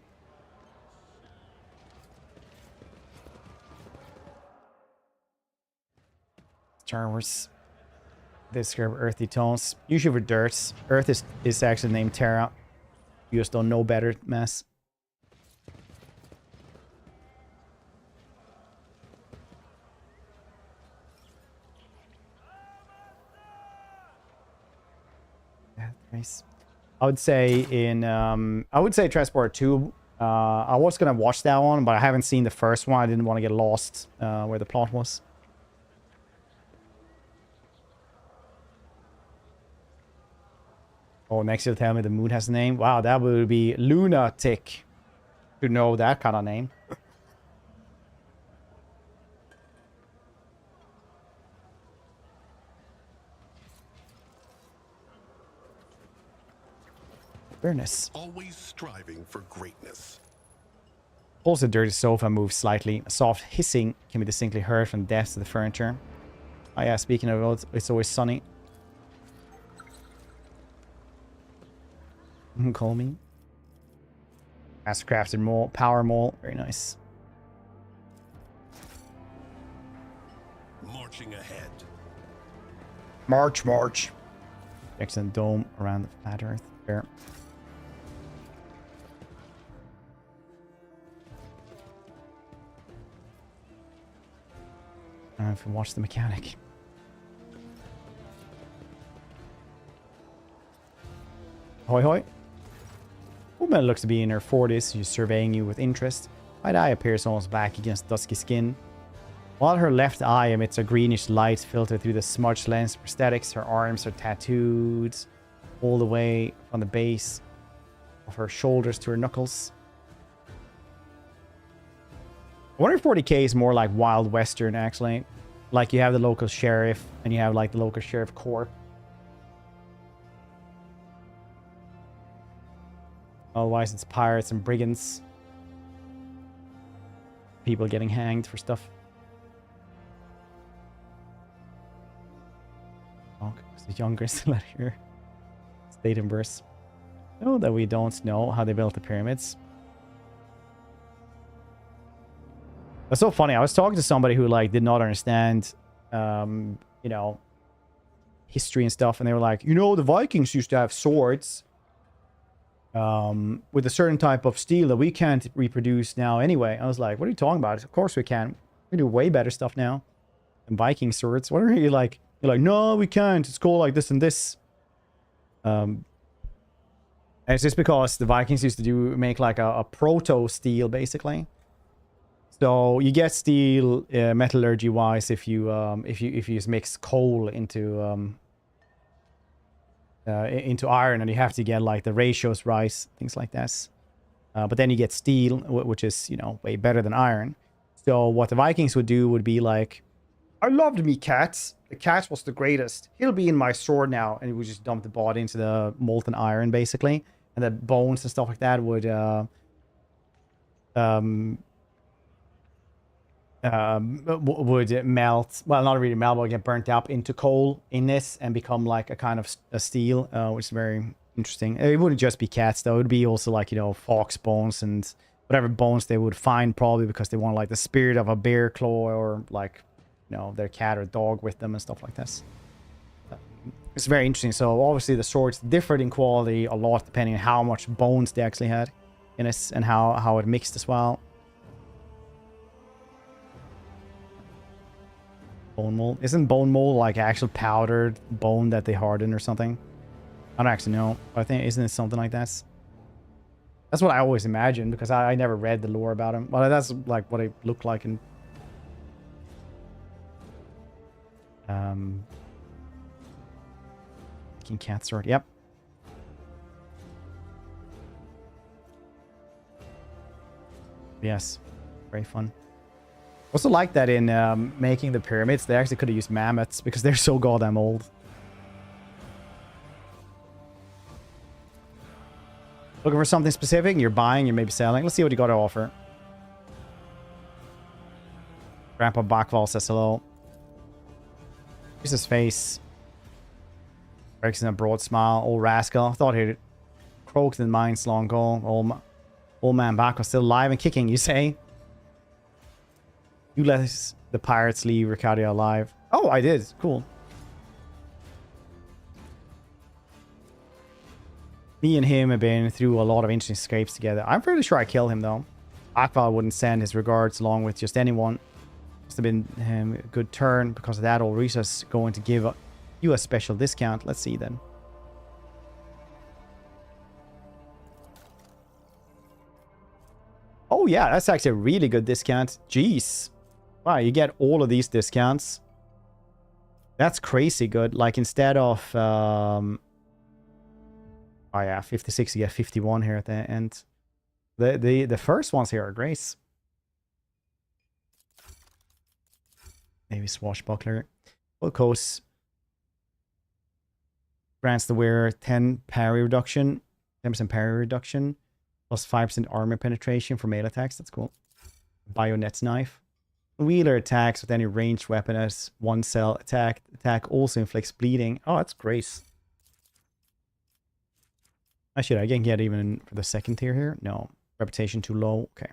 Speaker 1: Charmers. This curve earthy tones. Usually for dirts. Earth is actually named Terra. You just don't know better, mess. Yeah, nice. I would say in I would say Transporter 2. I was gonna watch that one, but I haven't seen the first one. I didn't want to get lost where the plot was. Oh, next you'll tell me the moon has a name. Wow, that would be lunatic to know that kind of name. Fairness.
Speaker 3: Always striving for greatness.
Speaker 1: Pulls the dirty sofa moves slightly. A soft hissing can be distinctly heard from the depths of the furniture. Oh yeah, speaking of it's always sunny. Call me. Mastercrafted mole, power mole, very nice.
Speaker 3: Marching ahead.
Speaker 1: March, march. Excellent dome around the flat earth. There. I don't know if you watch the mechanic. Hoi hoi. Woman looks to be in her 40s. She's surveying you with interest. Right eye appears almost black against dusky skin. While her left eye emits a greenish light filtered through the smudged lens prosthetics, her arms are tattooed all the way from the base of her shoulders to her knuckles. I wonder if 40k is more like Wild Western, actually. Like you have the local sheriff and you have like the local sheriff corps. Otherwise, it's pirates and brigands. People getting hanged for stuff. Oh, the younger still out here. State Immerse. No, that we don't know how they built the pyramids. That's so funny. I was talking to somebody who like did not understand, you know, history and stuff, and they were like, you know, the Vikings used to have swords. With a certain type of steel that we can't reproduce now anyway. I was like, what are you talking about? Of course we can. We do way better stuff now than Viking swords. What are you like? You're like, no, we can't. It's called like this and this. And it's just because the Vikings used to make like a proto steel basically. So you get steel metallurgy wise if you just mix coal into iron, and you have to get like the ratios right, things like that. But then you get steel, which is, you know, way better than iron. So what the Vikings would do would be like, I loved me cats. The cat was the greatest. He'll be in my sword now. And he would just dump the body into the molten iron, basically. And the bones and stuff like that would melt, well, not really melt, but get burnt up into coal in this and become like a kind of a steel, which is very Interesting. It wouldn't just be cats though. It would be also like, you know, fox bones and whatever bones they would find, probably because they want like the spirit of a bear claw or like, you know, their cat or dog with them and stuff like this. It's very interesting. So obviously the swords differed in quality a lot depending on how much bones they actually had in it and how it mixed as well. Bone mold. Isn't bone mold like actual powdered bone that they harden or something? I don't actually know. I think, isn't it something like that? That's what I always imagined because I never read the lore about him. Well, that's like what it looked like in... King Cat Sword. Yep. Yes. Very fun. Also like that in making the pyramids, they actually could have used mammoths because they're so goddamn old. Looking for something specific, you're buying, you're maybe selling. Let's see what you got to offer. Grandpa Bakval says hello. Here's his face. Breaks in a broad smile. Old rascal. I thought he'd croaked in mines long ago. Old man Bakval still alive and kicking, you say? You let the pirates leave Ricardia alive. Oh, I did. Cool. Me and him have been through a lot of interesting scrapes together. I'm fairly sure I killed him, though. Aquila wouldn't send his regards along with just anyone. Must have been a good turn. Because of that, old Risa's going to give you a special discount. Let's see, then. Oh, yeah. That's actually a really good discount. Jeez. Wow, you get all of these discounts. That's crazy good. Like, instead of... Oh yeah, 56, you get 51 here at the end. The first ones here are great. Maybe Swashbuckler. Coast grants the wearer 10 parry reduction, 10% parry reduction, plus 5% armor penetration for melee attacks. That's cool. Bayonet's knife. Wheeler attacks with any ranged weapon as one cell attack. Attack also inflicts bleeding. Oh, that's great. Actually, I can get even for the second tier here. No. Reputation too low. Okay.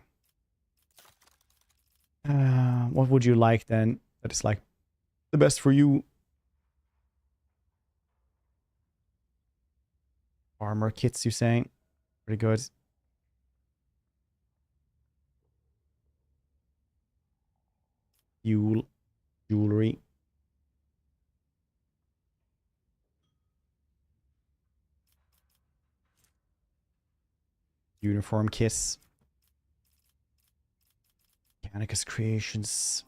Speaker 1: What would you like then? That is like the best for you. Armor kits, you saying? Pretty good. Fuel. Jewelry. Uniform kiss. Mechanicus creations.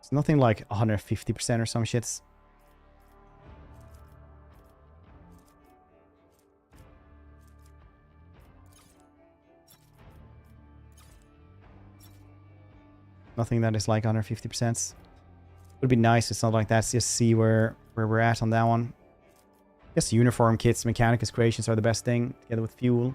Speaker 1: It's nothing like 150% or some shits. Nothing that is like 150%. Would be nice if something like that. Just see where we're at on that one. I guess uniform kits, Mechanicus creations are the best thing together with fuel.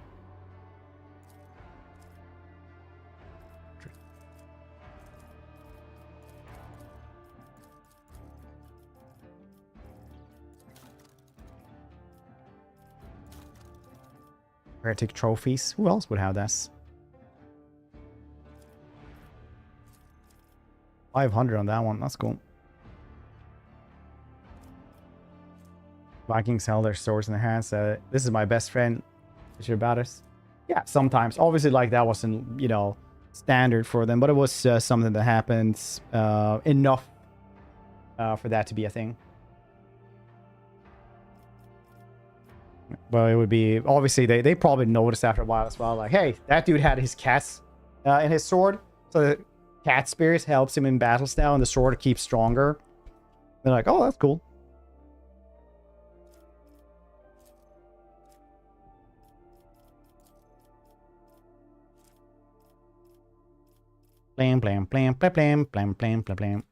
Speaker 1: Heretic trophies. Who else would have this? 500 on that one. That's cool. Vikings held their swords in their hands. This is my best friend. Is you about it? Yeah, sometimes. Obviously, like that wasn't, you know, standard for them, but it was something that happened enough for that to be a thing. But it would be, obviously, they probably noticed after a while as well, like, hey, that dude had his cats in his sword. So the cat spirit helps him in battles now, and the sword keeps stronger. They're like, oh, that's cool. Blam, blam, blam, blam, blam, blam, blam, blam, blam.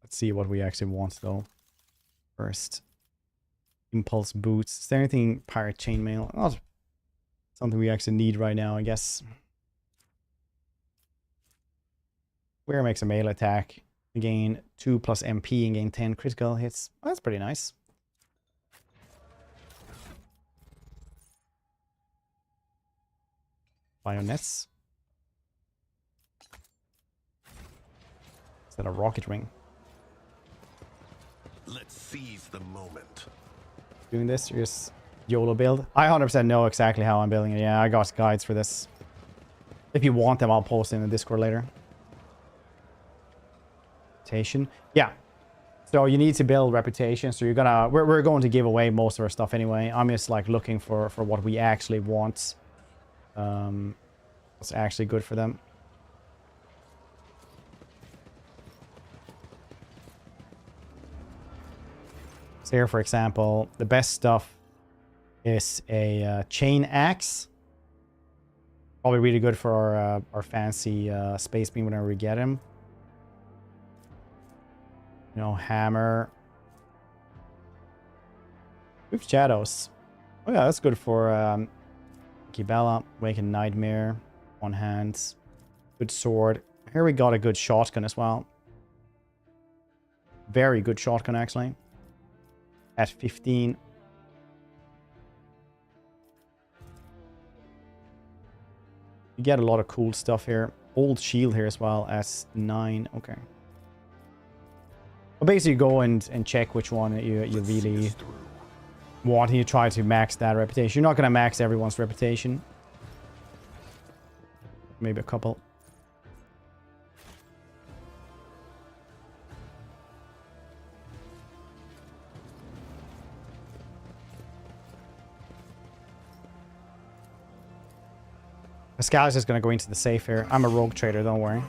Speaker 1: Let's see what we actually want, though. First. Impulse boots. Is there anything pirate chainmail? Oh, something we actually need right now, I guess. Square makes a melee attack. You gain 2 plus MP and gain 10 critical hits. Oh, that's pretty nice. Bayonets. Is that a rocket ring?
Speaker 3: Let's seize the moment.
Speaker 1: Doing this, you're just YOLO build. I 100% know exactly how I'm building it. Yeah, I got guides for this. If you want them, I'll post in the Discord later. Reputation. Yeah. So you need to build reputation. So you're gonna... We're going to give away most of our stuff anyway. I'm just like looking for what we actually want. What's actually good for them. So here, for example, the best stuff is a chain axe. Probably really good for our fancy space beam whenever we get him. You know, hammer. With shadows. Oh yeah, that's good for Kibella, Waken Nightmare, one hand. Good sword. Here we got a good shotgun as well. Very good shotgun actually. At 15. You get a lot of cool stuff here. Old shield here as well as 9. Okay. Well, basically go and check which one you really want, and you try to max that reputation. You're not going to max everyone's reputation. Maybe a couple. Pascal is just going to go into the safe here. I'm a rogue trader, don't worry.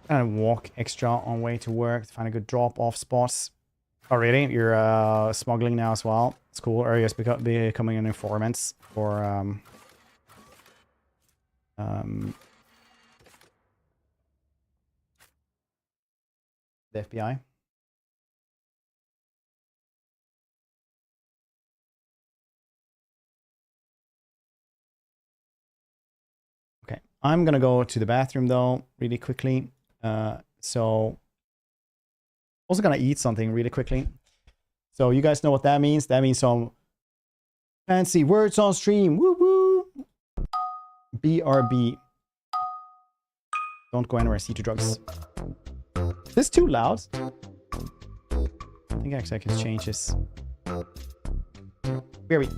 Speaker 1: And walk extra on way to work to find a good drop-off spots. Oh, really? You're smuggling now as well. It's cool. Or you're just becoming an informant for the FBI. Okay, I'm gonna go to the bathroom though, really quickly. So also gonna eat something really quickly. So you guys know what that means? That means some fancy words on stream. Woo woo. BRB. Don't go anywhere. C2 drugs. Is this too loud? I think actually I can change this. Very.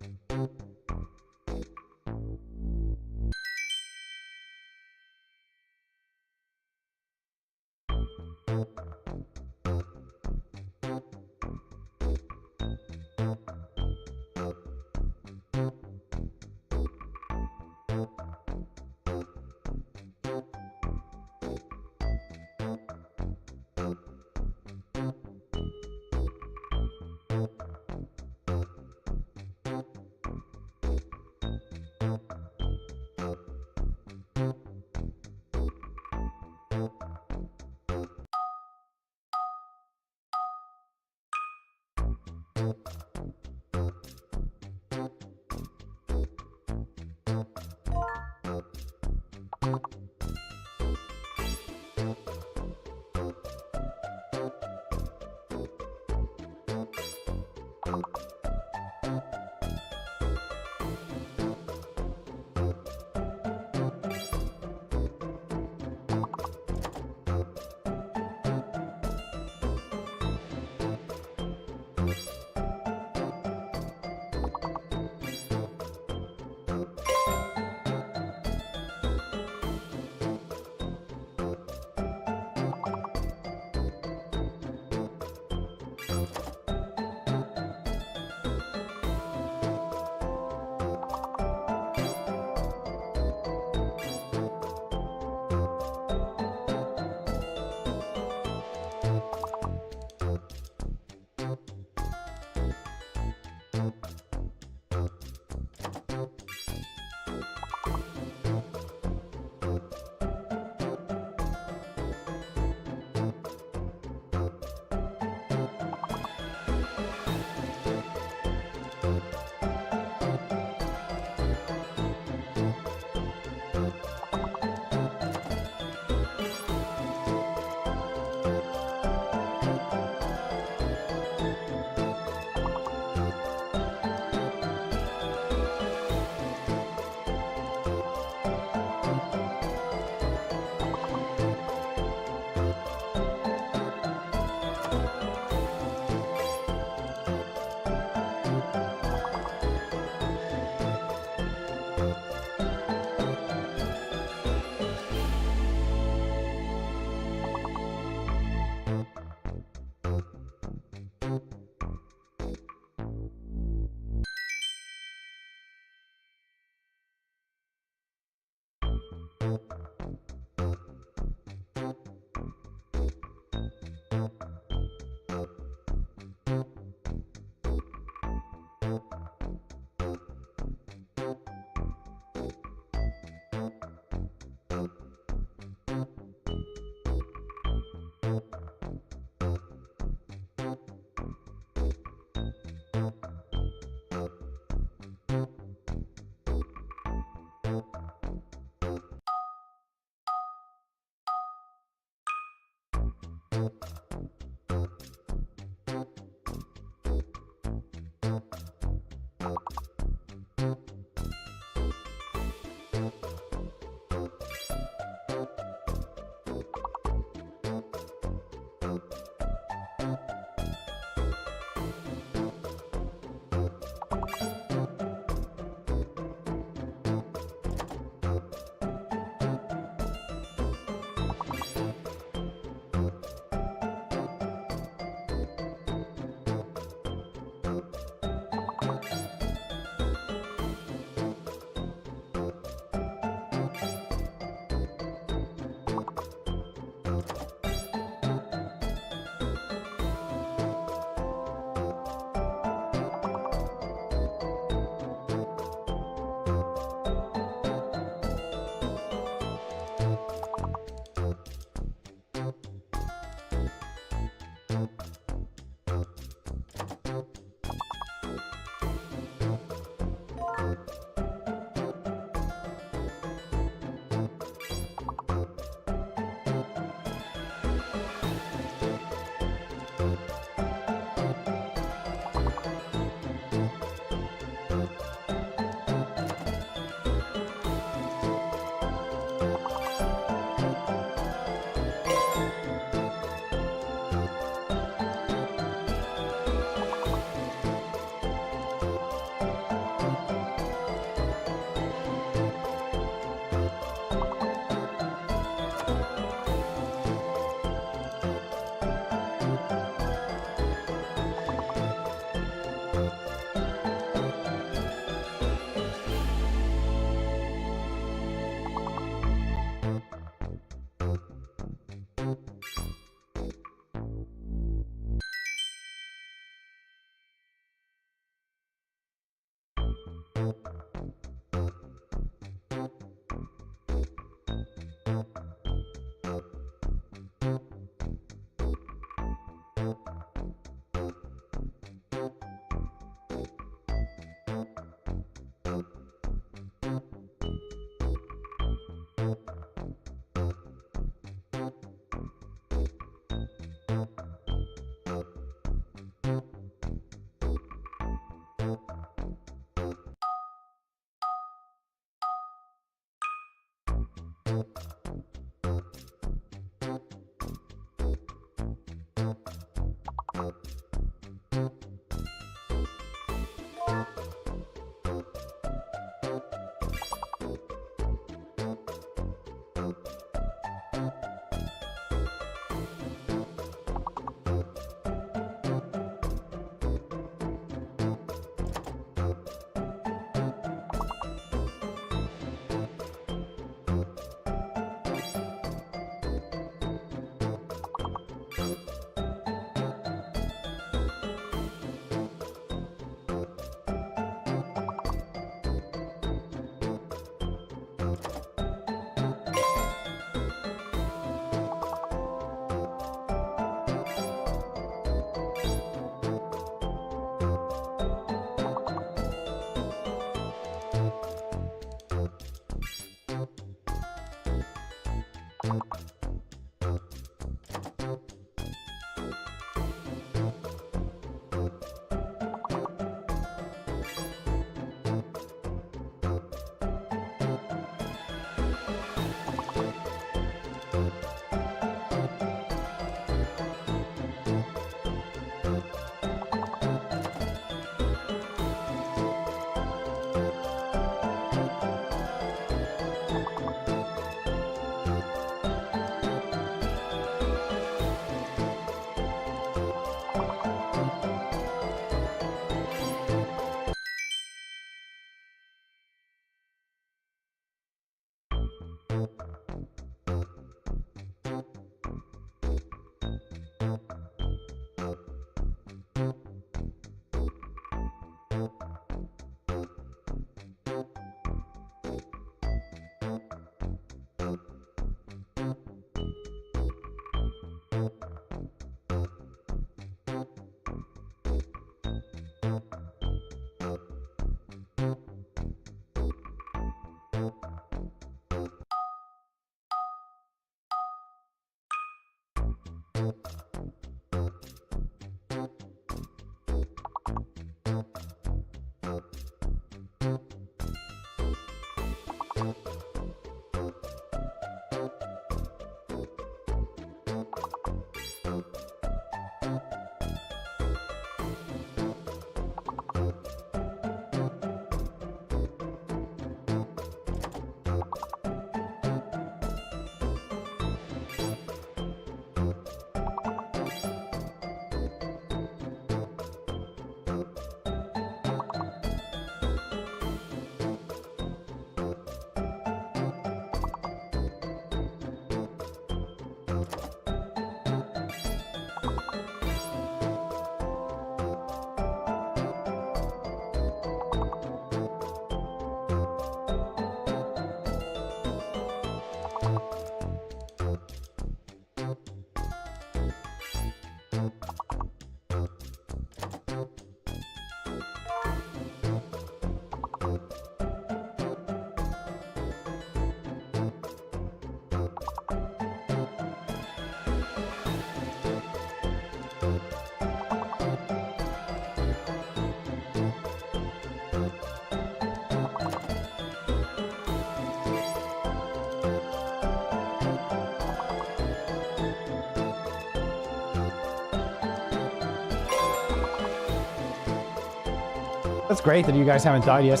Speaker 1: That's great that you guys haven't died yet.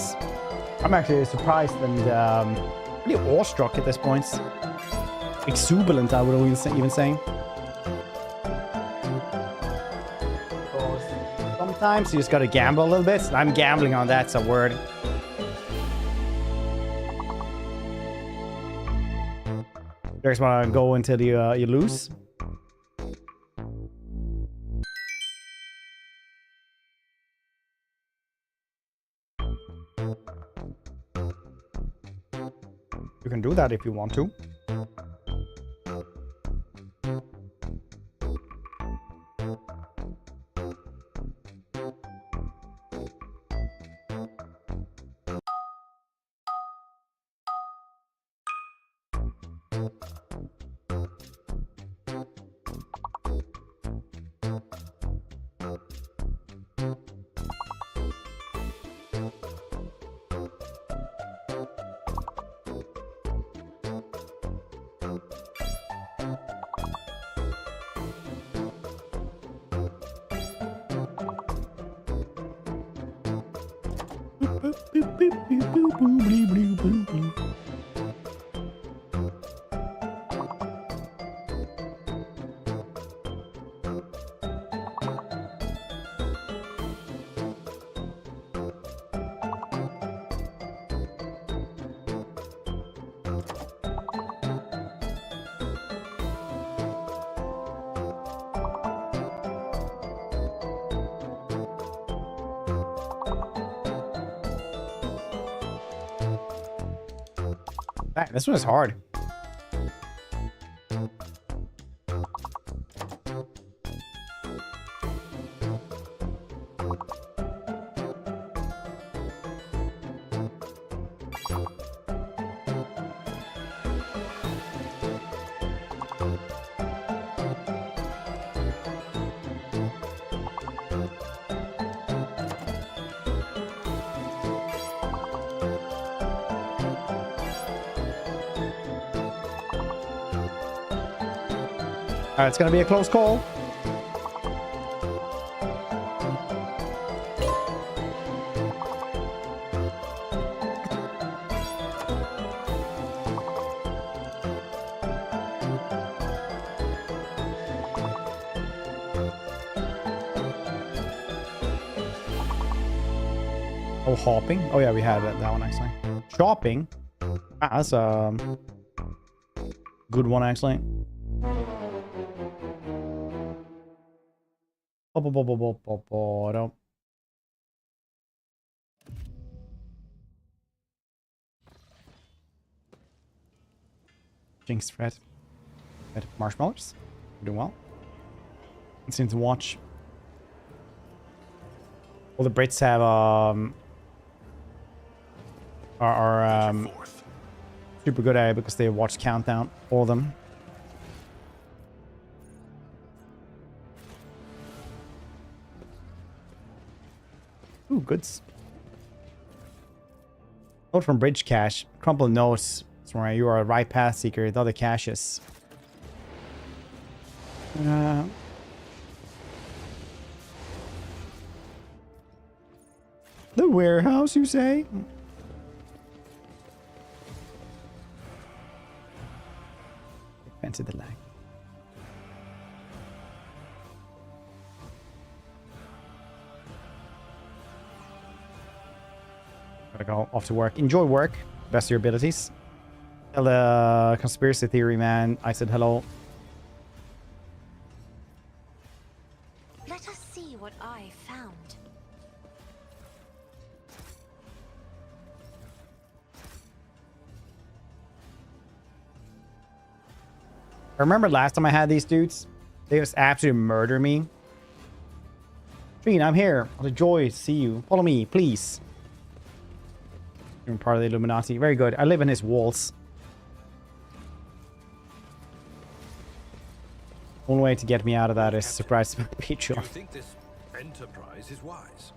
Speaker 1: I'm actually surprised and pretty awestruck at this point. Exuberant, I would even say. Sometimes you just gotta gamble a little bit. I'm gambling on that's a word. You guys wanna go until you lose? You can do that if you want to. This one is hard. It's gonna be a close call. Oh, hopping. Oh yeah, we had that one actually. Shopping. That's a good one actually. Jinx threat. Marshmallows. Doing well. It seems to watch. All the Brits have are super good at it because they watch Countdown. All of them. Ooh, goods. Note from Bridge Cache. Crumpled notes. Where you are a right path seeker. The other caches. The warehouse, you say? Fancy the lag. Gotta go off to work. Enjoy work. Best of your abilities. Tell the conspiracy theory man I said hello.
Speaker 2: Let us see what I found.
Speaker 1: I remember last time I had these dudes. They just absolutely murder me. Trine, I'm here. What a joy to see you. Follow me, please. You're part of the Illuminati. Very good. I live in his walls. Only way to get me out of that is surprise Patreon.
Speaker 6: Do you think this enterprise is wise?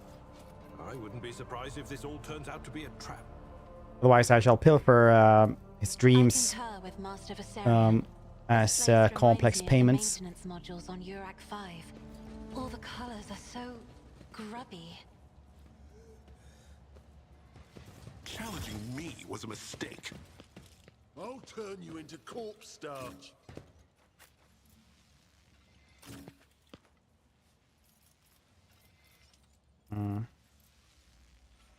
Speaker 6: I wouldn't be surprised if this all turns out to be a trap.
Speaker 1: Otherwise, I shall pilfer his dreams as complex payments.
Speaker 2: Modules on Urac 5. All the colors are so grubby.
Speaker 3: Challenging me was a mistake.
Speaker 7: I'll turn you into corpse starch.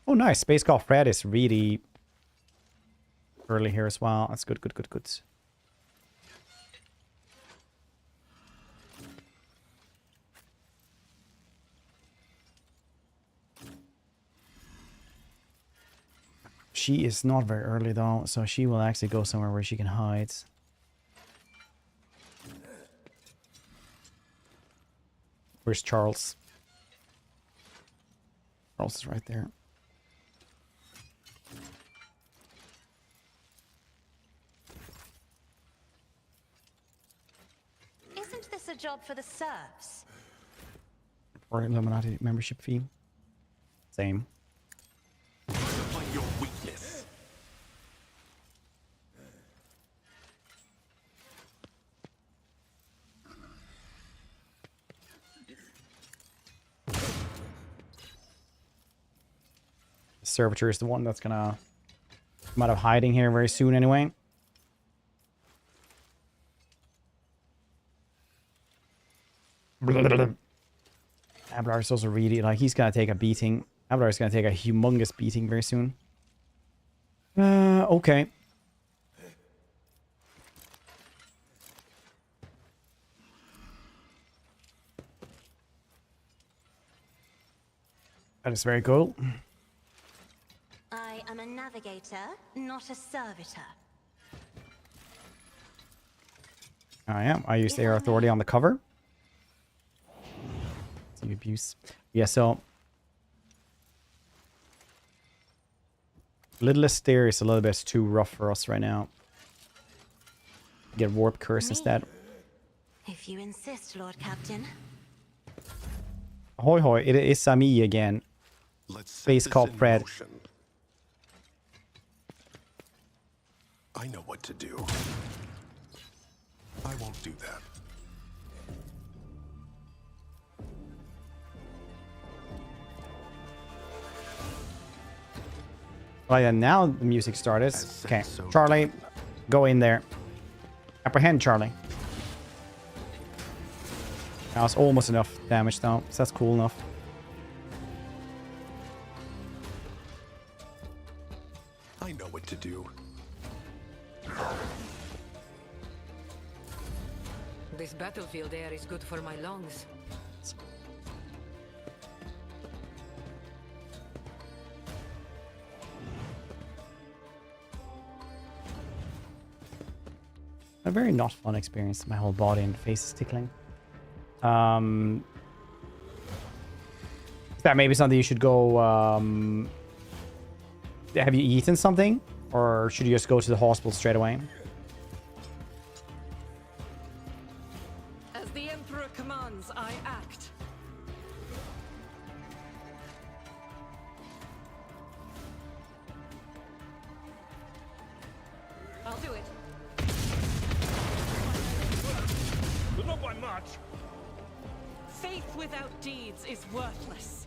Speaker 1: Oh, nice. Space Golf Fred is really early here as well. That's good, good, good, good. She is not very early though, so she will actually go somewhere where she can hide. Where's Charles? Charles is right there.
Speaker 2: Isn't this a job for the serfs?
Speaker 1: Or Illuminati membership fee. Same.
Speaker 3: Find your weakness.
Speaker 1: The servitor is the one that's gonna come out of hiding here very soon anyway. Ablar is also really, like, he's gonna take a beating. Ablar is gonna take a humongous beating very soon. Okay. That is very cool.
Speaker 2: I am a navigator, not a servitor.
Speaker 1: I am. I used air authority on the cover. The abuse. Yeah, so Littlest Stair is a little bit too rough for us right now. Get Warp Curse instead.
Speaker 2: If you insist, Lord Captain.
Speaker 1: Ahoy hoy, it is me again. Space called Fred.
Speaker 3: I know what to do. I won't do that.
Speaker 1: Oh yeah, now the music started. Okay, Charlie, go in there. Apprehend Charlie. That was almost enough damage though, so that's cool enough.
Speaker 3: I know what to do.
Speaker 8: This battlefield air is good for my lungs.
Speaker 1: A very not fun experience. My whole body and face is tickling. Is that maybe something you should go... have you eaten something? Or should you just go to the hospital straight away?
Speaker 4: As the Emperor commands, I act. I'll do it.
Speaker 6: But not by much.
Speaker 4: Faith without deeds is worthless.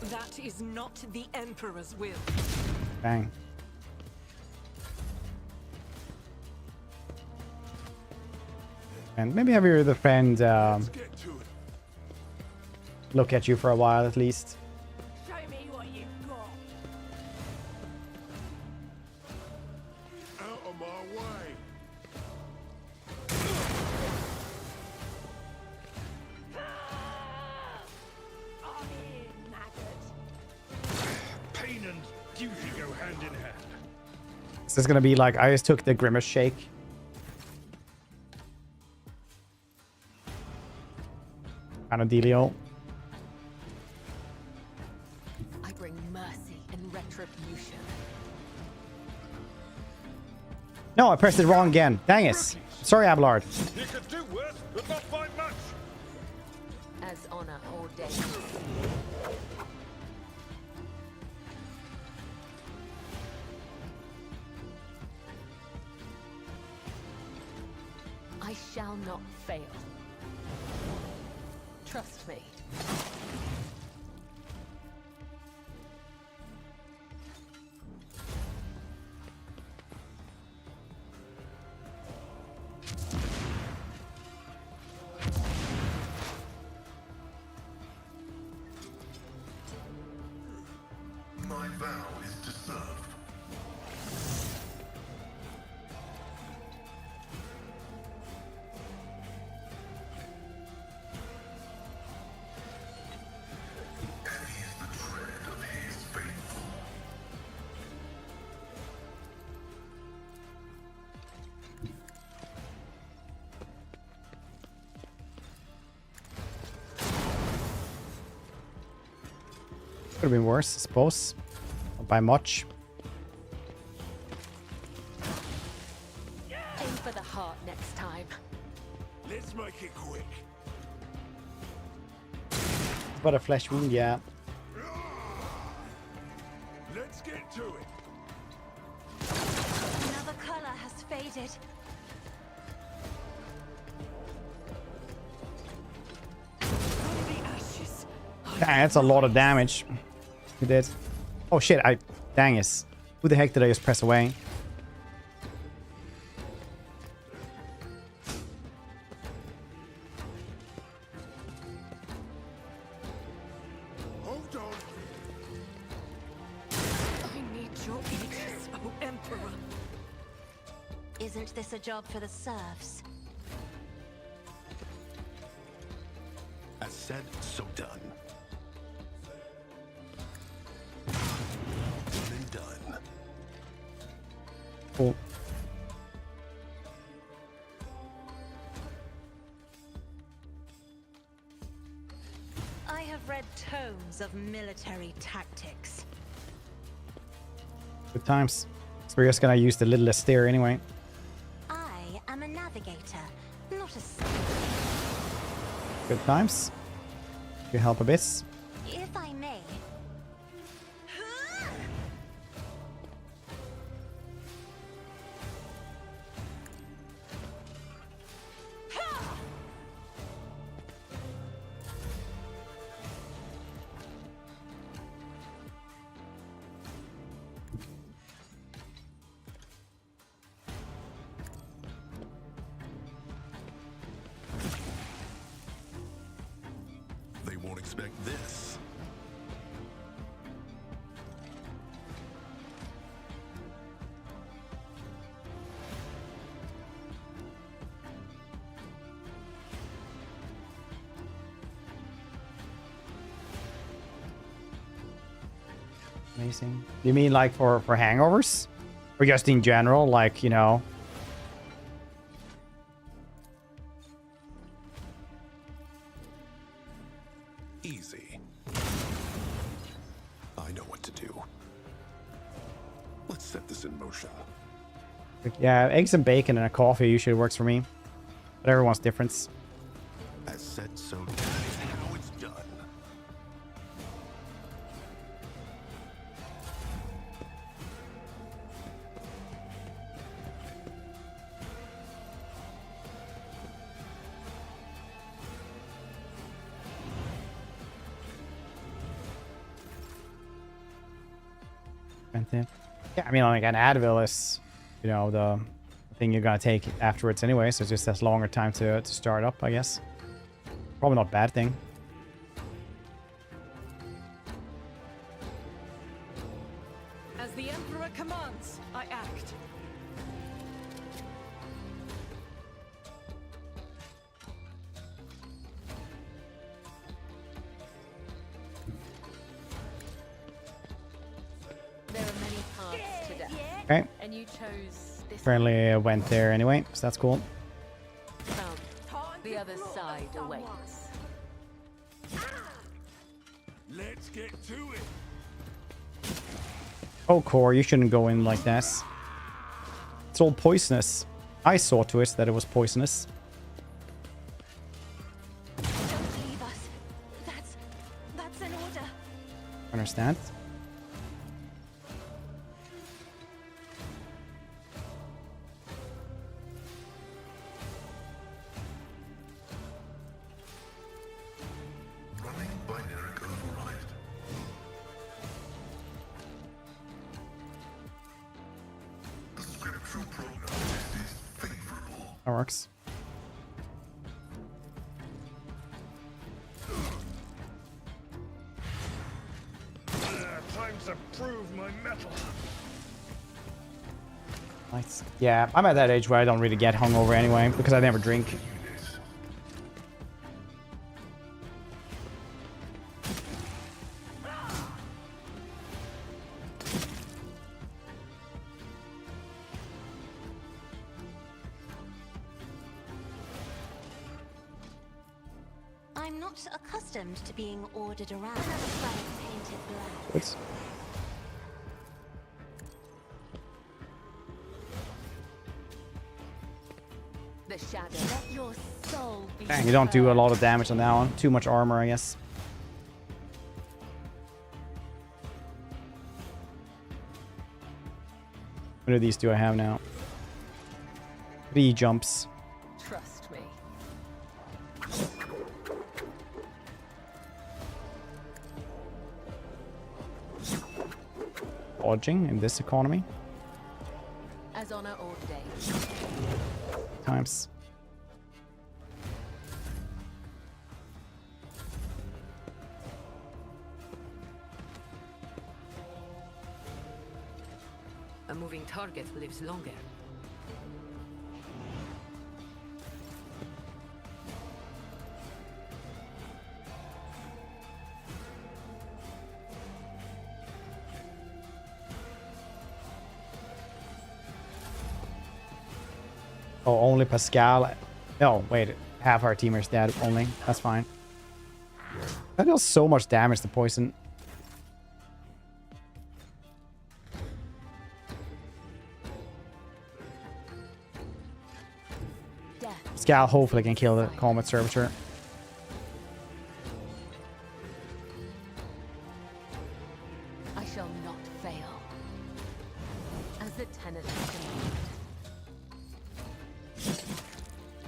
Speaker 4: That is not the Emperor's will.
Speaker 1: Bang. And maybe have your other friend look at you for a while at least.
Speaker 9: Show me what you've got.
Speaker 7: Out of my way.
Speaker 9: I'm here, maggot.
Speaker 6: Pain and duty go hand in hand.
Speaker 1: This is gonna be like, I just took the Grimace Shake. Kind of dealio.
Speaker 5: I bring mercy and retribution.
Speaker 1: No, I pressed it wrong again. Dang it. Sorry, Abelard.
Speaker 6: You could do worse, but not by much.
Speaker 5: As honor ordained. I shall not fail. Trust me.
Speaker 7: vow is to serve. And he is the tread of his faithful.
Speaker 1: Could have been worse, I suppose. Not by much.
Speaker 5: Aim for the heart next time.
Speaker 3: Let's make it quick.
Speaker 1: But a flesh wound, yeah.
Speaker 3: Let's get to it.
Speaker 2: Another color has faded.
Speaker 1: Dang, that's a lot of damage. He did. Oh shit, dang it. Who the heck did I just press away?
Speaker 3: Hold on.
Speaker 4: I need your aegis, oh Emperor.
Speaker 2: Isn't this a job for the serfs?
Speaker 3: As said, so done. Done and done.
Speaker 1: Cool.
Speaker 2: I have read tomes of military tactics.
Speaker 1: Good times. So we're just gonna use the littlest steer anyway.
Speaker 2: I am a navigator, not a
Speaker 1: Good times. You help a bit.
Speaker 2: If I may.
Speaker 3: They won't expect this.
Speaker 1: Amazing. You mean like for hangovers? Or just in general, like, you know?
Speaker 3: Easy. I know what to do. Let's set this in motion.
Speaker 1: Yeah, eggs and bacon and a coffee usually works for me. But everyone's different.
Speaker 3: As said, so done. That is how it's done.
Speaker 1: Yeah, I mean, like an Advil is, you know, the thing you're gonna take afterwards anyway, so it just has longer time to start up, I guess. Probably not a bad thing.
Speaker 4: As the Emperor commands, I act.
Speaker 5: There are many paths to death.
Speaker 1: Okay.
Speaker 5: And you chose this
Speaker 1: Apparently went there anyway, so that's cool.
Speaker 5: The other side awaits.
Speaker 3: Let's get to it.
Speaker 1: Oh, Core, you shouldn't go in like this. It's all poisonous. I saw to it that it was poisonous.
Speaker 2: Don't leave us. That's an order.
Speaker 1: Understand?
Speaker 7: Running binary override. The scriptural prognosis is favorable.
Speaker 1: That works.
Speaker 3: Try
Speaker 6: time to prove my mettle.
Speaker 1: Nice. Yeah, I'm at that age where I don't really get hungover anyway, because I never drink.
Speaker 2: I'm not accustomed to being ordered around. Painted black.
Speaker 1: Oops.
Speaker 5: The shadow. Let your soul be.
Speaker 1: Dang, you don't do a lot of damage on that one. Too much armor, I guess. What of these do I have now? 3 jumps.
Speaker 5: Trust me.
Speaker 1: Dodging in this economy.
Speaker 5: As honor ordained.
Speaker 1: Times.
Speaker 8: A moving target lives longer.
Speaker 1: Oh, only Pascal. No, wait. Half our teamers dead only. That's fine. That deals so much damage to poison. Pascal hopefully can kill the combat servitor.
Speaker 5: I shall not fail. As the tenant has commanded.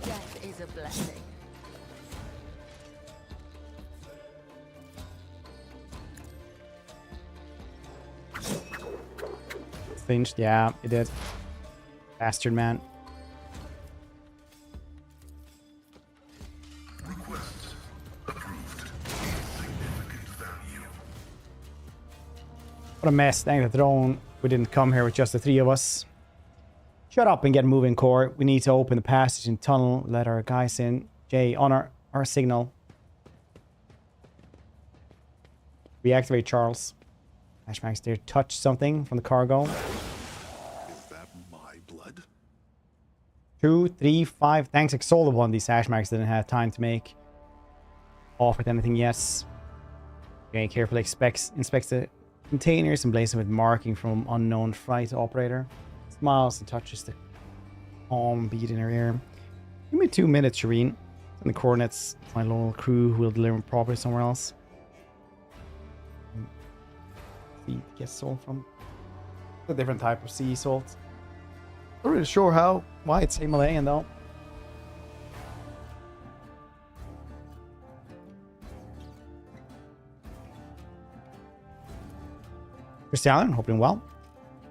Speaker 5: Death is a blessing.
Speaker 1: Flinched, yeah, it did. Bastard, man.
Speaker 7: Request approved. Significant value.
Speaker 1: What a mess. Thank the throne. We didn't come here with just the 3 of us. Shut up and get moving, Core. We need to open the passage and tunnel. Let our guys in. Jay, honor our signal. Reactivate Charles. Hashmax there. Touch something from the cargo.
Speaker 3: Is that my blood?
Speaker 1: 2, 3, 5. Thanks, Exalted One. These Hashmax didn't have time to make off with anything yet. Okay, carefully inspects the containers and blazes with marking from unknown flight operator. Smiles and touches the calm beat in her ear. Give me 2 minutes, Shireen. And the coordinates, my loyal crew who will deliver properly somewhere else. See, get salt from a different type of sea salt. Not really sure why it's Himalayan though. Christian, hoping well.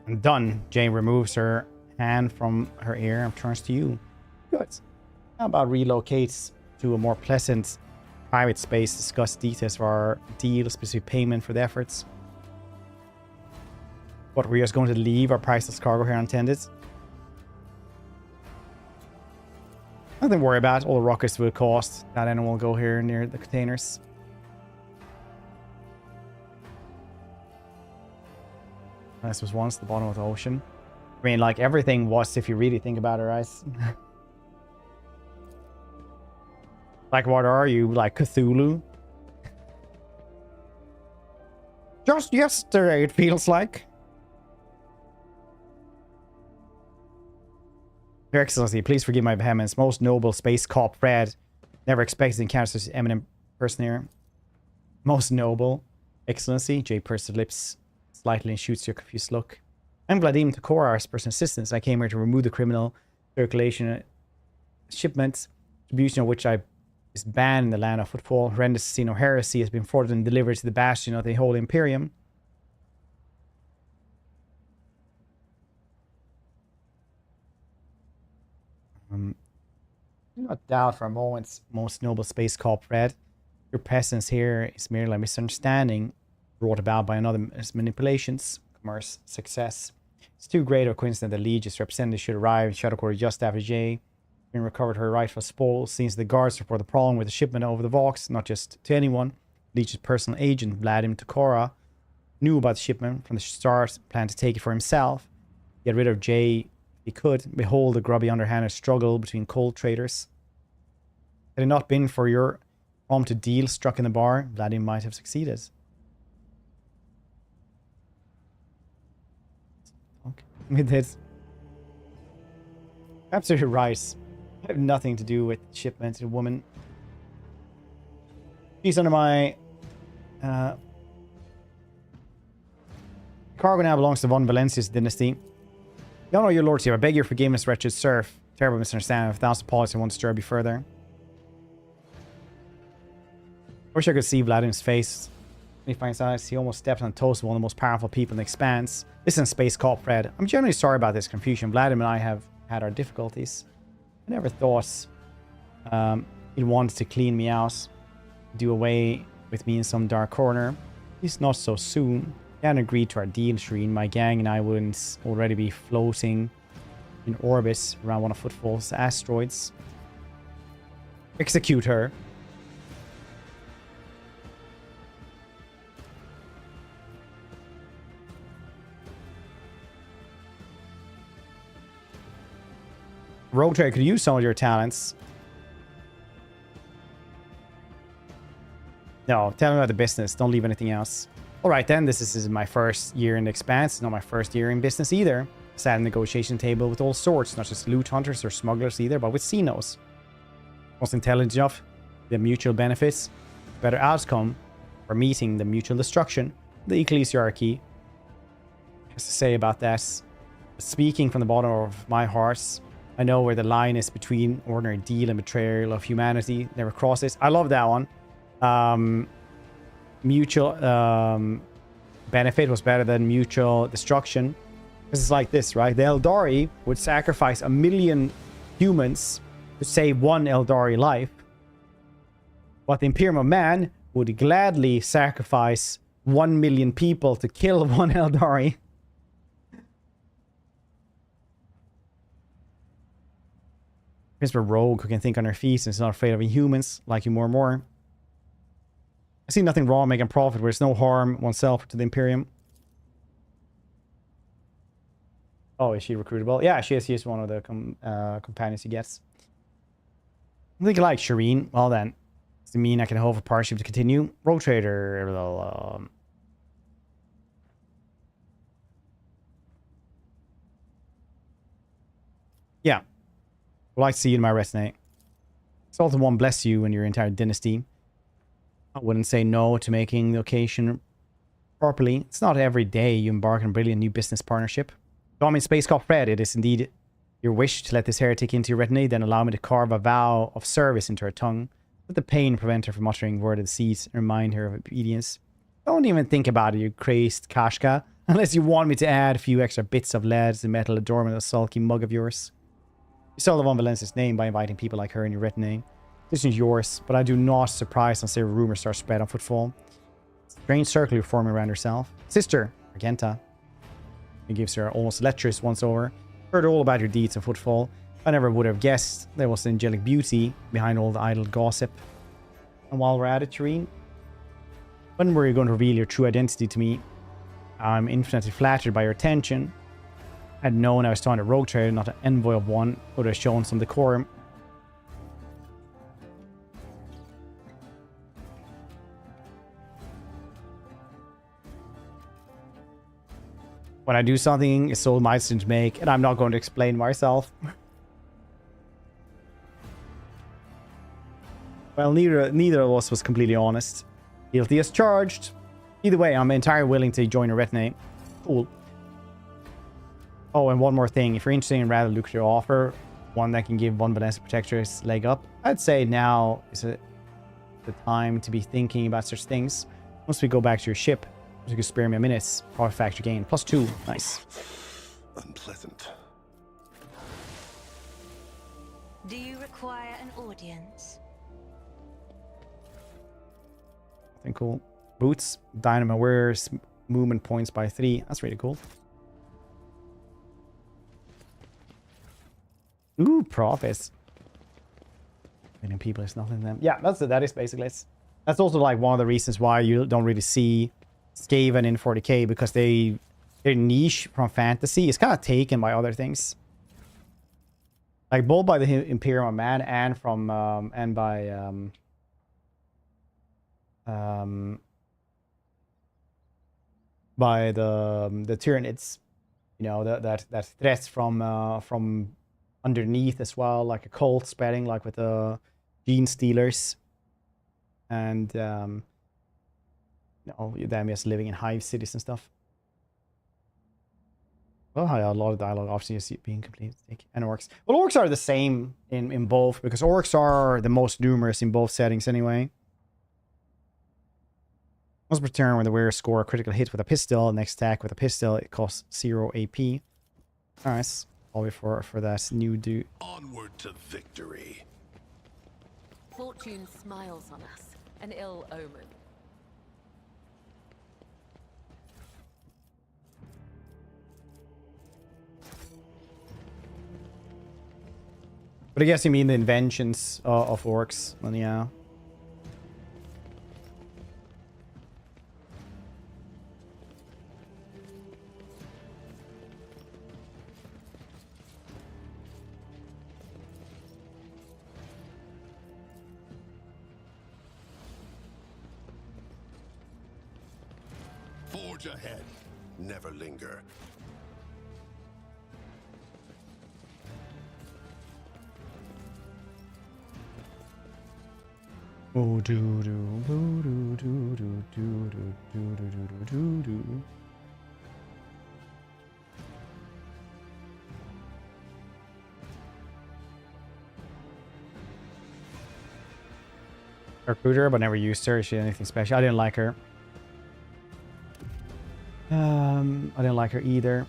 Speaker 1: I'm done. Jane removes her hand from her ear and turns to you. Good. How about relocates to a more pleasant private space, discuss details for our deal, specific payment for the efforts. But we're just going to leave our priceless cargo here untended. Nothing to worry about. All the rockets will cost. That end will go here near the containers. This was once the bottom of the ocean. I mean, like, everything was, if you really think about it, right? Like, what are you? Like, Cthulhu? Just yesterday, it feels like. Your Excellency, please forgive my vehemence. Most noble space cop Fred. Never expected to encounter such an eminent person here. Most noble. Excellency. Jay pursed his lips slightly and shoots your confused look. I'm Vladimir Tokora's personal assistant. I came here to remove the criminal circulation shipments, distribution of which is banned in the land of Footfall. Horrendous sin of heresy has been forwarded and delivered to the bastion of the Holy Imperium. Do not doubt for a moment, most noble space cop Fred. Your presence here is merely a misunderstanding. brought about by another's manipulations. Immerse success. It's too great of a coincidence that the Legion's representative should arrive in Shadow Quarter just after Jay and recovered her rightful spoil. Seems the guards report the problem with the shipment over the Vox, not just to anyone. Legion's personal agent, Vladimir Tokora, knew about the shipment from the start, planned to take it for himself. Get rid of Jay if he could. Behold the grubby underhanded struggle between cold traders. Had it not been for your prompted deal struck in the bar, Vladimir might have succeeded. Okay. With this. Absolutely right. I have nothing to do with shipment to the woman. She's under my cargo now belongs to von Valancius dynasty. You know, your lordship, I beg your forgiveness, wretched serf. Terrible misunderstanding. 1,000 apologies, I won't disturb you further. I wish I could see Vladimir's face. When he finds out, he almost steps on toes of one of the most powerful people in the Expanse. Listen, Space Cop Fred. I'm genuinely sorry about this confusion. Vladimir and I have had our difficulties. I never thought he'd want to clean me out, do away with me in some dark corner. At least not so soon. He hadn't agreed to our deal, Shireen. My gang and I wouldn't already be floating in orbit around one of Footfall's asteroids. Execute her. Rogue Trader could use some of your talents. No, tell me about the business. Don't leave anything else. Alright then, this is my first year in the Expanse. It's not my first year in business either. Sat at a negotiation table with all sorts, not just loot hunters or smugglers either, but with Xenos. Most intelligent enough, the mutual benefits, better outcome, or meeting the mutual destruction. The ecclesiarchy has to say about that. Speaking from the bottom of my heart, I know where the line is between ordinary deal and betrayal of humanity. Never cross it. I love that one. Mutual benefit was better than mutual destruction. Because it's like this, right? The Eldari would sacrifice 1 million humans to save one Eldari life. But the Imperium of Man would gladly sacrifice 1 million people to kill one Eldari. Prince of Rogue who can think on her feet and is not afraid of humans, like you more and more. I see nothing wrong making profit where there's no harm oneself to the Imperium. Oh, is she recruitable? Yeah, she is. She is one of the companions he gets. I think I like Shireen. Well then, does it mean I can hope for partnership to continue? Rogue Trader. Yeah. I'd like to see you in my retinue. Salt of One bless you and your entire dynasty. I wouldn't say no to making the occasion properly. It's not every day you embark on a brilliant new business partnership. Call me Space Cop Fred. It is indeed your wish to let this heretic into your retinue, then allow me to carve a vow of service into her tongue. Let the pain prevent her from uttering word of deceit and remind her of obedience. Don't even think about it, you crazed Kashka. Unless you want me to add a few extra bits of lead to the metal adornment of the sulky mug of yours. You stole the von Valancius name by inviting people like her in your retinue. This is yours, but I do not surprise until rumors start spread on Footfall. Strange circle you're forming around herself. Sister, Argenta. He gives her almost lecherous once over. Heard all about your deeds on Footfall. I never would have guessed there was angelic beauty behind all the idle gossip. And while we're at it, Shireen, when were you going to reveal your true identity to me? I'm infinitely flattered by your attention. Had known I was talking to Rogue Trader, not an envoy of one, would have shown some decorum. When I do something, it's so my decision to make, and I'm not going to explain myself. Well, neither of us was completely honest. Guilty as charged. Either way, I'm entirely willing to join a retinue. Cool. Oh, and one more thing. If you're interested in a rather lucrative offer, one that can give von Valancius protectors leg up, I'd say now is the time to be thinking about such things. Once we go back to your ship, you could spare me a minute. Profit factor gain. +2. Nice.
Speaker 3: Unpleasant.
Speaker 2: Do you require an audience?
Speaker 1: Nothing cool. Boots, dynamo wears, movement points by 3. That's really cool. Ooh, profits. Million people is nothing to them. Yeah, that is basically it. That's also like one of the reasons why you don't really see Skaven in 40k, because their niche from fantasy is kind of taken by other things. Like both by the Imperium of Man and from and by the Tyranids. You know, that threats from underneath as well, like a cult spreading, like with the Gene Stealers. And you know, them just living in hive cities and stuff. Well, a lot of dialogue obviously is being completed. And orcs. Well, orcs are the same in both, because orcs are the most numerous in both settings anyway. Once per turn, when the wearer score a critical hit with a pistol, next attack with a pistol, it costs 0 AP. Alright, probably for that new dude.
Speaker 3: Onward to victory.
Speaker 5: Fortune smiles on us. An ill omen.
Speaker 1: But I guess you mean the inventions of orcs. Well, yeah.
Speaker 3: Forge ahead. Never linger.
Speaker 1: Oh, do do do do do do do do do do do. Recruiter, but never used her. She did anything special. I didn't like her. I didn't like her either.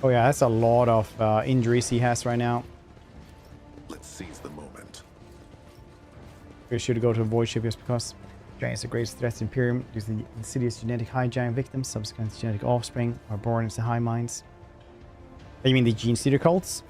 Speaker 1: Oh yeah, that's a lot of injuries he has right now.
Speaker 3: Let's seize the moment.
Speaker 1: We should go to a void ship just because giants are the greatest threats to Imperium. Due to the insidious genetic hijack victims, subsequent genetic offspring are born into high minds. You mean the Gene Stealer cults?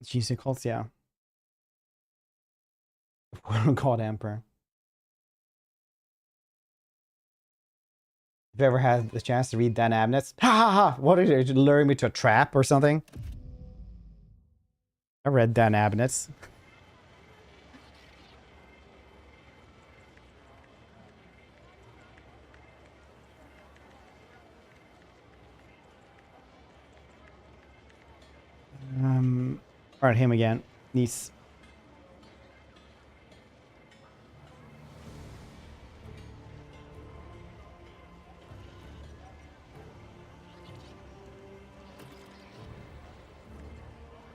Speaker 1: GC cults, yeah. God Emperor. If you ever had the chance to read Dan Abnett's, ha ha ha! What is it? Luring me to a trap or something? I read Dan Abnett's. Alright, him again. Nice.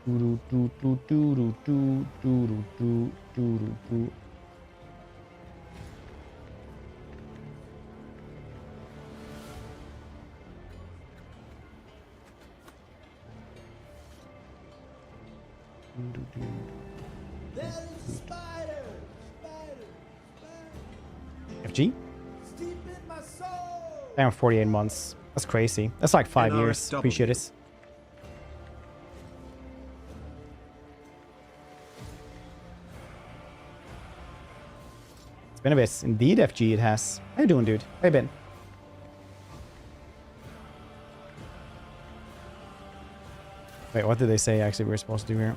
Speaker 1: Do do do do do do do do do do do. FG? Damn, 48 months. That's crazy. That's like 5 years. Appreciate it. It's been a bit. Indeed, FG, it has. How you doing, dude? How you been? Wait, what did they say actually we were supposed to do here?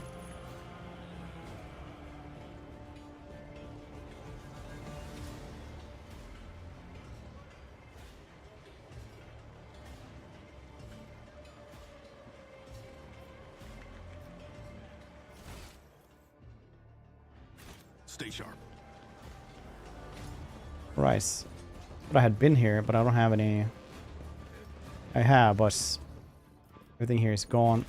Speaker 3: Stay sharp.
Speaker 1: Right. But I had been here, but I don't have any. I have, but everything here is gone.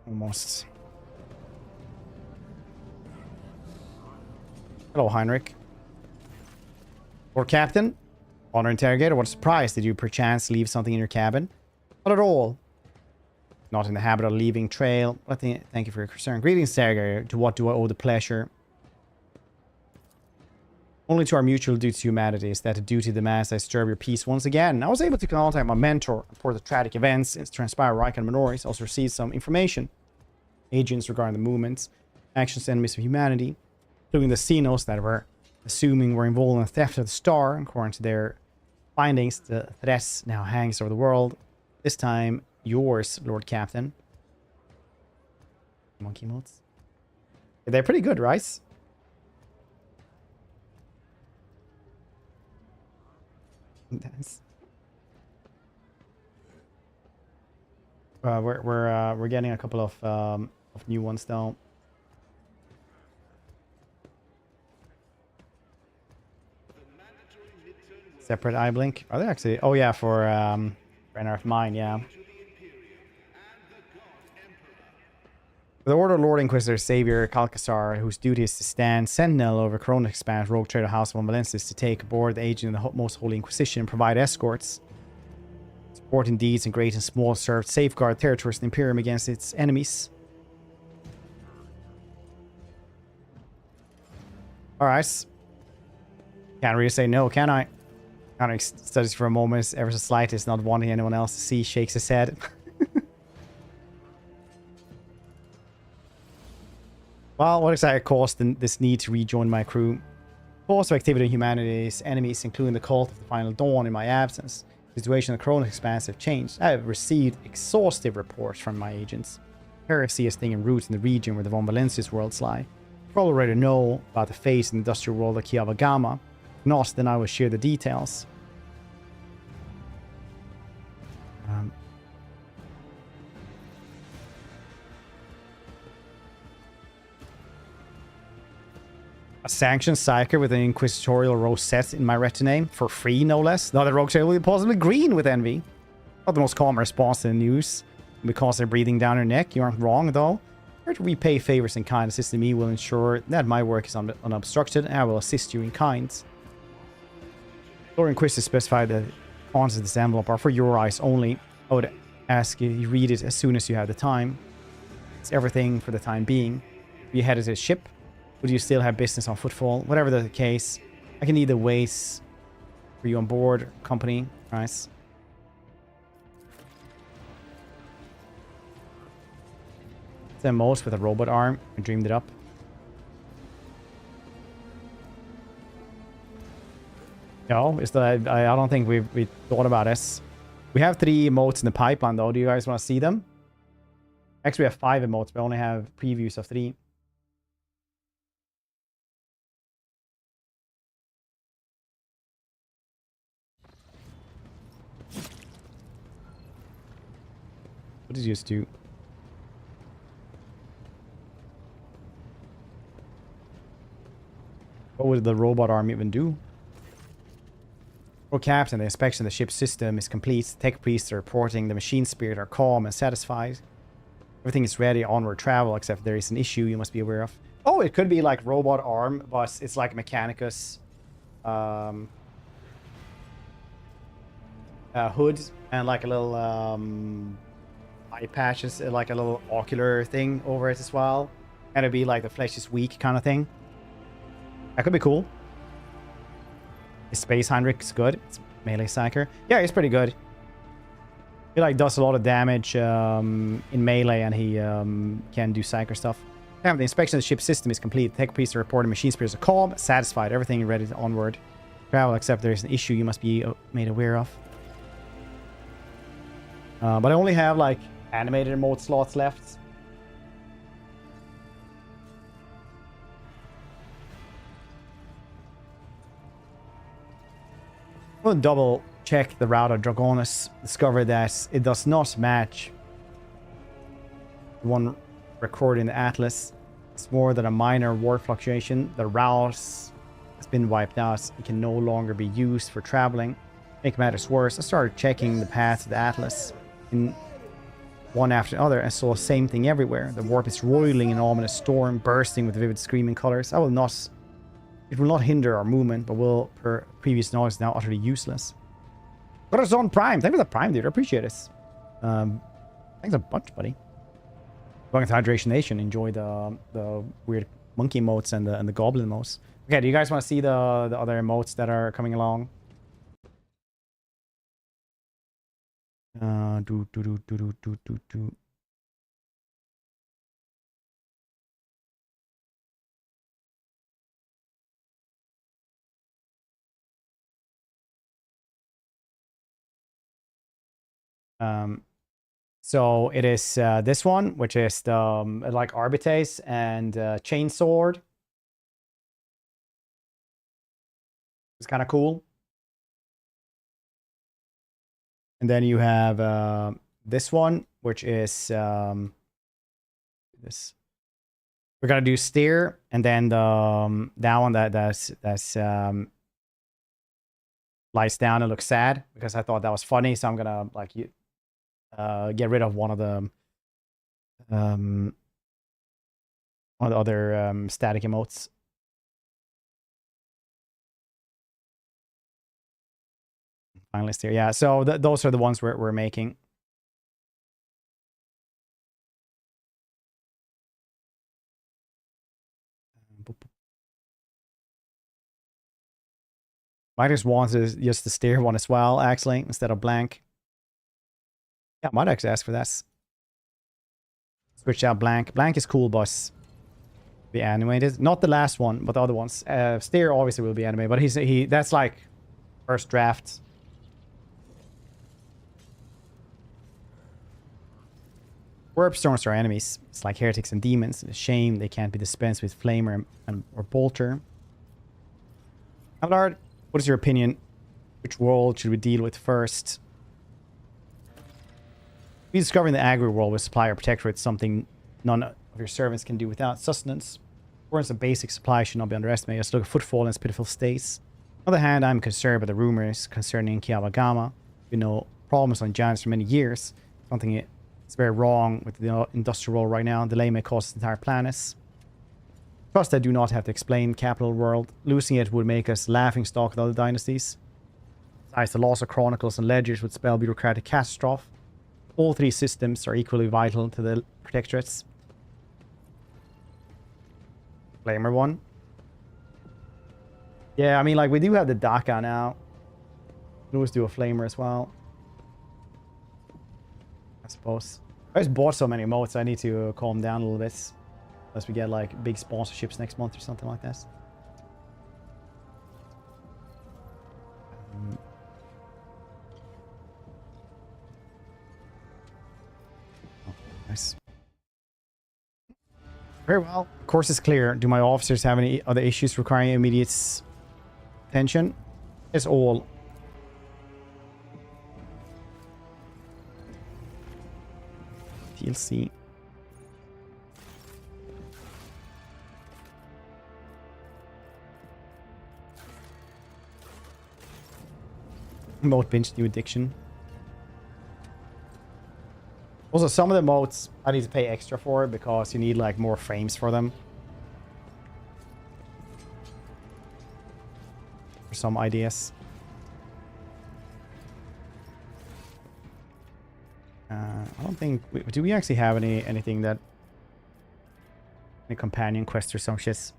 Speaker 1: Almost. Hello, Heinrich. Lord Captain? Honor Interrogator, what a surprise. Did you perchance leave something in your cabin? Not at all. Not in the habit of leaving trail. Thank you for your concern. Greetings, Interrogator. To what do I owe the pleasure? Only to our mutual duty to humanity. Is that a duty demands I disturb your peace once again? I was able to contact my mentor, report the tragic events, and transpire Reich and Minoris. Also received some information. Agents regarding the movements, actions, enemies of humanity, including the Xenos that were assuming were involved in the theft of the star. According to their findings, the threat now hangs over the world. This time, yours, Lord Captain. Monkey modes. They're pretty good, right? Intense. We're getting a couple of new ones though. Separate eye blink. Are they actually? Oh yeah, for NRF mine, yeah. The Order of Lord Inquisitor Savior Calcasar, whose duty is to stand sentinel over Koronus Expanse, rogue trader House von Valancius, to take aboard the agent of the Most Holy Inquisition and provide escorts. Supporting deeds in great and small served safeguard territories of the Imperium against its enemies. Alright. Can't really say no, can I? Kind of studies for a moment, ever so slightest, not wanting anyone else to see, shakes his head. Well, what exactly caused this need to rejoin my crew? Cause of activity in humanity's enemies, including the cult of the Final Dawn in my absence. The situation of the Koronus Expanse have changed. I have received exhaustive reports from my agents. Heresy is taking roots in the region where the von Valancius worlds lie. You probably already know about the phase in the industrial world of Kiava Gamma. If not, then I will share the details. A sanctioned psyker with an inquisitorial rosette in my retinue, for free no less. Now the rogues will be possibly green with envy. Not the most common response to the news, because they're breathing down your neck. You aren't wrong though. Here to repay favors in kind. Assisting me will ensure that my work is unobstructed, and I will assist you in kind. Lord Inquisitor specified that contents of this envelope are for your eyes only. I would ask you read it as soon as you have the time. It's everything for the time being. You headed to the ship. Would you still have business on footfall? Whatever the case, I can either ways for you on board, company. Nice. It's most with a robot arm. I dreamed it up. No, it's the, I don't think we thought about this. We have 3 emotes in the pipeline though. Do you guys want to see them? Actually, we have 5 emotes, but only have previews of 3. What did you just do? What would the robot arm even do? Oh, Captain, the inspection of the ship's system is complete. Tech priests are reporting the machine spirit are calm and satisfied. Everything is ready, onward travel, except there is an issue you must be aware of. Oh, it could be like robot arm, but it's like Mechanicus hood and like a little eye patches, like a little ocular thing over it as well. And it'd be like the flesh is weak kind of thing. That could be cool. His Space Heinrich's good. It's melee psyker. Yeah, he's pretty good. He like does a lot of damage in melee, and he can do psyker stuff. Yeah, the inspection of the ship's system is complete. Tech piece to report machine spears are calm, satisfied, everything ready to onward. Travel, except there's an issue you must be made aware of. But I only have like animated emote slots left. I'm going to double check the route of Dragonus. Discover that it does not match the one recorded in the Atlas. It's more than a minor ward fluctuation. The route has been wiped out. It can no longer be used for traveling. Make matters worse, I started checking the paths of the Atlas in one after another and saw the same thing everywhere. The warp is roiling in an ominous storm, bursting with vivid screaming colors. It will not hinder our movement, but will, per previous knowledge, now utterly useless. Got us on Prime. Thank you for the Prime, dude. I appreciate this. Thanks a bunch, buddy. Going to Hydration Nation. Enjoy the weird monkey emotes and the goblin emotes. Okay, do you guys want to see the other emotes that are coming along? So it is this one, which is the like Arbites and Chainsword. It's kind of cool. And then you have this one, which is this. We're gonna do steer, and then the that one that's lies down and looks sad, because I thought that was funny. So I'm gonna like get rid of one of the other static emotes. Finally steer, yeah. So those are the ones we're making. Might just want to just the steer one as well, actually, instead of blank. Yeah, might actually ask for that. Switch out blank. Blank is cool, but be animated. Not the last one, but the other ones. Steer obviously will be animated, but that's like first draft. Warp storms are enemies. It's like heretics and demons. It's a shame they can't be dispensed with flamer or bolter. Allard, what is your opinion? Which world should we deal with first? We discovering the agri world with supplier protectorate, something none of your servants can do without sustenance. For instance, a basic supply should not be underestimated. Just look at footfall in its pitiful states. On the other hand, I'm concerned by the rumors concerning Kiawagama. We know problems on giants for many years. Something is very wrong with the industrial world right now. Delay may cost entire planets. Trust I do not have to explain capital world. Losing it would make us laughing stock with other dynasties. Besides, the loss of chronicles and ledgers would spell bureaucratic catastrophe. All three systems are equally vital to the protectorates. Flamer one. Yeah, I mean, like, we do have the Daka now. We can always do a Flamer as well, I suppose. I just bought so many emotes, I need to calm down a little bit. Unless we get, like, big sponsorships next month or something like this. Nice. Very well. Course is clear. Do my officers have any other issues requiring immediate attention? It's all. DLC. Emote binge new addiction. Also, some of the modes I need to pay extra for because you need like more frames for them. For some ideas. I don't think... do we actually have anything that... any companion quests or some shits?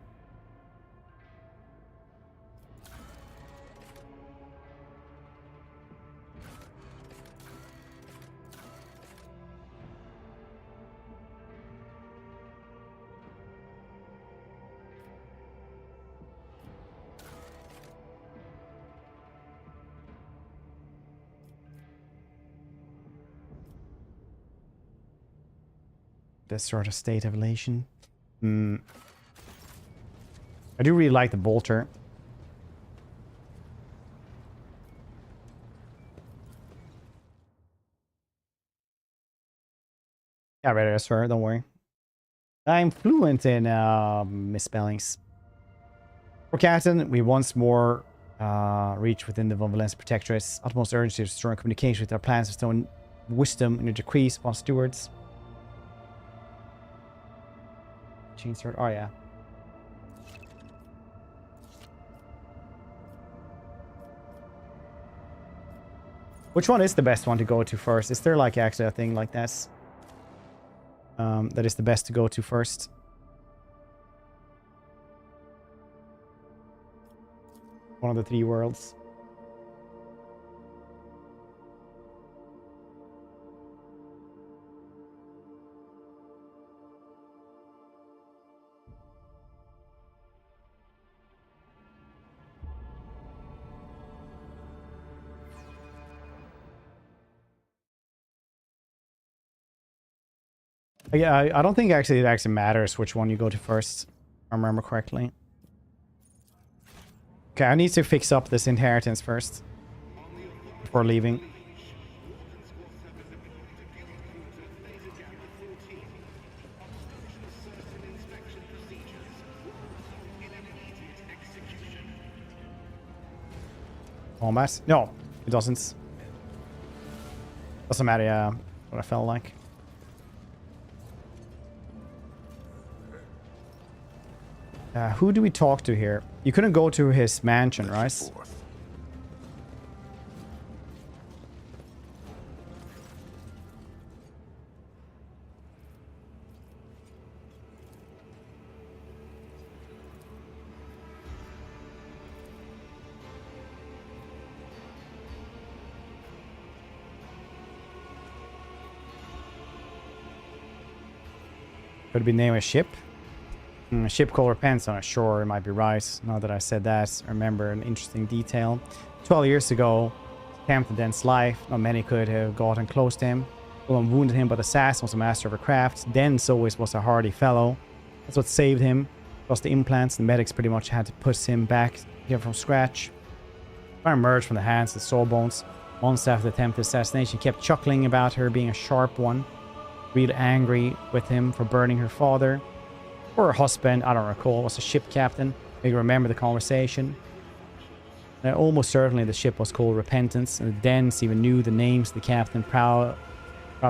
Speaker 1: this sort of state of elation. I do really like the bolter. Yeah, ready, sir. Don't worry. I'm fluent in misspellings. For Captain, we once more reach within the von Valancius Protectorate's utmost urgency to restore communication with our plans of stone wisdom and your decrees upon stewards. Change sword. Oh, yeah. Which one is the best one to go to first? Is there like actually a thing like this? That is the best to go to first? One of the 3 worlds. Yeah, I don't think actually it actually matters which one you go to first, if I remember correctly. Okay, I need to fix up this inheritance first before leaving. Combat? No, it doesn't. Doesn't matter, yeah, what I felt like. Who do we talk to here? You couldn't go to his mansion, right? Could be name a ship. A ship called Repents on a shore, it might be right. Now that I said that, I remember an interesting detail. 12 years ago, camped in Den's life. Not many could have gotten close to him. One wounded him, but Assassin was a master of her craft. Den's always was a hardy fellow. That's what saved him. Lost the implants, the medics pretty much had to push him back here from scratch. I emerged from the hands of the Sawbones. Months after the attempted assassination, he kept chuckling about her being a sharp one. Real angry with him for burning her father. Or her husband, I don't recall, was a ship captain. Maybe remember the conversation. Almost certainly the ship was called Repentance, and the Dens even knew the names of the captain, proud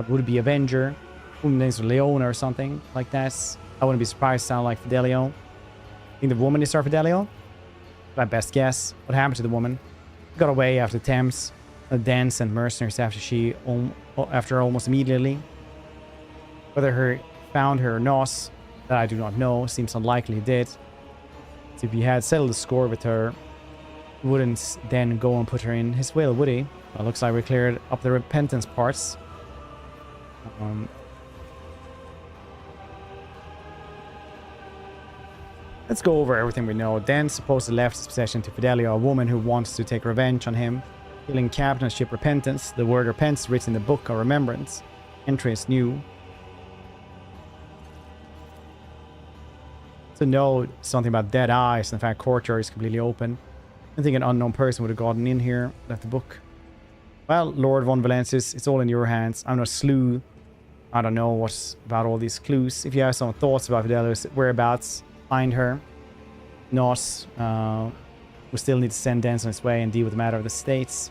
Speaker 1: would-be Avenger, whom names were Leona or something like that. I wouldn't be surprised to sound like Fidelio. I think the woman is our Fidelio? My best guess. What happened to the woman? Got away after Thames. The Dens sent mercenaries after almost immediately. Whether he found her or not, that I do not know. Seems unlikely he did. So if he had settled the score with her, he wouldn't then go and put her in his will, would he? Well, looks like we cleared up the repentance parts. Let's go over everything we know. Dan supposedly left his possession to Fidelio, a woman who wants to take revenge on him. Killing captain of ship Repentance. The word repents written in the book of remembrance. Entry is new. To know something about dead eyes, and the fact courtyard is completely open. I think an unknown person would have gotten in here, left the book. Well, Lord von Valancius, it's all in your hands. I'm no sleuth. I don't know what's about all these clues. If you have some thoughts about Fidelio's whereabouts, find her. Not, we still need to send Dens on his way and deal with the matter of the states.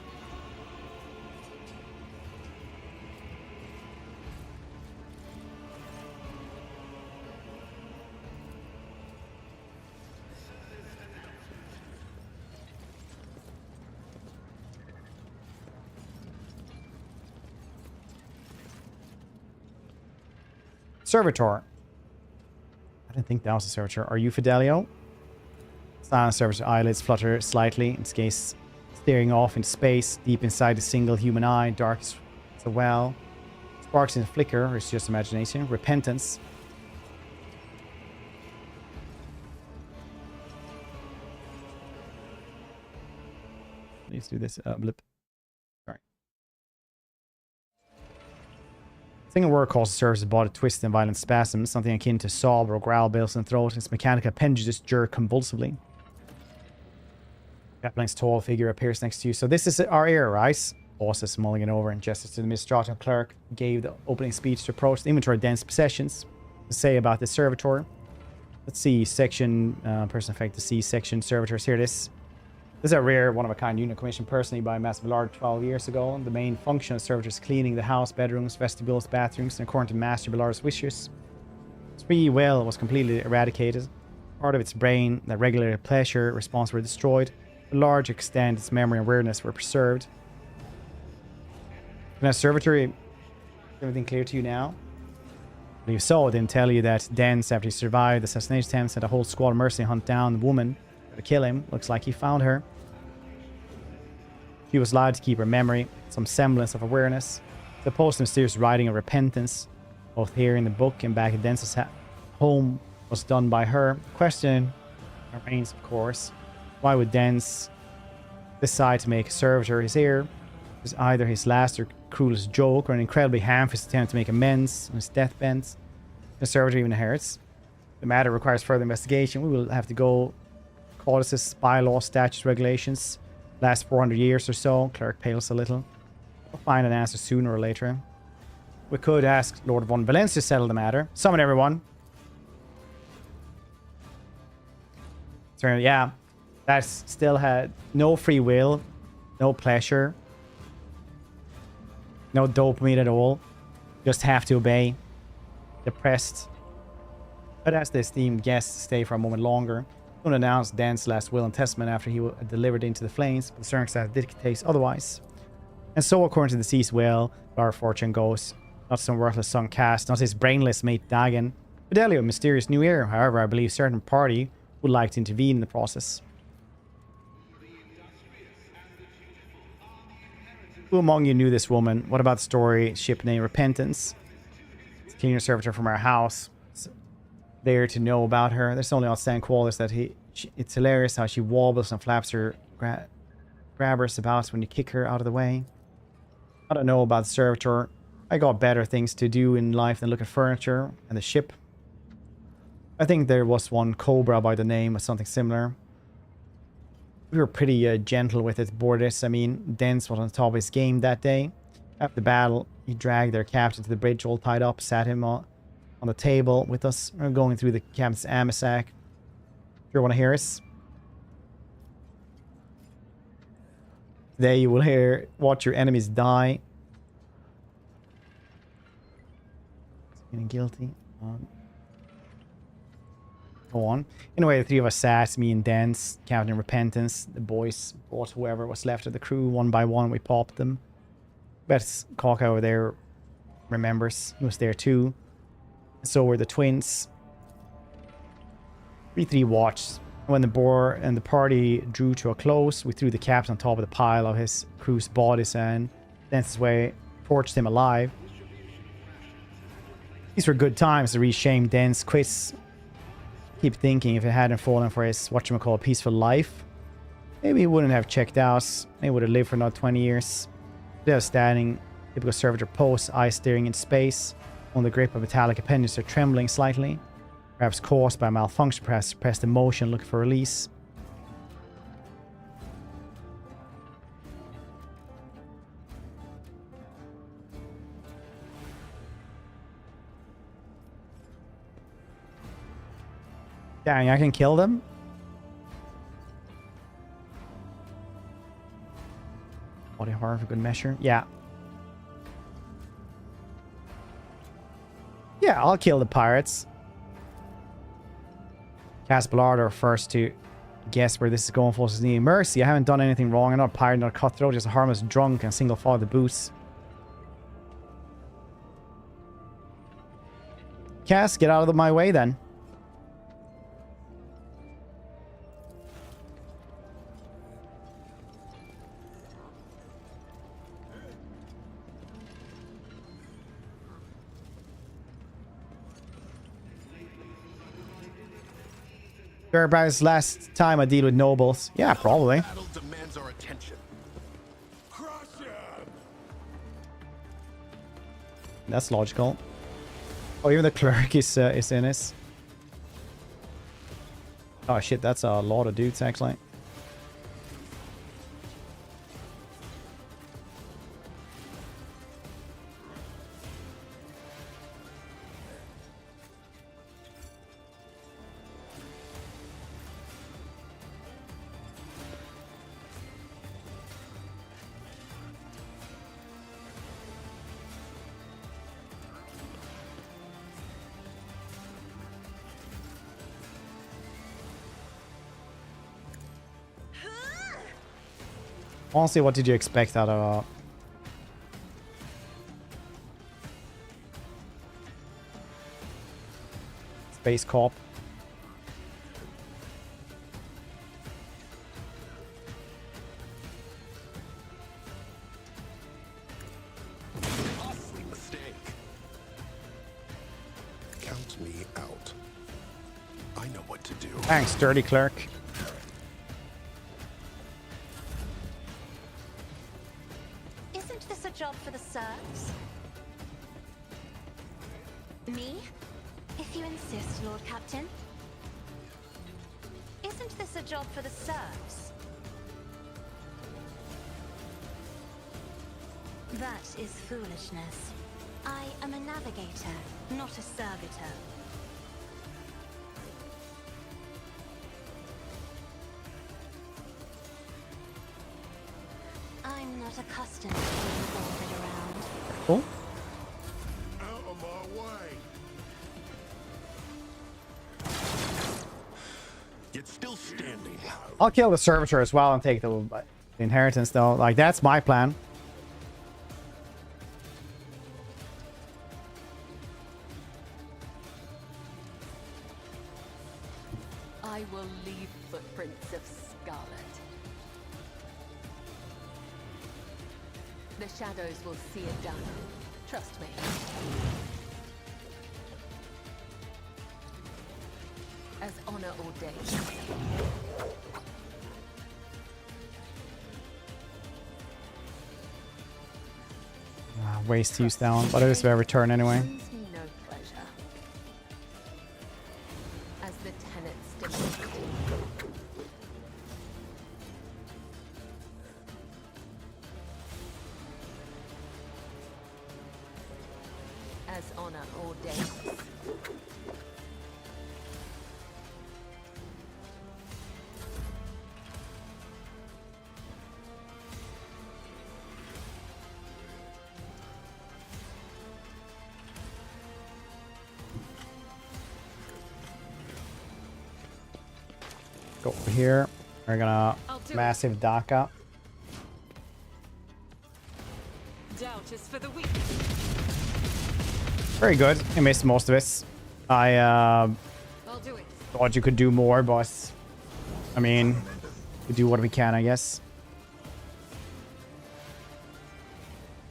Speaker 1: Servitor. I didn't think that was a servitor. Are you Fidelio? Silent servitor eyelids flutter slightly, in its gaze staring off into space, deep inside the single human eye, dark as a well. Sparks in a flicker, or it's just imagination. Repentance. Let's do this. Blip. Sorry. Single word causes service's body to twist in violent spasms, something akin to sob or growl builds in the throat. Its mechanical appendages jerk convulsively. Capling's tall figure appears next to you. So this is our heir, right? Pauses, mulling over, and gestures to the Mistratum clerk. Gave the opening speech to approach the inventory of dense possessions. To say about the servitor. Let's see, section, person affected to see section servitors. Here it is. This is a rare, one-of-a-kind unit commissioned personally by Master Villard 12 years ago. The main function of servitors is cleaning the house, bedrooms, vestibules, bathrooms, and according to Master Villard's wishes. Its free will was completely eradicated. Part of its brain that regulated pleasure response were destroyed. To a large extent, its memory and awareness were preserved. Now, servitor, is everything clear to you now? I believe so. I didn't tell you that Dens, after he survived the assassination attempt, sent a whole squad of mercenary hunt down the woman to kill him. Looks like he found her. She was allowed to keep her memory, some semblance of awareness. The post-mysterious writing of repentance, both here in the book and back at Dens' home, was done by her. The question remains, of course, why would Dens decide to make a servitor his heir? It was either his last or cruelest joke, or an incredibly ham-fisted attempt to make amends on his deathbed. The servitor even inherits. The matter requires further investigation. We will have to go codices, bylaws, statutes, regulations. Last 400 years or so. Clerk pales a little. We'll find an answer sooner or later. We could ask Lord von Valancius to settle the matter. Summon everyone. So, yeah. That's still had no free will. No pleasure. No dopamine at all. Just have to obey. Depressed. But as the esteemed guests stay for a moment longer, don't announce Dan's last will and testament after he was delivered into the flames, but the circumstance dictates otherwise. And so, according to the deceased will, our fortune goes. Not some worthless son cast, not his brainless mate Dagon. Fidelio, mysterious new heir. However, I believe certain party would like to intervene in the process. Who among you knew this woman? What about the story ship named Repentance? It's a cleaner servitor from our house. It's there to know about her. There's only outstanding qualities that it's hilarious how she wobbles and flaps her grabbers about when you kick her out of the way. I don't know about the servitor. I got better things to do in life than look at furniture and the ship. I think there was one Cobra by the name of something similar. We were pretty gentle with it, Bordis. I mean, Dens was on top of his game that day. After the battle, he dragged their captain to the bridge, all tied up, sat him on the table with us. We were going through the captain's amisac. You want to hear us? Today you will watch your enemies die. Feeling guilty. Go on. Anyway, the three of us sat, me and Dens, Captain Repentance. The boys brought whoever was left of the crew one by one. We popped them. Bet Cock over there remembers. He was there too. So were the twins. We three watched. When the boar and the party drew to a close, we threw the captain on top of the pile of his crew's bodies and Dens' way torched him alive. These were good times to re-shame Dens' quiz. Keep thinking if it hadn't fallen for his whatchamacallit peaceful life, maybe he wouldn't have checked out. Maybe would have lived for another 20 years. They were standing, typical servitor pose, eyes staring into space. On the grip of metallic appendages are trembling slightly. Perhaps caused by malfunction, perhaps suppressed emotion looking for release. Dang, I can kill them? Body horror for good measure. Yeah. Yeah, I'll kill the pirates. Cast Ballard are first to guess where this is going for. Mercy, I haven't done anything wrong. I'm not a pirate, not a cutthroat, just a harmless drunk and single file the boots. Cass, get out of my way then. Sure, about his last time I deal with nobles. Yeah, probably.
Speaker 3: Battle demands our attention. Crush him!
Speaker 1: That's logical. Oh, even the clerk is in this. Oh shit, that's a lot of dudes actually. Honestly, what did you expect out of Space Corp?
Speaker 3: Costly mistake. Count me out. I know what to do.
Speaker 1: Thanks, dirty clerk.
Speaker 2: Isn't this a job for the serfs? Me? If you insist, Lord Captain. Isn't this a job for the serfs? That is foolishness. I am a navigator, not a servitor. I'm not accustomed to being ordered around.
Speaker 1: Cool.
Speaker 3: Out of my way. Yet still standing.
Speaker 1: I'll kill the servitor as well and take the inheritance though. Like, that's my plan.
Speaker 5: I will leave footprints of scarlet. The shadows will see it done. Trust me. As honor ordains.
Speaker 1: Waste to use that one, but it is their return anyway.
Speaker 5: Brings me no pleasure. As the tenants demand. As honor ordains.
Speaker 1: Go over here. We're gonna massive DACA.
Speaker 4: Doubt is for the weak.
Speaker 1: Very good. I missed most of this. I
Speaker 4: I'll do it.
Speaker 1: thought you could do more, but I mean, we do what we can, I guess.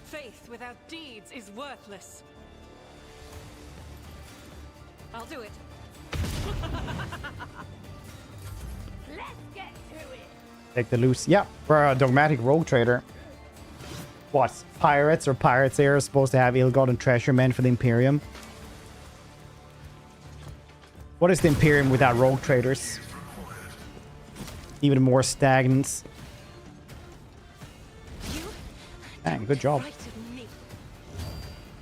Speaker 4: Faith without deeds is worthless. I'll do it.
Speaker 5: Let's get to it.
Speaker 1: Take the loose. Yeah, we're a dogmatic rogue trader. What? Pirates or pirates here are supposed to have ill-gotten treasure meant for the Imperium? What is the Imperium without rogue traders? Even more stagnant. Dang, good job.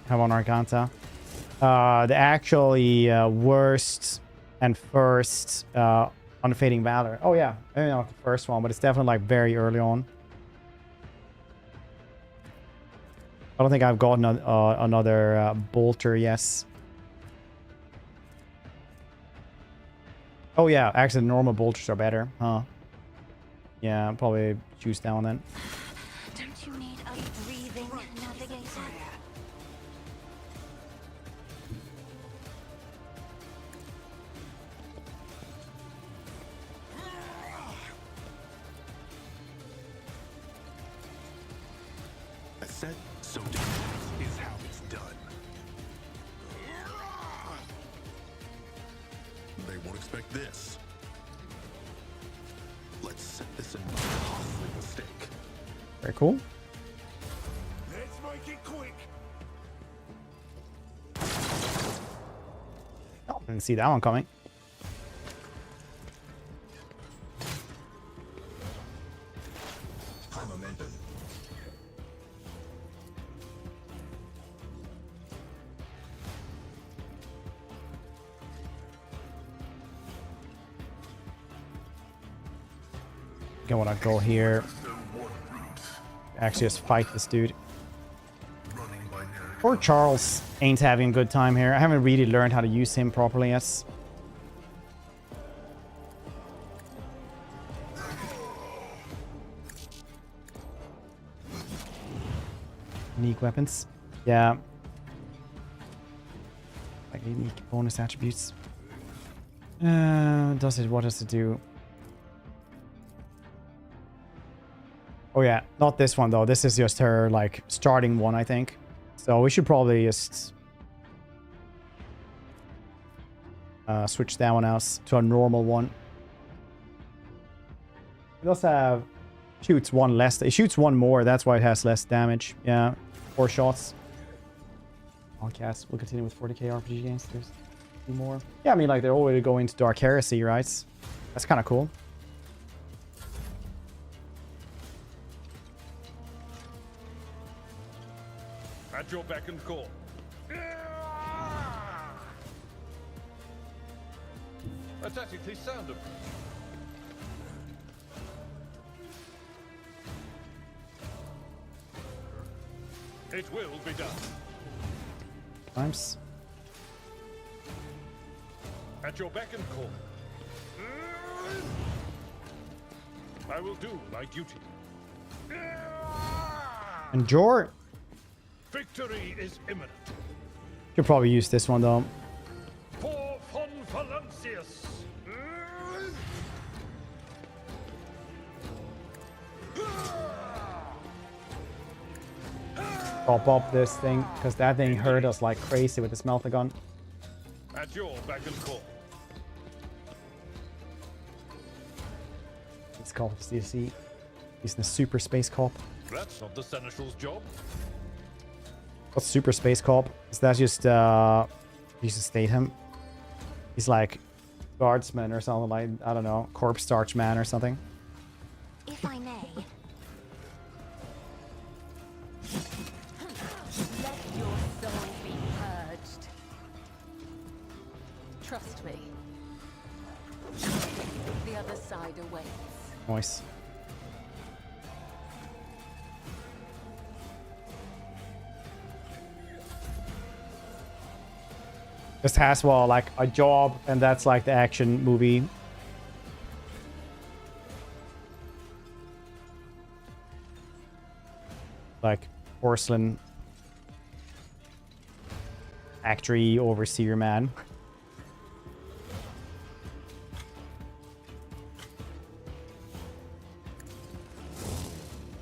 Speaker 1: Have on Arganta. The actually worst and first Unfading Valor. Oh yeah, maybe not the first one, but it's definitely like very early on. I don't think I've gotten another bolter, yes. Oh yeah, actually the normal bolters are better, huh? Yeah, I'll probably choose that one then.
Speaker 2: Don't you need a breathing navigator?
Speaker 3: I said, so do. Is how it's done. They won't expect this. Let's set this in my costly mistake.
Speaker 1: Very cool.
Speaker 3: Let's make it quick.
Speaker 1: Didn't see that one coming. I want to go here. Actually, just fight this dude. Poor Charles ain't having a good time here. I haven't really learned how to use him properly yet. Unique weapons. Yeah. Like unique bonus attributes. What does it do? Oh yeah, not this one though. This is just her like starting one, I think. So we should probably just switch that one out to a normal one. It does have shoots one less. It shoots one more. That's why it has less damage. Yeah, 4 shots. All cast. We'll continue with 40k RPG games. There's 2 more. Yeah, I mean like they're already going to Dark Heresy, right? That's kind of cool.
Speaker 6: At your beck and call. Aesthetically sound of it will be done.
Speaker 1: Times.
Speaker 6: At your beck and call. I will do my duty.
Speaker 1: And Jor.
Speaker 6: Victory is imminent.
Speaker 1: Could probably use this one though.
Speaker 6: For von Valancius.
Speaker 1: Pop up this thing because that thing hurt us like crazy with the smelter gun.
Speaker 6: At your beck and call.
Speaker 1: It's called CC. Using the super space cop.
Speaker 6: That's not the Seneschal's job.
Speaker 1: What's super space cop? Is that just you should state him? He's like guardsman or something like, I don't know, corpse starch man or something.
Speaker 2: If I may.
Speaker 5: Let your soul be purged. Trust me. The other side awaits.
Speaker 1: Nice. Just has, well, like a job, and that's like the action movie. Like porcelain factory overseer man.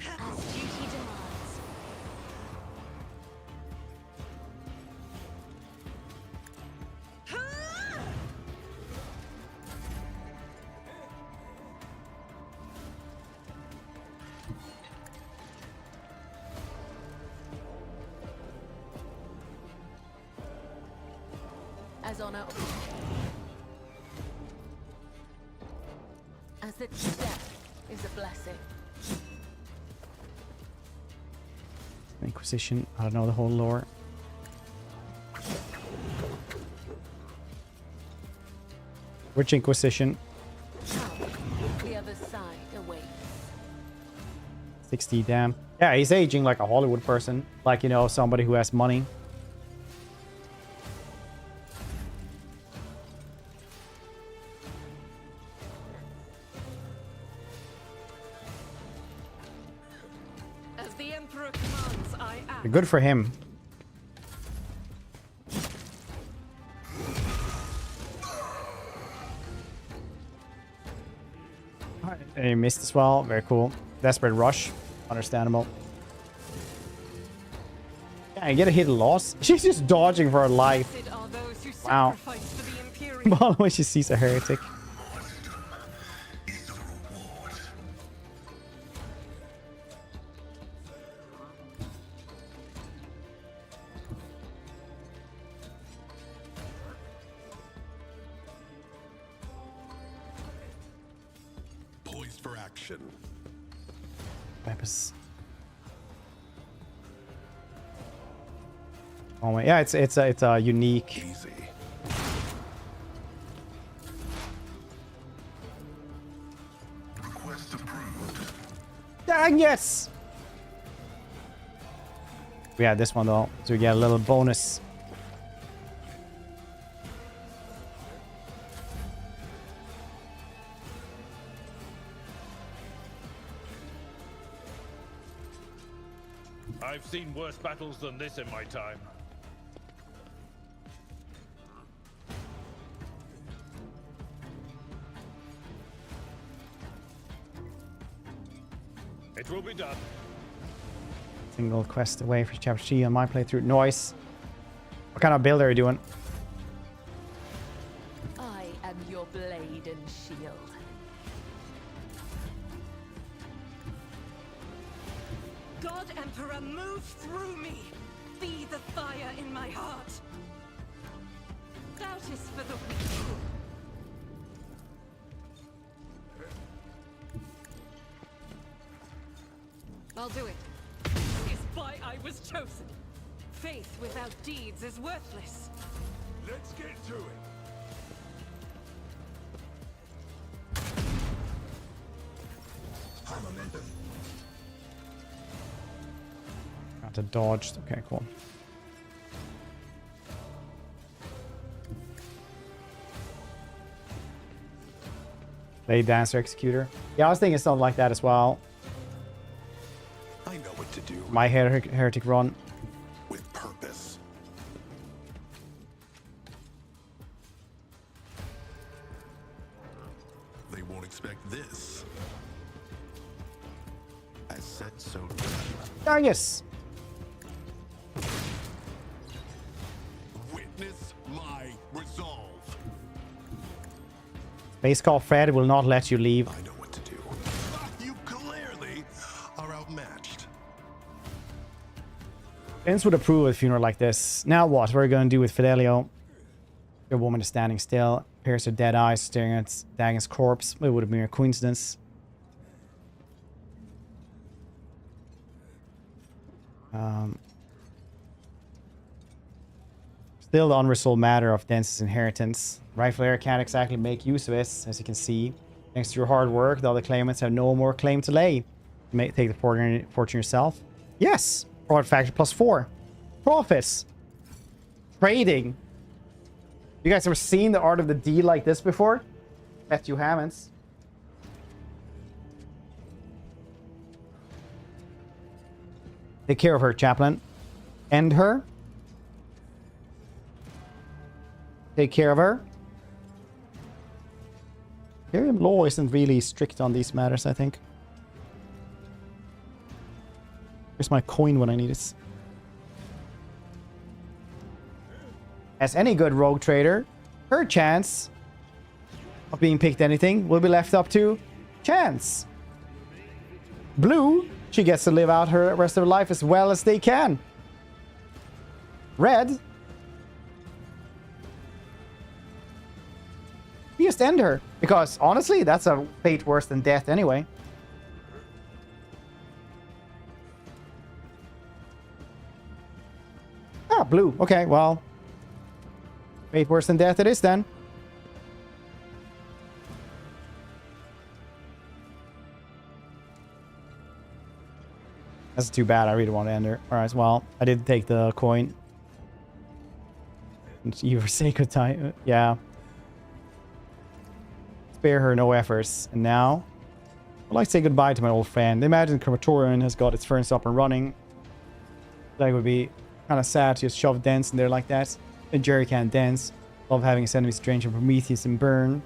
Speaker 2: As duty demands.
Speaker 5: As honor. As its death is a blessing.
Speaker 1: Inquisition. I don't know the whole lore. Which Inquisition?
Speaker 5: The other side awaits.
Speaker 1: 60, damn. Yeah, he's aging like a Hollywood person. Like, you know, somebody who has money.
Speaker 4: As the Emperor commands, I act.
Speaker 1: Good for him. And he missed as well. Very cool. Desperate rush. Understandable. Yeah, I get a hit loss. She's just dodging for her life.
Speaker 4: Are those who
Speaker 1: Wow.
Speaker 4: sacrifice for the Imperium.
Speaker 1: Well, when she sees a heretic.
Speaker 7: Is the reward.
Speaker 3: Poised for action.
Speaker 1: Weapons. Oh my, yeah, it's a unique.
Speaker 3: Easy.
Speaker 7: Request approved.
Speaker 1: Dang, yes! We had this one though, so we get a little bonus.
Speaker 6: I've seen worse battles than this in my time. It will be done.
Speaker 1: Single quest away for chapter 3 on my playthrough. Noise. What kind of build are you doing?
Speaker 5: I am your blade and shield.
Speaker 9: God Emperor, move through me. Be the fire in my heart. Doubt is for the weak.
Speaker 4: I'll do it.
Speaker 9: Is why I was chosen.
Speaker 4: Faith without deeds is worthless.
Speaker 6: Let's get to it.
Speaker 1: Got to dodge. Okay, cool. Blade Dancer Executor. Yeah, I was thinking something like that as well.
Speaker 3: I know what to do.
Speaker 1: My heretic run.
Speaker 3: With purpose. They won't expect this. As said, so done.
Speaker 1: Dang, yes!
Speaker 3: Witness my resolve.
Speaker 1: Base call Fred will not let you leave.
Speaker 3: I know what to do. You clearly are outmatched.
Speaker 1: Vince would approve of a funeral like this. Now what? What are we going to do with Fidelio? Your woman is standing still. Pairs her dead eyes staring at Dagon's corpse. It would have been a coincidence. Still the unresolved matter of Dense's inheritance. Rightful heir can't exactly make use of it, as you can see. Thanks to your hard work, the other claimants have no more claim to lay. You may take the fortune yourself. Yes! Profit factor +4. Profits! Trading! You guys ever seen the art of the deal like this before? Bet you haven't. Take care of her, chaplain. End her. Take care of her. Imperial law isn't really strict on these matters, I think. Here's my coin when I need it. As any good rogue trader, her chance of being picked anything will be left up to chance. Blue, she gets to live out her rest of her life as well as they can. Red, we just end her. Because honestly, that's a fate worse than death anyway. Ah, blue. Okay, well. Fate worse than death it is then. That's too bad. I really want to end her. Alright, well, I did take the coin. You forsake her time. Yeah. Spare her no efforts. And now, I'd like to say goodbye to my old friend. Imagine Crematorium has got its furnace up and running. That would be kind of sad to just shove Dents in there like that. A jerry can Dents. Love having his enemies strange and Prometheus and burn.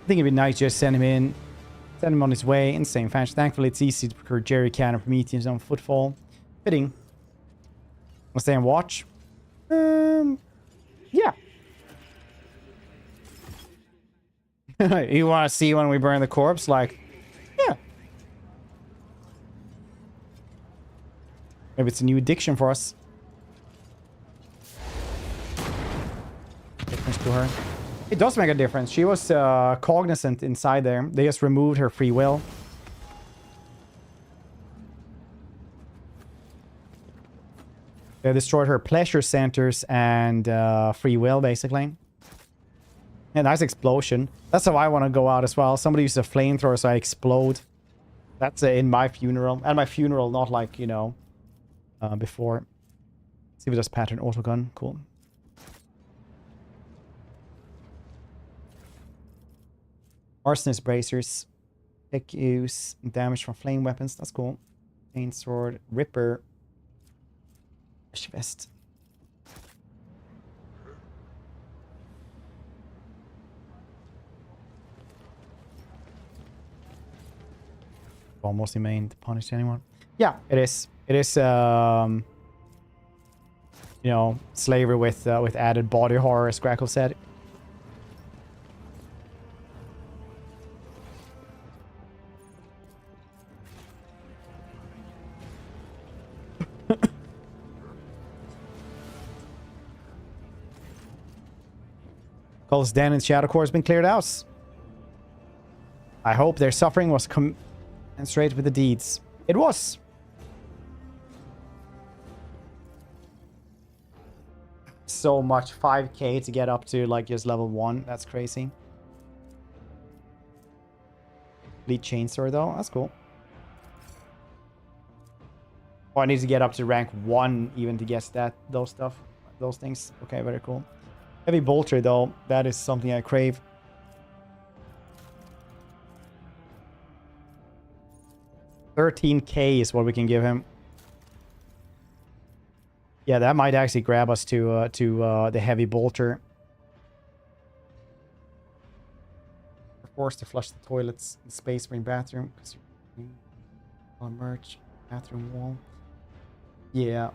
Speaker 1: I think it'd be nice to just send him in. Send him on his way in the same fashion. Thankfully, it's easy to procure jerry can and Prometheus on footfall. Fitting. I'll stay and watch. Yeah. You want to see when we burn the corpse? Like, yeah. Maybe it's a new addiction for us. Difference to her. It does make a difference. She was cognizant inside there. They just removed her free will. They destroyed her pleasure centers and free will, basically. Yeah, nice explosion. That's how I want to go out as well. Somebody uses a flamethrower, so I explode. That's in my funeral. At my funeral, not like, you know, before. Let's see if it does pattern autogun. Cool. Arsonist bracers. Pick use damage from flame weapons. That's cool. Chain sword. Ripper. Vest. Almost main to punish anyone. Yeah, it is. It is, you know, slavery with added body horror, as Grackle said. Cole's den and Shadow Core has been cleared out. I hope their suffering was commensurate with the deeds. It was. So much 5k to get up to like just level 1. That's crazy. Elite Chainsaw though. That's cool. Oh, I need to get up to rank 1 even to get those things. Okay, very cool. Heavy Bolter though. That is something I crave. $13k is what we can give him. Yeah, that might actually grab us to the Heavy Bolter. We're forced to flush the toilets in Space Marine bathroom because you're on merch bathroom wall. Yeah.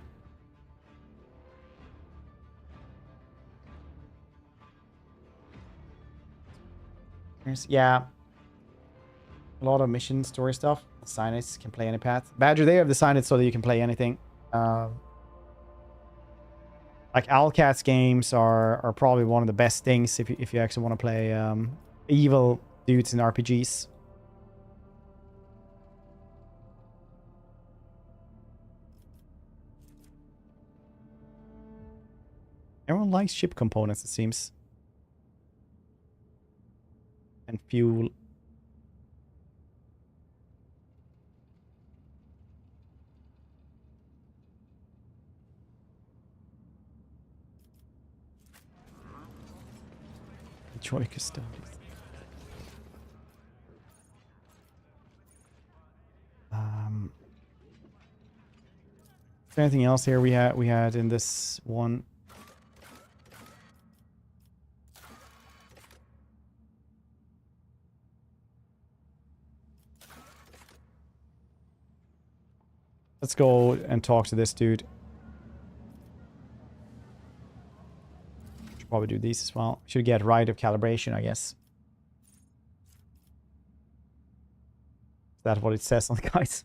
Speaker 1: Yeah. A lot of mission story stuff. The Cyanids can play any path. Badger, they have designed it so that you can play anything. Like Alcat's games are probably one of the best things if you actually want to play evil dudes in RPGs. Everyone likes ship components, it seems. And fuel. Troy Custodians. Is there anything else here we had in this one? Let's go and talk to this dude. Should probably do these as well. Should get right of calibration, I guess. Is that what it says on the guides?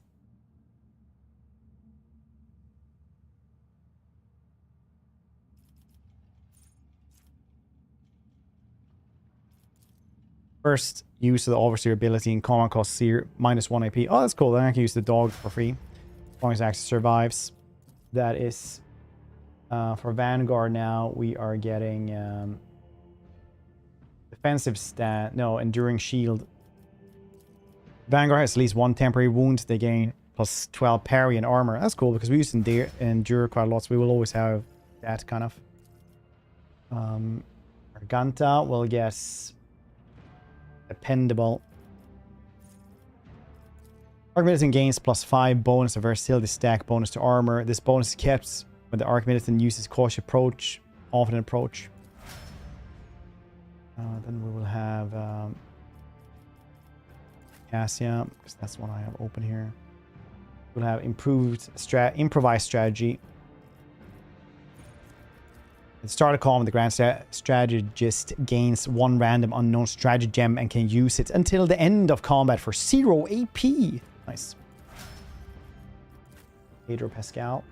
Speaker 1: First use of the overseer ability in common costs -1 AP. Oh, that's cool. Then I can use the dog for free. As long as it actually survives. That is for Vanguard now. We are getting defensive stat. No, enduring shield. Vanguard has at least 1 temporary wound. They gain plus 12 parry and armor. That's cool because we use endure quite a lot. So we will always have that kind of. Arganta will get dependable. Archmilitan gains +5 bonus of versatility stack bonus to armor. This bonus is kept when the Archmilitan uses cautious approach, confident approach. Then we will have Cassia, because that's one I have open here. We'll have improvised strategy. At the start of combat, the Grand Strategist gains 1 random unknown strategy gem and can use it until the end of combat for 0 AP. Nice. Pedro Pascal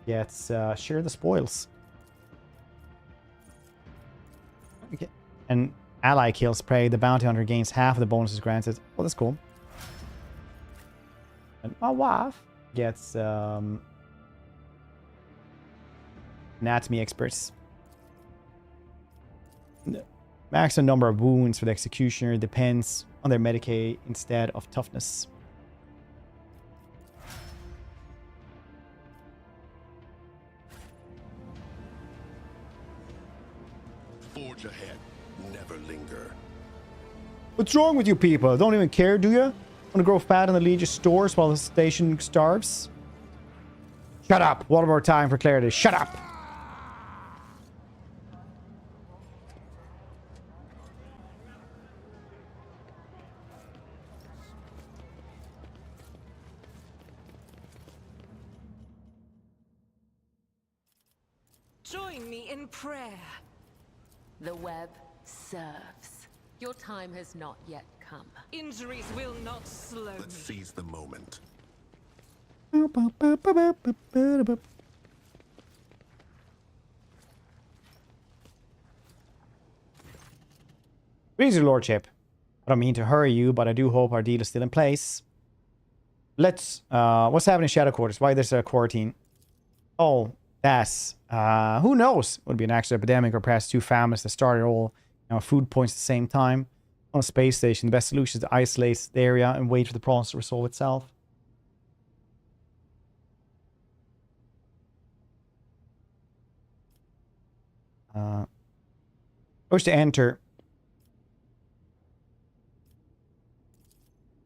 Speaker 1: gets share the spoils. Okay. And ally kills prey. The bounty hunter gains half of the bonuses granted. Well, that's cool. And my wife gets anatomy experts. Maximum number of wounds for the executioner depends on their Medicaid instead of toughness.
Speaker 3: Forge ahead. Never linger.
Speaker 1: What's wrong with you people? Don't even care, do you? Want to grow fat in the Legion stores while the station starves? Shut up! One more time for clarity. Shut up!
Speaker 4: Join me in prayer.
Speaker 5: The web serves. Your time has not yet come.
Speaker 4: Injuries will not slow
Speaker 3: Let's
Speaker 4: me.
Speaker 3: seize the moment.
Speaker 1: Greetings, your lordship. I don't mean to hurry you, but I do hope our deal is still in place. Let's... what's happening in Shadow Quarters? Why there's a quarantine? Oh, that's... who knows? Would be an actual epidemic or perhaps two families that started all food points at the same time. On a space station, the best solution is to isolate the area and wait for the problems to resolve itself. Push to enter.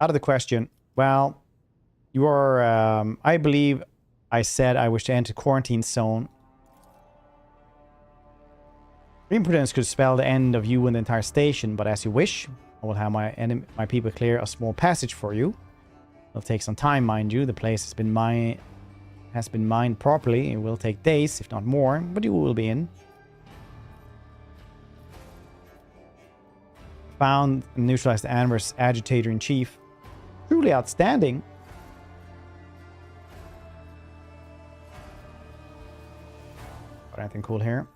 Speaker 1: Out of the question. Well, you are, I believe I said I wish to enter quarantine zone. Imprudence could spell the end of you and the entire station, but as you wish, I will have my people clear a small passage for you. It'll take some time, mind you. The place has been mined properly. It will take days, if not more, but you will be in. Found and neutralized the Immerse agitator-in-chief. Truly outstanding. Got anything cool here?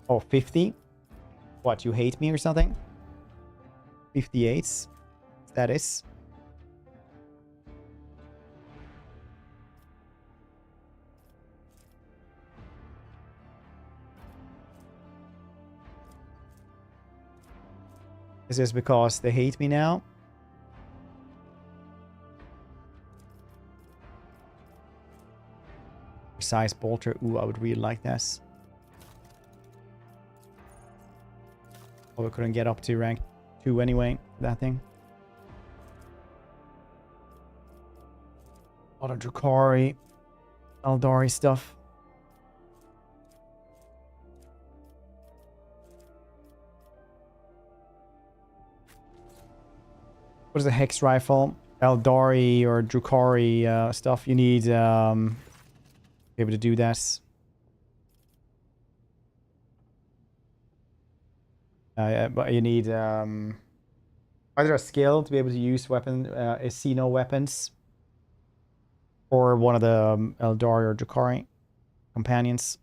Speaker 1: Oh, 50? What, you hate me or something? 58. That is. Is this because they hate me now? Precise bolter. Ooh, I would really like this. Oh, we couldn't get up to rank 2 anyway, that thing. A lot of Drukhari, Eldari stuff. What is the Hex Rifle? Eldari or Drukhari stuff. You need be able to do that. But you need either a skill to be able to use weapon, Asino weapons, or one of the Eldari or Drukhari companions.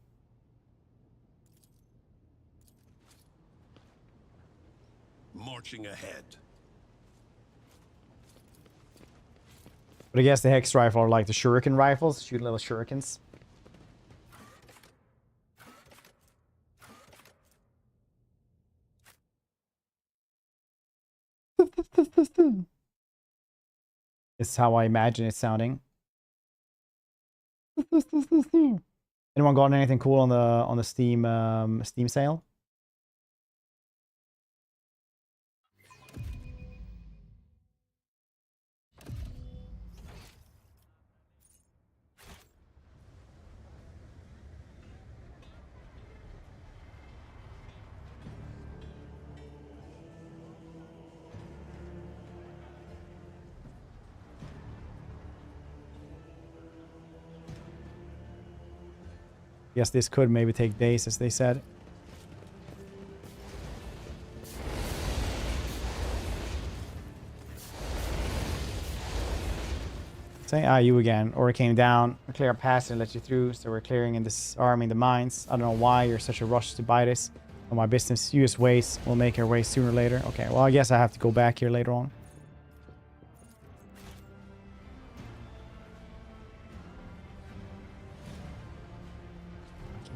Speaker 3: Marching ahead.
Speaker 1: But I guess the Hex Rifle are like the Shuriken rifles, shoot little shurikens. It's how I imagine it sounding. Anyone got anything cool on the Steam Steam sale? Guess this could maybe take days, as they said. Say, you again. Order came down. We clear a pass and let you through. So we're clearing and disarming the mines. I don't know why you're such a rush to buy this. On my business, US ways will make our way sooner or later. Okay, well, I guess I have to go back here later on.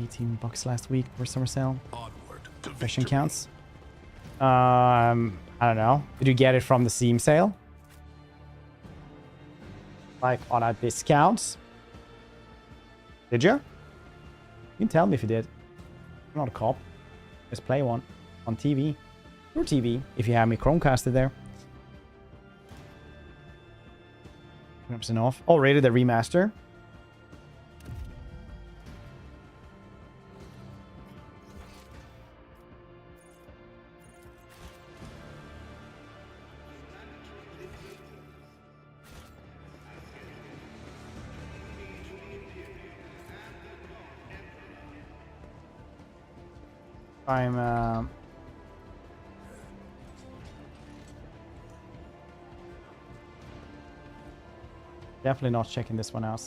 Speaker 1: 18 bucks last week for summer sale. Session counts. I don't know. Did you get it from the Steam sale? Like on a discount? Did you? You can tell me if you did. I'm not a cop. Just play one on TV. Your TV, if you have me Chromecasted there. 20% off. Oh, rated the remaster. I'm definitely not checking this one out.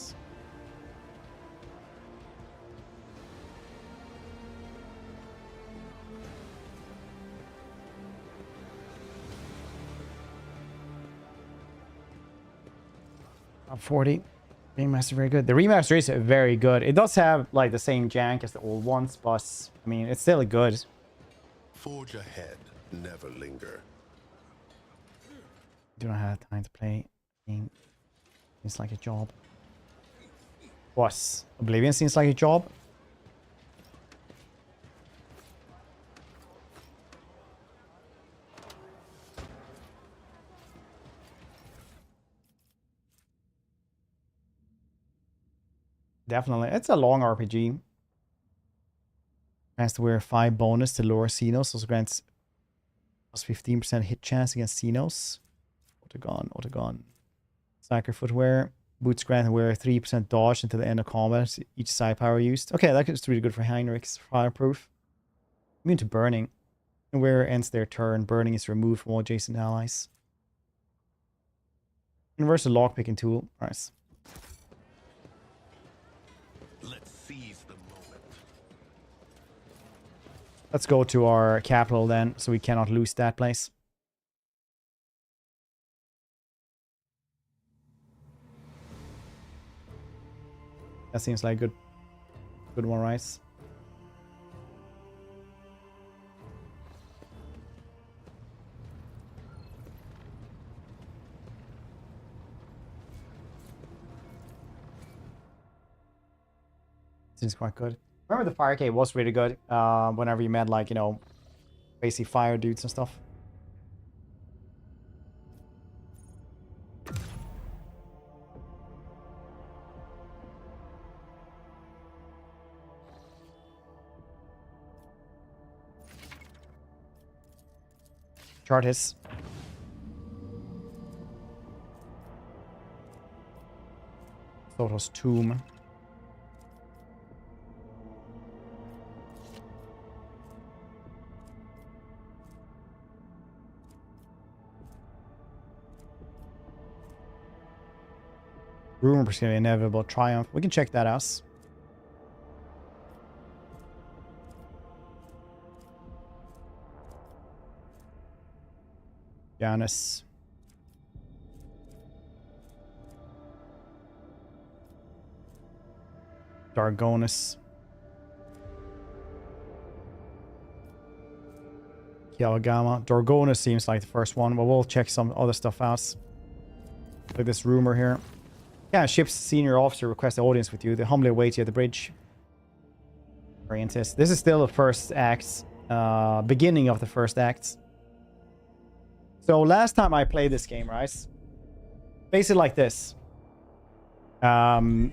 Speaker 1: Up 40. Remaster very good. The remaster is very good. It does have like the same jank as the old ones, but I mean it's still good.
Speaker 3: Forge ahead, never linger.
Speaker 1: Do not have time to play. Seems like a job. What? Oblivion seems like a job? Definitely. It's a long RPG. Has to wear 5 bonus to lower Xenos. Also grants plus 15% hit chance against Xenos. Autogon. Slacker footwear. Boots grant wear 3% dodge until the end of combat. Each side power used. Okay, that's really good for Heinrich's fireproof. Immune to burning. And where ends their turn, burning is removed from all adjacent allies. Universal lockpicking tool. Nice. Let's go to our capital then, so we cannot lose that place. That seems like a good one, right? Seems quite good. Remember the fire cave was really good whenever you met, like, you know, basically fire dudes and stuff. Chartis. Soto's tomb. Rumor pursuing inevitable triumph. We can check that out. Janus. Dargonus. Kialgama. Dargonus seems like the first one, but we'll check some other stuff out. Like this rumor here. Yeah, ship's senior officer requests the audience with you. They humbly await you at the bridge. Very intense. This is still the first act. Beginning of the first act. So last time I played this game, right? Basically like this. Prologue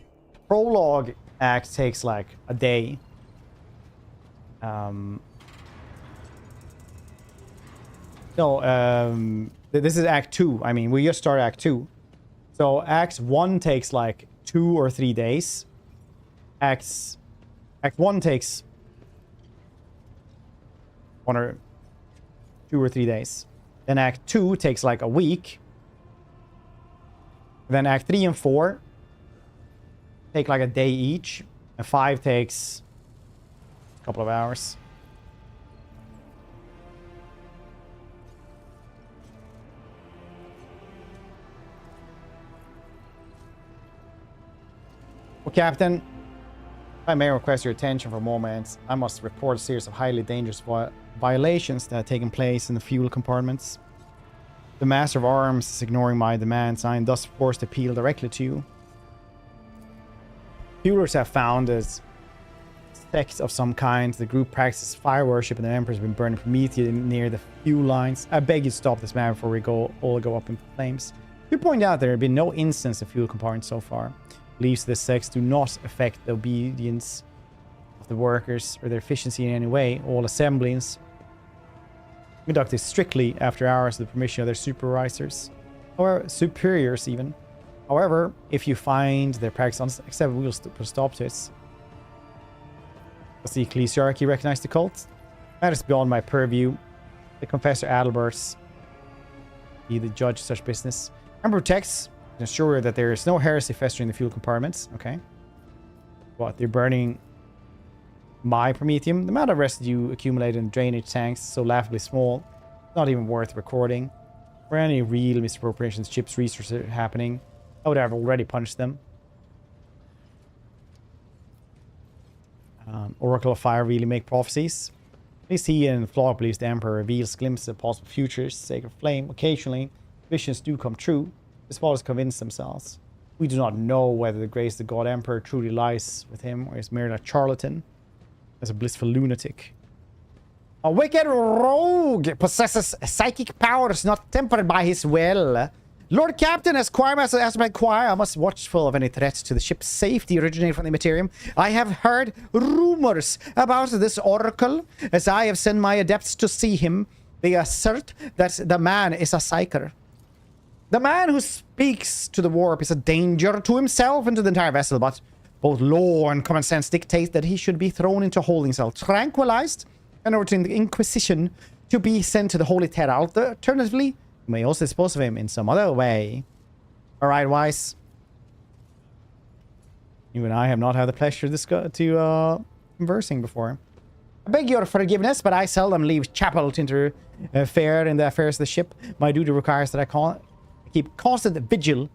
Speaker 1: act takes like a day. This is act 2. I mean, we just started act 2. So act 1 takes like 2 or 3 days. Act 1 takes 1 or 2 or 3 days. Then act 2 takes like a week. Then Act 3 and 4 take like a day each. And 5 takes a couple of hours. Well, Captain, if I may request your attention for a moment, I must report a series of highly dangerous violations that have taken place in the fuel compartments. The Master of Arms is ignoring my demands. I am thus forced to appeal directly to you. Fuelers have found as sects of some kind. The group practices fire worship and the Emperor has been burning Prometheus near the fuel lines. I beg you to stop this man before we all go up in flames. You point out there have been no instance of fuel compartments so far. Beliefs of this sects do not affect the obedience of the workers or their efficiency in any way. All assemblies conducted strictly after hours with the permission of their supervisors, or superiors even. However, if you find their practice unacceptable, we will put a stop to it. Does the ecclesiarchy recognize the cult? That is beyond my purview. The Confessor Adalbert be the judge of such business. And protects and ensure that there is no heresy festering in the fuel compartments. Okay. What? They're burning my Prometheum. The amount of residue accumulated in drainage tanks is so laughably small, not even worth recording. For any real misappropriations, chips resources are happening, I would have already punished them. Oracle of Fire really make prophecies. At least he and Flawed believes the Emperor reveals glimpses of possible futures. Sacred Flame. Occasionally, visions do come true. The scholars convince themselves. We do not know whether the grace of the God Emperor truly lies with him or is merely a charlatan. As a blissful lunatic. A wicked rogue possesses psychic powers not tempered by his will. Lord Captain, as Choirmaster asked by Choir, I must watchful of any threats to the ship's safety originating from the Imperium. I have heard rumors about this oracle. As I have sent my adepts to see him, they assert that the man is a psyker. The man who speaks to the warp is a danger to himself and to the entire vessel, but both law and common sense dictate that he should be thrown into a holding cell, tranquilized, and over to the Inquisition to be sent to the Holy Terra. Alternatively, you may also dispose of him in some other way. Alright, Wise. You and I have not had the pleasure to conversing before. I beg your forgiveness, but I seldom leave chapel to interfere in the affairs of the ship. My duty requires that I keep constant vigil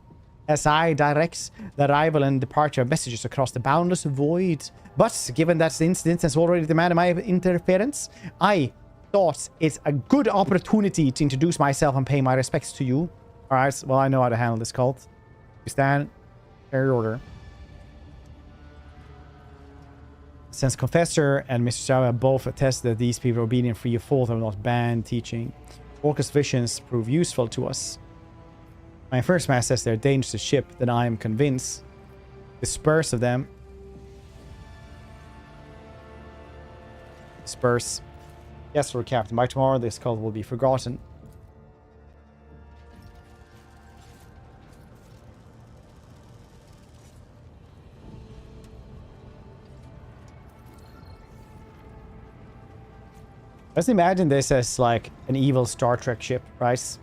Speaker 1: as I direct the arrival and departure of messages across the boundless void. But given that the incident has already demanded my interference, I thought it's a good opportunity to introduce myself and pay my respects to you. Alright, well, I know how to handle this cult. You stand. Carry order. Since Confessor and Mr. Java both attest that these people are obedient free of fault and not banned teaching, Orcus visions prove useful to us. My first master says they're dangerous to the ship, then I am convinced. Disperse of them. Disperse. Yes, Lord Captain. By tomorrow, this cult will be forgotten. Let's imagine this as like an evil Star Trek ship, right?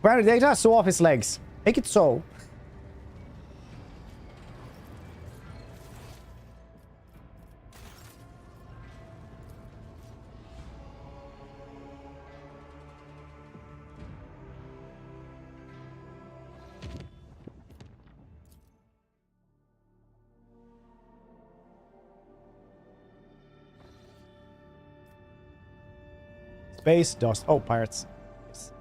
Speaker 1: Grounded data, sew off his legs. Make it so. Space dust. Oh, pirates. Yes.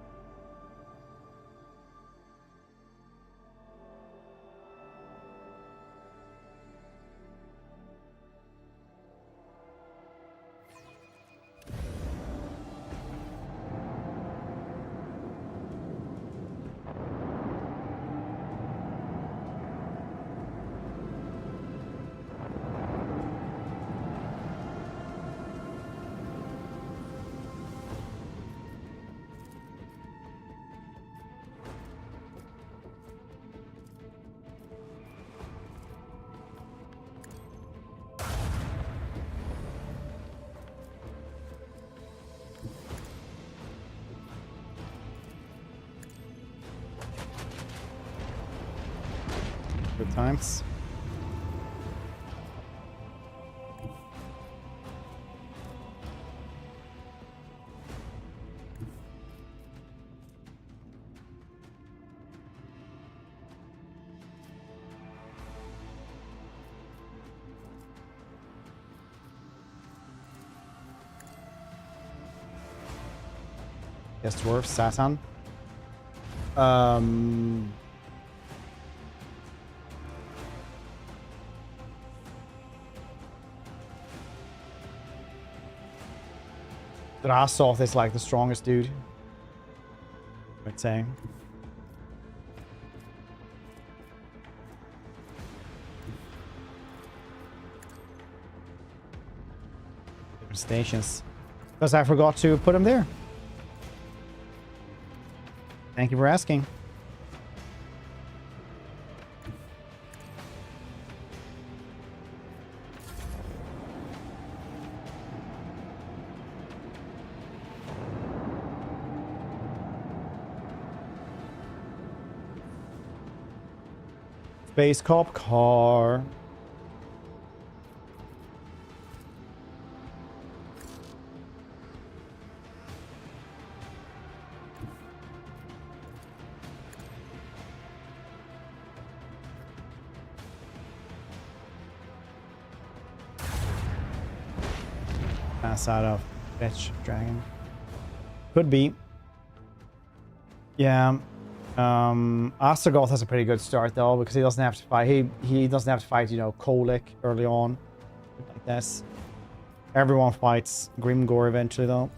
Speaker 1: times. Yes, dwarf, Satan. Drasov is like the strongest dude, I'd say. Different stations. Because I forgot to put him there. Thank you for asking. Space cop car. Pass out of fetch dragon. Could be. Yeah. Ostrogoth has a pretty good start though, because he doesn't have to fight. He doesn't have to fight, you know, Kolic early on, like this. Everyone fights Grimgor eventually though.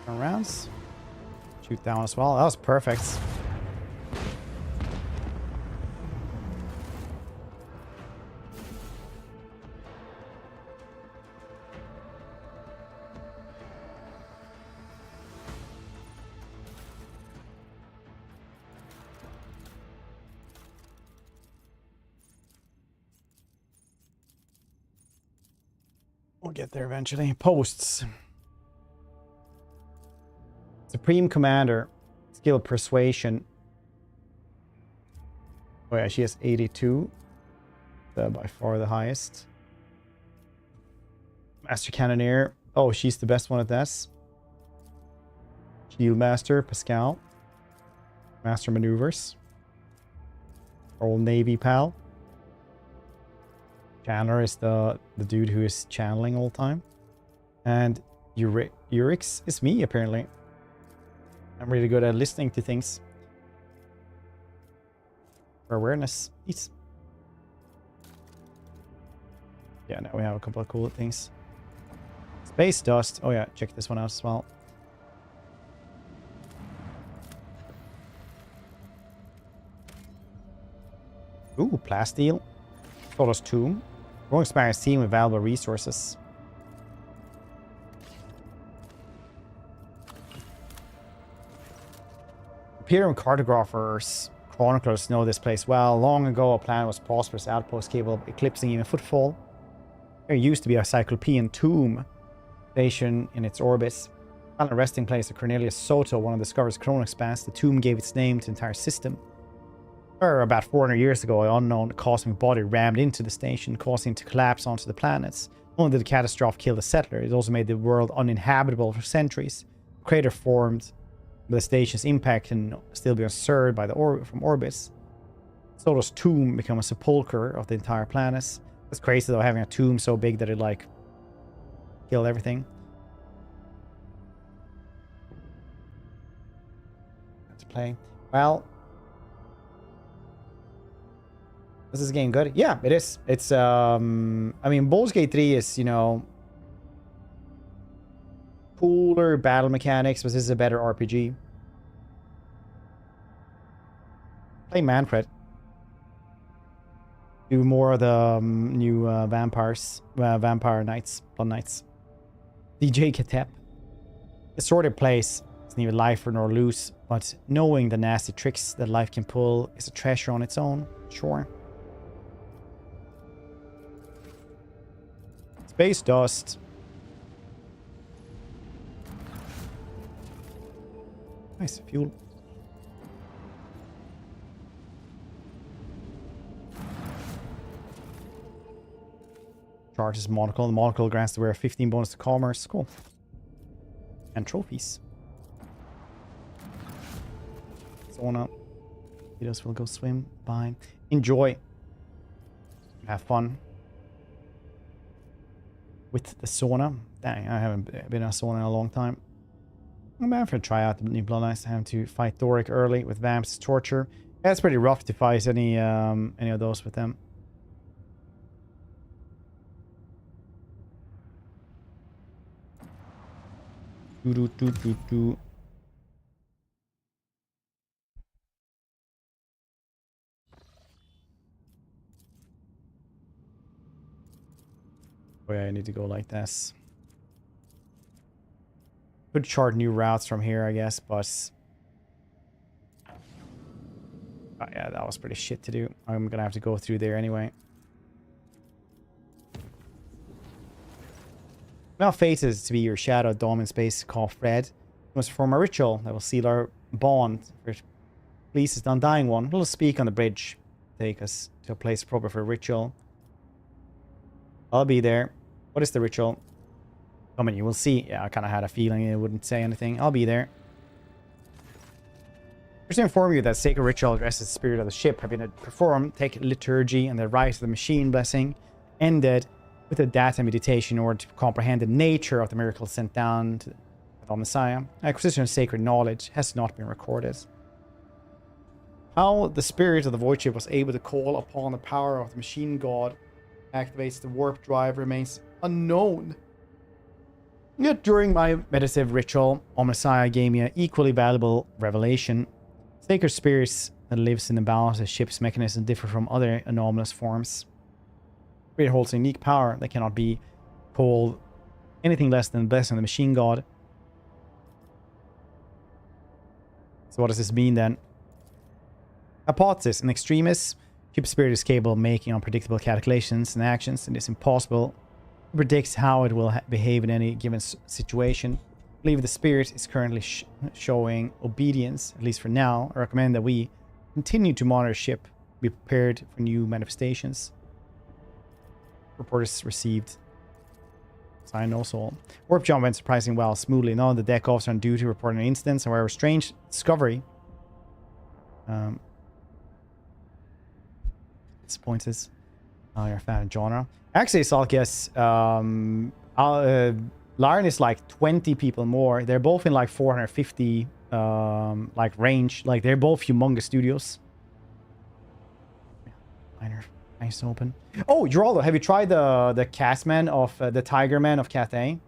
Speaker 1: Rounds. Shoot down as well. That was perfect. We'll get there eventually. Posts. Supreme Commander, skill Persuasion. Oh yeah, she has 82. By far the highest. Master Cannoneer. Oh, she's the best one at this. Shield Master, Pascal. Master Maneuvers. Old Navy pal. Channeler is the dude who is channeling all the time. And Urix is me, apparently. I'm really good at listening to things. For awareness. Eats. Yeah, now we have a couple of cool things. Space Dust. Oh yeah, check this one out as well. Ooh, Plasteel. Solar's Tomb. Growing experienced team with valuable resources. Imperium cartographers, chroniclers know this place well. Long ago, a planet was prosperous outpost capable of eclipsing even footfall. There used to be a Cyclopean tomb station in its orbits. On a resting place of Cornelius Soto, one of the discoverers of Koronus Expanse, the tomb gave its name to the entire system. About 400 years ago, an unknown cosmic body rammed into the station, causing it to collapse onto the planets. Not only did the catastrophe kill the settler, it also made the world uninhabitable for centuries. The crater formed, but the station's impact can still be observed by from orbits. Soto's tomb became a sepulcher of the entire planet. It's crazy though, having a tomb so big that it like killed everything. Let's play. Well, Is this game good? Yeah, it is. It's I mean, Baldur's Gate 3 is, you know, cooler battle mechanics, but this is a better RPG. Play Manfred. Do more of the new vampire knights, blood knights. DJ Katep. The sorted place is neither life nor loose, but knowing the nasty tricks that life can pull is a treasure on its own. Sure. Space dust. Nice fuel. Charges monocle. The monocle grants the wearer 15 bonus to commerce. Cool. And trophies. Sauna. Perilous will go swim. Bye. Enjoy. Have fun. With the sauna. Dang, I haven't been in a sauna in a long time. I'm going to try out the new Blood Knights. I have to fight Doric early with Vamps Torture. Yeah, it's pretty rough to fight any of those with them. Oh yeah, I need to go like this. Could chart new routes from here, I guess, but... Oh, yeah, that was pretty shit to do. I'm gonna have to go through there anyway. Now faces to be your shadow dome in space called Fred. We must perform a ritual that will seal our bond. Please, the undying one. We'll speak on the bridge. Take us to a place appropriate for a ritual. I'll be there. What is the ritual? Come on, you will see. Yeah, I kind of had a feeling it wouldn't say anything. I'll be there. Just to inform you that sacred ritual addresses the spirit of the ship have been performed. Take liturgy and the rise of the machine blessing ended with a data meditation in order to comprehend the nature of the miracle sent down to the Messiah. Acquisition of sacred knowledge has not been recorded. How the spirit of the void ship was able to call upon the power of the machine god activates the warp drive remains unknown. Yet during my meditative ritual, Messiah gave me an equally valuable revelation. Sacred spirits that lives in the balance of the ship's mechanism differ from other anomalous forms. It holds a unique power that cannot be called anything less than the blessing of the machine god. So what does this mean then? Hypothesis. In extremis, ship spirit is capable of making unpredictable calculations and actions, and it's impossible to predict how it will behave in any given situation. I believe the spirit is currently showing obedience, at least for now. I recommend that we continue to monitor ship, be prepared for new manifestations. Report is received. Sign no soul. Warp jump went surprisingly well, smoothly. None of the deck officers on duty report an instance. However, strange discovery. Disappointed. Oh, you're a fan of genre. Actually, Salkias, Lauren is like 20 people more. They're both in like 450 like range. Like they're both humongous studios. Minor. Nice open. Oh, Geraldo, have you tried the Catman of the Tiger Man of Cathay?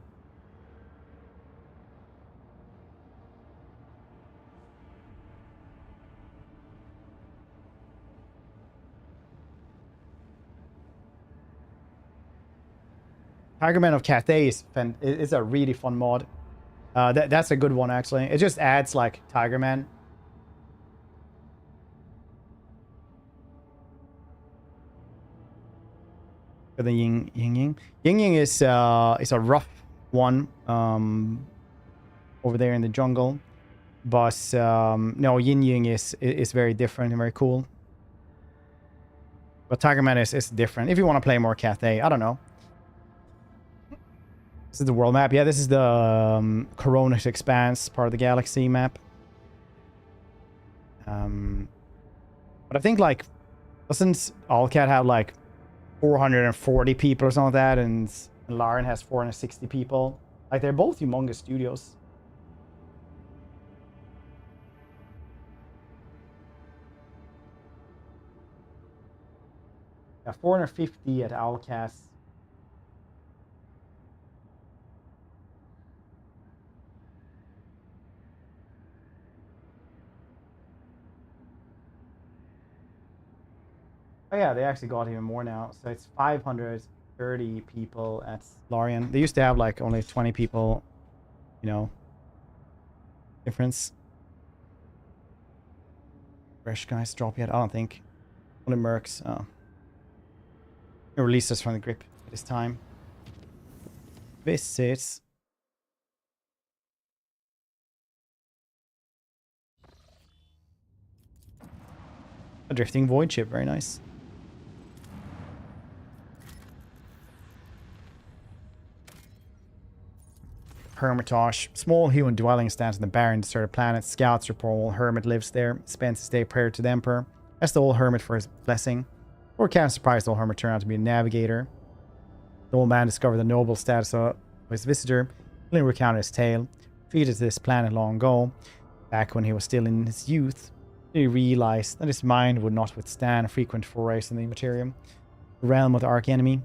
Speaker 1: Tiger Man of Cathay is a really fun mod. That's a good one actually. It just adds like Tiger Man. The Ying Ying. Ying Ying is a rough one over there in the jungle, but no, Yin Ying is very different and very cool. But Tiger Man is different. If you want to play more Cathay, I don't know. This is the world map. Yeah, this is the Koronus Expanse, part of the galaxy map. But I think like doesn't Allcat have like 440 people or something like that, and Lauren has 460 people. Like they're both humongous studios. Yeah, 450 at Owlcast. Oh yeah, they actually got even more now. So it's 530 people at Lorien. They used to have like only 20 people, you know, difference. Fresh guys drop yet? I don't think. Only mercs. Oh. They released us from the grip at this time. Visits. A drifting void ship, very nice. Hermitage. Small human dwelling stands in the barren, deserted planet. Scouts report Hermit lives there. Spends his day prayer to the Emperor. Asks the old Hermit for his blessing. Or kind of surprised the old Hermit turned out to be a navigator. The old man discovered the noble status of his visitor. He recounted his tale. Defeated this planet long ago, back when he was still in his youth. He realized that his mind would not withstand frequent forays in the Imperium, the realm of the arch-enemy.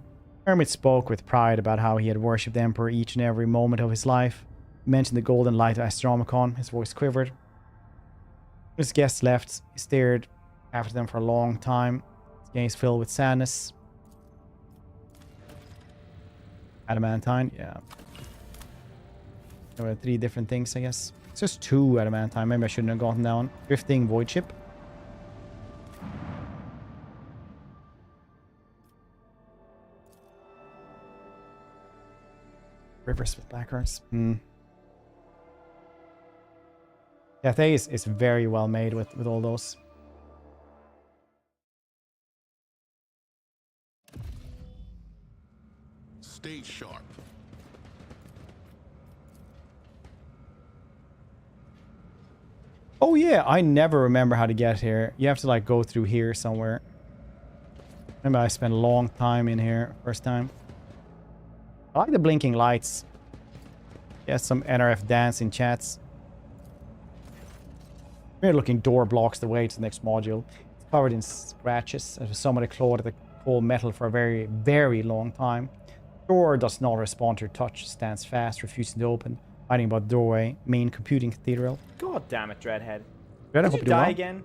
Speaker 1: Hermit spoke with pride about how he had worshipped the Emperor each and every moment of his life. He mentioned the golden light of Astromicon. His voice quivered. When his guests left, he stared after them for a long time, his gaze filled with sadness. Adamantine, yeah. There were 3 different things, I guess. It's just 2 adamantine. Maybe I shouldn't have gotten that one. Drifting void ship. Rivers with black hearts. Yeah, Thay is very well made with all those.
Speaker 3: Stay sharp.
Speaker 1: Oh yeah, I never remember how to get here. You have to like go through here somewhere. Remember I spent a long time in here first time. I like the blinking lights. Yes, some NRF dance in chats. Weird looking door blocks the way to the next module. It's covered in scratches as if somebody clawed at the cold metal for a very, very long time. Door does not respond to your touch. Stands fast, refusing to open. Hiding about the doorway. Main computing cathedral.
Speaker 11: God damn it, Dreadhead.
Speaker 1: Did
Speaker 11: you die again?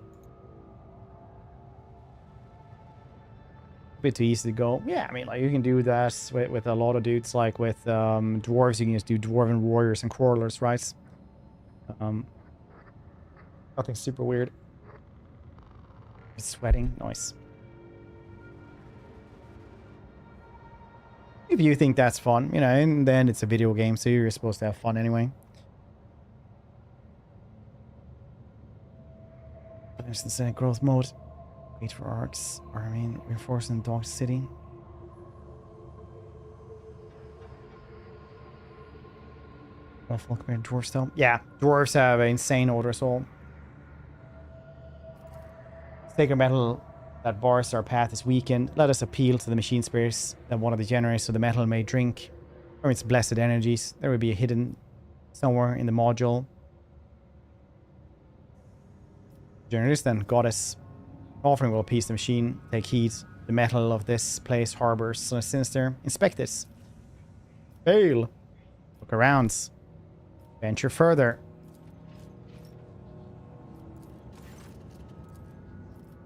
Speaker 1: Bit too easy to go. Yeah, I mean, like you can do that with a lot of dudes. Like with dwarves, you can just do dwarven warriors and quarrelers, right? Nothing super weird. Sweating, nice. If you think that's fun, you know, and then it's a video game, so you're supposed to have fun anyway. There's the Senate growth mode. Wait for arcs. Army reinforcing the Dog City. Ruffle compared to dwarves though. Yeah, dwarves have an insane odor soul. Sacred metal that bars our path is weakened. Let us appeal to the machine spirits that one of the generators of the metal may drink. Or its blessed energies. There will be a hidden somewhere in the module. Generators then, goddess. Offering will appease the machine. Take heed. The metal of this place harbors sinister. Inspect this. Fail. Look around. Venture further.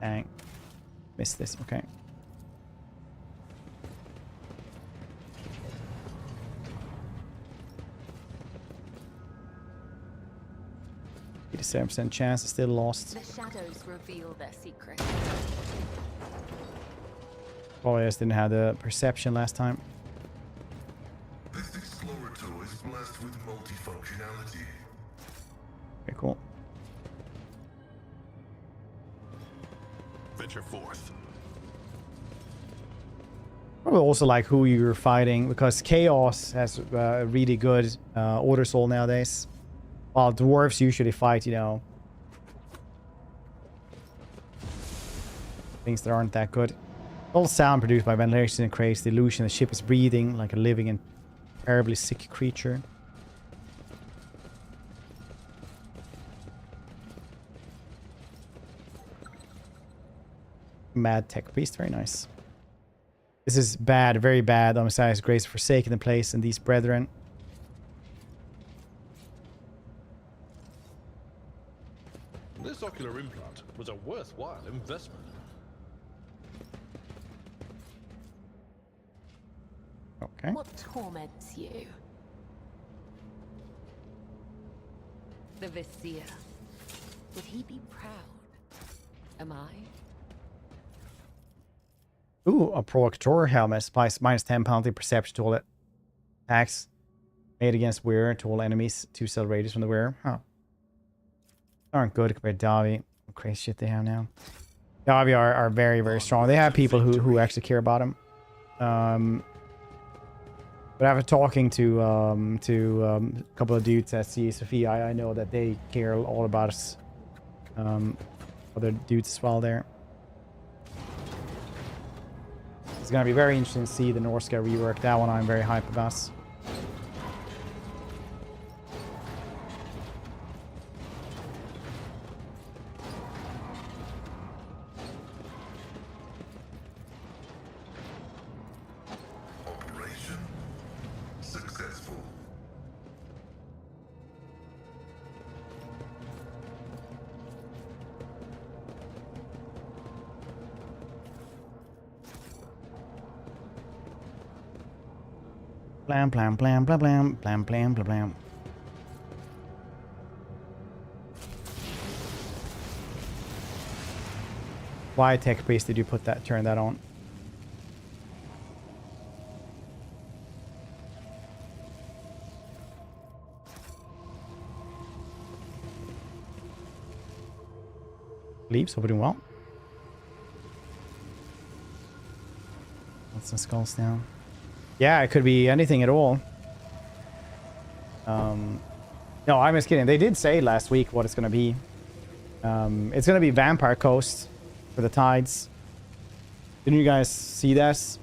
Speaker 1: Dang. Missed this. Okay. %, chance, still lost.
Speaker 5: The shadows reveal their secret.
Speaker 1: Probably just didn't have the perception last time.
Speaker 7: This explorator is blessed with multifunctionality.
Speaker 1: Okay, cool.
Speaker 3: Venture forth.
Speaker 1: Probably also like who you're fighting, because Chaos has a really good Order Soul nowadays. While dwarves usually fight, you know, things that aren't that good. All sound produced by ventilation creates the illusion the ship is breathing like a living and terribly sick creature. Mad Tech Priest, very nice. This is bad, very bad. The Messiah has grace forsaken the place and these brethren.
Speaker 6: This ocular implant was a worthwhile investment.
Speaker 1: Okay.
Speaker 5: What torments you? The Vizier. Would he be proud? Am I?
Speaker 1: Ooh, a Proctor helmet. Spice minus 10 penalty perception to all attacks made against wearer to all enemies. 2 cell radius from the wearer. Huh. Aren't good compared to Davi. What crazy shit they have now. Davi are very, very strong. They have people who actually care about them. But after talking to a couple of dudes at CA Sophia, I know that they care all about us. Other dudes as well there. It's gonna be very interesting to see the Norska rework. That one I'm very hyped about.
Speaker 7: Operation successful.
Speaker 1: Blam blam blam blam blam blam blam blam blam. Why tech priest did you turn that on? Leaves, hope we're doing well. That's some skulls down. Yeah, it could be anything at all. No, I'm just kidding. They did say last week what it's going to be. It's going to be Vampire Coast for the Tides. Didn't you guys see this?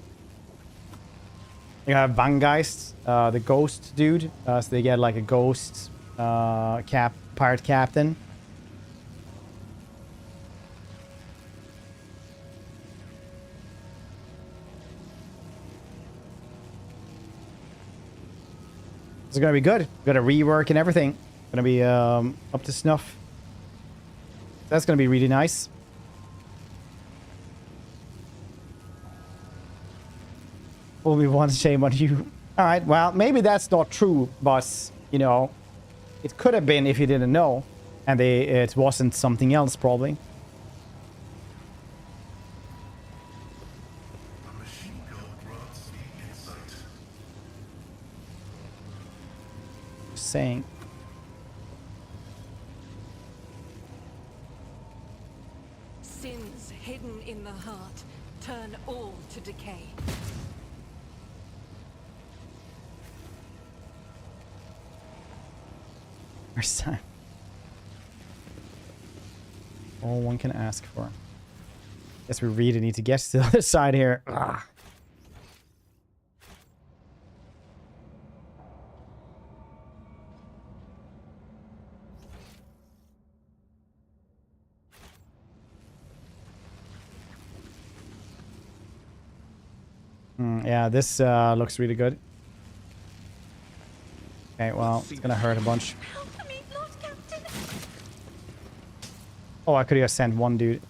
Speaker 1: You have Vangeist, the ghost dude. So they get like a ghost pirate captain. It's gonna be good. Got a rework and everything. Gonna be up to snuff. That's gonna be really nice. Only one shame on you. All right. Well, maybe that's not true, but you know, it could have been if you didn't know, and it wasn't something else probably. Saying.
Speaker 8: Sins hidden in the heart turn all to decay.
Speaker 1: First time. All one can ask for. Guess we really need to get to the other side here. Ugh. Yeah, this looks really good. Okay, well, it's gonna hurt a bunch. Oh, I could have sent one dude.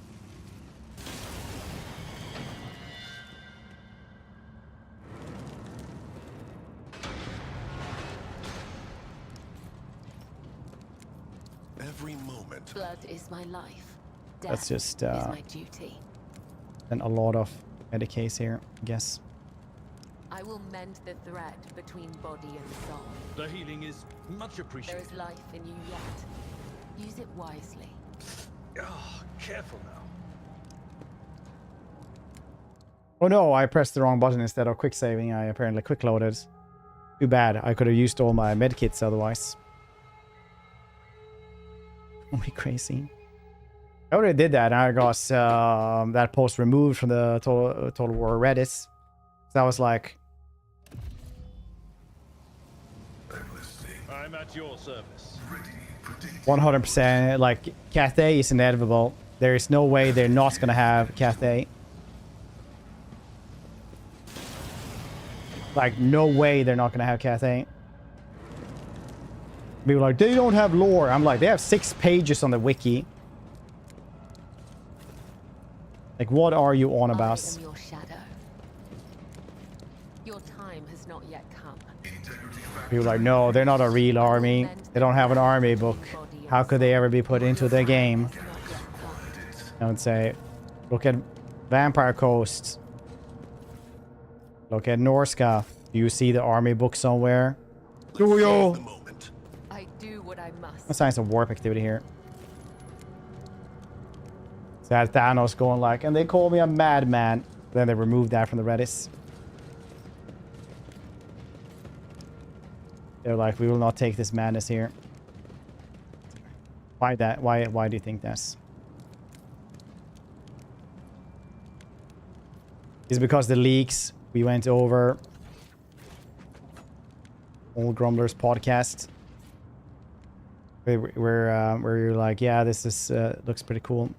Speaker 3: Every moment.
Speaker 5: Blood is my life. Death
Speaker 1: That's just
Speaker 5: is my duty.
Speaker 1: and a lot of medicates here, I guess.
Speaker 5: I will mend the thread between body and soul.
Speaker 6: The healing is much
Speaker 5: There
Speaker 6: appreciated.
Speaker 5: is life in you yet. Use it wisely.
Speaker 6: Ah, careful now.
Speaker 1: Oh no, I pressed the wrong button instead of quick saving. I apparently quick loaded. Too bad. I could have used all my medkits otherwise. Only crazy. I already did that. I got that post removed from the Total War Reddit. So I was like,
Speaker 6: I'm at your service.
Speaker 1: 100%. Like, Cathay is inevitable. There is no way they're not gonna have Cathay. Like, no way they're not gonna have Cathay. People are like, they don't have lore. I'm like, they have 6 pages on the wiki. Like, what are you on about?
Speaker 5: I am your shadow. Your time has not yet come.
Speaker 1: People are like, no, they're not a real army. They don't have an army book. How could they ever be put into the game? I would say, look at Vampire Coast. Look at Norska. Do you see the army book somewhere? Do you?
Speaker 5: I do what I must.
Speaker 1: No signs of warp activity here. So that Thanos going like, and they call me a madman. Then they removed that from the Redis. They're like, we will not take this madness here. Why that? Why do you think that's? Is it because the leaks we went over Old Grumblers podcast where you're like, yeah, this is looks pretty cool.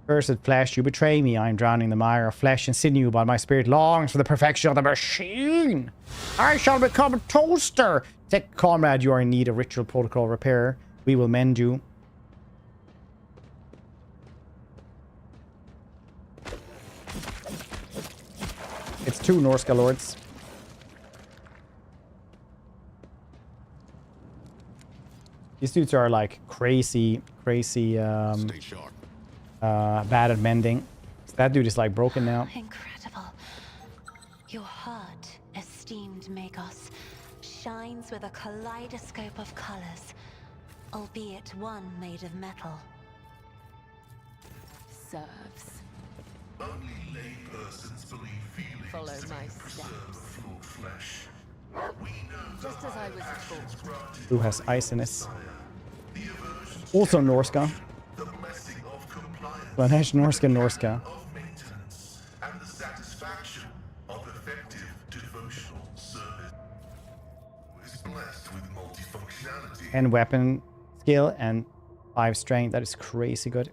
Speaker 1: Cursed flesh, you betray me. I am drowning in the mire of flesh and sinew, but my spirit longs for the perfection of the machine. I shall become a toaster. Take, comrade, you are in need of ritual protocol repair. We will mend you. It's 2 Norska lords. These dudes are like crazy,
Speaker 3: Stay sharp.
Speaker 1: bad at mending. That dude is like broken now.
Speaker 2: Incredible. Your heart, esteemed Magos, shines with a kaleidoscope of colors, albeit one made of metal.
Speaker 5: Serves.
Speaker 7: Only laypersons believe feelings
Speaker 5: Follow
Speaker 7: to
Speaker 5: my
Speaker 7: be preserved
Speaker 5: steps.
Speaker 7: flawed flesh. We know
Speaker 5: Just as I was
Speaker 7: actions
Speaker 5: taught.
Speaker 7: granted
Speaker 1: Who has ice in his?
Speaker 7: the aversion
Speaker 1: Also Norska.
Speaker 7: the blessing of compliance
Speaker 1: Slanesh Norska.
Speaker 7: of maintenance and the satisfaction of effective devotional service is blessed with multifunctionality.
Speaker 1: And weapon skill and 5 strength. That is crazy good.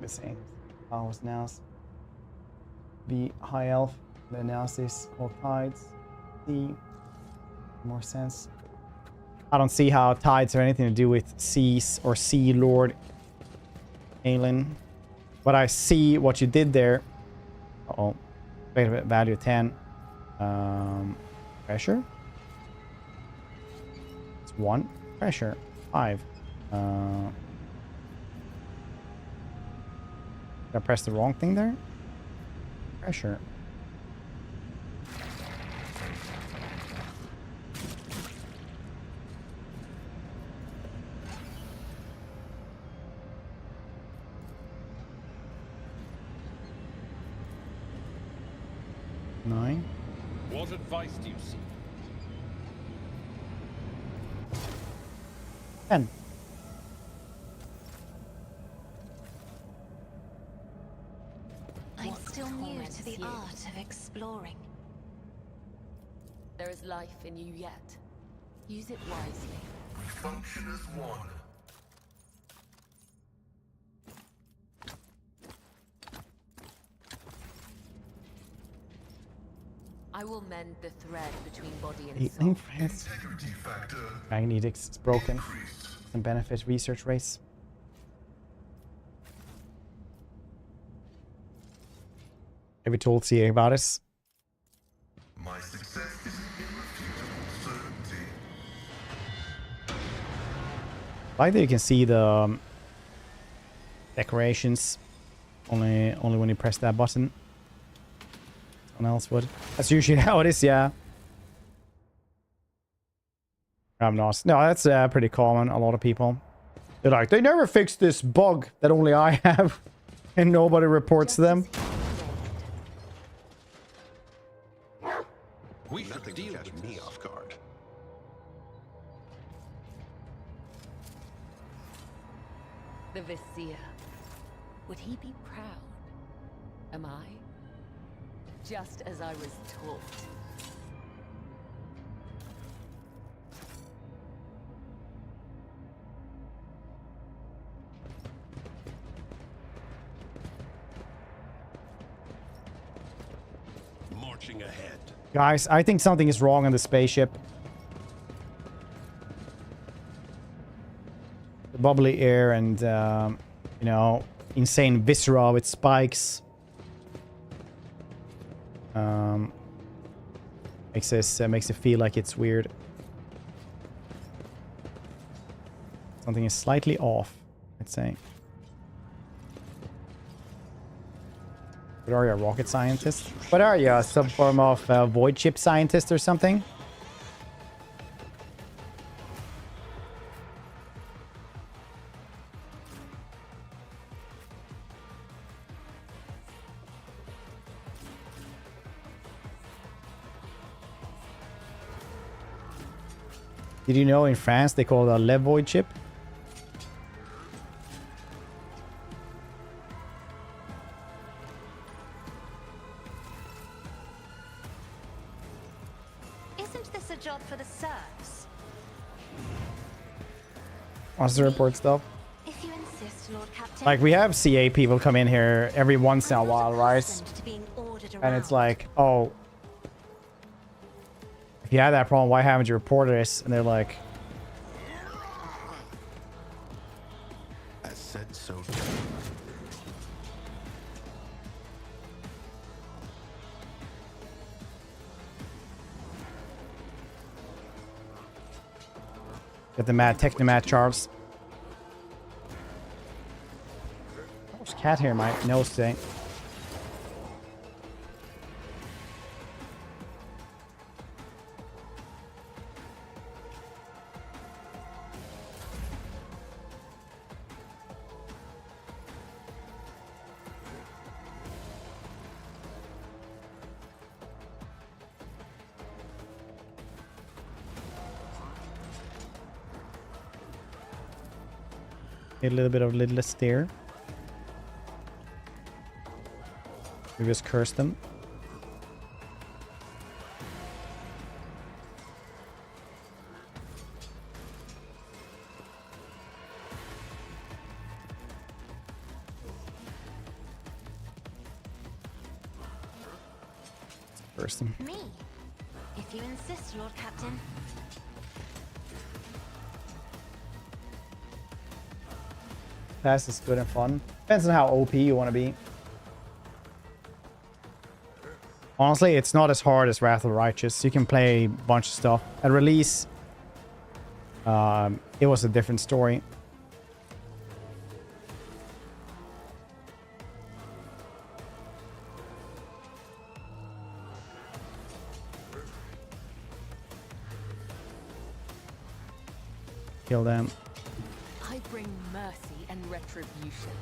Speaker 1: Missing. Powers now. The high elf. The analysis called tides. The more sense. I don't see how tides have anything to do with seas or sea lord Aelin. But I see what you did there. Uh-oh. Wait a minute, value 10. Pressure? It's 1. Pressure. 5. Did I press the wrong thing there? Pressure. Nine.
Speaker 6: What advice do you seek?
Speaker 1: 10.
Speaker 2: I'm still new to the art of exploring.
Speaker 5: There is life in you yet. Use it wisely.
Speaker 7: We function as one.
Speaker 5: I will mend the thread between body and
Speaker 1: Evening
Speaker 5: soul.
Speaker 1: friends.
Speaker 7: Integrity factor
Speaker 1: Magnetics is broken.
Speaker 7: increased.
Speaker 1: And benefit research race. Have you told CA about us?
Speaker 7: My success is an irrefutable certainty.
Speaker 1: Like that you can see the decorations only when you press that button. Someone else would. That's usually how it is, yeah. I'm not. No, that's pretty common. A lot of people. They're like, they never fixed this bug that only I have. And nobody reports them.
Speaker 3: We should deal catch me off guard.
Speaker 5: The Vizier. Would he be proud? Am I? Just as I was taught.
Speaker 3: Marching ahead.
Speaker 1: Guys, I think something is wrong on the spaceship. The bubbly air and, you know, insane viscera with spikes. Makes it feel like it's weird. Something is slightly off, I'd say. What are you, a rocket scientist? What are you, some form of void chip scientist or something? Did you know in France they call it a lev void chip?
Speaker 2: Isn't this a job for the serfs?
Speaker 1: Wants to report stuff.
Speaker 2: If you insist, Lord Captain.
Speaker 1: Like, we have CA people come in here every once in a while, right? And it's like, oh, if you had that problem, why haven't you reported this? And they're like,
Speaker 3: As said, so done.
Speaker 1: get the mad technomat Charles. There's cat hair in my nose today. A little bit of lidless stare. We just curse them. Curse them.
Speaker 2: Me, if you insist, Lord Captain.
Speaker 1: Fast is good and fun. Depends on how OP you want to be. Honestly, it's not as hard as Wrath of the Righteous. You can play a bunch of stuff. At release, it was a different story. Kill them.
Speaker 5: I bring mercy and retribution.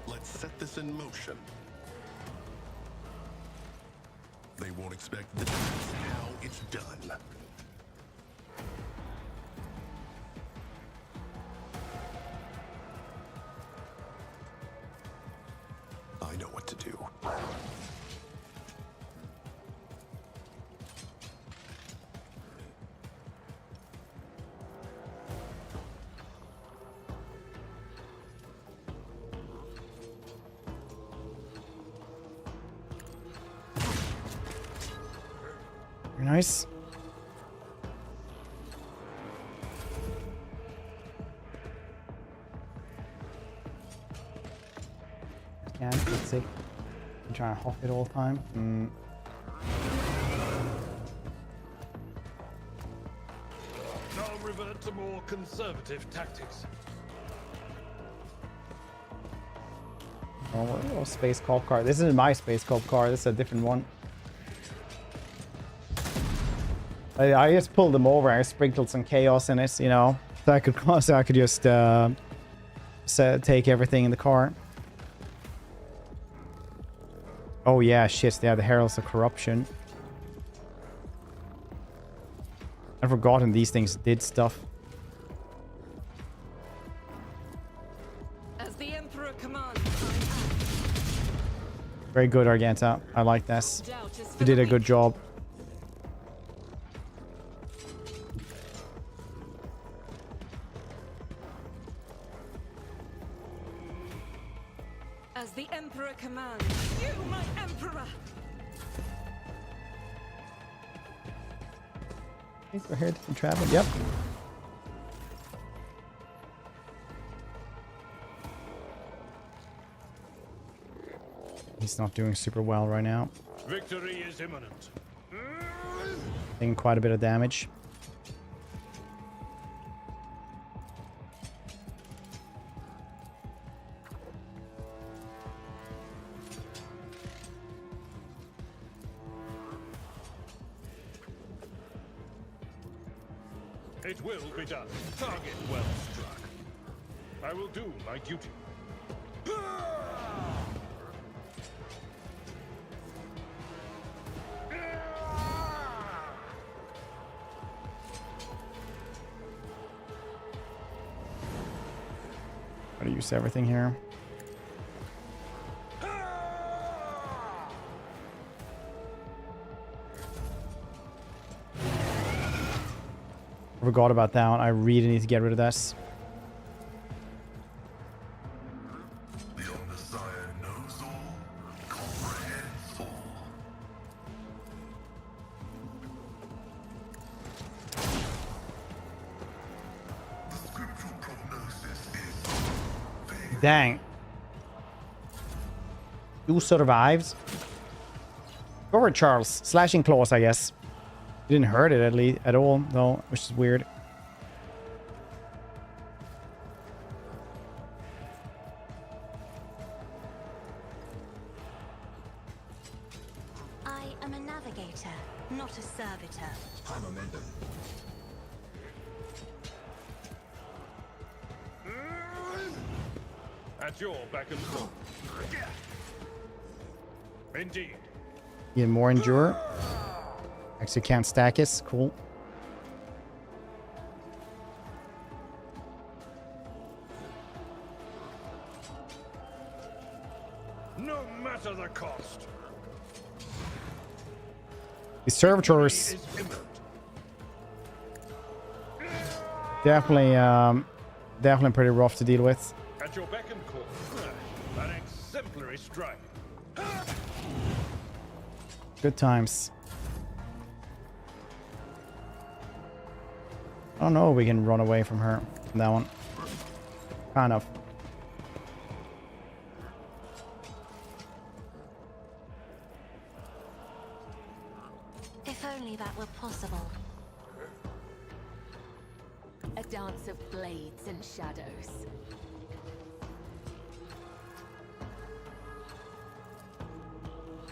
Speaker 3: Let's set this in motion. They won't expect this is how it's done. I know what to do.
Speaker 1: Very nice. Yeah, let's see. I'm trying to hawk it all the time.
Speaker 6: Now revert to more conservative tactics.
Speaker 1: Oh, space corp car. This isn't my space corp car. This is a different one. I just pulled them over. I sprinkled some chaos in it, you know, so I could just take everything in the car. Oh yeah, shit. They have the Heralds of Corruption. I've forgotten these things did stuff.
Speaker 4: As the Emperor commands.
Speaker 1: Very good, Argenta. I like this. You did a good job.
Speaker 4: As the Emperor commands. You, my Emperor!
Speaker 1: Okay, go ahead and travel. Yep. He's not doing super well right now.
Speaker 6: Victory is imminent.
Speaker 1: Taking quite a bit of damage.
Speaker 6: It will be done. Target well struck. I will do my duty.
Speaker 1: Gotta use everything here. I forgot about that one. I really need to get rid of this.
Speaker 7: The Omnissiah knows all, comprehends all. The scriptural prognosis is
Speaker 1: Dang. You survived. Go over, Charles. Slashing claws, I guess. You didn't hurt it at least at all, though, which is weird.
Speaker 2: I am a navigator, not a servitor.
Speaker 3: I'm a mender.
Speaker 6: At your beck and call. Indeed.
Speaker 1: Get more endure. Actually can't stack it. Cool.
Speaker 6: No matter the cost.
Speaker 1: The servitors definitely definitely pretty rough to deal with.
Speaker 6: At your beck and call. An exemplary strike.
Speaker 1: Good times. I don't know if we can run away from her. From that one. Kind of.
Speaker 2: If only that were possible.
Speaker 5: A dance of blades and shadows.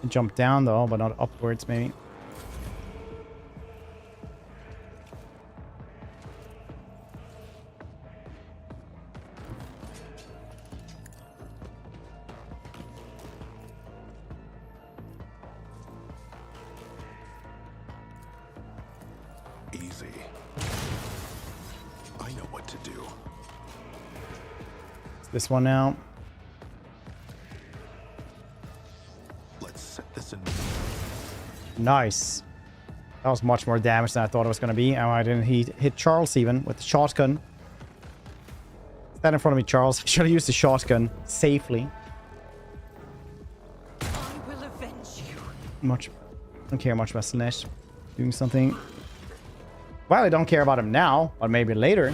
Speaker 1: Jump down though, but not upwards maybe.
Speaker 3: Easy. I know what to do.
Speaker 1: This one now.
Speaker 3: Let's set this in.
Speaker 1: Nice. That was much more damage than I thought it was going to be. And I didn't hit Charles even with the shotgun. Stand in front of me, Charles. Should have used the shotgun safely.
Speaker 4: I will avenge you.
Speaker 1: Don't care much about Slash doing something. Well, I don't care about him now, but maybe later.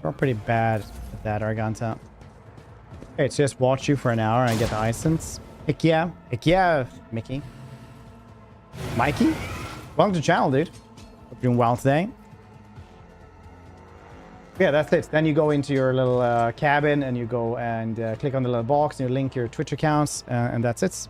Speaker 1: We're pretty bad With that Arganta. Okay, it's just watch you for an hour and I get the Isons. Heck yeah. Heck yeah, Mickey. Mikey? Welcome to the channel, dude. Hope you're doing well today. Yeah, that's it. Then you go into your little cabin and you go and click on the little box and you link your Twitch accounts and that's it.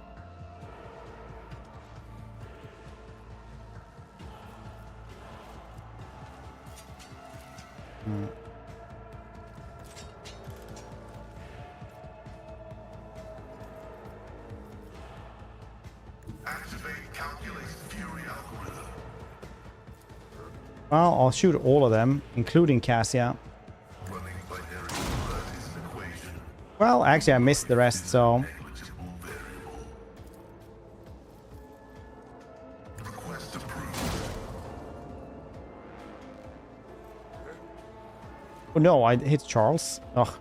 Speaker 7: Activate calculate fury algorithm.
Speaker 1: Well, I'll shoot all of them, including Cassia.
Speaker 7: Running binary is an equation.
Speaker 1: Well, actually, I missed the rest, so...
Speaker 7: Negligible variable. Request approved.
Speaker 1: Oh no, I hit Charles. Ugh.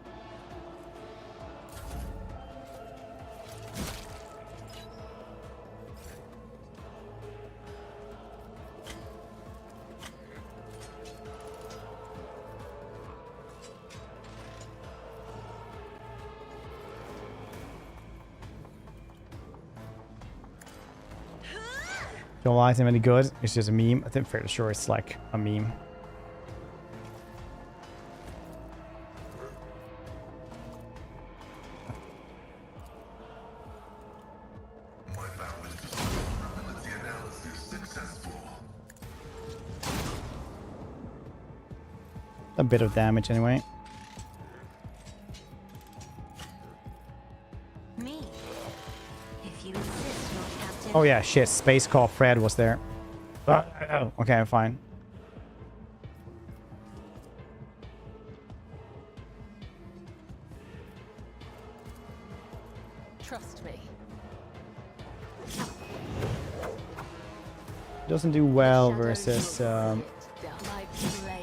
Speaker 1: Don't lie to him any good. It's just a meme. I think I'm fairly sure it's like a meme.
Speaker 7: My balanced vulnerability analysis successful.
Speaker 1: A bit of damage anyway.
Speaker 2: Me. If you insist, Lord Captain.
Speaker 1: Oh yeah, shit. Space Call Fred was there. Okay, I'm fine.
Speaker 5: Trust me.
Speaker 1: Doesn't do well versus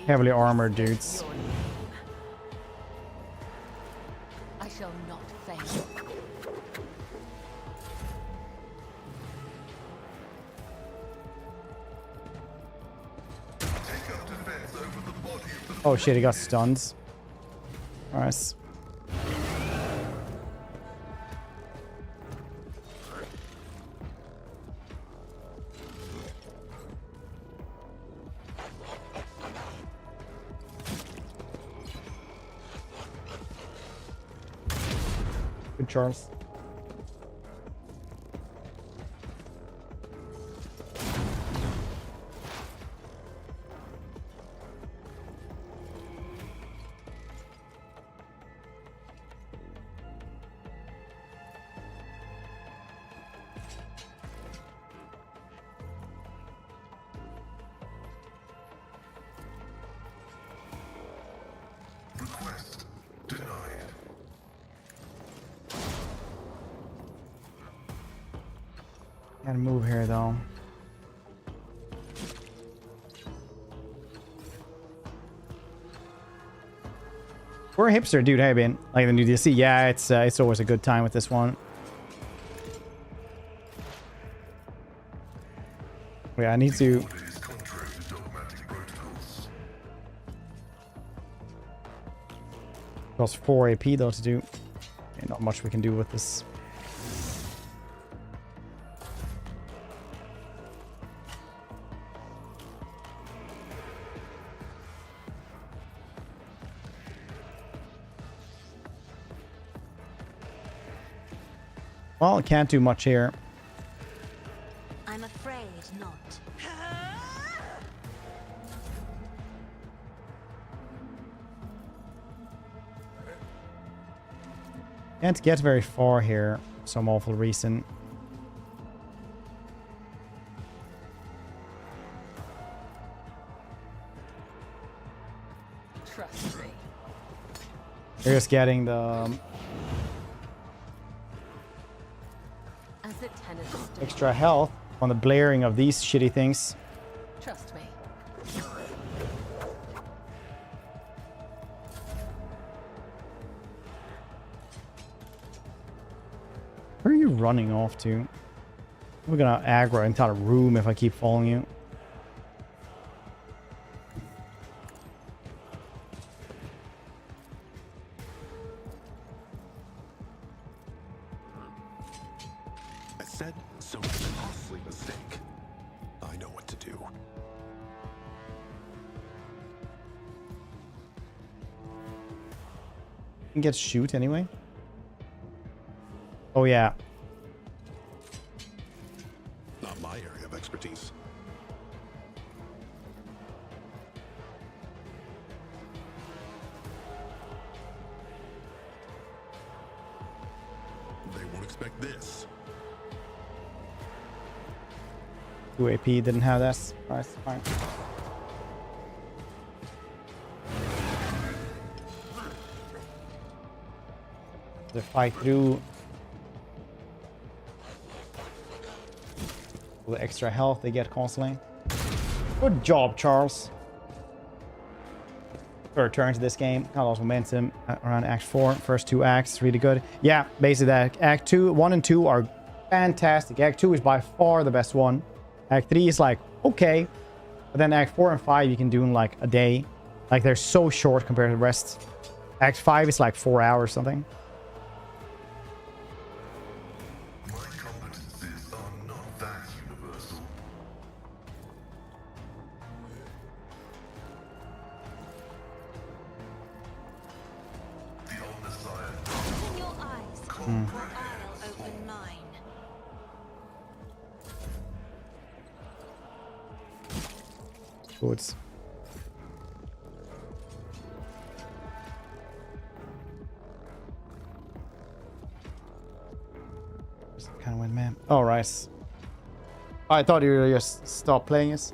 Speaker 1: heavily armored dudes.
Speaker 5: I shall not fail.
Speaker 7: Take up defense over the body of the
Speaker 1: Oh shit, he got stunned. Nice. Good Charles.
Speaker 7: request denied.
Speaker 1: Gotta move here though. We're a hipster, dude. Hey, man. Like the new DLC. Yeah, it's always a good time with this one. Yeah, I need to. Costs 4 AP though to do. Okay, not much we can do with this. Well, can't do much here.
Speaker 2: I'm afraid not.
Speaker 1: Can't get very far here for some awful reason.
Speaker 5: Trust me.
Speaker 1: They're just getting the
Speaker 5: As the tenants stood,
Speaker 1: extra health on the blaring of these shitty things.
Speaker 5: trust me.
Speaker 1: Where are you running off to? We're gonna aggro an entire room if I keep following you.
Speaker 3: said so costly mistake. I know what to do.
Speaker 1: You can get shoot anyway. Oh yeah.
Speaker 3: Not my area of expertise. They won't expect this.
Speaker 1: 2 AP didn't have that. Alright, fine. The fight through all the extra health they get constantly. Good job, Charles. Return to this game. Got a lot of momentum around Act 4. First 2 acts, really good. Yeah, basically that. Act 1 and 2 are fantastic. Act 2 is by far the best one. Act 3 is like, okay. But then Act 4 and 5 you can do in like a day. Like they're so short compared to the rest. Act 5 is like 4 hours or something.
Speaker 7: My competencies are not that universal. The Omniscient.
Speaker 2: Open your eyes. I'll open mine.
Speaker 1: Good. Kind of went man. All right. I thought you were just stop playing this.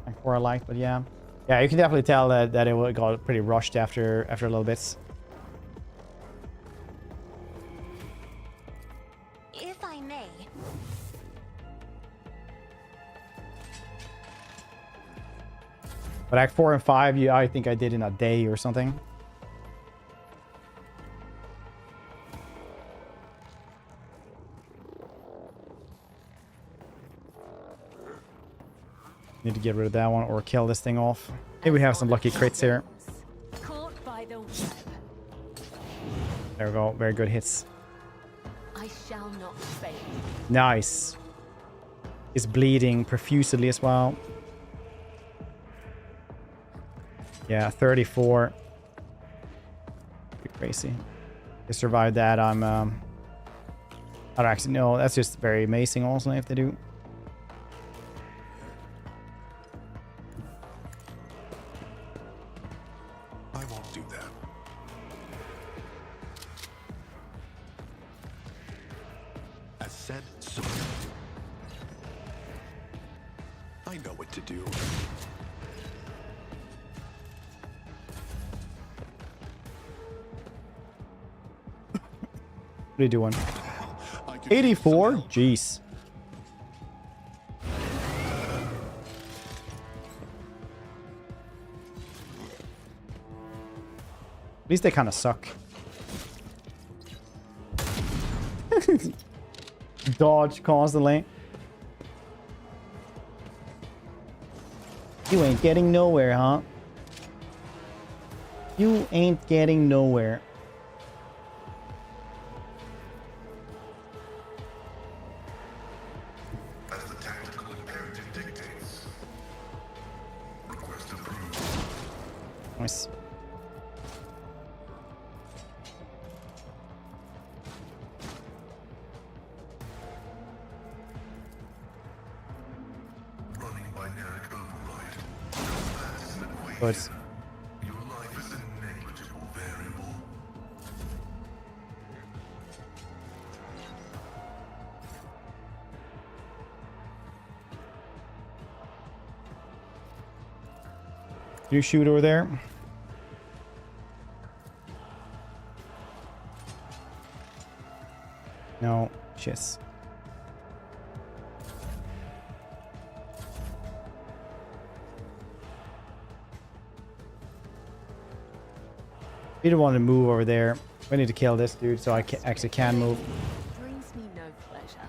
Speaker 1: Like for a light, but yeah, you can definitely tell that it got pretty rushed after a little bit.
Speaker 2: If I may,
Speaker 1: But Act 4 and 5, I think I did in a day or something. Need to get rid of that one or kill this thing off. Maybe we have some lucky crits here.
Speaker 5: Caught by the web.
Speaker 1: There we go. Very good hits.
Speaker 5: I shall not fail.
Speaker 1: Nice. He's bleeding profusely as well. Yeah, 34. Pretty crazy. They survived that. I don't actually know. That's just very amazing also if they do.
Speaker 3: I won't do that. As said, so. I know what to do.
Speaker 1: What are you doing? 84? Jeez. At least they kind of suck. Dodge constantly. You ain't getting nowhere, huh? You ain't getting nowhere.
Speaker 7: As the tactical imperative dictates. Request approved.
Speaker 1: Nice.
Speaker 7: Running binaric override. That is an equation.
Speaker 1: But
Speaker 7: Your life is a negligible variable.
Speaker 1: you shoot over there. No, shit. We don't want to move over there. We need to kill this dude so I actually can move.
Speaker 5: Brings me no pleasure.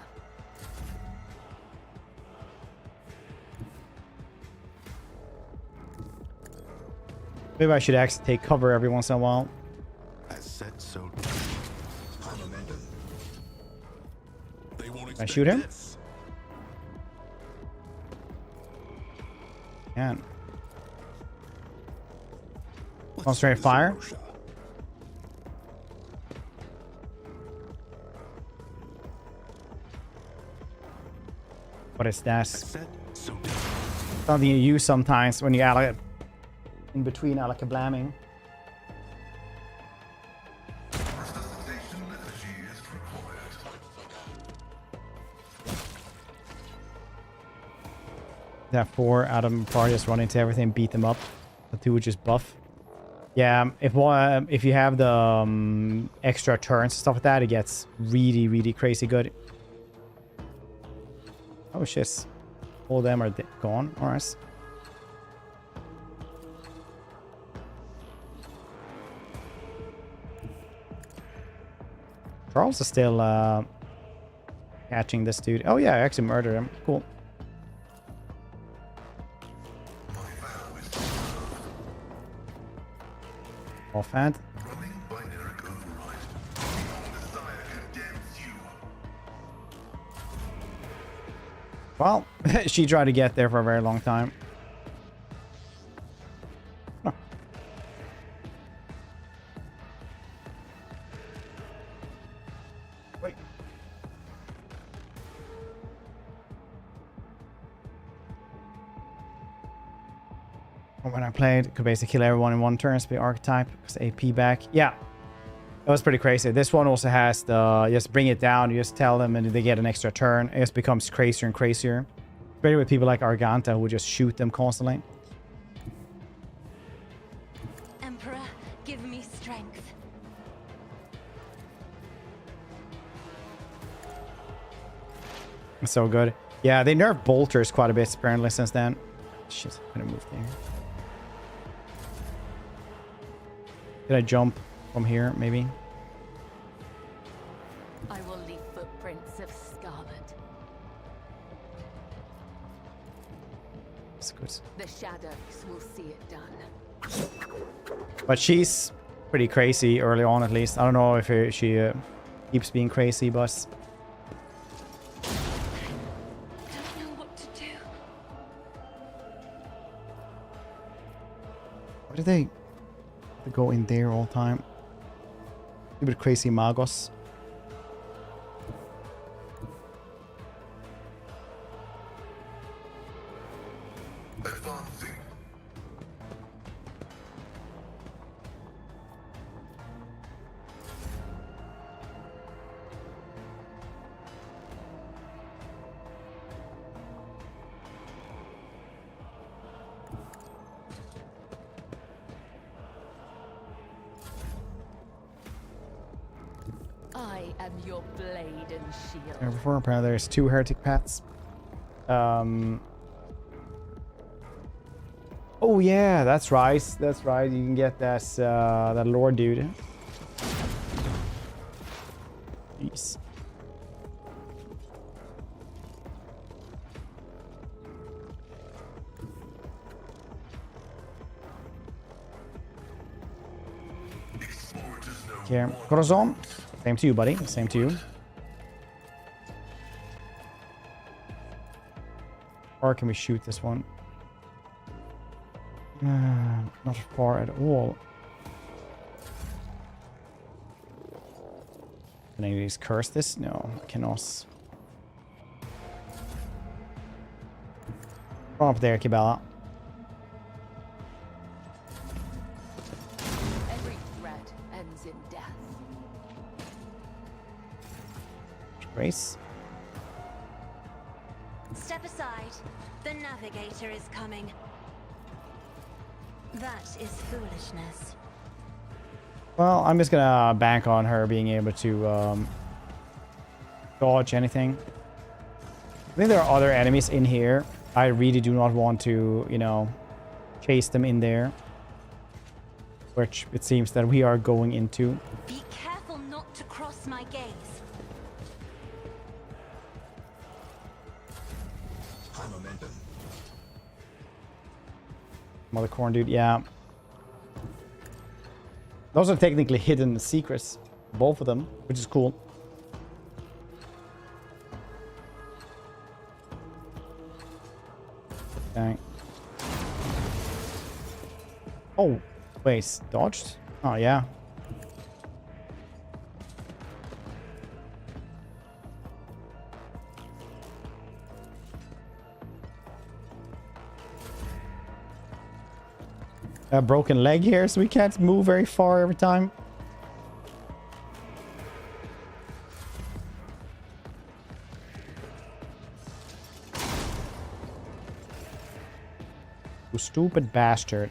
Speaker 1: Maybe I should actually take cover every once in a while.
Speaker 3: As said, so. They won't
Speaker 1: Can I shoot him?
Speaker 3: this.
Speaker 1: Can. Concentrate fire. What is that? Something you use sometimes when you add in between blamming. That 4 out of party just run into everything, beat them up. The 2 would just buff. Yeah, if you have the extra turns and stuff like that, it gets really, really crazy good. Oh shit. All of them are gone. Alright. Charles is still catching this dude. Oh yeah, I actually murdered him. Cool. Offhand. Well, she tried to get there for a very long time. Oh. Wait. When I played, could basically kill everyone in one turn, speed archetype, because AP back. Yeah. That was pretty crazy. This one also has the, just bring it down, you just tell them and they get an extra turn. It just becomes crazier and crazier. Especially with people like Arganta who just shoot them constantly.
Speaker 2: Emperor, give me strength.
Speaker 1: It's so good. Yeah, they nerfed bolters quite a bit apparently since then. Shit, I'm gonna move there. Did I jump from here, maybe?
Speaker 5: I will leave footprints of scarlet.
Speaker 1: That's good.
Speaker 5: The shadows will see it done.
Speaker 1: But she's pretty crazy early on, at least. I don't know if she keeps being crazy, but...
Speaker 2: Don't know what to do.
Speaker 1: Why did they go in there all the time? Stupid crazy magos.
Speaker 5: I am your blade and shield.
Speaker 1: And before, apparently there's 2 heretic paths. Oh yeah, that's right. That's right. You can get that lord dude. Jeez. Okay, Corazon. Same to you, buddy. Same to you. Or can we shoot this one? Not far at all. Can I just curse this? No, I cannot. Come up there, Kibala.
Speaker 5: Every threat ends in death.
Speaker 1: Grace.
Speaker 2: Step aside. The navigator is coming. That is foolishness.
Speaker 1: Well, I'm just gonna bank on her being able to dodge anything. I think there are other enemies in here. I really do not want to, you know, chase them in there. Which it seems that we are going into.
Speaker 2: Be careful not to cross my gaze.
Speaker 1: Mother corn dude, yeah. Those are technically hidden secrets, both of them, which is cool. Okay. Oh, wait, dodged? Oh, yeah. A broken leg here, so we can't move very far every time. You stupid bastard.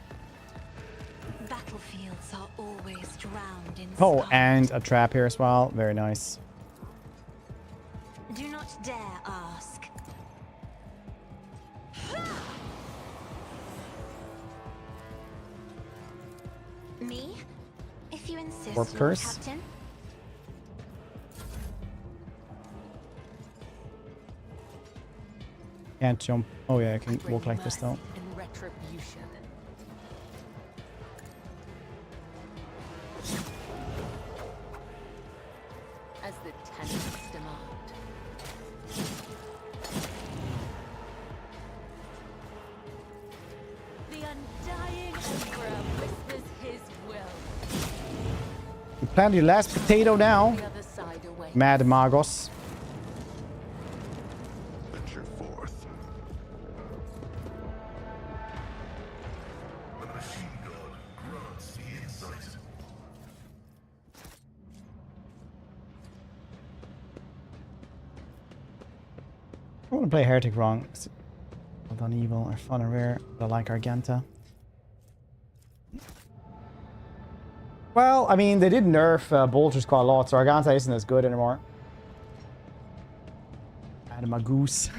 Speaker 2: Battlefields are always drowned in
Speaker 1: Oh,
Speaker 2: scarlet.
Speaker 1: and a trap here as well. Very nice.
Speaker 2: Do not dare ask. Me? If you insist,
Speaker 1: Warp
Speaker 2: Lord
Speaker 1: curse.
Speaker 2: Captain.
Speaker 1: Can't jump. Oh yeah, I can walk like this though.
Speaker 5: In retribution. As the tenants demand. The undying emperor whispers his will.
Speaker 1: You planted your last potato now,
Speaker 5: The other side away.
Speaker 1: Mad Magos.
Speaker 3: Venture forth.
Speaker 7: The machine god grants the insight.
Speaker 1: I want to play Heretic wrong. Well done, evil or fun or rare, but I like Argenta. Well, I mean, they did nerf bolters quite a lot, so Argenta isn't as good anymore. Adam a goose.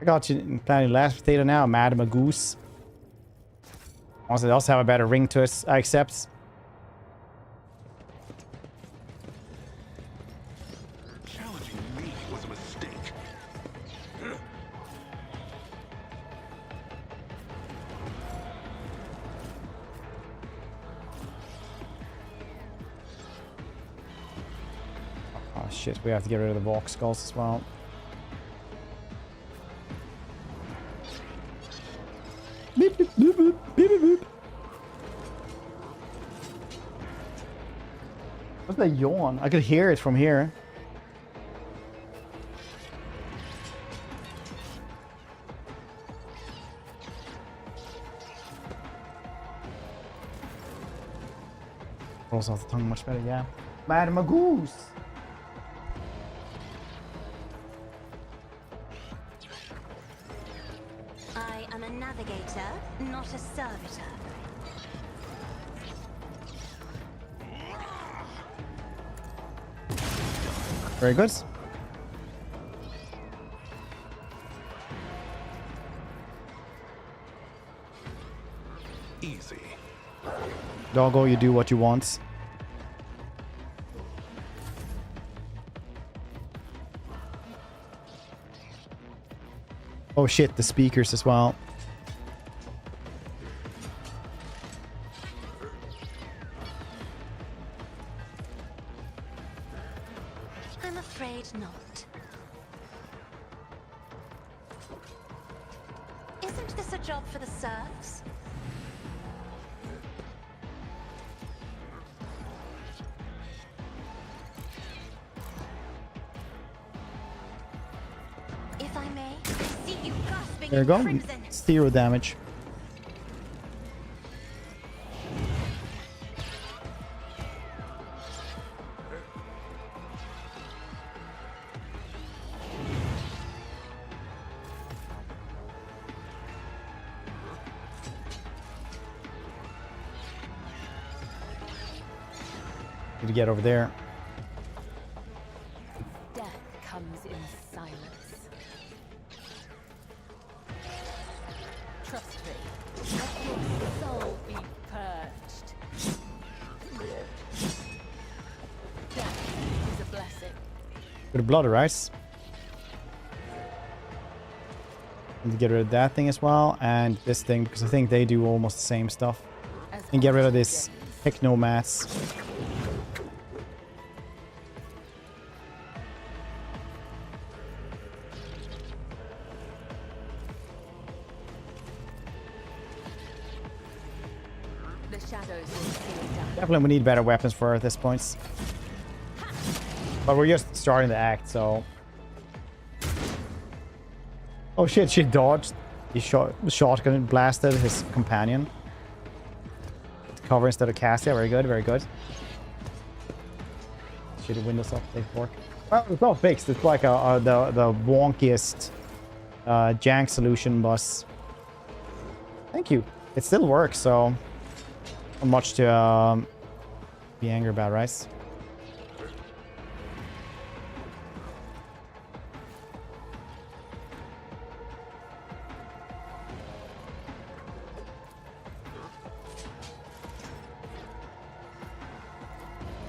Speaker 1: I got you planning last potato now, Madam a goose. Also, they also have a better ring to it, I accept.
Speaker 3: Challenging me was a mistake.
Speaker 1: Oh shit, we have to get rid of the Vox skulls as well. Beep, beep, boop, boop, beep, beep, boop. What's that yawn? I could hear it from here. Rolls off the tongue much better, yeah. Madam a goose!
Speaker 2: I am a navigator, not a servitor.
Speaker 1: Very good.
Speaker 3: Easy.
Speaker 1: Doggo, you do what you want. Oh shit, the speakers as well.
Speaker 2: I'm afraid not. Isn't this a job for the serfs? If I may, I see you gasping
Speaker 1: There you
Speaker 2: in
Speaker 1: go.
Speaker 2: crimson.
Speaker 1: 0 damage. Need to get over there.
Speaker 5: Death comes in silence. Trust me. Let your soul be purged. Death is a blessing.
Speaker 1: Bit of blood, right? And get rid of that thing as well, and this thing, because I think they do almost the same stuff. And get rid of this technomats.
Speaker 5: The shadows will see down.
Speaker 1: Definitely we need better weapons for this point. But we're just starting the act, so... Oh shit, she dodged. He shotgun and blasted his companion. Cover instead of cast. Yeah, very good, very good. Shoot the windows up, they work. Well, it's not fixed. It's like the wonkiest jank solution, but thank you. It still works, so not much to be angry about, right?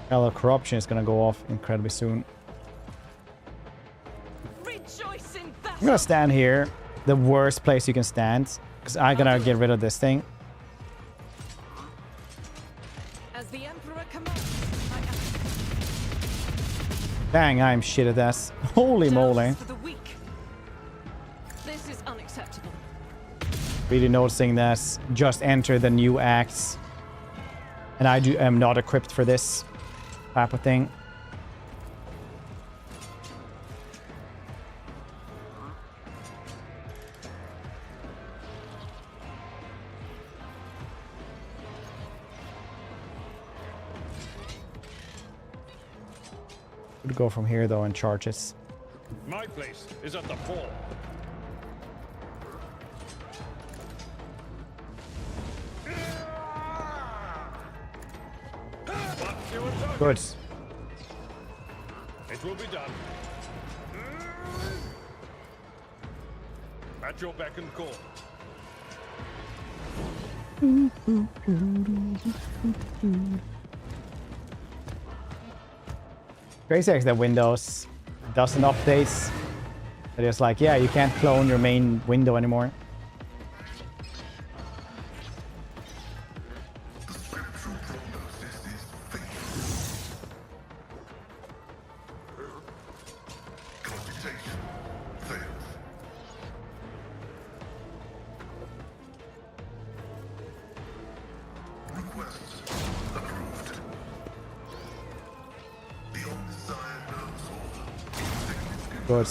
Speaker 1: Hello, corruption is gonna go off incredibly soon.
Speaker 9: Rejoice in
Speaker 1: I'm gonna stand here, the worst place you can stand, because I'm gonna get rid of this thing.
Speaker 9: As the Emperor commands,
Speaker 1: Dang, I'm shit at this. Holy moly.
Speaker 9: for the weak. This is unacceptable.
Speaker 1: Really noticing that just enter the new acts. And I am not equipped for this type of thing. Could go from here though and charge it.
Speaker 6: My place is at the fore.
Speaker 1: Good.
Speaker 6: It will be done. At your beck and call.
Speaker 1: Crazy is that Windows doesn't update. They're just like, yeah, you can't clone your main window anymore. Good.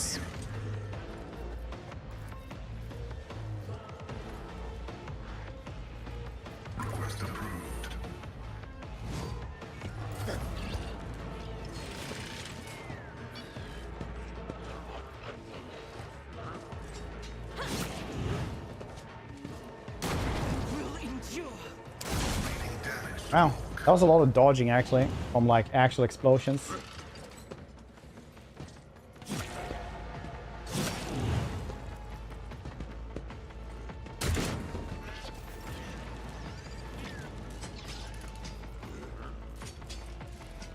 Speaker 7: Request approved.
Speaker 9: Will endure.
Speaker 1: Wow, that was a lot of dodging actually, from like actual explosions.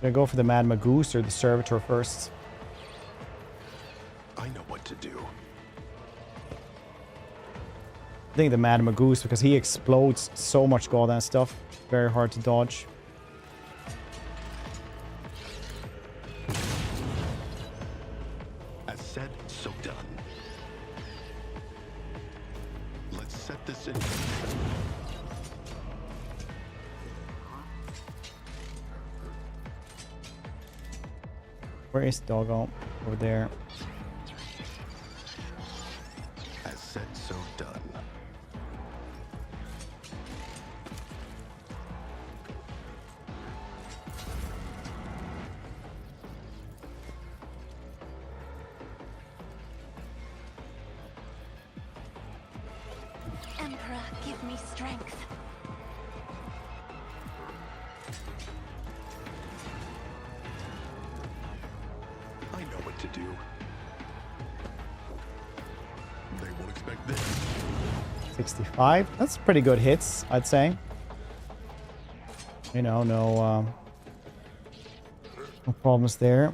Speaker 1: Gonna go for the Mad Magoose or the Servitor first.
Speaker 3: I know what to do.
Speaker 1: I think the Mad Magoose because he explodes so much goddamn stuff. Very hard to dodge.
Speaker 3: As said, so done. Let's set this in.
Speaker 1: Where is Doggo? Over there.
Speaker 3: As said, so done.
Speaker 2: Emperor, give me strength.
Speaker 3: I know what to do. They won't expect this.
Speaker 1: 65. That's pretty good hits, I'd say. You know, no problems there.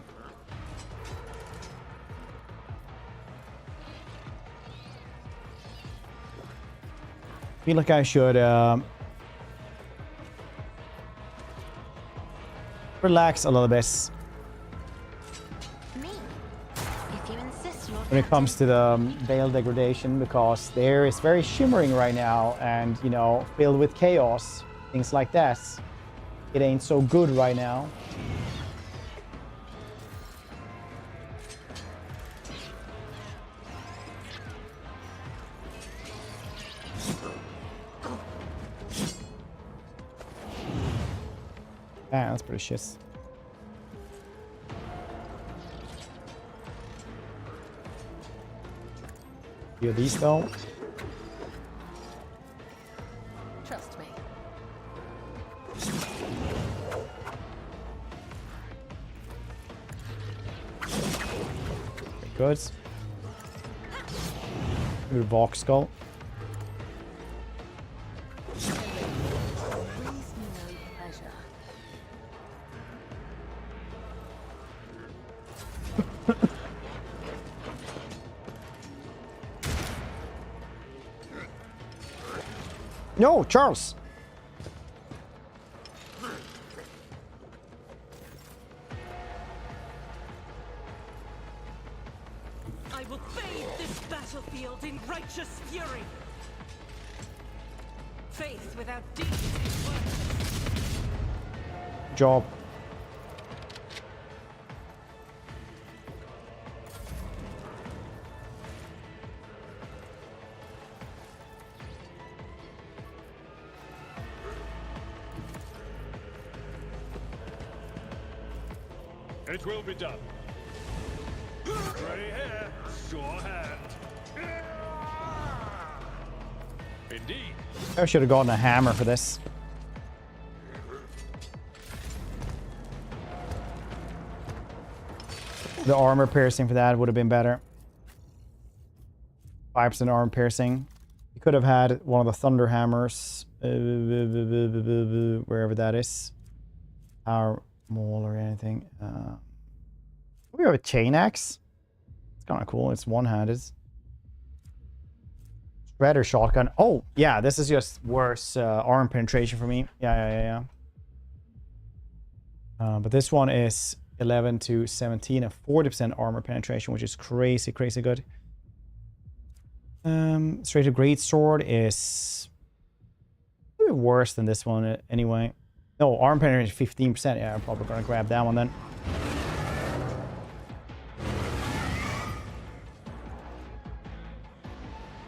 Speaker 1: feel like I should relax a little bit
Speaker 2: Me? If you insist, Lord
Speaker 1: when it comes to the veil degradation, because there is very shimmering right now and, you know, filled with chaos, things like that. It ain't so good right now. Ah, that's pretty shit. Few of these though.
Speaker 5: Trust me.
Speaker 1: Very good. Good Vox skull. No, Charles.
Speaker 9: I will bathe this battlefield in righteous fury. Faith without deeds is worthless.
Speaker 1: Job.
Speaker 6: It will be done. Ready here, sure hand. Indeed.
Speaker 1: I should have gotten a hammer for this. The armor piercing for that would have been better. 5% armor piercing. You could have had one of the thunder hammers. Wherever that is. Our maul or anything. We have a chain axe. It's kind of cool. It's one-handed. Shredder shotgun. Oh, yeah. This is just worse arm penetration for me. Yeah. But this one is 11 to 17 and 40% armor penetration, which is crazy good. Straight to great sword is a bit worse than this one anyway. No, arm penetration 15%. Yeah, I'm probably gonna grab that one then.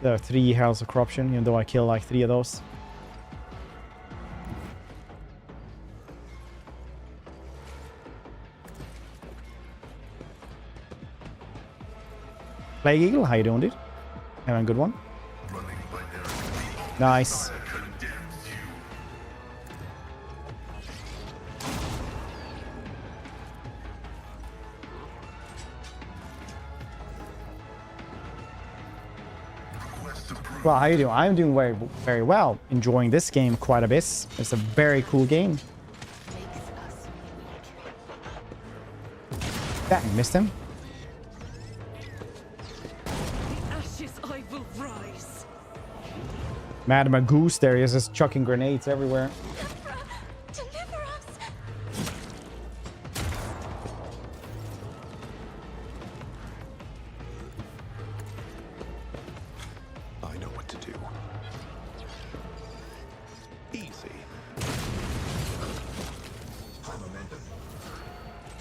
Speaker 1: There are 3 Heralds of Corruption, even though I kill like 3 of those. Plague Eagle, how you doing, dude? Having a good one. Nice. Well, how you doing? I'm doing very well. Enjoying this game quite a bit. It's a very cool game. Dang, missed him.
Speaker 9: I will rise.
Speaker 1: Madam Goose there, he is just chucking grenades everywhere.
Speaker 2: Deliver us!
Speaker 3: I know what to do. Easy.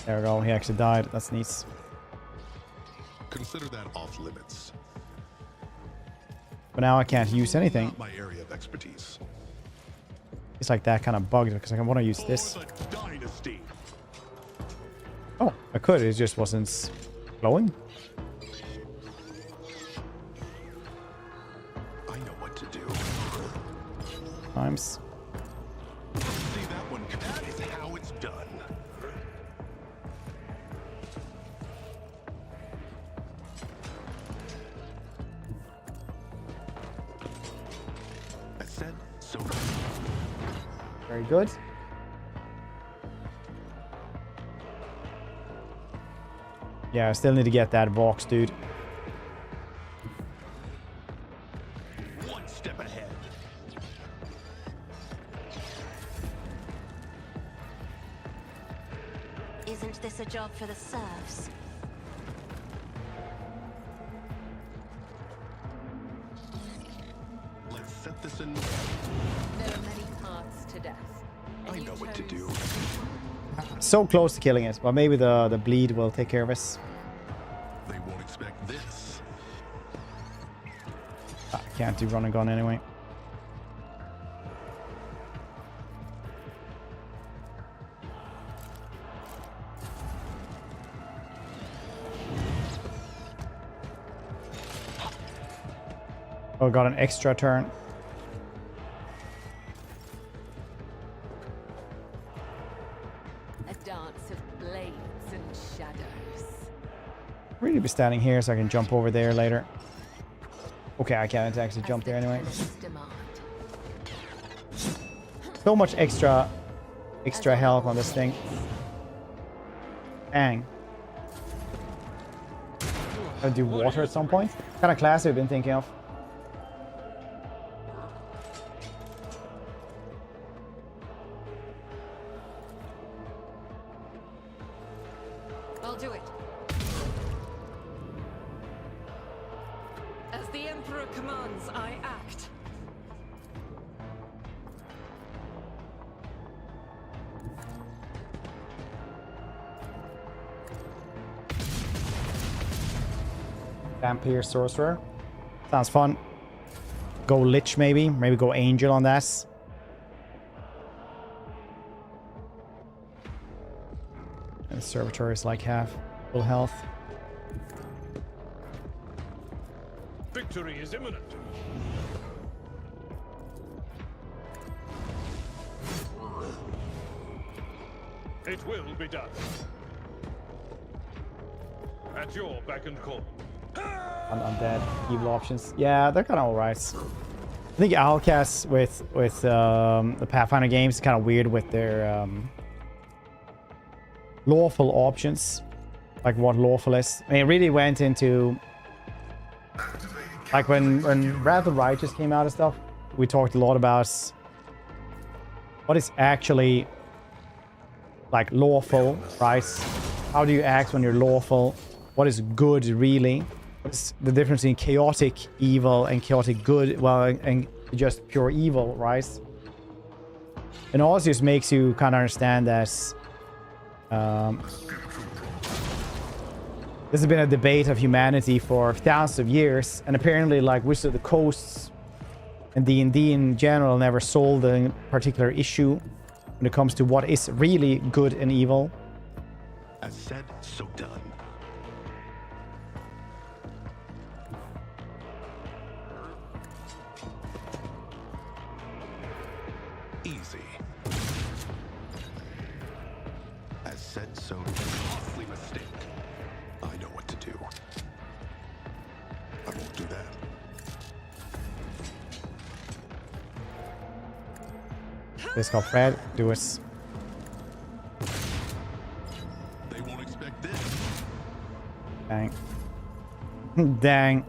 Speaker 1: There we go, he actually died. That's neat.
Speaker 3: Consider that off limits.
Speaker 1: But now I can't use anything.
Speaker 3: Not my area of expertise.
Speaker 1: It's like that kind of bugged because I want to use this.
Speaker 3: For the dynasty.
Speaker 1: Oh, I could. It just wasn't glowing.
Speaker 3: I know what to do.
Speaker 1: Times.
Speaker 3: See that one? That is how it's done. I said so.
Speaker 1: Very good. Yeah, I still need to get that Vox, dude.
Speaker 3: One step ahead.
Speaker 2: Isn't this a job for the serfs?
Speaker 3: Let's set this in.
Speaker 5: There are many paths to death.
Speaker 3: I know what to do.
Speaker 1: So close to killing it, but maybe the bleed will take care of us.
Speaker 3: They won't expect this.
Speaker 1: I can't do run and gun anyway. Oh, got an extra turn.
Speaker 5: A dance of blades and shadows.
Speaker 1: Really be standing here so I can jump over there later. Okay, I can't actually jump there anyway. So much extra health on this thing. Dang. I'll do water at some point. What kind of class have you been thinking of?
Speaker 4: I'll do it. As the Emperor commands, I act.
Speaker 1: Vampire Sorcerer. Sounds fun. Go Lich maybe. Maybe go Angel on that. And Servitor is like half full health.
Speaker 6: Victory is imminent. It will be done. At your beck and call.
Speaker 1: Undead evil options. Yeah, they're kind of alright. I think Owlcast with the Pathfinder games is kind of weird with their lawful options. Like what lawful is. I mean, it really went into like when Wrath of Righteous came out and stuff. We talked a lot about what is actually like lawful, right? How do you act when you're lawful? What is good really? What's the difference between chaotic evil and chaotic good? Well, and just pure evil, right? And also just makes you kind of understand that this has been a debate of humanity for thousands of years, and apparently, like Wizards of the Coast and D&D in general never solved a particular issue when it comes to what is really good and evil.
Speaker 3: As said, so done. Easy. As said, so costly mistake. I know what to do. I won't do that.
Speaker 1: This called Fred. Do it.
Speaker 3: They won't expect this.
Speaker 1: Dang. Dang.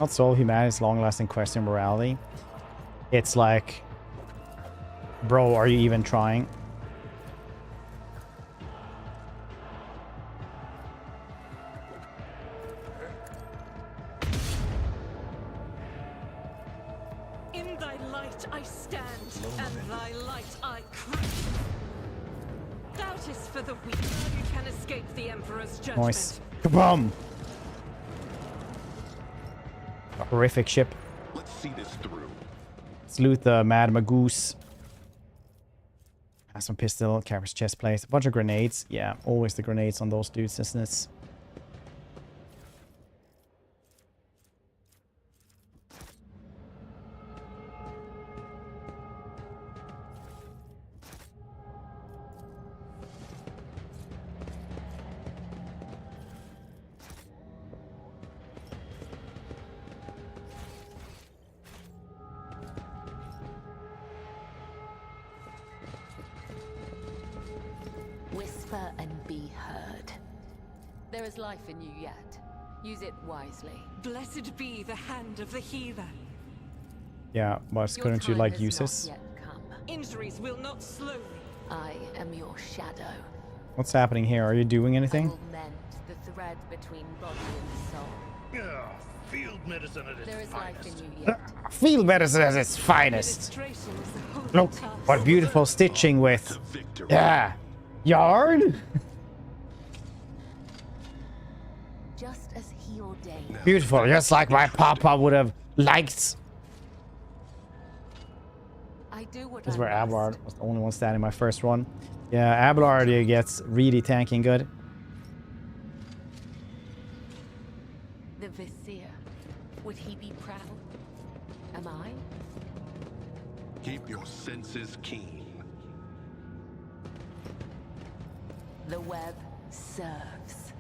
Speaker 1: Not solve humanity's long-lasting question of morality. It's like, bro, are you even trying?
Speaker 9: In thy light I stand, and thy light I crave. Doubt is for the weak. You can escape the Emperor's judgment.
Speaker 1: Nice. Kaboom! A horrific ship.
Speaker 3: Let's see this through.
Speaker 1: Let's loot the Mad Magoose. Have some pistol, Cavers chest plate, a bunch of grenades. Yeah, always the grenades on those dudes, isn't it?
Speaker 5: Whisper and be heard. There is life in you yet. Use it wisely.
Speaker 9: Blessed be the hand of the healer.
Speaker 1: Yeah, but
Speaker 5: Your
Speaker 1: couldn't you
Speaker 5: time
Speaker 1: like
Speaker 5: has
Speaker 1: use
Speaker 5: not
Speaker 1: this?
Speaker 5: yet come.
Speaker 9: injuries will not slow me.
Speaker 5: I am your shadow.
Speaker 1: What's happening here? Are you doing
Speaker 5: I
Speaker 1: anything?
Speaker 5: will mend the thread between body and soul.
Speaker 6: Field medicine at
Speaker 5: There
Speaker 6: its
Speaker 5: is life
Speaker 6: finest.
Speaker 5: in you yet.
Speaker 1: Field medicine at its finest.
Speaker 9: Administration is the holy
Speaker 1: Look,
Speaker 9: task.
Speaker 1: what beautiful stitching with.
Speaker 3: Victory.
Speaker 1: Yeah. Yarn?
Speaker 5: Just as he ordained.
Speaker 1: Beautiful, just like my papa would have liked.
Speaker 5: I do what
Speaker 1: This is
Speaker 5: I
Speaker 1: where
Speaker 5: must.
Speaker 1: Abelard was the only one standing my first run. Yeah, Abelard gets really tanking good.
Speaker 5: The Vizier. Would he be proud? Am I?
Speaker 3: Keep your senses keen.
Speaker 5: The web serves.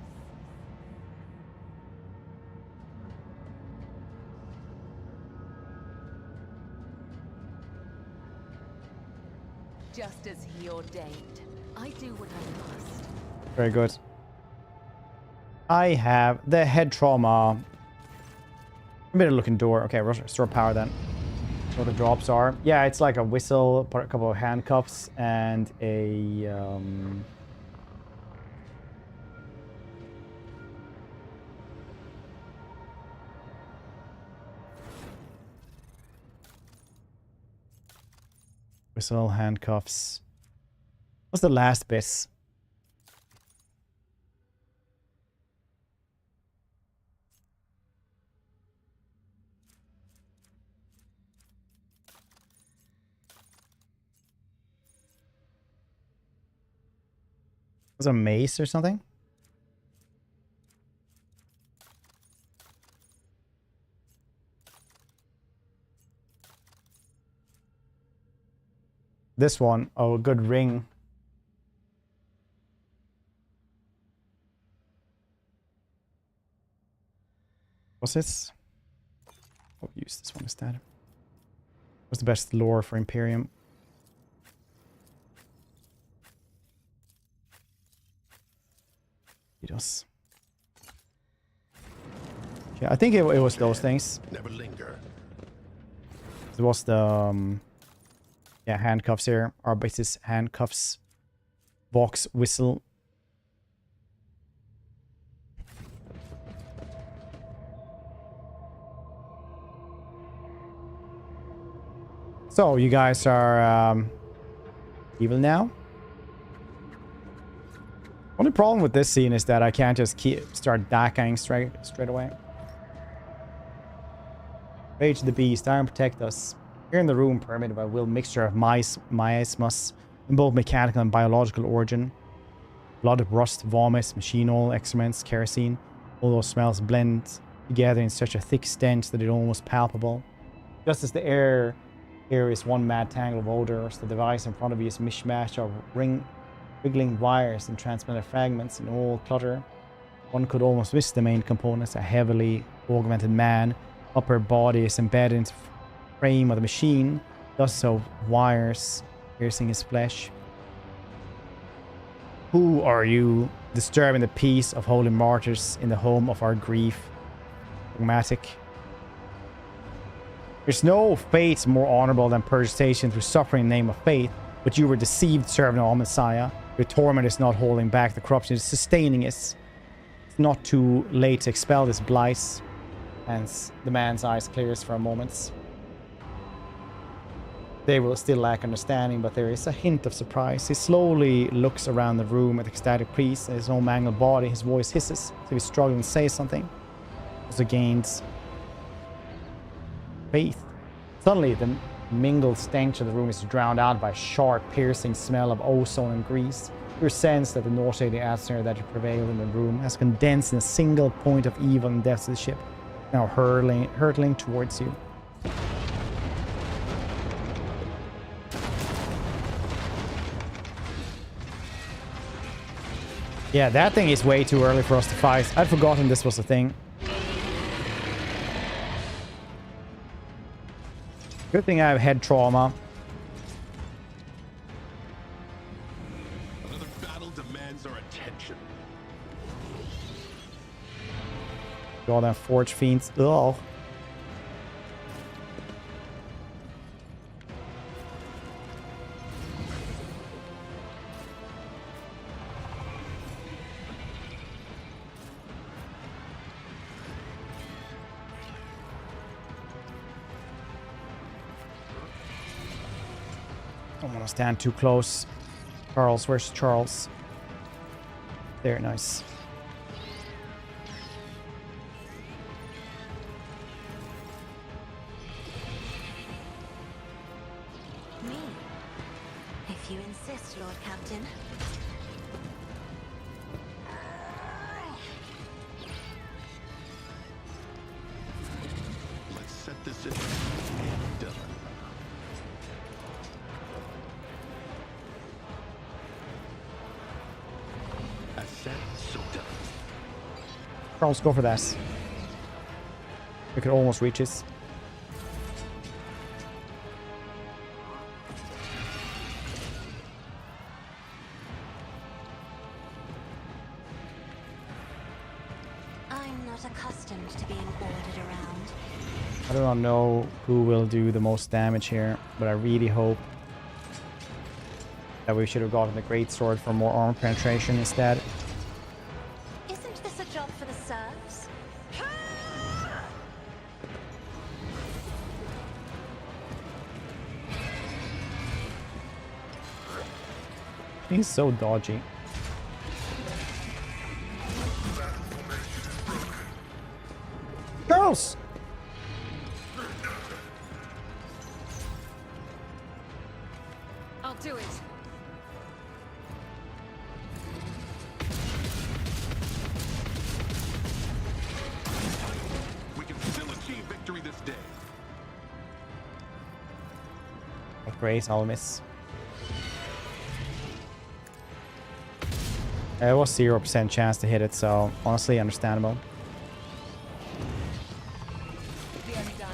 Speaker 5: Just as he ordained. I do what I must.
Speaker 1: Very good. I have the head trauma. A better looking door. Okay, restore power then. What the drops are. Yeah, it's like a whistle, a couple of handcuffs, and a whistle, handcuffs. What's the last bit? Was a mace or something? This one, oh, a good ring. What's this? I'll use this one instead. What's the best lore for Imperium? He does. Yeah, I think it was those things.
Speaker 3: Never linger.
Speaker 1: It was the yeah, handcuffs here. Arbites handcuffs. Vox whistle. So you guys are evil now? Only problem with this scene is that I can't just start dacking straight away. Rage the beast, iron protect us. Here in the room permitted by will mixture of miasmus in both mechanical and biological origin. Blood, rust, vomit, machine oil, excrements, kerosene. All those smells blend together in such a thick stench that it's almost palpable. Just as the air here is one mad tangle of odors, the device in front of you is a mishmash of wriggling wires and transplanted fragments in all clutter. One could almost miss the main components, a heavily augmented man. Upper body is embedded into the frame of the machine, dozens of wires piercing his flesh. Who are you, disturbing the peace of holy martyrs in the home of our grief? Dogmatic. There's no fate more honorable than purgation through suffering in the name of faith, but you were deceived, servant of our Messiah. Your torment is not holding back the corruption, it's sustaining it. It's not too late to expel this blight. Hence, the man's eyes clears for a moment. They will still lack understanding, but there is a hint of surprise. He slowly looks around the room at the ecstatic priest and his own mangled body. His voice hisses, so he's struggling to say something. Also gains faith. Suddenly, the mingled stench of the room is drowned out by a sharp, piercing smell of ozone and grease. You sense that the nauseating atmosphere that had prevailed in the room has condensed in a single point of evil and death to the ship, now hurtling towards you. Yeah, that thing is way too early for us to fight. I'd forgotten this was a thing. Good thing I have head trauma.
Speaker 3: Another battle demands our attention.
Speaker 1: Goddamn forge fiends. Ugh. Don't want to stand too close. Charles, where's Charles? There, nice.
Speaker 2: Me? If you insist, Lord Captain.
Speaker 3: Let's set this in and done. As said, so done.
Speaker 1: Charles, go for this. We could almost reach this.
Speaker 2: I'm not accustomed to being ordered around.
Speaker 1: I do not know who will do the most damage here, but I really hope that we should have gotten the great sword for more armor penetration instead.
Speaker 2: Isn't this a job for the serfs?
Speaker 1: He's so dodgy. Charles!
Speaker 9: I'll do it.
Speaker 3: We can still achieve victory this day.
Speaker 1: Great, I'll miss. It was 0% chance to hit it, so honestly understandable.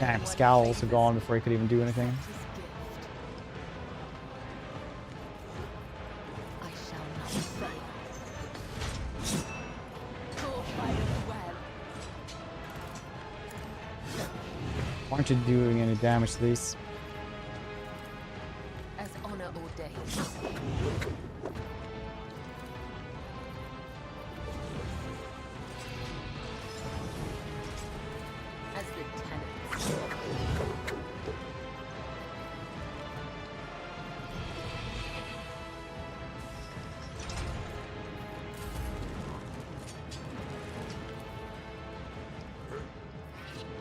Speaker 1: Damn, Scowl also gone before he could even do anything.
Speaker 5: I shall not fail. Caught by the web.
Speaker 1: Why aren't you doing any damage to these?
Speaker 5: As honor ordains. As the tenants.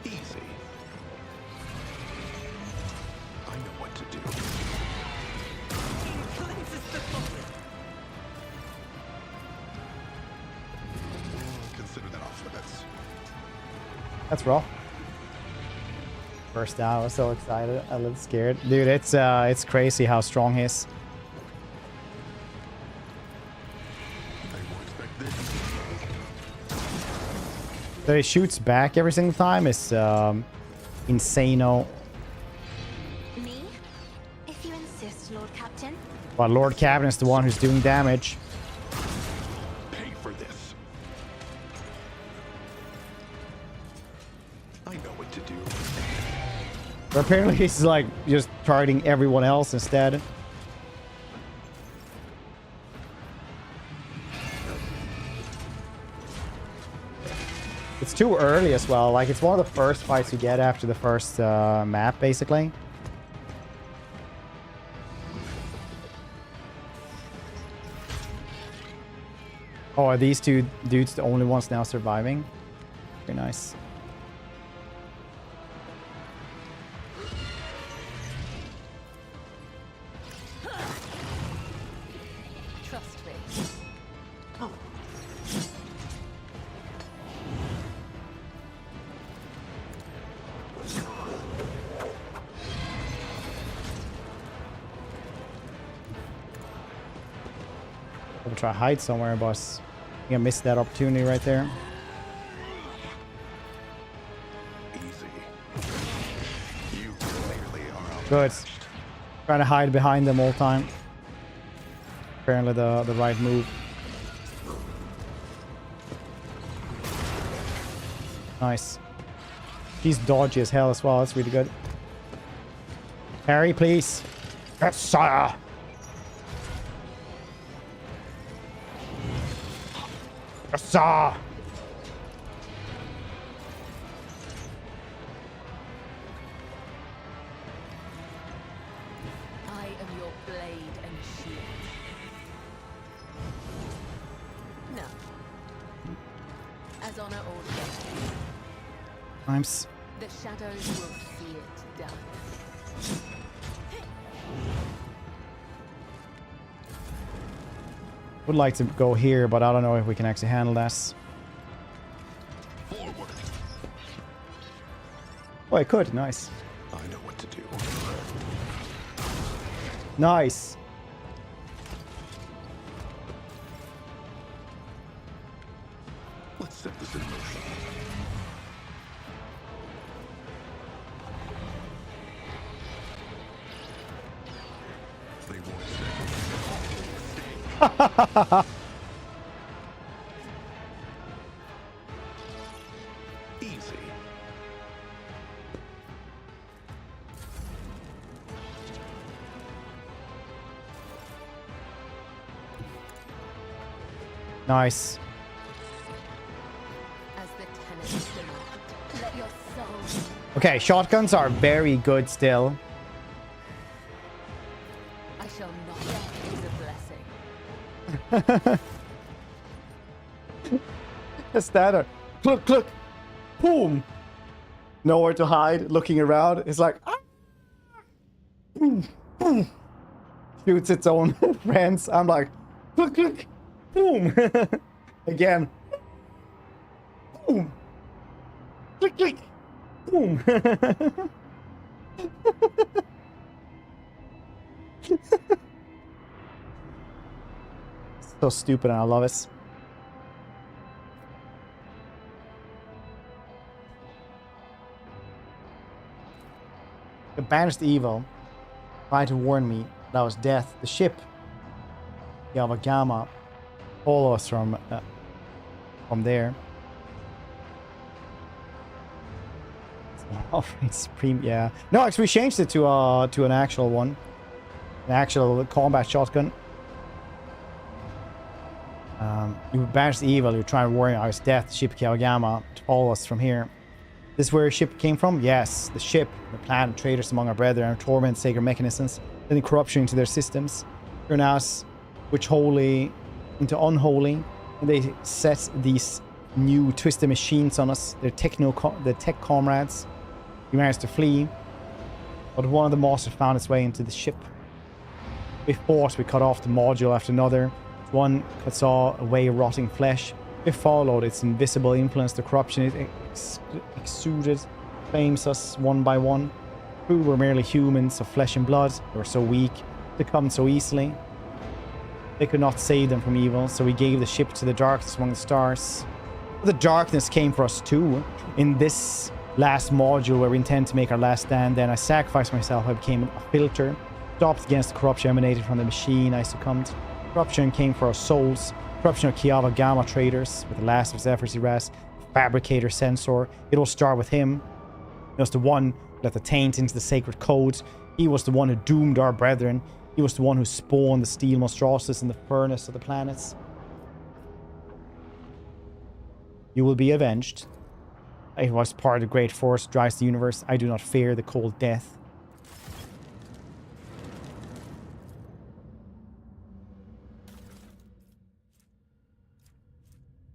Speaker 3: Easy. I know what to do. Consider that off limits.
Speaker 1: That's rough. First down, I was so excited, a little scared. Dude, it's crazy how strong he is.
Speaker 3: I won't expect this.
Speaker 1: So he shoots back every single time is insano.
Speaker 2: Me? If you insist, Lord Captain.
Speaker 1: But Lord Captain is the one who's doing damage.
Speaker 3: Pay for this. I know what to do.
Speaker 1: But apparently he's like just targeting everyone else instead. It's too early as well. Like, it's one of the first fights you get after the first map, basically. Oh, are these two dudes the only ones now surviving? Very nice.
Speaker 5: Trust me.
Speaker 1: I'll try to hide somewhere, boss. I think I missed that opportunity right there.
Speaker 3: Easy. You clearly are
Speaker 1: Good.
Speaker 3: outmatched.
Speaker 1: Trying to hide behind them all the time. Apparently the right move. Nice. He's dodgy as hell as well. That's really good. Harry, please. Yes, sire. Yes, sir.
Speaker 5: I am your blade and shield. No. As honor ordains,
Speaker 1: Times.
Speaker 5: the shadows will see it done.
Speaker 1: Would like to go here, but I don't know if we can actually handle this.
Speaker 3: Forward.
Speaker 1: Oh, I could. Nice.
Speaker 3: I know what to do.
Speaker 1: Nice.
Speaker 3: Let's set this in motion. They won't stay. Easy.
Speaker 1: Nice.
Speaker 5: As the tenants demand, let your soul.
Speaker 1: Okay, shotguns are very good still.
Speaker 5: I shall not refuse a blessing.
Speaker 1: Just that. Look, look. Boom. Nowhere to hide. Looking around. It's like. Ah! Boom, boom. Shoots its own friends. I'm like. Look, look. Boom. Again. Boom. Click, click. Boom. So stupid and I love it. The banished evil tried to warn me that was death. The ship, the Avagama, follow us from there. Offering supreme, yeah. No, actually, we changed it to an actual one, an actual combat shotgun. You banished the evil. You try to warn us death. The ship Kawagama to follow us from here. This is where your ship came from? Yes, the ship, the plan, traitors among our brethren, and torment sacred mechanisms, sending corruption into their systems, turn us which holy into unholy, and they set these new twisted machines on us. They're the tech comrades. We managed to flee, but one of the monsters found its way into the ship. We fought, we cut off the module after another. One cuts away rotting flesh. We followed its invisible influence, the corruption it exuded, claims us one by one. Who were merely humans of flesh and blood. They were so weak, succumbed so easily. They could not save them from evil, so we gave the ship to the darkness among the stars. But the darkness came for us too. In this last module where we intend to make our last stand, then I sacrificed myself. I became a filter, stopped against the corruption emanated from the machine. I succumbed. Corruption came for our souls. Corruption of Kiava Gamma traders, with the last of his efforts he rest. Fabricator Censor. It will start with him. He was the one who let the taint into the sacred codes. He was the one who doomed our brethren. He was the one who spawned the steel monstrosities in the furnace of the planets. You will be avenged. It was part of the great force drives the universe. I do not fear the cold death.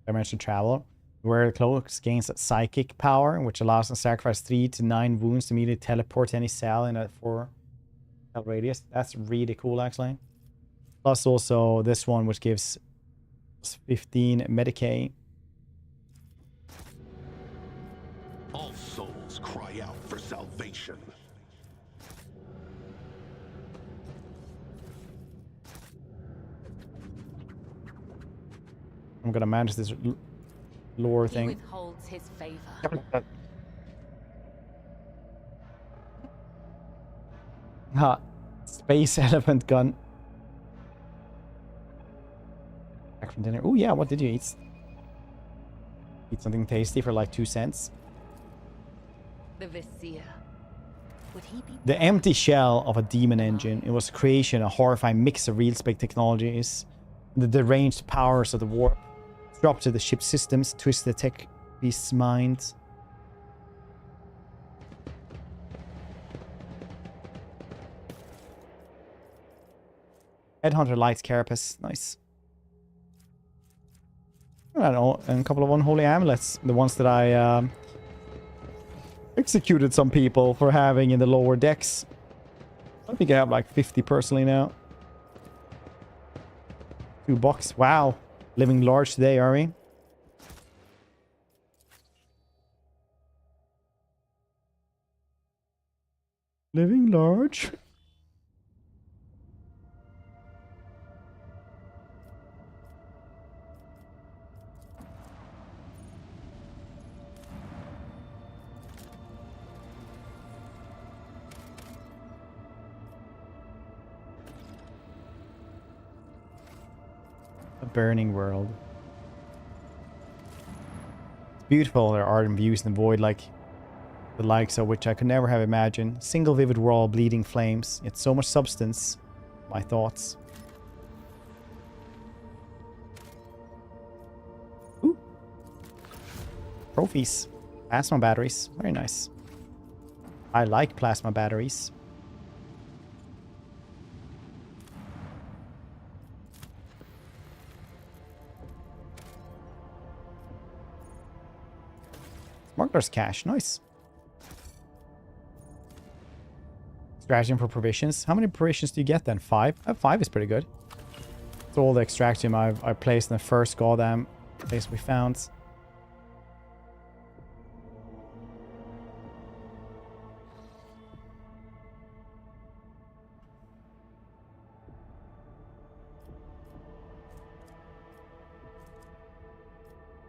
Speaker 1: Dimension travel. Wear the cloaks gains that psychic power, which allows us to sacrifice 3 to 9 wounds to immediately teleport to any cell in a 4 cell radius. That's really cool, actually. Plus also this one, which gives 15 Medicaid.
Speaker 3: All souls cry out for salvation.
Speaker 1: I'm gonna manage this lore
Speaker 5: He
Speaker 1: thing.
Speaker 5: withholds his favor.
Speaker 1: Ha! Space elephant gun. Back from dinner. Oh yeah, what did you eat? Eat something tasty for like 2 cents.
Speaker 5: The Vizier. Would he be
Speaker 1: The empty shell of a demon engine. It was a creation, a horrifying mix of real spec technologies. The deranged powers of the warp. Drop to the ship's systems, twist the tech beast's mind. Headhunter lights carapace. Nice. I don't know. And a couple of unholy amulets. The ones that I executed some people for having in the lower decks. I think I have like 50 personally now. $2. Wow. Living large today, are we? Living large. A burning world. It's beautiful, there are ardent views in the void, like the likes of which I could never have imagined. Single vivid world, bleeding flames, yet so much substance. My thoughts. Ooh. Trophies. Plasma batteries. Very nice. I like plasma batteries. Smuggler's cash. Nice. Stratagem for provisions. How many provisions do you get then? 5? 5 is pretty good. It's all the extraction I placed in the first goddamn place we found.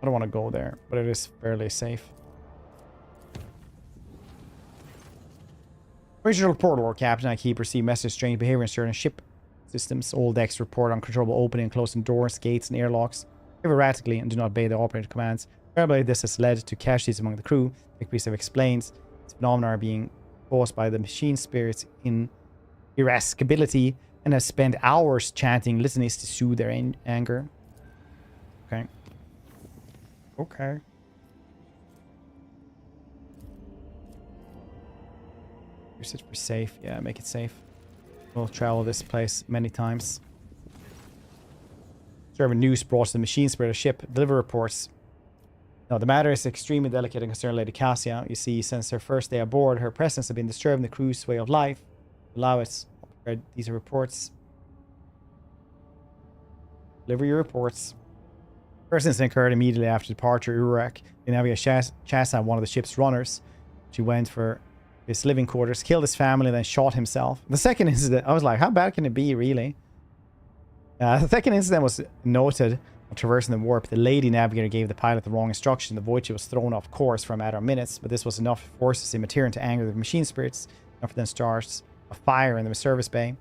Speaker 1: I don't want to go there, but it is fairly safe. Original report, Lord Captain. I keep receiving messages of strange behavior in certain ship systems. All decks report uncontrollable opening and closing doors, gates, and airlocks. Behave erratically and do not obey the operator commands. Apparently, this has led to casualties among the crew. Like Priest have explained, these phenomena are being caused by the machine spirits in irascibility and have spent hours chanting litanies to soothe their anger. Okay. Okay. Use it for safe. Yeah, make it safe. We'll travel this place many times. Serve news brought to the machine spirit of ship. Deliver reports. Now, the matter is extremely delicate and concerned Lady Cassia. You see, since her first day aboard, her presence has been disturbing the crew's way of life. Allow it. These are reports. Deliver your reports. First incident occurred immediately after departure Urak. The navigator Chassa, one of the ship's runners. She went for his living quarters, killed his family, then shot himself. The second incident, I was like, how bad can it be, really? The second incident was noted on traversing the warp. The lady navigator gave the pilot the wrong instruction. The void ship was thrown off course for a matter of minutes, but this was enough for forces in Materia to anger the machine spirits, enough for them to start a fire in the service bay.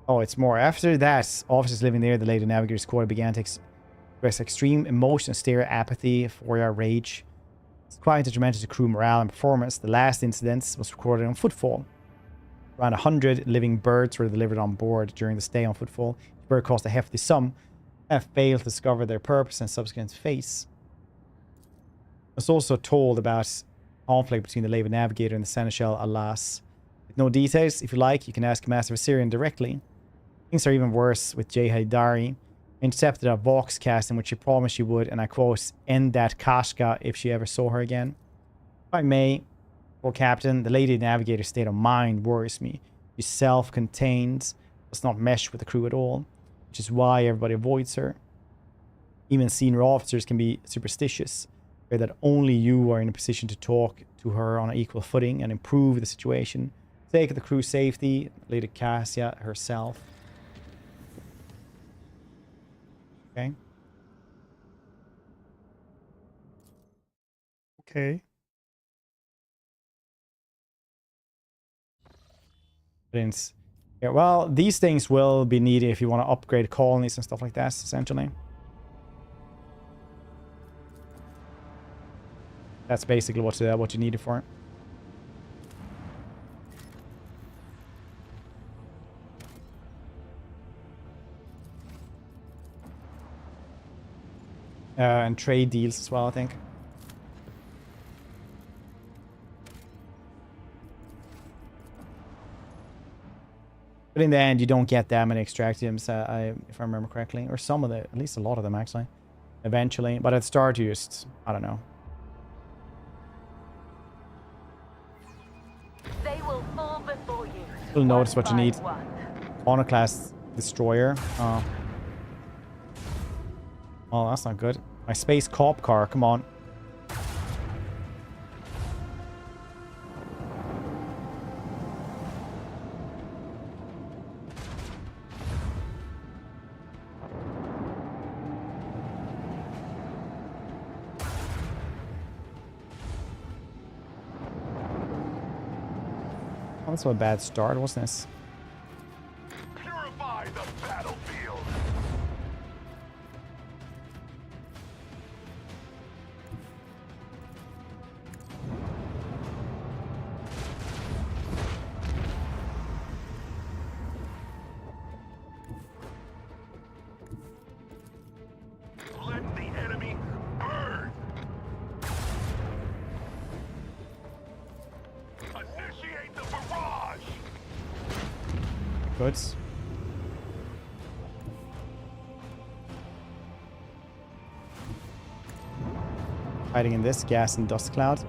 Speaker 1: Oh, it's more. After that, officers living near the lady navigator's quarter began to express extreme emotion, stare, apathy, euphoria, rage. It's quite detrimental to crew morale and performance. The last incident was recorded on Footfall. Around 100 living birds were delivered on board during the stay on Footfall. The bird cost a hefty sum and failed to discover their purpose and subsequent face. I was also told about conflict between the Leva Navigator and the Seneschal Alas. With no details, if you like, you can ask Master Viserion directly. Things are even worse with Jay Haidari. Intercepted a Vox cast in which she promised she would, and I quote, end that Kashka if she ever saw her again. If I may, poor Captain, the Lady Navigator's state of mind worries me. She's self-contained, does not mesh with the crew at all, which is why everybody avoids her. Even senior officers can be superstitious, fear that only you are in a position to talk to her on an equal footing and improve the situation. For the sake of the crew's safety, Lady Cassia herself. Okay. Okay. Yeah, well, these things will be needed if you want to upgrade colonies and stuff like that, essentially. That's basically what you need it for. And trade deals as well, I think. But in the end, you don't get that many extractiums, if I remember correctly. Or some of the, at least a lot of them, actually. Eventually. But at the start, you just, I don't know.
Speaker 5: They will fall before you.
Speaker 1: You'll notice what you need. Honor-class destroyer. Oh, that's not good. My space cop car, come on. Oh, that's a bad start. What's this?
Speaker 3: Purify the battlefield. Let the enemy burn. Initiate the barrage.
Speaker 1: Goods. Hiding in this gas and dust cloud.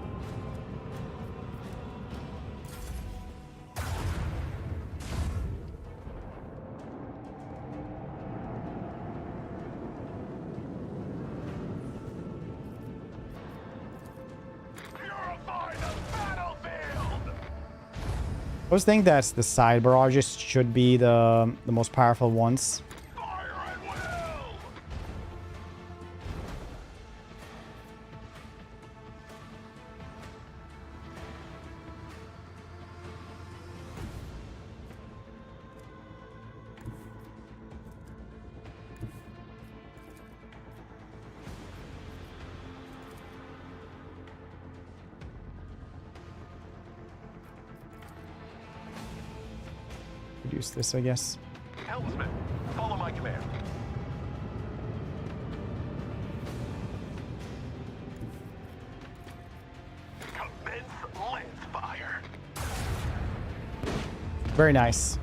Speaker 3: Purify the battlefield.
Speaker 1: I always think that the side barrages should be the most powerful ones.
Speaker 3: Fire at will.
Speaker 1: Reduce this, I guess.
Speaker 3: Helmsman, follow my command. Commence lance fire.
Speaker 1: Very nice.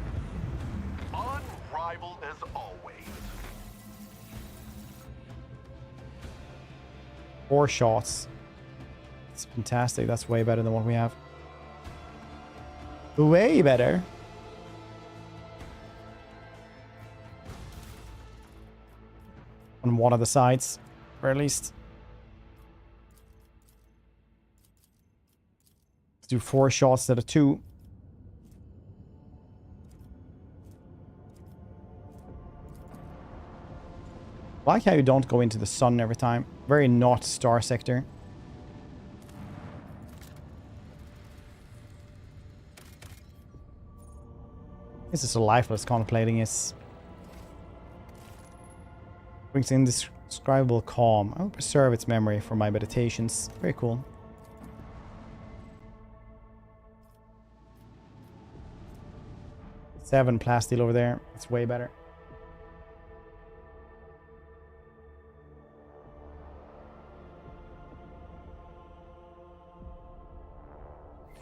Speaker 3: Unrivaled as always.
Speaker 1: 4 shots. It's fantastic. That's way better than what we have. Way better. On one of the sides, or at least. Let's do 4 shots instead of 2. I like how you don't go into the sun every time. Very not star sector. This is a lifeless contemplating is. Brings indescribable calm. I will preserve its memory for my meditations. Very cool. Seven plasteel over there. It's way better.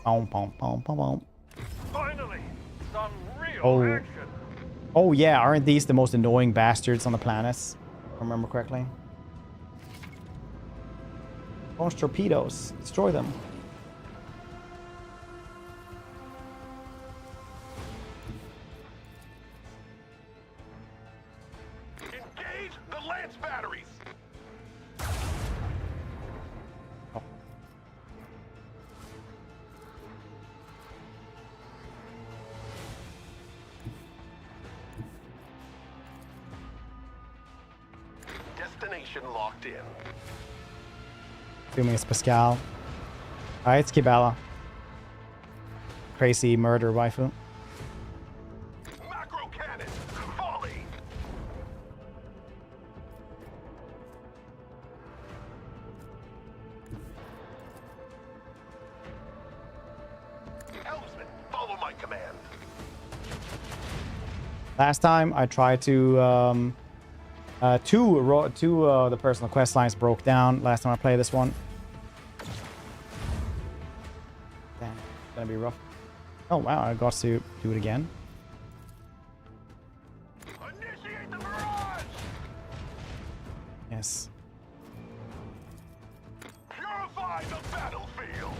Speaker 1: Boom, boom, boom, boom, boom.
Speaker 3: Finally, some real
Speaker 1: Oh.
Speaker 3: action.
Speaker 1: Oh yeah, aren't these the most annoying bastards on the planet? If I remember correctly. Launch torpedoes. Destroy them.
Speaker 3: Engage the lance batteries.
Speaker 1: Oh.
Speaker 3: Destination locked in.
Speaker 1: Assuming it's Pascal. Alright, it's Kibala. Crazy murder waifu.
Speaker 3: Macro cannon, volley. Helmsman, follow my command.
Speaker 1: Last time I tried to the personal quest lines broke down last time I played this one. Damn, it's gonna be rough. Oh wow, I got to do it again. Yes.
Speaker 3: Purify the battlefield!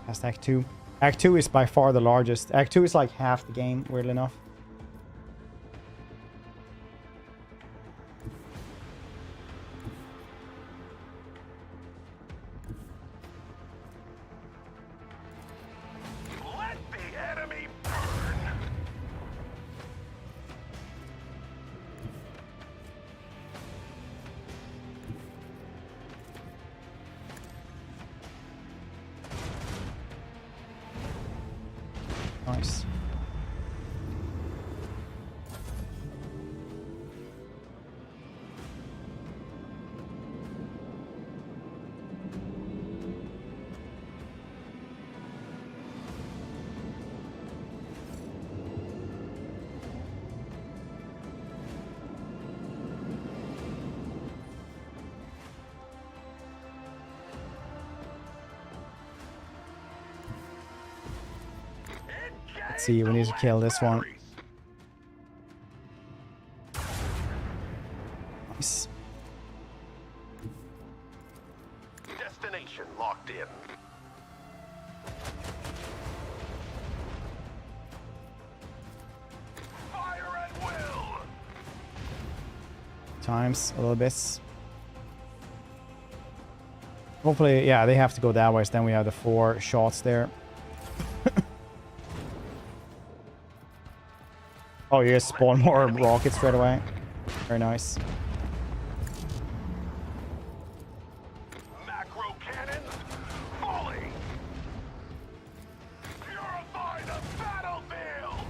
Speaker 1: That's Act 2. Act 2 is by far the largest. Act 2 is like half the game, weirdly enough.
Speaker 3: Let the enemy burn!
Speaker 1: Nice. Let's see, we need to kill this one. Nice.
Speaker 3: Destination locked in. Fire at will!
Speaker 1: Times a little bit. Hopefully, yeah, they have to go that way, so then we have the 4 shots there. Oh, you just spawn more rockets straight away. Very nice.
Speaker 3: Macro cannons, fully! Purify the battlefield!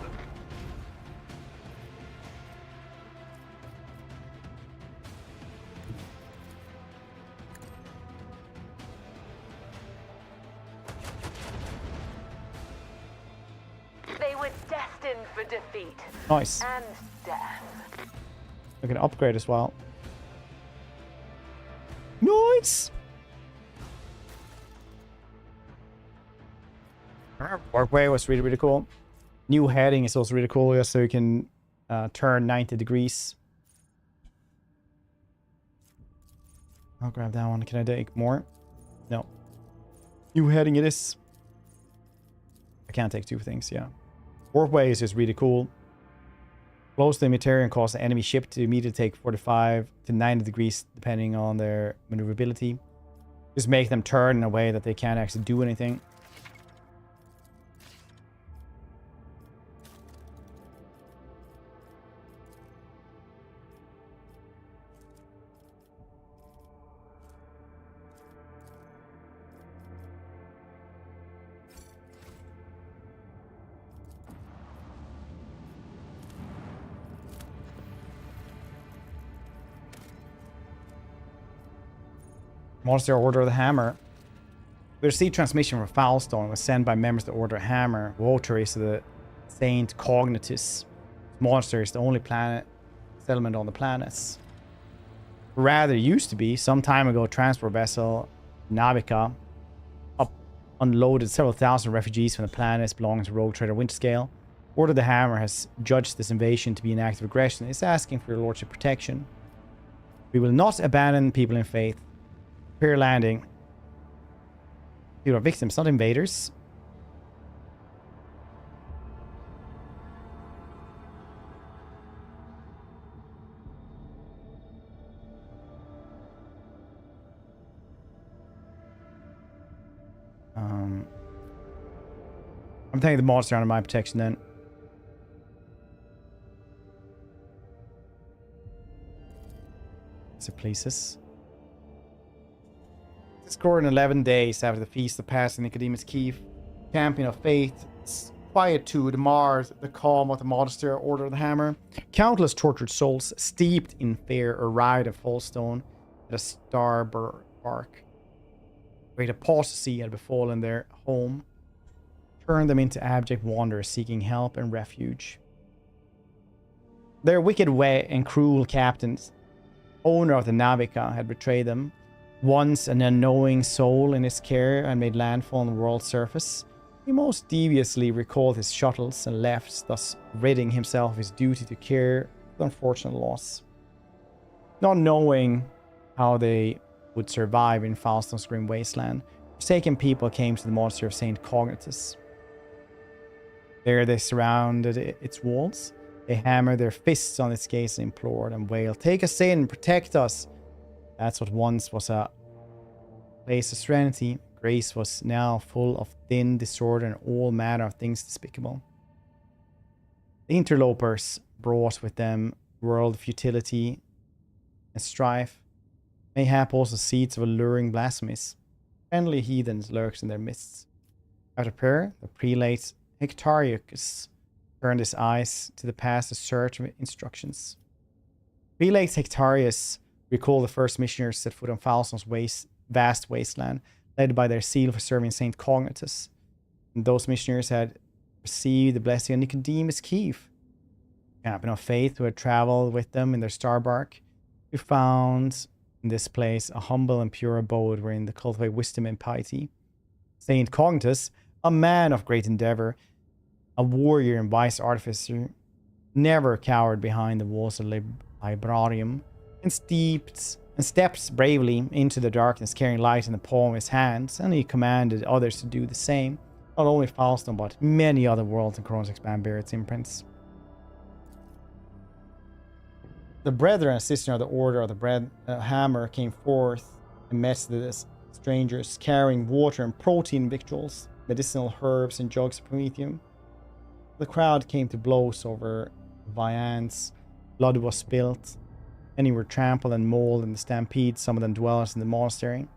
Speaker 5: They were destined for defeat.
Speaker 1: Nice.
Speaker 5: And death.
Speaker 1: We can upgrade as well. Nice. Workway was really, really cool. New heading is also really cool, so you can turn 90 degrees. I'll grab that one. Can I take more? No. New heading it is. I can't take 2 things, yeah. Warpway is just really cool. Close to the Imperium cause the enemy ship to immediately take 45 to 90 degrees depending on their maneuverability. Just make them turn in a way that they can't actually do anything. Monster Order of the Hammer. We received transmission from Foulstone. Was sent by members of the Order of the Hammer. Votaries of the Saint Cognitus. Monster is the only planet settlement on the planets. Rather used to be, some time ago, transport vessel Navica unloaded several thousand refugees from the planets belonging to Rogue Trader Winterscale. Order of the Hammer has judged this invasion to be an act of aggression. It's asking for your lordship protection. We will not abandon people in faith. Imperial landing. People are victims, not invaders. I'm taking the monster under my protection then. As it pleases. Score in 11 days after the feast of past in Nicodemus Keith. Champion of faith. Quietude, Mars, the calm of the Monster, Order of the Hammer. Countless tortured souls steeped in fear arrived at Fallstone at a starboard bark. Great apostasy had befallen their home. Turned them into abject wanderers seeking help and refuge. Their wicked way and cruel captains, owner of the Navica, had betrayed them. Once an unknowing soul in his care and made landfall on the world's surface, he most deviously recalled his shuttles and left, thus ridding himself of his duty to care for the unfortunate loss. Not knowing how they would survive in Faustum's grim wasteland, forsaken people came to the monastery of Saint Cognitus. There they surrounded its walls. They hammered their fists on its gates and implored and wailed, "Take us in, protect us." That's what once was a place of serenity. Grace was now full of din, disorder, and all manner of things despicable. The interlopers brought with them world futility and strife, mayhap also seeds of alluring blasphemies. Friendly heathens lurked in their midst. After prayer, the prelate Hectarius turned his eyes to the past to search for instructions. Prelate Hectarius recalled the first missionaries set foot on Faustum's vast wasteland, led by their zeal for serving Saint Cognitus. And those missionaries had received the blessing of Nicodemus Keefe, champion of faith, who had traveled with them in their star bark, who found in this place a humble and pure abode wherein to cultivate wisdom and piety. Saint Cognitus, a man of great endeavor, a warrior and wise artificer, never cowered behind the walls of Librarium, and steps bravely into the darkness, carrying light in the palm of his hands, and he commanded others to do the same. Not only Faustum, but many other worlds in Koronus Expanse bear its imprints. The brethren and sister of the Order of the Hammer came forth and met the strangers, carrying water and protein victuals, medicinal herbs and jugs of promethium. The crowd came to blows over viands. Blood was spilt. Many were trampled and mauled in the stampede, some of them dwellers in the monastery.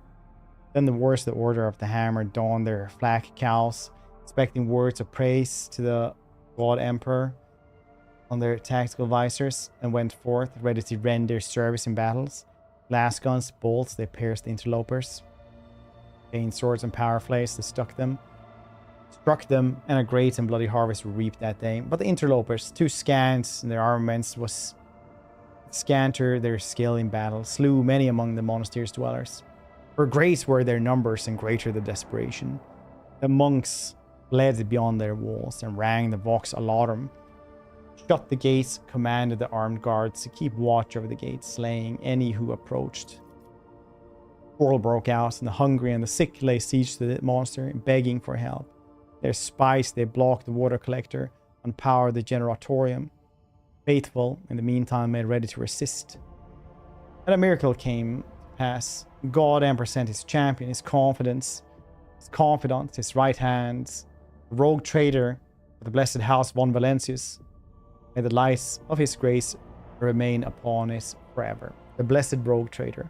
Speaker 1: Then the worst of the Order of the Hammer donned their flak cowls, expecting words of praise to the God Emperor on their tactical visors, and went forth, ready to render service in battles. Glass guns, bolts, they pierced the interlopers. Gained swords and power flails, they struck them, and a great and bloody harvest were reaped that day. But the interlopers, too scant in their armaments, was scanter their skill in battle, slew many among the monastery's dwellers. For great were their numbers and greater the desperation. The monks fled beyond their walls and rang the vox alarm, shut the gates, commanded the armed guards to keep watch over the gates, slaying any who approached. Quarrel broke out, and the hungry and the sick lay siege to the monastery, begging for help. Their spite, they blocked the water collector, unpowered the generatorium. Faithful, in the meantime, made ready to resist. And a miracle came to pass. God Emperor sent his champion, his confidant, his right hand, the rogue traitor of the blessed House von Valancius. May the light of his grace remain upon us forever. The blessed rogue traitor.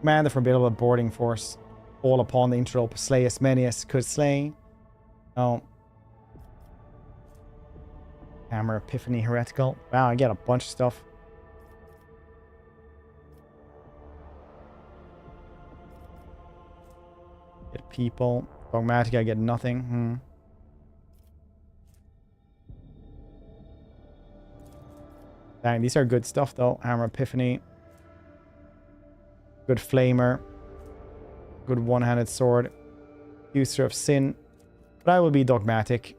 Speaker 1: Command the formidable boarding force. Fall upon the interloper, slay as many as could slay. Oh. Hammer Epiphany Heretical. Wow, I get a bunch of stuff. Get people. Dogmatic, I get nothing. Dang, these are good stuff though. Hammer Epiphany. Good Flamer. Good one-handed sword. User of sin. But I will be dogmatic.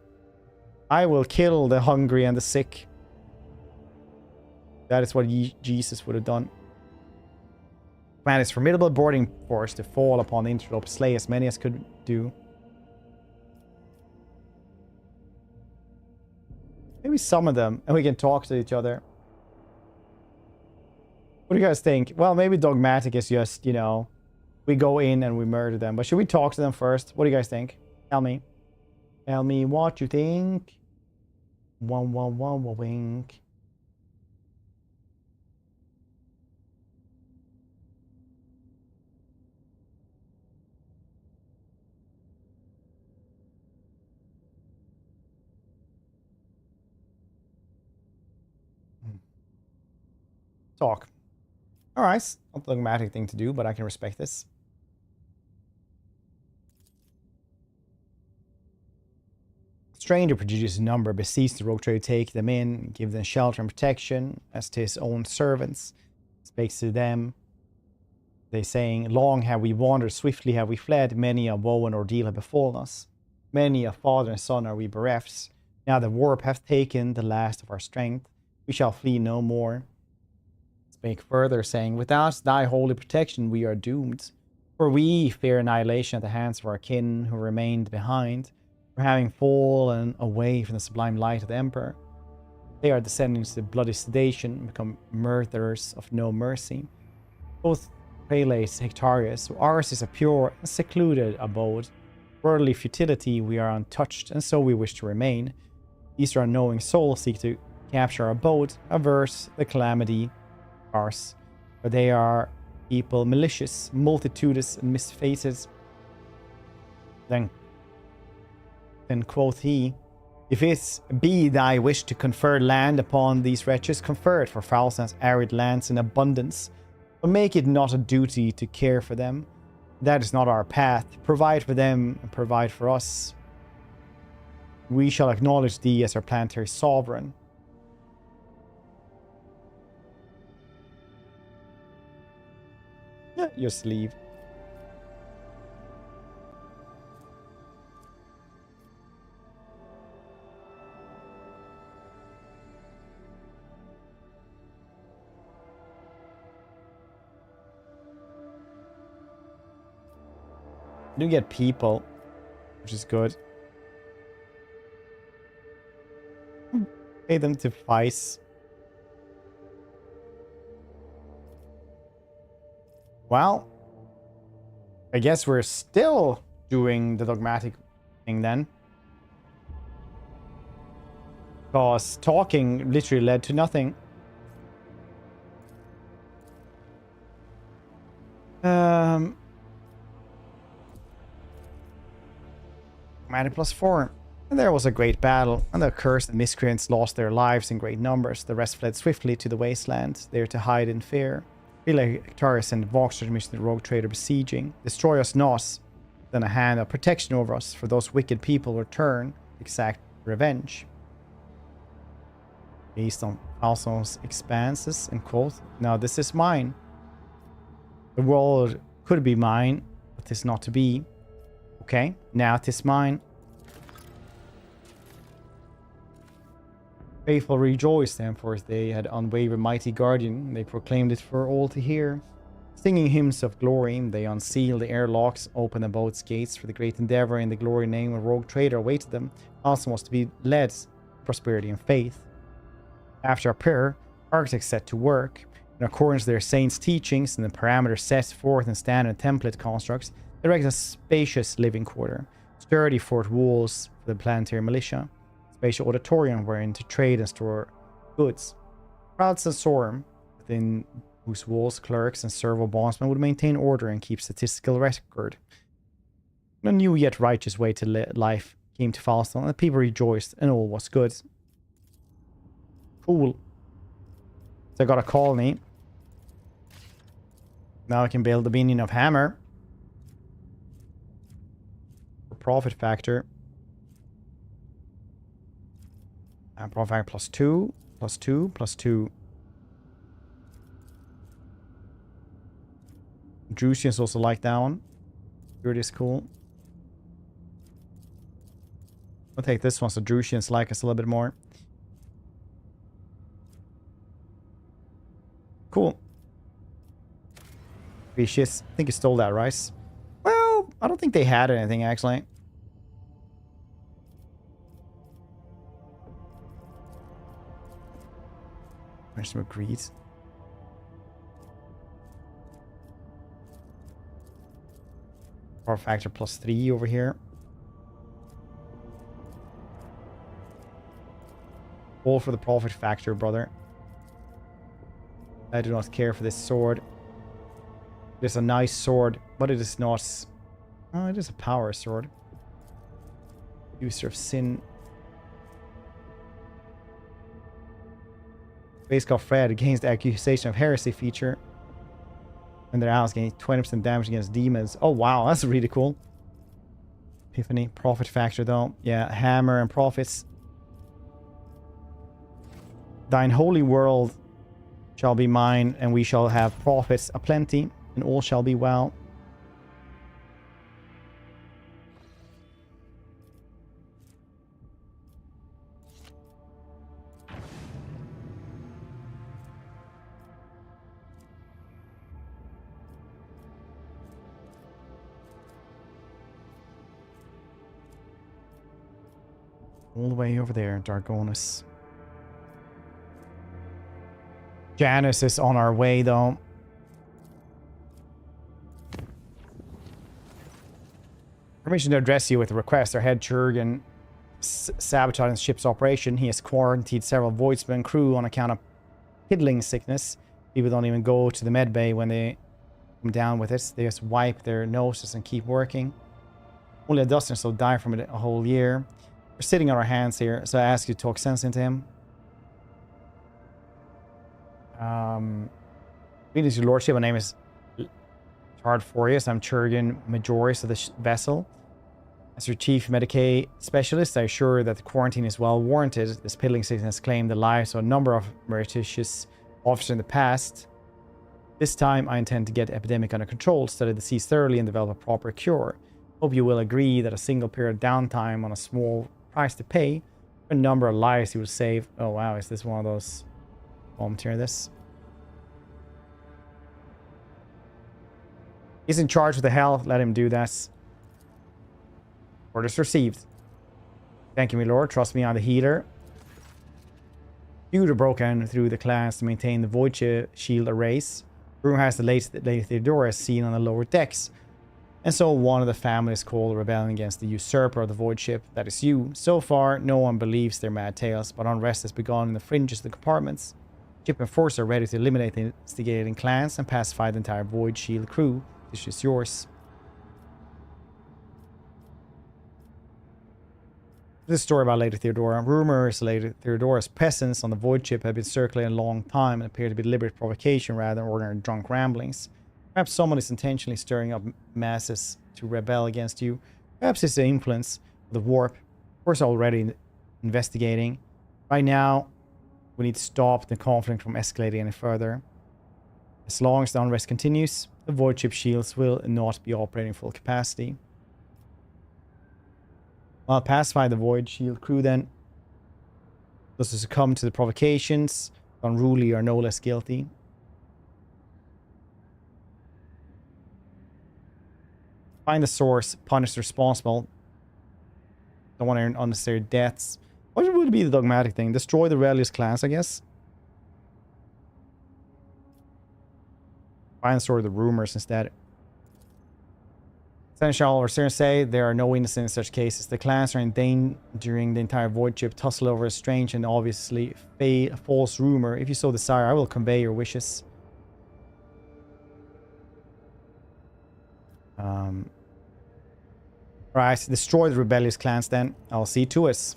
Speaker 1: I will kill the hungry and the sick. That is what Jesus would have done. Command his formidable boarding force to fall upon the interloper, slay as many as could do. Maybe summon them and we can talk to each other. What do you guys think? Well, maybe dogmatic is just, you know, we go in and we murder them. But should we talk to them first? What do you guys think? Tell me. Tell me what you think. Wink. Talk. All right. Not the dogmatic thing to do, but I can respect this. Stranger produces a number, beseech the rogue trader to take them in, give them shelter and protection, as to his own servants. Speaks to them. They saying, long have we wandered, swiftly have we fled, many a woe and ordeal have befallen us. Many a father and son are we bereft. Now the warp hath taken the last of our strength. We shall flee no more. Spake further, saying, without thy holy protection we are doomed. For we fear annihilation at the hands of our kin who remained behind, for having fallen away from the sublime light of the Emperor. They are descending to bloody sedation and become murderers of no mercy. Both prelates Hectarius, ours is a pure and secluded abode. Worldly futility we are untouched, and so we wish to remain. These unknowing souls seek to capture our abode, averse the calamity ours. For they are people malicious, multitudinous, and misfated. Then quoth he, if it be thy wish to confer land upon these wretches, confer it, for Falstan's arid lands in abundance. But make it not a duty to care for them. That is not our path. Provide for them and provide for us. We shall acknowledge thee as our planetary sovereign. Yeah, just leave. You do get people, which is good. Pay them to Vice. Well, I guess we're still doing the dogmatic thing then. Because talking literally led to nothing. Dogmatic +4. And there was a great battle, and the accursed miscreants lost their lives in great numbers. The rest fled swiftly to the wasteland, there to hide in fear. Hectarius and Vox transmission the rogue trader besieging. Destroy us not, then a hand of protection over us, for those wicked people return, exact revenge. Based on House von Expanses, and quote, now this is mine. The world could be mine, but 'tis not to be. Okay, now 'tis mine. Faithful rejoiced them, for they had unwavered mighty guardian. They proclaimed it for all to hear. Singing hymns of glory, they unsealed the airlocks, opened the boat's gates for the great endeavor in the glory name of rogue trader awaited them. Also was to be led, prosperity and faith. After a prayer, architects set to work. In accordance with their saints' teachings and the parameters set forth in standard template constructs, they erected a spacious living quarter, sturdy fort walls for the planetary militia, spatial auditorium wherein to trade and store goods, proud sensorium within whose walls clerks and servo bondsmen would maintain order and keep statistical record. A new yet righteous way to life came to Falston, and the people rejoiced, and all was good. Cool. So I got a colony. Now I can build the Dominion of Hammer. For profit factor. And profit factor +2, +2, +2. Drusians also like that one. Good is cool. I'll take this one so Drusians like us a little bit more. Cool. Species. I think you stole that rice. Well, I don't think they had anything actually. There's some agreed. Power factor +3 over here. All for the profit factor, brother. I do not care for this sword. It is a nice sword, but it is not... Oh, it is a power sword. User of sin. Base called Fred against the accusation of heresy feature. And their allies gain 20% damage against demons. Oh wow, that's really cool. Epiphany. Profit factor though. Yeah, hammer and profits. Thine holy world shall be mine, and we shall have profits aplenty, and all shall be well. All the way over there, Dargonus. Janus is on our way, though. Permission to address you with a request. Our head Churgan sabotaged the ship's operation. He has quarantined several voidsmen crew on account of piddling sickness. People don't even go to the med bay when they come down with it. They just wipe their noses and keep working. Only a dozen or so die from it a whole year. We're sitting on our hands here, so I ask you to talk sense into him. Greetings, your lordship. My name is Tardforius. I'm Churgan Majoris of the vessel. As your chief Medicaid specialist, I assure that the quarantine is well warranted. This piddling sickness claimed the lives of a number of meretricious officers in the past. This time, I intend to get the epidemic under control, study the disease thoroughly, and develop a proper cure. Hope you will agree that a single period of downtime on a small price to pay for a number of lives you will save. Oh wow, is this one of those? Hear this. He's in charge of the hell. Let him do that. Orders received. Thank you, my lord. Trust me, I'm the healer. Feud broken through the clans to maintain the void shield arrays. Rumor has the Lady Theodora seen on the lower decks. And so one of the families called rebelling against the usurper of the void ship. That is you. So far, no one believes their mad tales, but unrest has begun in the fringes of the compartments. Ship and force are ready to eliminate the instigating clans and pacify the entire void shield crew. This is yours. This story about Lady Theodora. Rumors Lady Theodora's presence on the void ship have been circulating a long time and appear to be deliberate provocation rather than ordinary drunk ramblings. Perhaps someone is intentionally stirring up masses to rebel against you. Perhaps it's the influence of the warp. We're already investigating. Right now, we need to stop the conflict from escalating any further. As long as the unrest continues, the void ship shields will not be operating full capacity. I'll pacify the void shield crew then. Those who succumb to the provocations, the unruly are no less guilty. Find the source, punish the responsible. Don't want to earn unnecessary deaths. What would be the dogmatic thing? Destroy the rebellious clans, I guess. Find the source of the rumors instead. Seneschal or Cern say there are no innocent in such cases. The clans are endangering the entire void ship. Tussle over a strange and obviously false rumor. If you so desire, I will convey your wishes. Right, destroy the rebellious clans then. I'll see to it.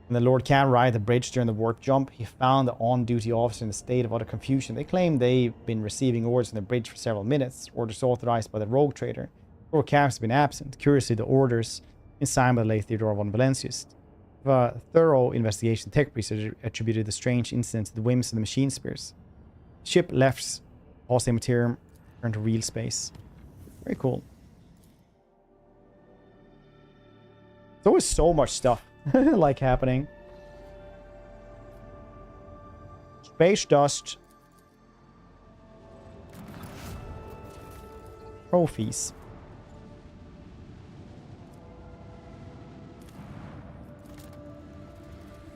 Speaker 1: When the Lord can ride the bridge during the warp jump, he found the on-duty officer in a state of utter confusion. They claim they've been receiving orders on the bridge for several minutes, orders authorized by the rogue trader. Lord Cav has been absent. Curiously, the orders been signed by the late Theodora von Valancius. A thorough investigation, tech priests attributed the strange incident to the whims of the machine spears. The ship left House Imperium, turned to real space. Very cool. There's always so much stuff like happening. Space dust. Trophies.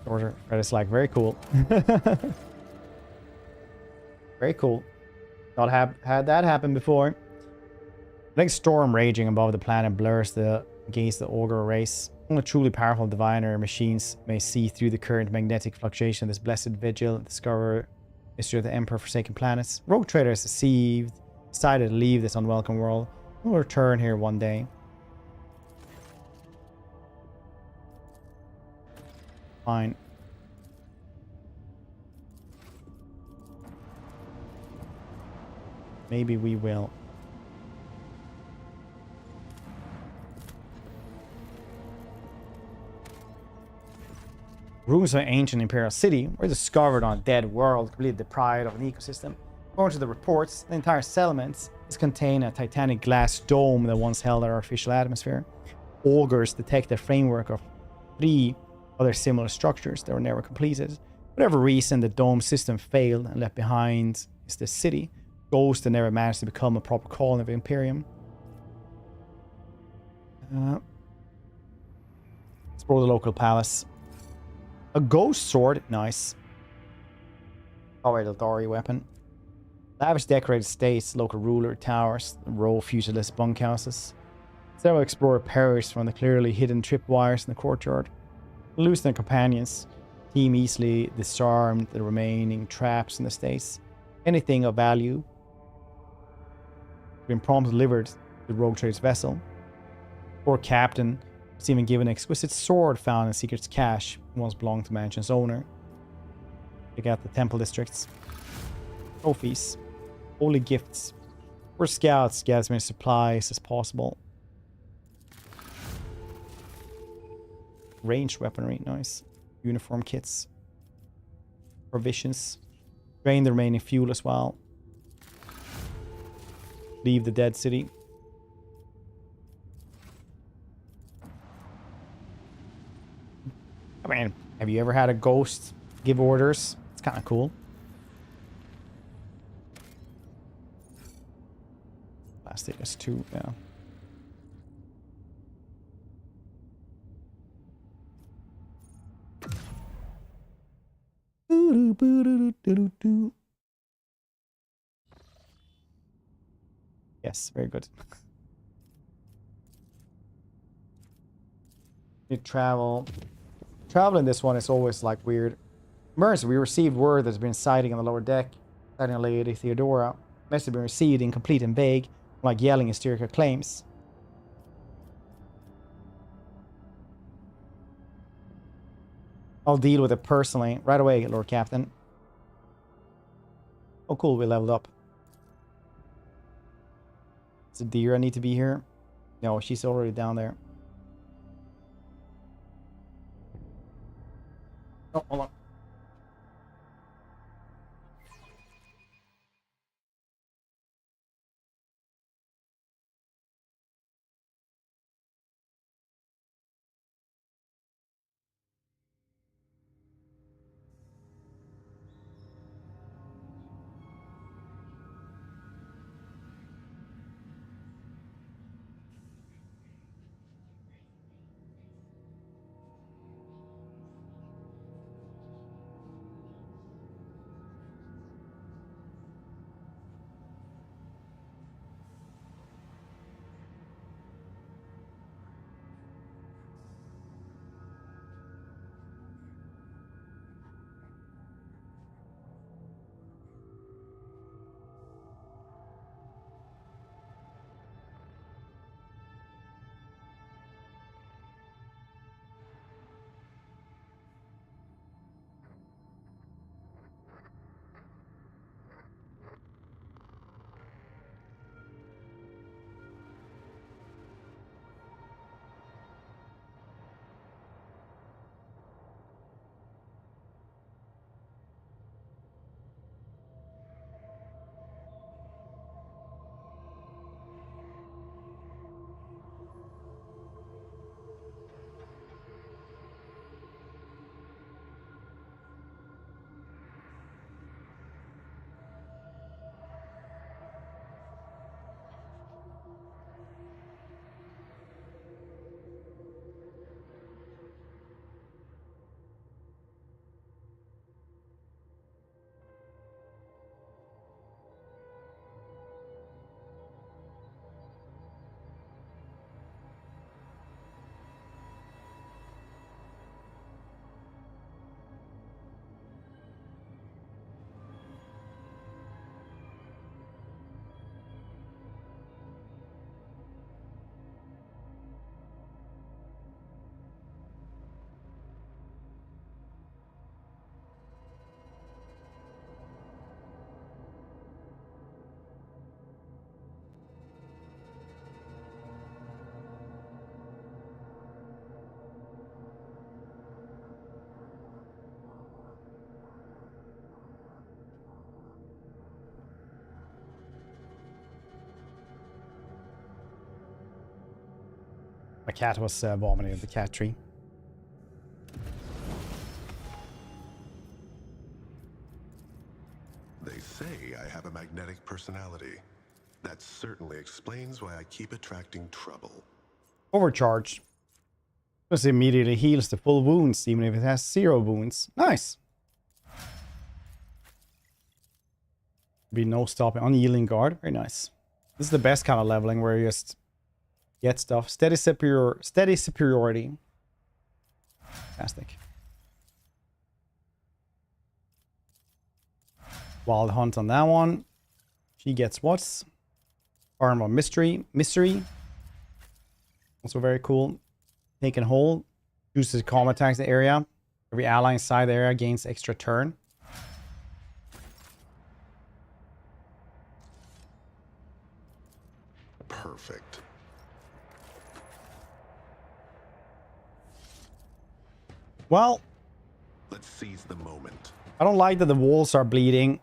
Speaker 1: Order. It's like very cool. Very cool. Not had that happen before. Like storm raging above the planet blurs the gaze of the augur race. Only truly powerful diviner machines may see through the current magnetic fluctuation of this blessed vigil and discover history of the Emperor Forsaken Planets. Rogue traders decided to leave this unwelcome world. We'll return here one day. Fine. Maybe we will. Ruins of an ancient imperial city were discovered on a dead world, completely deprived of an ecosystem. According to the reports, the entire settlement is contained in a titanic glass dome that once held our artificial atmosphere. Augurs detect the framework of 3 other similar structures that were never completed. For whatever reason, the dome system failed, and left behind is the city. Ghost that never managed to become a proper colony of Imperium. Explore the local palace. A ghost sword, nice. Alright, Eldari weapon. Lavish decorated states, local ruler towers, row fuseless bunkhouses. Several explorer perish from the clearly hidden tripwires in the courtyard. Lose their companions. Team easily disarmed the remaining traps in the states. Anything of value been promptly delivered to the rogue trader's vessel. Poor captain was even given an exquisite sword found in Secret's cache, once belonged to mansion's owner. Check out the temple districts. Trophies. Holy gifts. For scouts, get as many supplies as possible. Ranged weaponry, nice. Uniform kits. Provisions. Drain the remaining fuel as well. Leave the dead city. I mean, have you ever had a ghost give orders? It's kind of cool. Plastic S2, yeah. Yes, very good. You travel. Travel in this one is always like weird. Immerse, we received word there's been sighting on the lower deck. Sighting on Lady Theodora. Message has been received, incomplete and vague, like yelling hysterical claims. I'll deal with it personally. Right away, Lord Captain. Oh cool, we leveled up. Is Adira need to be here? No, she's already down there. Oh, hold on. My cat was vomiting at the cat tree.
Speaker 3: They say I have a magnetic personality. That certainly explains why I keep attracting trouble.
Speaker 1: Overcharge. This immediately heals the full wounds, even if it has 0 wounds. Nice. Be no stopping. Unyielding guard. Very nice. This is the best kind of leveling where you just get stuff. Steady superiority. Fantastic. Wild hunt on that one. She gets what's? Armor mystery. Also very cool. Take and hold. Uses combat attacks the area. Every ally inside the area gains extra turn.
Speaker 3: Perfect.
Speaker 1: Well,
Speaker 3: let's seize the moment.
Speaker 1: I don't like that the walls are bleeding.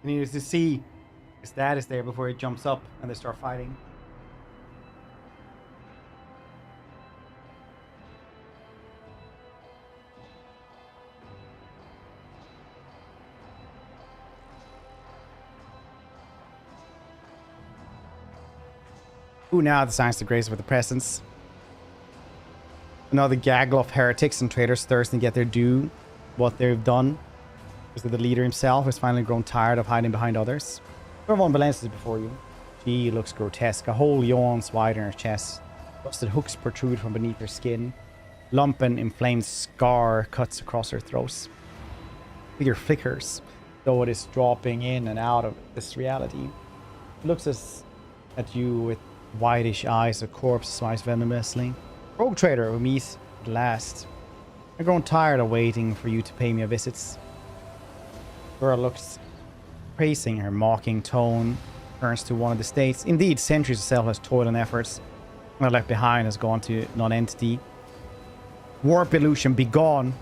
Speaker 1: He needs to see his dad is there before he jumps up and they start fighting. Who now designs the grace with the presence? Another gaggle of heretics and traitors thirsting to get their due, what they've done. Because the leader himself has finally grown tired of hiding behind others. House von Valancius is before you. She looks grotesque. A hole yawns wide in her chest. Rusted hooks protrude from beneath her skin. Lump and inflamed scar cuts across her throat. Figure flickers, though it is dropping in and out of this reality. It looks at you with whitish eyes. A corpse smiles venomously. Rogue trader who meets at last. I've grown tired of waiting for you to pay me a visit. Girl looks praising her mocking tone, turns to one of the states. Indeed, centuries of selfless toil and efforts not left behind has gone to non-entity. Warp illusion, be gone.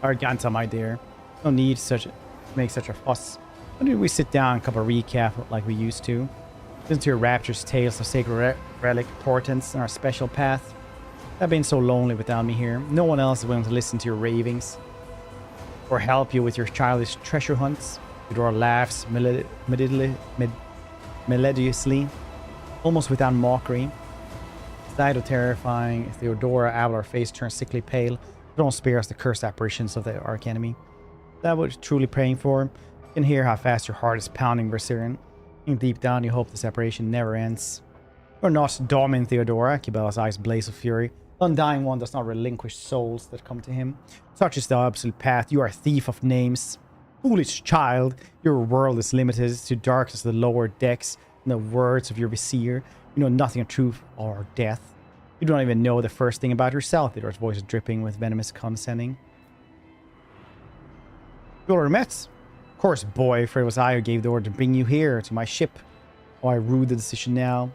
Speaker 1: Arganta, my dear. No need to make such a fuss. Why don't we sit down and cup a recap like we used to? Listen to your rapturous tales of sacred relic portents and our special path. I've been so lonely without me here. No one else is willing to listen to your ravings or help you with your childish treasure hunts. Theodora laughs melodiously, almost without mockery. Sight of terrifying Theodora, Avalar face turns sickly pale. Don't spare us the cursed apparitions of the archenemy. That what you're truly praying for. You can hear how fast your heart is pounding, Berserkern. And deep down you hope the separation never ends. You're not dominant, Theodora. Kibella's eyes blaze with fury. The Undying One does not relinquish souls that come to him. Such is the absolute path. You are a thief of names. Foolish child, your world is limited to darkness of the lower decks and the words of your vizier. You know nothing of truth or death. You don't even know the first thing about yourself. Theodora's voice is dripping with venomous condescending. You already met? Of course, boy, for it was I who gave the order to bring you here, to my ship. Oh, I rue the decision now.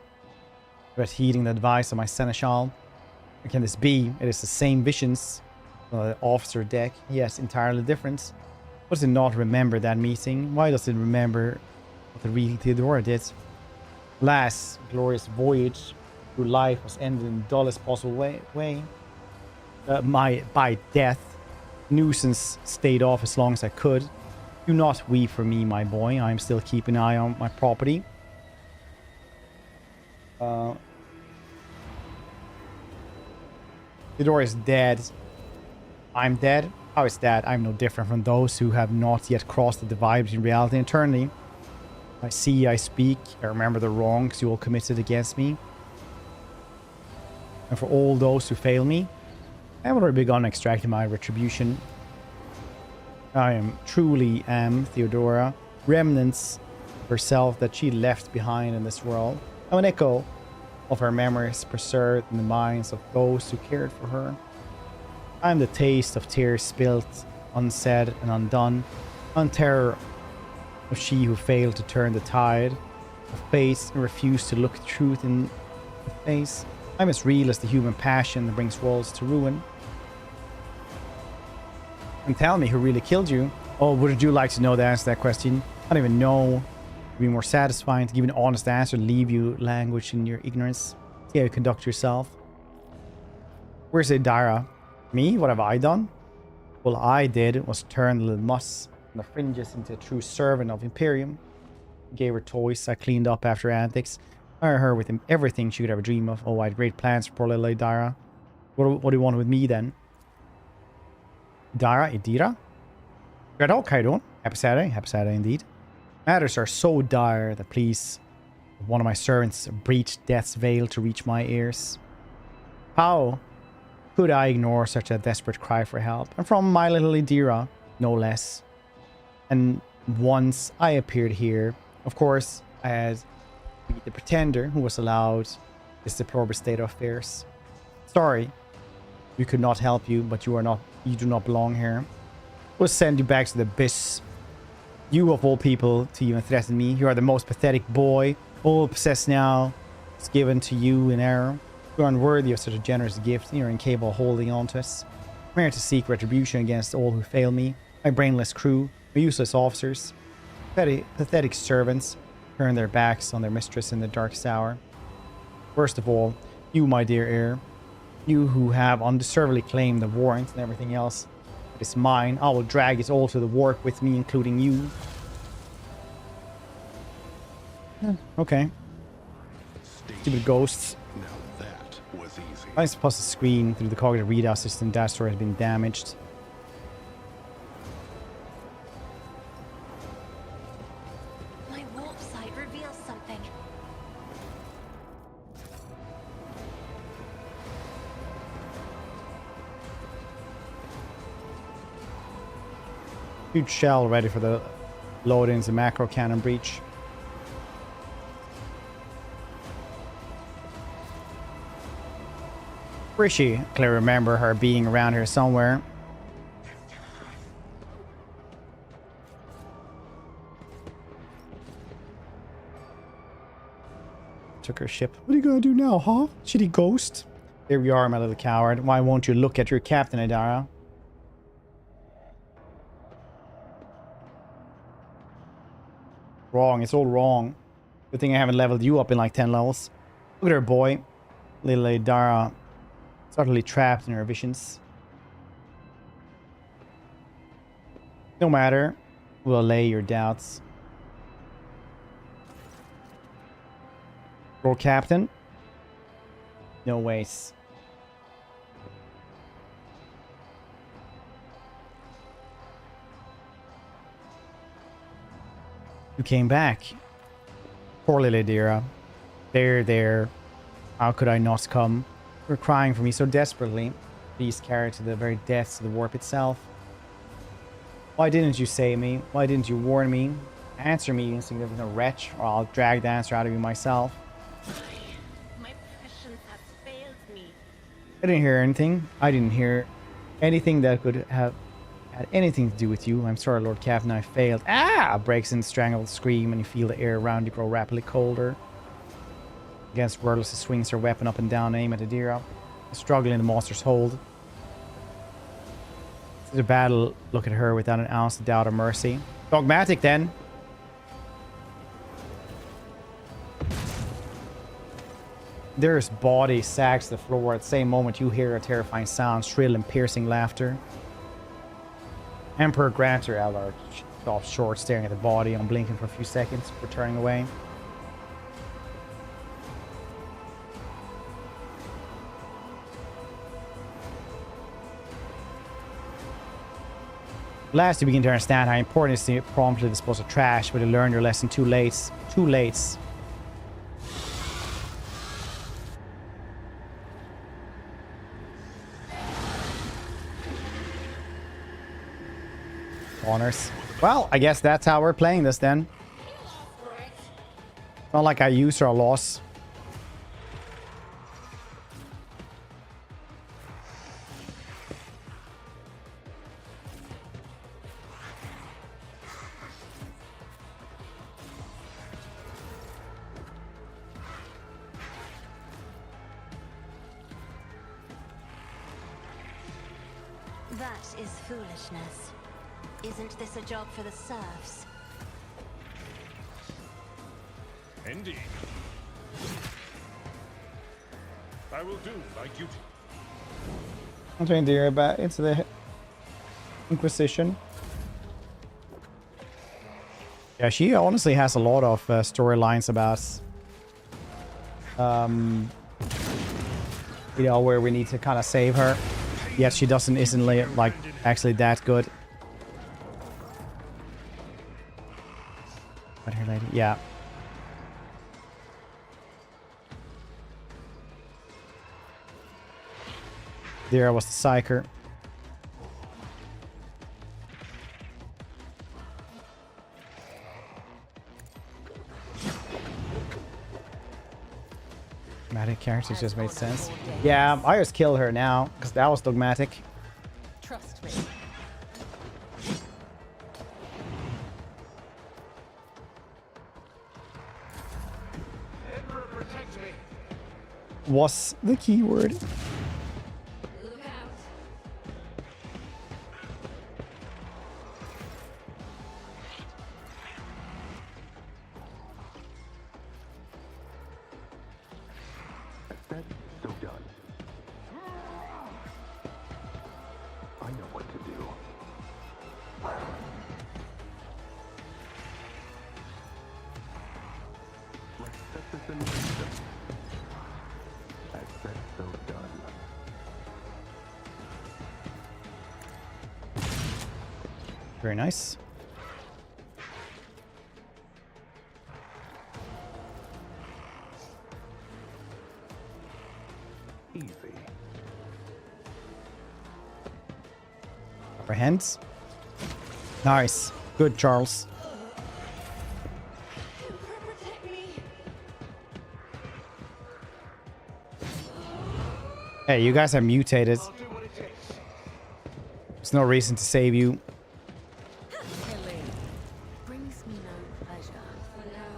Speaker 1: But heeding the advice of my seneschal. How can this be? It is the same visions. The officer deck, yes, entirely different. Why does it not remember that meeting? Why does it remember what the real Theodora did? Last glorious voyage through life was ended in the dullest possible way. By death. Nuisance stayed off as long as I could. Do not weep for me, my boy. I am still keeping an eye on my property. Theodora is dead. I'm dead. How is that? I'm no different from those who have not yet crossed the divide between reality and eternity. I see, I speak, I remember the wrongs you all committed against me. And for all those who fail me, I have already begun extracting my retribution. I truly am Theodora, remnants of herself that she left behind in this world. I'm an echo of her memories preserved in the minds of those who cared for her. I am the taste of tears spilt, unsaid and undone, on terror of she who failed to turn the tide of fate and refused to look truth in face. I'm as real as the human passion that brings worlds to ruin. And tell me who really killed you. Oh, would you like to know the answer to that question? I don't even know. It'd be more satisfying to give an honest answer, leave you language in your ignorance. See how you conduct yourself. Where's Adara? Me? What have I done? All I did was turn the little muss on the fringes into a true servant of Imperium. Gave her toys I cleaned up after her antics. Fired her with everything she could ever dream of. Oh, I had great plans for poor little Adara. What do you want with me then? Idira? Red Hawk, how you doing? Happy Saturday. Happy Saturday indeed. Matters are so dire that please, one of my servants breached death's veil to reach my ears. How could I ignore such a desperate cry for help? And from my little Idira, no less. And once I appeared here, of course, as the pretender who was allowed this deplorable state of affairs. Sorry, we could not help you, but you do not belong here. We'll send you back to the abyss. You of all people to even threaten me. You are the most pathetic boy. All possessed now is given to you in error. You are unworthy of such a generous gift, and you're incapable of holding on to us. I'm here to seek retribution against all who fail me. My brainless crew, my useless officers, pathetic servants turn their backs on their mistress in the darkest hour. First of all, you, my dear heir, you who have undeservedly claimed the warrant and everything else that is mine, I will drag it all to the wharf with me, including you. Okay. Stupid ghosts.
Speaker 3: Now that was easy.
Speaker 1: I suppose the screen through the cognitive readout system dashboard has been damaged.
Speaker 2: My warp site reveals something.
Speaker 1: Huge shell ready for the load-ins and macro cannon breach. Where is she? I clearly remember her being around here somewhere. Took her ship. What are you gonna do now, huh? Shitty ghost. Here we are, my little coward. Why won't you look at your captain, Adara? Wrong. It's all wrong. Good thing I haven't leveled you up in like 10 levels. Look at her, boy. Little Adara. Is utterly trapped in her visions. No matter. We'll allay your doubts. Lord Captain. No ways. You came back. Poor little Adira. There. How could I not come? You're crying for me so desperately. Please carry it to the very depths of the warp itself. Why didn't you save me? Why didn't you warn me? Answer me, insignificant wretch, or I'll drag the answer out of you myself.
Speaker 9: My prescience has failed me.
Speaker 1: I didn't hear anything. I didn't hear anything that could have had anything to do with you. I'm sorry, Lord Captain, I failed. Ah! Breaks in a strangled scream, and you feel the air around you grow rapidly colder. Against wordless, she swings her weapon up and down, aim at Adira. Struggling in the monster's hold. It's a battle. Look at her without an ounce of doubt or mercy. Dogmatic, then. There's body sags to the floor. At the same moment, you hear a terrifying sound, shrill and piercing laughter. Emperor grants her Eldar stops short, staring at the body, unblinking for a few seconds before turning away. Last, you begin to understand how important it is to promptly dispose of trash, but you learn your lesson too late. Too late. Honors. Well, I guess that's how we're playing this then. Not like I use or loss.
Speaker 2: That is foolishness. Isn't this a job for the serfs?
Speaker 6: Indeed. I will do my duty.
Speaker 1: I'm trying to hear back into the Inquisition. Yeah, she honestly has a lot of storylines about, you know, where we need to kind of save her. Yet she isn't like actually that good. But her lady, yeah. There was the Psyker. Dogmatic characters just made sense. Yeah, I just kill her now because that was dogmatic.
Speaker 5: Trust me.
Speaker 1: Was the keyword.
Speaker 3: So done. I know what to do. Let's set this in motion. I said so done.
Speaker 1: Very nice.
Speaker 3: Easy.
Speaker 1: Upper hands. Nice. Good, Charles. Hey, you guys are mutated. There's no reason to save you.
Speaker 5: Brings me no pleasure. For now.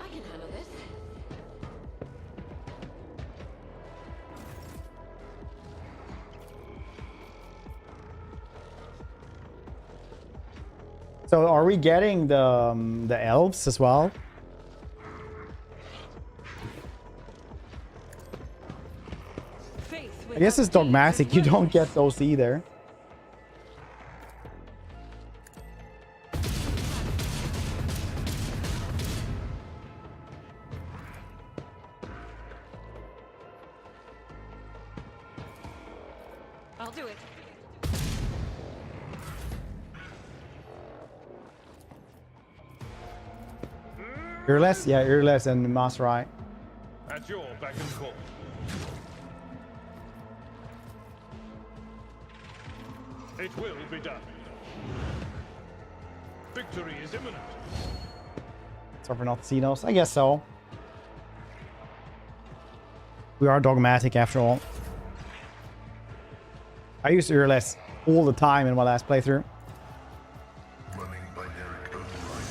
Speaker 5: I can handle this.
Speaker 1: So are we getting the elves as well? I guess it's dogmatic. You don't get those either.
Speaker 9: I'll do it.
Speaker 1: Earless? Yeah, Earless and Masterai.
Speaker 6: At your beck and call. It will be done. Victory is imminent.
Speaker 1: So we're not Xenos? I guess so. We are dogmatic after all. I used Earless all the time in my last playthrough.
Speaker 7: Running binary override.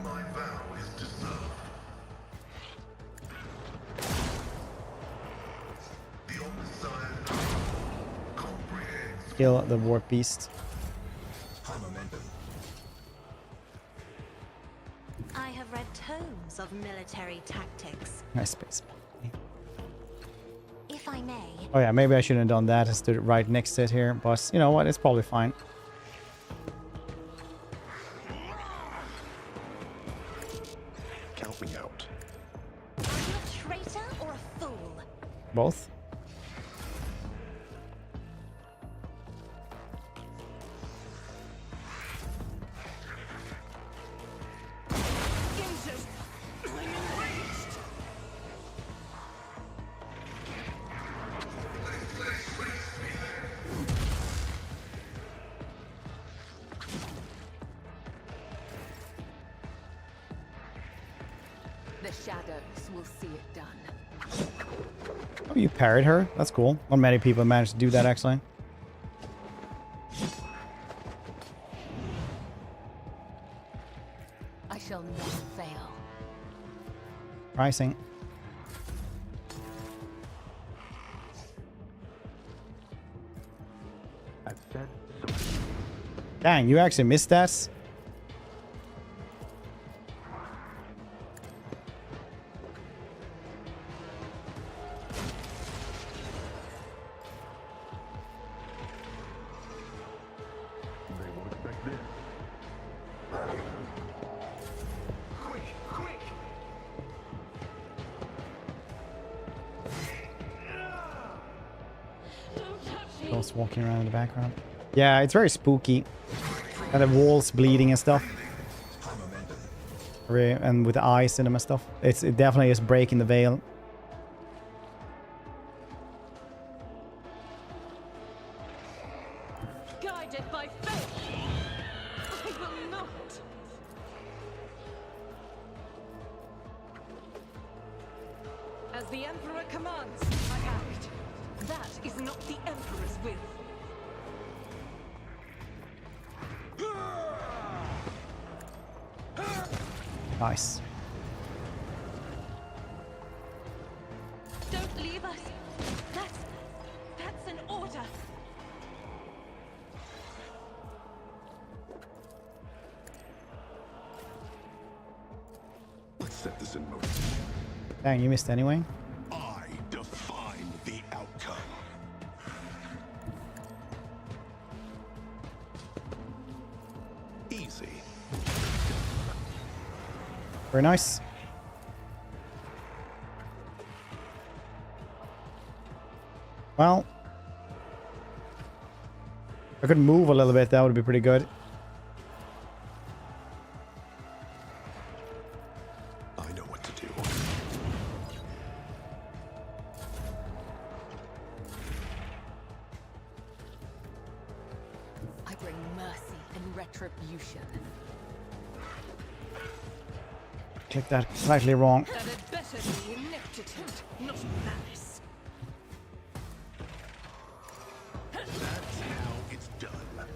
Speaker 7: My vow is to serve. The Omnissiah comprehends.
Speaker 1: Kill the Warp Beast.
Speaker 2: I have read tomes of military tactics.
Speaker 1: Nice space.
Speaker 2: If I may,
Speaker 1: Oh yeah, maybe I shouldn't have done that. I stood right next to it here. But you know what? It's probably fine.
Speaker 3: Count me out.
Speaker 2: are you a traitor or a fool?
Speaker 1: Both.
Speaker 5: The shadows will see it done.
Speaker 1: Oh, you parried her? That's cool. Not many people managed to do that, actually.
Speaker 5: I shall not fail.
Speaker 1: Rising.
Speaker 3: I said so.
Speaker 1: Dang, you actually missed that?
Speaker 3: They won't expect this. Quick, quick!
Speaker 1: Ghosts walking around in the background. Yeah, it's very spooky. And the walls bleeding and stuff. And with the eyes in them and stuff. It definitely is breaking the veil.
Speaker 9: Guided by faith, I will not. As the Emperor commands, I act. That is not the Emperor's will.
Speaker 1: Nice.
Speaker 2: Don't leave us. That's an order.
Speaker 3: Let's set this in motion.
Speaker 1: Dang, you missed anyway.
Speaker 3: I define the outcome. Easy.
Speaker 1: Very nice. Well, if I could move a little bit, that would be pretty good.
Speaker 3: I know what to do.
Speaker 5: I bring mercy and retribution.
Speaker 1: Click that slightly wrong.
Speaker 9: That had better be ineptitude, not malice.
Speaker 3: That's how it's done.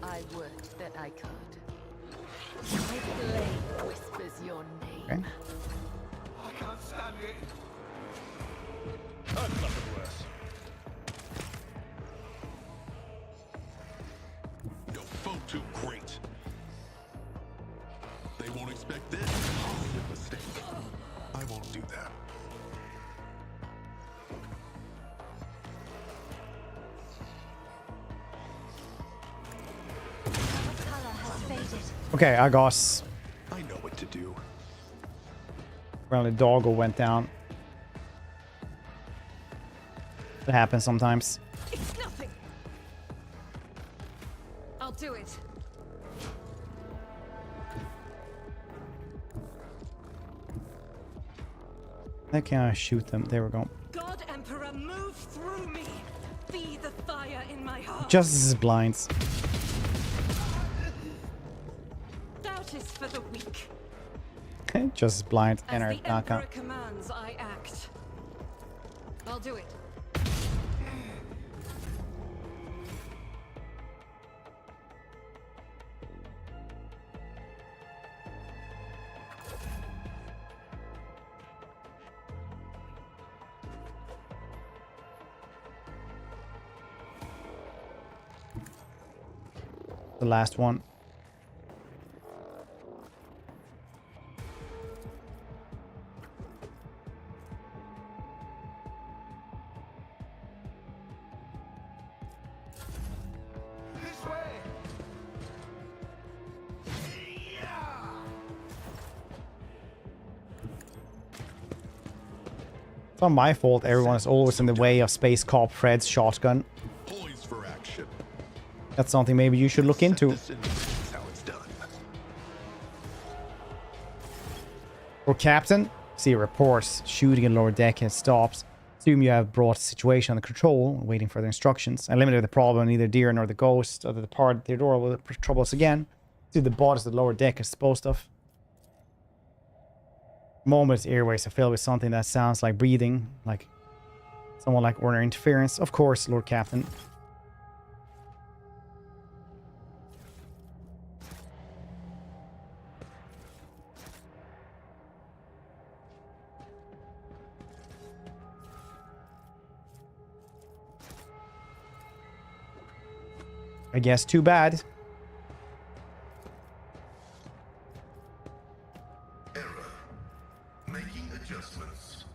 Speaker 5: I would that I could. My blade whispers your name.
Speaker 1: Okay.
Speaker 3: I can't stand it.
Speaker 6: I've nothing worse.
Speaker 3: No foe too great. They won't expect this. Massive mistake. I won't do that.
Speaker 2: The color has faded.
Speaker 1: Okay, I got...
Speaker 3: I know what to do.
Speaker 1: Well, the doggo went down. It happens sometimes.
Speaker 9: It's nothing. I'll do it.
Speaker 1: How can I shoot them? There we go.
Speaker 9: God Emperor, move through me. Be the fire in my heart.
Speaker 1: Justice is blind.
Speaker 9: Doubt is for the weak.
Speaker 1: Justice is blind.
Speaker 9: As
Speaker 1: Enter.
Speaker 9: the
Speaker 1: Knockout.
Speaker 9: Emperor commands, I act. I'll do it.
Speaker 1: The last one.
Speaker 3: This way.
Speaker 1: It's not my fault. Everyone is always in the way of Space Cop Fred's shotgun.
Speaker 3: Poised for action.
Speaker 1: That's something maybe you should look into.
Speaker 3: This is how it's done.
Speaker 1: Or Captain, see reports. Shooting in lower deck has stopped. Assume you have brought the situation under control, waiting for the instructions. Eliminated the problem, neither deer nor the ghost or the part of the door will trouble us again. See the bodies of the lower deck is disposed of. Moment's airways are filled with something that sounds like breathing, like someone like ordinary interference. Of course, Lord Captain. I guess too bad.
Speaker 7: Error. Making adjustments.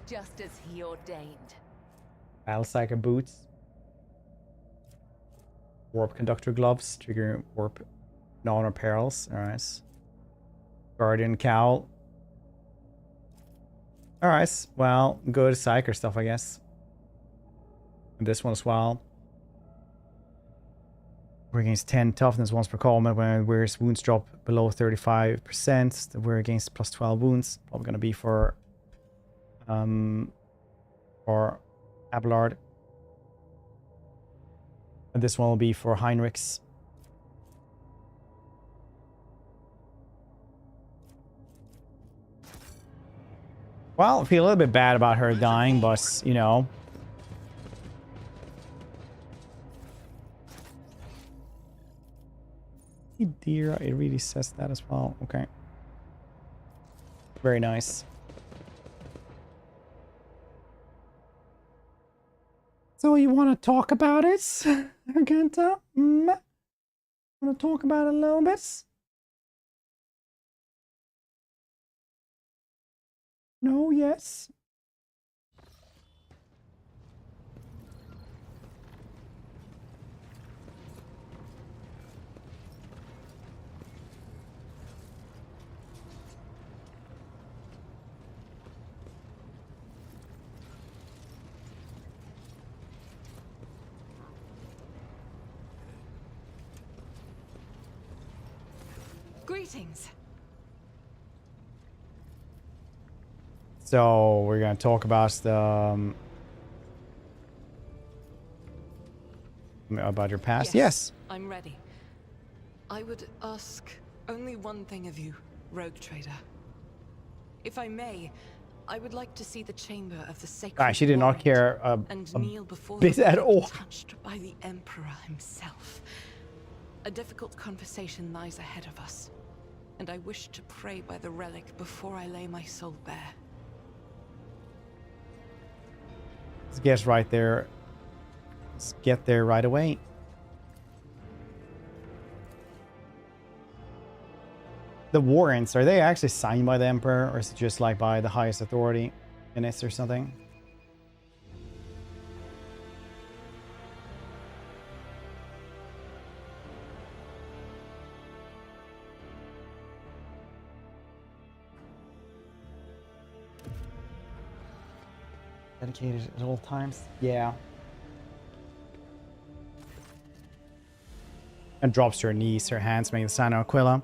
Speaker 5: Just as he ordained.
Speaker 1: Battle Psyker boots. Warp conductor gloves. Trigger warp non-perils. Alright. Guardian cowl. Alright. Well, good Psyker stuff, I guess. And this one as well. We're against 10 toughness once per combat when it wears wounds drop below 35%. We're against plus 12 wounds. Probably gonna be for Abelard. And this one will be for Heinrichs. Well, I feel a little bit bad about her dying, but, you know. Dear, it really says that as well. Okay. Very nice. So you want to talk about it, Argenta? Want to talk about it a little bit? No, yes.
Speaker 9: Greetings.
Speaker 1: So we're going to talk about the about your past. Yes.
Speaker 4: I'm ready. I would ask only one thing of you, rogue trader. If I may, I would like to see the chamber of the sacred.
Speaker 1: She did not care
Speaker 4: and kneel before
Speaker 1: bit at all.
Speaker 4: Touched by the Emperor himself. A difficult conversation lies ahead of us, and I wish to pray by the relic before I lay my soul bare.
Speaker 1: Let's get right there. Let's get there right away. The warrants, are they actually signed by the Emperor, or is it just like by the highest authority in it or something? Dedicated at all times. Yeah. And drops to her knees, her hands making the sign of Aquila.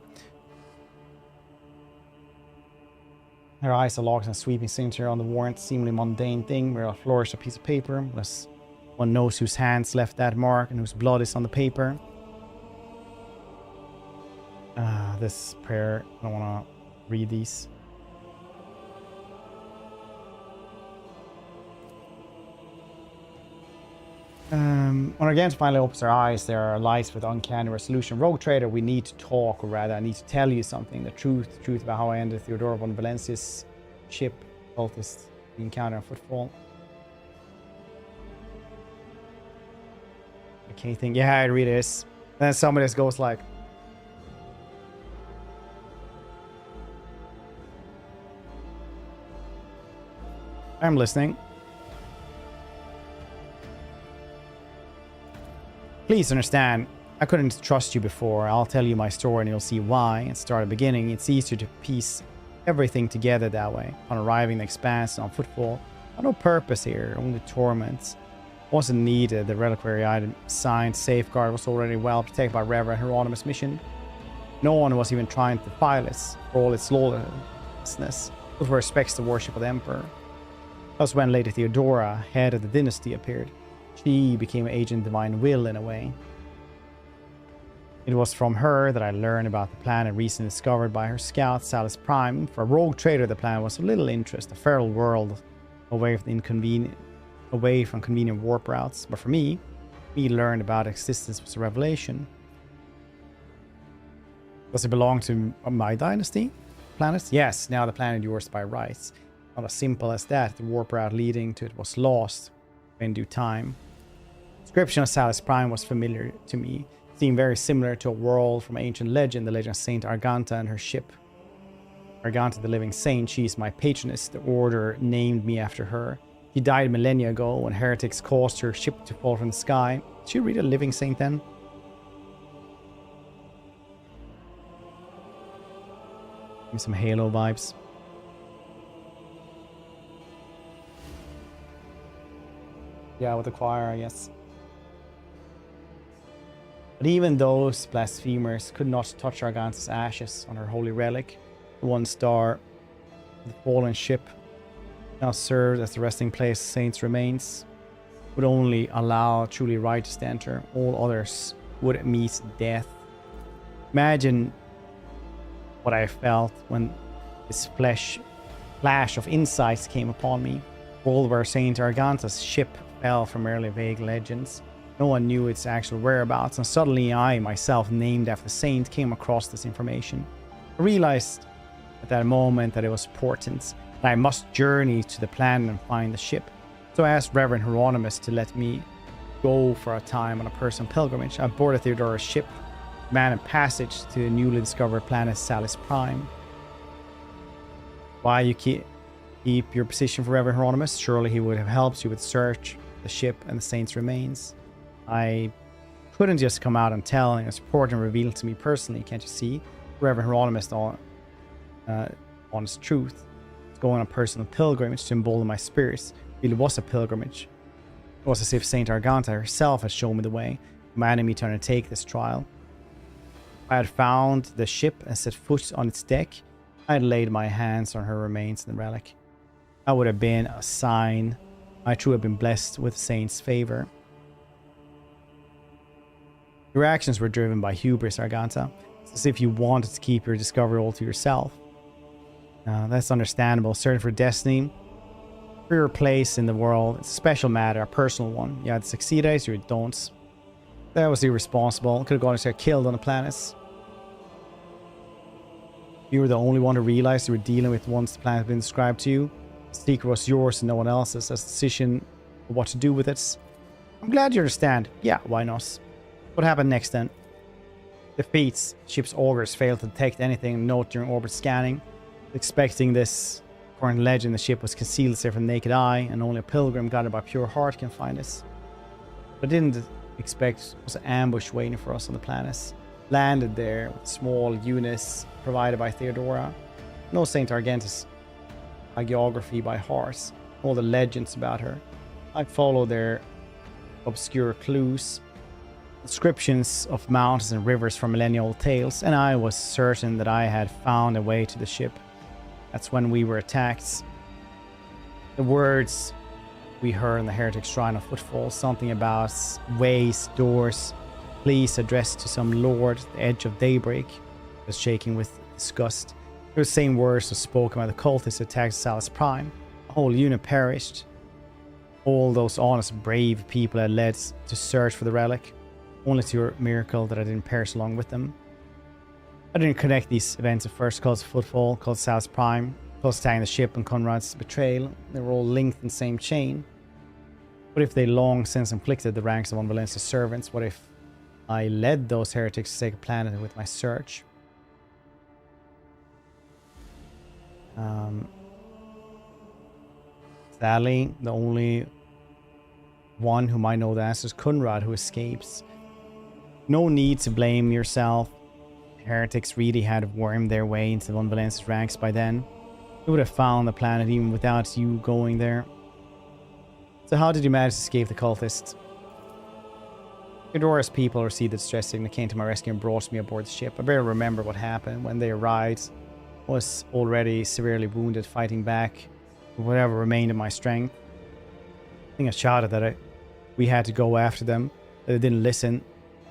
Speaker 1: Her eyes are locked on a sweeping signature on the warrant, seemingly mundane thing where I'll flourish a piece of paper, unless one knows whose hands left that mark and whose blood is on the paper. This prayer, I don't want to read these. When our games finally opens our eyes, there are lights with uncanny resolution. Rogue trader, we need to talk, or rather, I need to tell you something. The truth about how I ended Theodora von Valancius' ship, cultist, the encounter on Footfall. Okay, think, yeah, it really is. And then somebody just goes like, I'm listening. Please understand, I couldn't trust you before. I'll tell you my story and you'll see why. And start at the beginning. It's easier to piece everything together that way. On arriving in the Expanse on Footfall, no purpose here, only torment. Wasn't needed. The reliquary item signed safeguard was already well protected by Reverend Hieronymus' mission. No one was even trying to defile it for all its lawlessness. Those were respects to worship of the Emperor. That was when Lady Theodora, head of the dynasty, appeared. She became an agent of divine will in a way. It was from her that I learned about the planet recently discovered by her scout, Salus Prime. For a rogue trader, the planet was of little interest, a feral world away from convenient warp routes. But for me learned about its existence was a revelation. Does it belong to my dynasty? Planet? Yes, now the planet yours by rights. Not as simple as that. The warp route leading to it was lost. in due time. Description of Salus Prime was familiar to me, seemed very similar to a world from ancient legend, the legend of Saint Arganta and her ship. Arganta, the living saint, she is my patroness. The order named me after her. She died millennia ago when heretics caused her ship to fall from the sky. Is she really a living saint then? Give me some Halo vibes. Yeah, with the choir, I guess. But even those blasphemers could not touch Arganta's ashes on her holy relic. The one star, the fallen ship, now served as the resting place of saints' remains, would only allow truly righteous to enter. All others would meet death. Imagine what I felt when this flash of insights came upon me. All where Saint Arganta's ship fell from merely vague legends. No one knew its actual whereabouts, and suddenly I, myself named after the saint, came across this information. I realized at that moment that it was important, that I must journey to the planet and find the ship. So I asked Reverend Hieronymus to let me go for a time on a personal pilgrimage. I boarded Theodora's ship, demanded passage to the newly discovered planet Salus Prime. Why you keep your position for Reverend Hieronymus? Surely he would have helped you with search the ship and the saint's remains. I couldn't just come out and tell, and it's important and revealed to me personally, can't you see? Reverend Hieronymus, honest truth. It's going on a personal pilgrimage to embolden my spirits. It really was a pilgrimage. It was as if Saint Arganta herself had shown me the way, commanding me to undertake this trial. I had found the ship and set foot on its deck. I had laid my hands on her remains in the relic. That would have been a sign I truly have been blessed with the saint's favor. Your actions were driven by hubris, Arganta. It's as if you wanted to keep your discovery all to yourself. That's understandable. Searching for destiny, for your place in the world, it's a special matter, a personal one. You either succeed at it or you don't. That was irresponsible. Could have gone and killed on the planets. You were the only one to realize you were dealing with once the planet had been described to you. The secret was yours and no one else's. As a decision of what to do with it. I'm glad you understand. Yeah, why not? What happened next then? Defeats. Ship's augers failed to detect anything of note during orbit scanning. Expecting this, according to legend, the ship was concealed save for the naked eye, and only a pilgrim guided by pure heart can find this. But I didn't expect was an ambush waiting for us on the planets. Landed there with small units provided by Theodora. No Saint Arganta's hagiography by heart. All the legends about her. I followed their obscure clues. Descriptions of mountains and rivers from millennial tales, and I was certain that I had found a way to the ship. That's when we were attacked. The words we heard in the heretic shrine of Footfall, something about ways, doors, please addressed to some lord, the edge of daybreak, was shaking with disgust. Those same words were spoken by the cultists who attacked Salus Prime. A whole unit perished. All those honest, brave people had led to search for the relic. Only to your miracle that I didn't perish along with them. I didn't connect these events at first. Cause Footfall, called Salus Prime, plus attacking the ship and Conrad's betrayal. They were all linked in the same chain. What if they long since inflicted the ranks of von Valancius' servants? What if I led those heretics to take a planet with my search? Sadly, the only one who might know the answer is Conrad, who escapes. No need to blame yourself. Heretics really had wormed their way into von Valancius' ranks by then. They would have found the planet even without you going there. So how did you manage to escape the cultists? Theodora's people received the distress signal, came to my rescue and brought me aboard the ship. I barely remember what happened. When they arrived, I was already severely wounded, fighting back with whatever remained of my strength. I think I shouted that we had to go after them, but they didn't listen.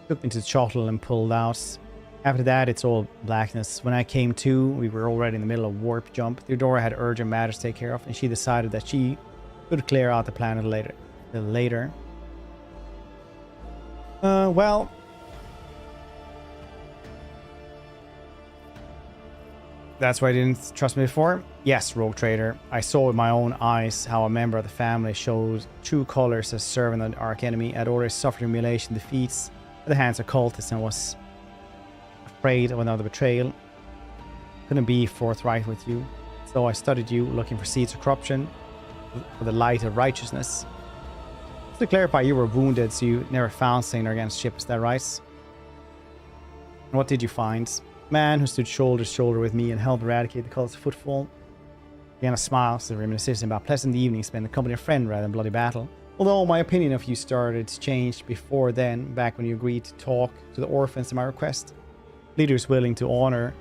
Speaker 1: Took me to the shuttle and pulled out. After that, it's all blackness. When I came to, we were already in the middle of warp jump. Theodora had urgent matters to take care of, and she decided that she could clear out the planet later. That's why I didn't trust me before? Yes, Rogue Trader. I saw with my own eyes how a member of the family showed true colors as serving an arch enemy, had already suffered humiliation defeats at the hands of cultists and was afraid of another betrayal. Couldn't be forthright with you. So I studied you, looking for seeds of corruption, for the light of righteousness. To clarify, you were wounded, so you never found Saint against ship, is that right? And what did you find? Man who stood shoulder to shoulder with me and helped eradicate the cult's footfall. Again, a smile, so reminiscing about pleasant evenings spent in the company of a friend rather than bloody battle. Although my opinion of you started to change before then, back when you agreed to talk to the orphans at my request. Leaders willing to honor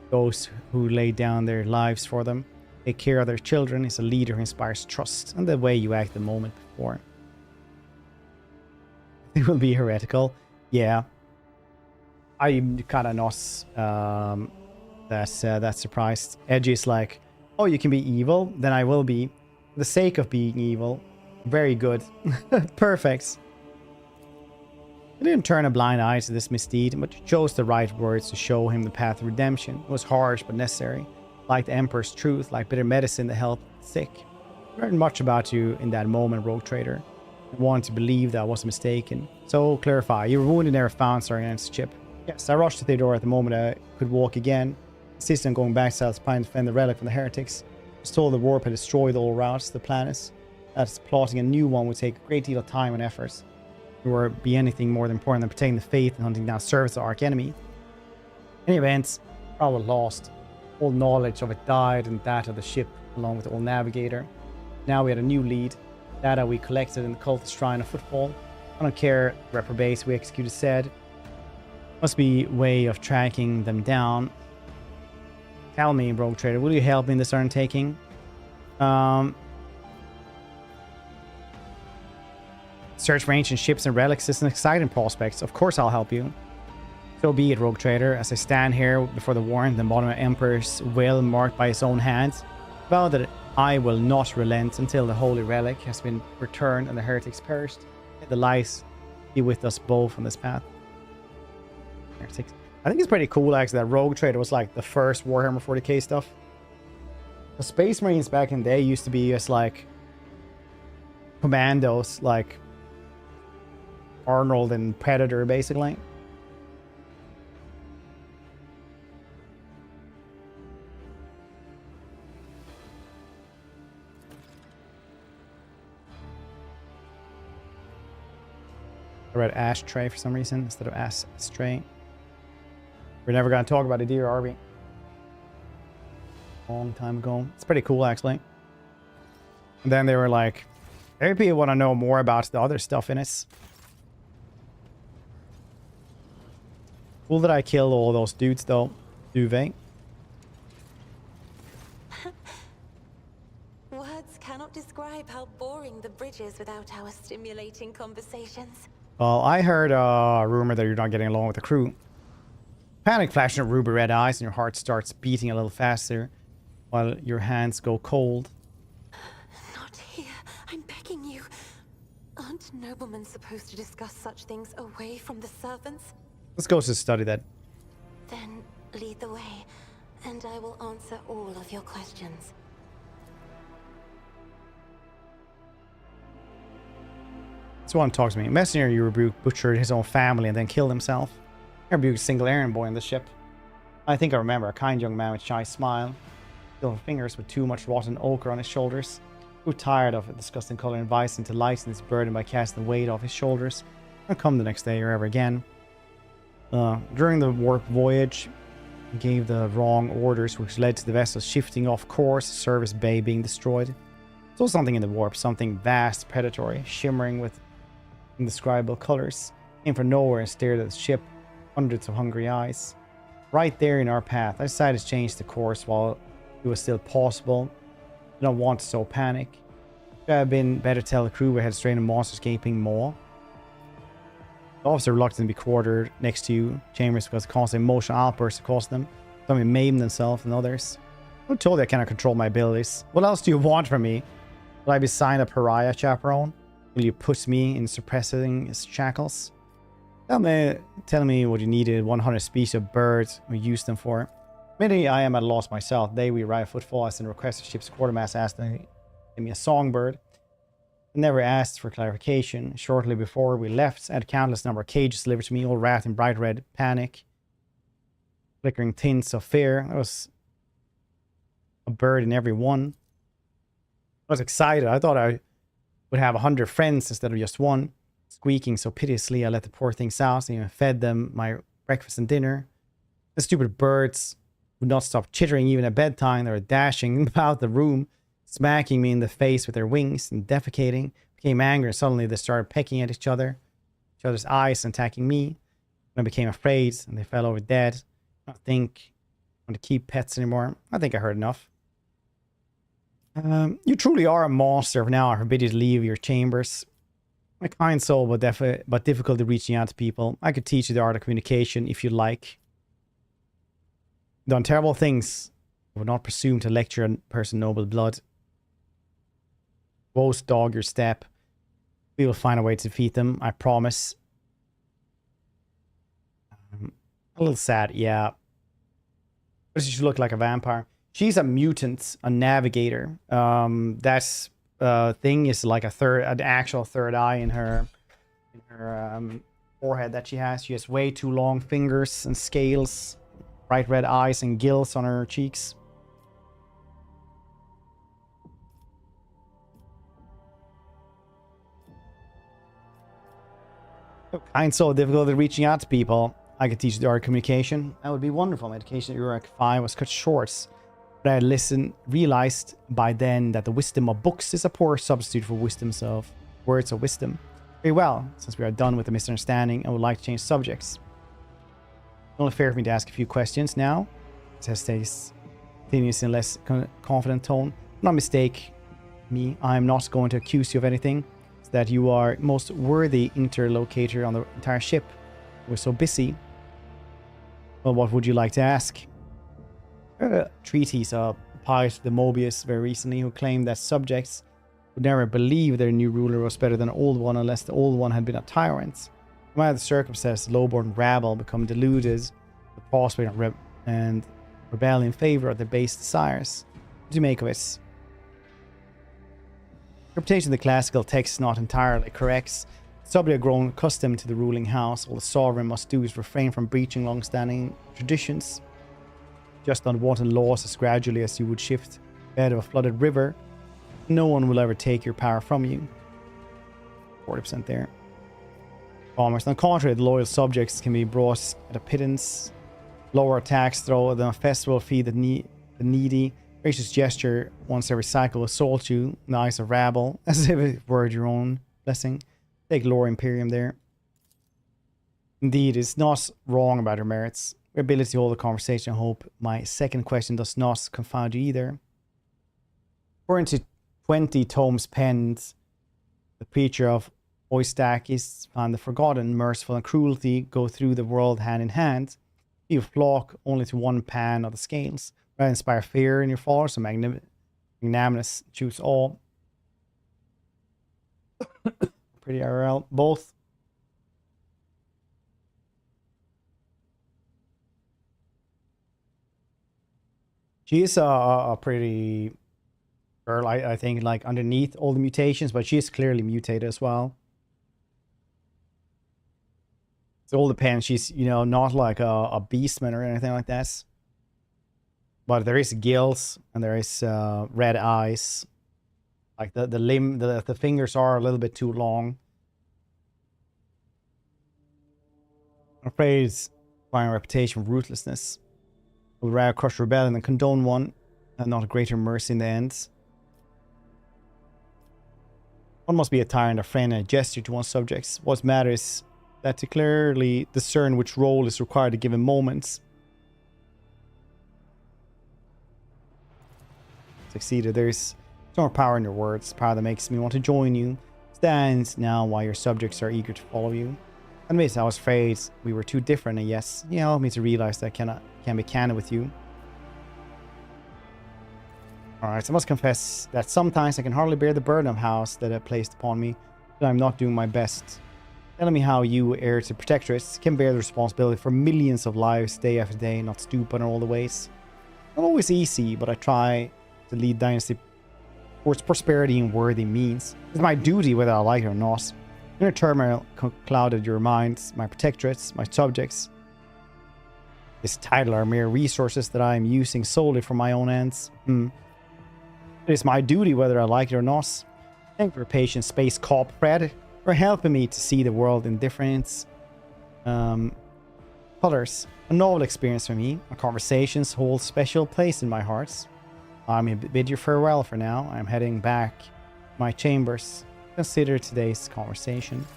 Speaker 1: those who laid down their lives for them, take care of their children, is a leader who inspires trust, and the way you act the moment before. It will be heretical. Yeah. I'm kind of not that surprised. Edgy is like, oh, you can be evil, then I will be. For the sake of being evil. Very good. Perfect. You didn't turn a blind eye to this misdeed, but you chose the right words to show him the path of redemption. It was harsh but necessary. Like the Emperor's truth, like bitter medicine to help the sick. I learned much about you in that moment, Rogue Trader. I wanted to believe that I was mistaken. So, clarify. You were wounded and never found starting against the ship. Yes, I rushed to Theodore at the moment I could walk again. Insisted on going back south to try and defend the relic from the heretics. I was told the warp had destroyed all routes to the planets. That plotting a new one would take a great deal of time and effort. It would be anything more than important than protecting the faith and hunting down service of arch enemy. In any event, Travel lost. All knowledge of it died, and that of the ship, along with the old navigator. Now we had a new lead. Data we collected in the cultist shrine of footfall. I don't care, reprobates we executed said. Must be a way of tracking them down. Tell me, Rogue Trader, will you help me in this undertaking? Search for ancient ships and relics is an exciting prospect. Of course I'll help you. So be it, Rogue Trader. As I stand here before the warrant, the embodiment Emperor's will marked by his own hands, vow that I will not relent until the holy relic has been returned and the heretics perished. May the light be with us both on this path. Heretics. I think it's pretty cool actually that Rogue Trader was like the first Warhammer 40k stuff. The Space Marines back in the day used to be just like commandos, like Arnold and Predator basically. I read ashtray for some reason instead of ashtray. We're never going to talk about it, dear, are we? Long time ago. It's pretty cool, actually. And then they were like, maybe people want to know more about the other stuff in it. Cool that I killed all those dudes, though. Duvet.
Speaker 2: Words cannot describe how boring the bridge is without our stimulating conversations.
Speaker 1: Well, I heard a rumor that you're not getting along with the crew. Panic flashing of ruby red eyes and your heart starts beating a little faster while your hands go cold.
Speaker 2: Not here. I'm begging you. Aren't noblemen supposed to discuss such things away from the servants?
Speaker 1: Let's go to study that.
Speaker 2: Then lead the way, and I will answer all of your questions.
Speaker 1: Someone talks to me. Messenger you rebuked butchered his own family and then killed himself. I rebuked a single errand boy on the ship. I think I remember a kind young man with a shy smile. Silver fingers with too much rotten ochre on his shoulders. Grew tired of a disgusting color and vice and to lighten his burden by casting the weight off his shoulders. I'll come the next day or ever again. During the warp voyage, he gave the wrong orders, which led to the vessel shifting off course, service bay being destroyed. Saw something in the warp, something vast, predatory, shimmering with indescribable colors. Came from nowhere and stared at the ship, hundreds of hungry eyes. Right there in our path, I decided to change the course while it was still possible. I don't want to so panic. Should have been better tell the crew we had straight a monster's gaping maw. The officer reluctant to be quartered next to you. Chambers because constant emotional outbursts across them. Some maimed themselves and others. I'm told I cannot control my abilities. What else do you want from me? Will I be signed a pariah chaperone? Will you put me in suppressing his shackles? Tell me what you needed 100 species of birds we used them for. Admittedly, I am at a loss myself. They we arrive footfall as in request of ship's quartermaster asked to give me a songbird. I never asked for clarification. Shortly before we left, I had a countless number of cages delivered to me, all wrapped in bright red panic. Flickering tints of fear. There was a bird in every one. I was excited. I thought I would have 100 friends instead of just one. Squeaking so piteously, I let the poor things out and even fed them my breakfast and dinner. The stupid birds would not stop chittering even at bedtime. They were dashing about the room, smacking me in the face with their wings and defecating. Became angry and suddenly they started pecking at each other's eyes and attacking me. I became afraid and they fell over dead. I don't think I want to keep pets anymore. I think I heard enough. You truly are a monster. For now, I forbid you to leave your chambers. My kind soul, but difficulty reaching out to people. I could teach you the art of communication if you like. Done terrible things. I would not presume to lecture a person noble blood. Woes dog your step. We will find a way to defeat them, I promise. A little sad, yeah. But she should look like a vampire. She's a mutant, a navigator. That's thing is like an actual third eye in her forehead that she has. She has way too long fingers and scales, bright red eyes and gills on her cheeks. Kind so difficult at reaching out to people. I could teach you the art of communication. That would be wonderful. My education at Uruk 5 was cut short. But I had realized by then that the wisdom of books is a poor substitute for words of wisdom. Very well, since we are done with the misunderstanding, I would like to change subjects. It's only fair for me to ask a few questions now. Says Stace, continues in a less confident tone. Do not mistake me. I am not going to accuse you of anything. It's that you are most worthy interlocutor on the entire ship. We're so busy. Well, what would you like to ask? Treatise applied to the Mobius very recently, who claimed that subjects would never believe their new ruler was better than the old one unless the old one had been a tyrant. No matter the circumstances, the low-born rabble become deluded the prospect of and rebel in favor of their base desires. What do you make of it? Interpretation of the classical text is not entirely correct. Subjects have grown accustomed to the ruling house. All the sovereign must do is refrain from breaching long-standing traditions. Just unwanted laws as gradually as you would shift the bed of a flooded river. No one will ever take your power from you. 40% there. Commerce. On the contrary, the loyal subjects can be brought at a pittance. Lower tax throw than a festival fee the needy. Gracious gesture once every cycle assault you in the eyes of rabble, as if it were your own blessing. Take Lord Imperium there. Indeed, it's not wrong about her merits. Your ability to hold a conversation, I hope my second question does not confound you either. According to 20 tomes penned, the preacher of Oistakis found the forgotten, merciful, and cruelty go through the world hand in hand. You flock only to one pan of the scales. Rather inspire fear in your followers, so magnanimous choose all. Pretty IRL. Both. She is a pretty girl, I think, like underneath all the mutations, but she is clearly mutated as well. It all depends. She's, you know, not like a beastman or anything like that. But there is gills and there is red eyes. Like the fingers are a little bit too long. I'm afraid it's acquiring a reputation for ruthlessness. I would rather crush rebellion than condone one, and not a greater mercy in the end. One must be a tyrant, a friend, and a gesture to one's subjects. What matters is that to clearly discern which role is required at given moments. Succeeded. There's more power in your words. Power that makes me want to join you. Stands now while your subjects are eager to follow you. Admit, I was afraid we were too different, and yes, you helped me to realize that I can be candid with you. Alright, so I must confess that sometimes I can hardly bear the burden of house that are placed upon me, that I'm not doing my best. Telling me how you, heir to protectorates, can bear the responsibility for millions of lives day after day, not stoop under all the ways. Not always easy, but I try to lead Dynasty towards prosperity in worthy means. It's my duty whether I like it or not. Inner turmoil clouded your minds, my protectorates, my subjects. This title are mere resources that I am using solely for my own ends. It is my duty whether I like it or not. Thank you for your patience, Space Cop Fred, for helping me to see the world in different colors. A novel experience for me. Our conversations hold special place in my heart. I may bid you farewell for now. I'm heading back to my chambers. Consider today's conversation.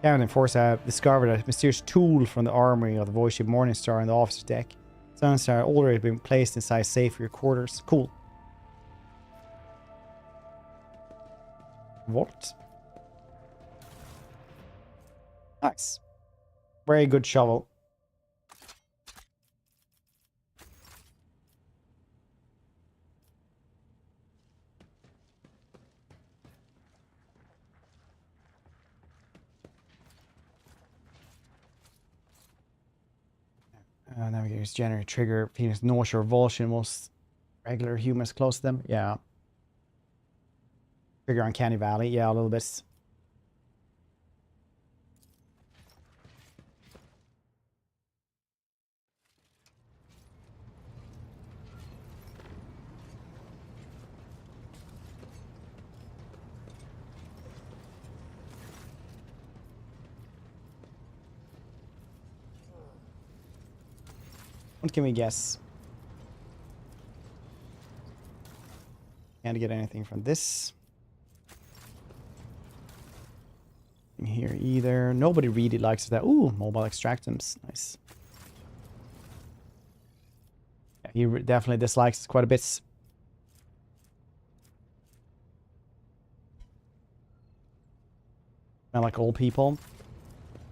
Speaker 1: Captain Force, I have discovered a mysterious tool from the armory of the void ship Morningstar in the officer's deck. Sounds are already been placed inside safe for your quarters. Cool. What? Nice. Very good shovel. Navigators generate trigger Phoenix nausea or revulsion. Most regular humans close to them. Yeah. Trigger Uncanny Valley. Yeah, a little bit. What can we guess? Can't get anything from this. In here either. Nobody really likes that. Ooh, mobile extractums. Nice. Yeah, he definitely dislikes it quite a bit. Kind of like old people.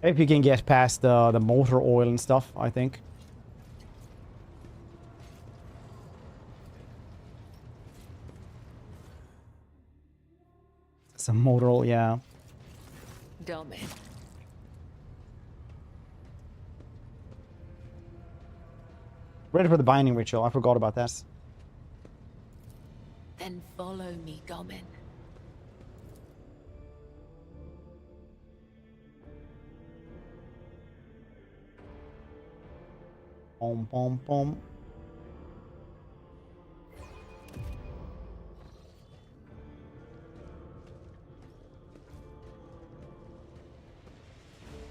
Speaker 1: If you can get past the motor oil and stuff, I think. Some motor oil, yeah.
Speaker 5: Domin.
Speaker 1: Ready for the binding ritual. I forgot about that.
Speaker 5: Then follow me, Domin.
Speaker 1: Boom, boom, boom.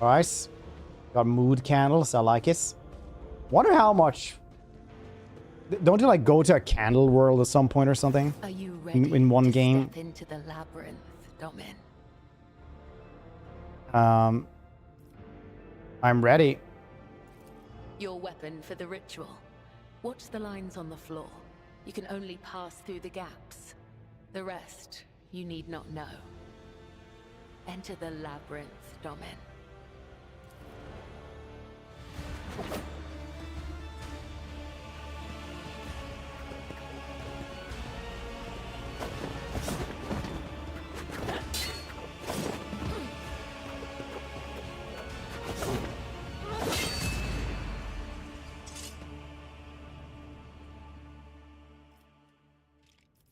Speaker 1: Alright. Got mood candles. I like it. Wonder how much... Don't you like go to a candle world at some point or something?
Speaker 5: Are you ready
Speaker 1: in one
Speaker 5: to
Speaker 1: game?
Speaker 5: Step into the labyrinth, Domin?
Speaker 1: I'm ready.
Speaker 5: Your weapon for the ritual. Watch the lines on the floor. You can only pass through the gaps. The rest, you need not know. Enter the labyrinth, Domin.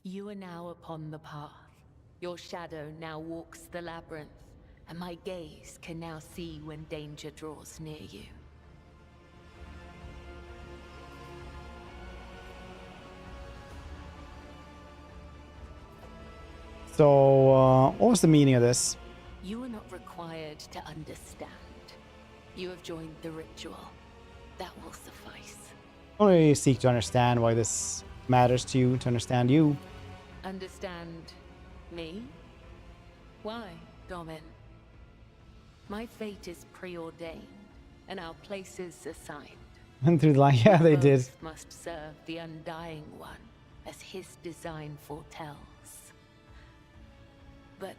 Speaker 5: You are now upon the path. Your shadow now walks the labyrinth, and my gaze can now see when danger draws near you.
Speaker 1: So, what was the meaning of this?
Speaker 5: You are not required to understand. You have joined the ritual. That will suffice.
Speaker 1: Only seek to understand why this matters to you, to understand you.
Speaker 5: Understand me? Why, Domin? My fate is preordained, and our places assigned.
Speaker 1: And through the line, yeah, they did.
Speaker 5: Both must serve the Undying One, as his design foretells. But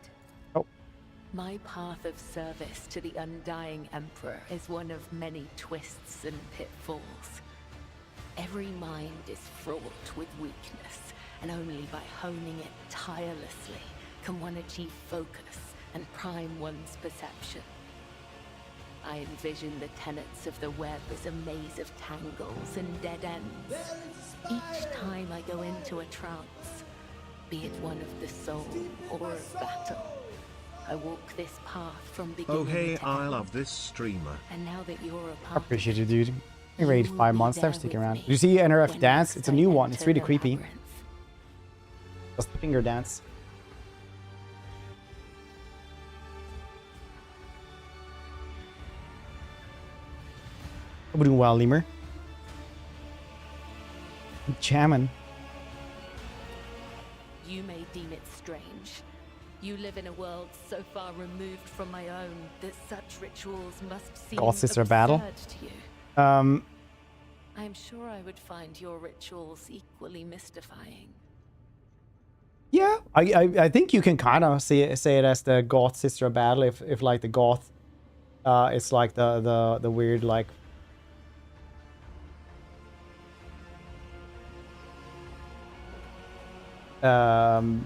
Speaker 5: my path of service to the Undying Emperor is one of many twists and pitfalls. Every mind is fraught with weakness, and only by honing it tirelessly can one achieve focus and prime one's perception. I envision the tenets of the web as a maze of tangles and dead ends. Each time I go into a trance, be it one of the soul or of battle, I walk this path from beginning
Speaker 10: Oh hey,
Speaker 5: to
Speaker 10: I
Speaker 5: end.
Speaker 10: love this streamer.
Speaker 5: And now that you're a
Speaker 1: I
Speaker 5: part
Speaker 1: appreciate
Speaker 5: of
Speaker 1: you,
Speaker 5: it,
Speaker 1: dude. I rated 5 months. They're
Speaker 5: there
Speaker 1: sticking
Speaker 5: with
Speaker 1: around.
Speaker 5: me
Speaker 1: Did you see NRF
Speaker 5: when
Speaker 1: dance?
Speaker 5: next
Speaker 1: It's a
Speaker 5: I
Speaker 1: new one. It's
Speaker 5: enter
Speaker 1: really
Speaker 5: the
Speaker 1: creepy.
Speaker 5: labyrinth.
Speaker 1: Just the finger dance. We're doing well, Lemur. Jamming.
Speaker 5: You may deem it strange. You live in a world so far removed from my own that such rituals must seem
Speaker 1: God Sister Battle.
Speaker 5: absurd to you. I'm sure I would find your rituals equally mystifying.
Speaker 1: Yeah, I think you can kind of say it as the Goth Sister Battle if like the Goth, it's like the weird like. You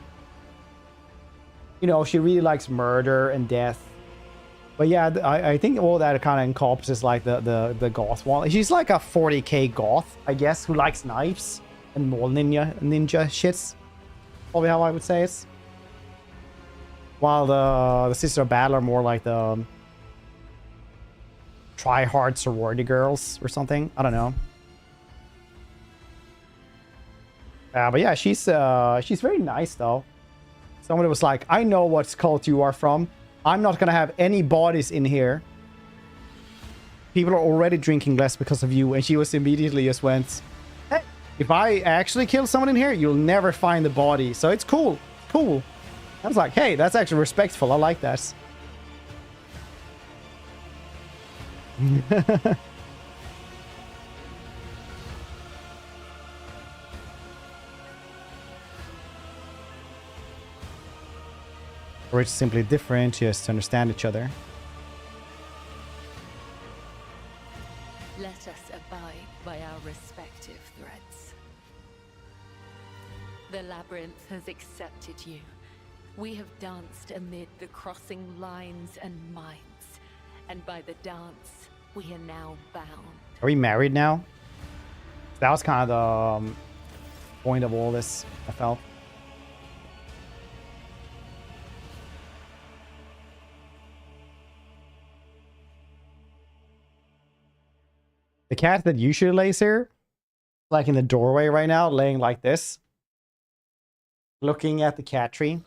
Speaker 1: know, she really likes murder and death. But yeah, I think all that kind of encompasses like the Goth one. She's like a 40k Goth, I guess, who likes knives and more ninja shits. Probably how I would say it. While the Sister of Battle are more like the try-hard sorority girls or something. I don't know. But yeah, she's very nice though. Somebody was like, I know what cult you are from. I'm not gonna have any bodies in here. People are already drinking less because of you. And she was immediately just went, hey, if I actually kill someone in here, you'll never find the body. So it's cool. Cool. I was like, hey, that's actually respectful. I like that. Or it's simply different just to understand each other.
Speaker 5: Let us abide by our respective threads. The labyrinth has accepted you. We have danced amid the crossing lines and minds, and by the dance, we are now bound.
Speaker 1: Are we married now? That was kind of the point of all this, I felt. The cat that usually lays here, like in the doorway right now, laying like this, looking at the cat tree.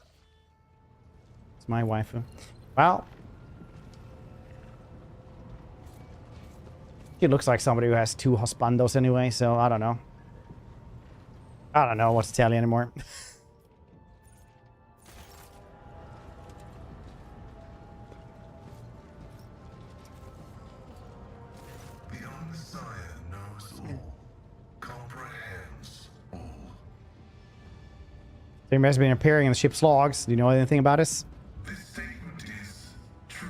Speaker 1: It's my waifu. Well, he looks like somebody who has 2 husbandos anyway, so I don't know. I don't know what to tell you anymore. There has been appearing in the ship's logs. Do you know anything about this?
Speaker 7: This statement is true.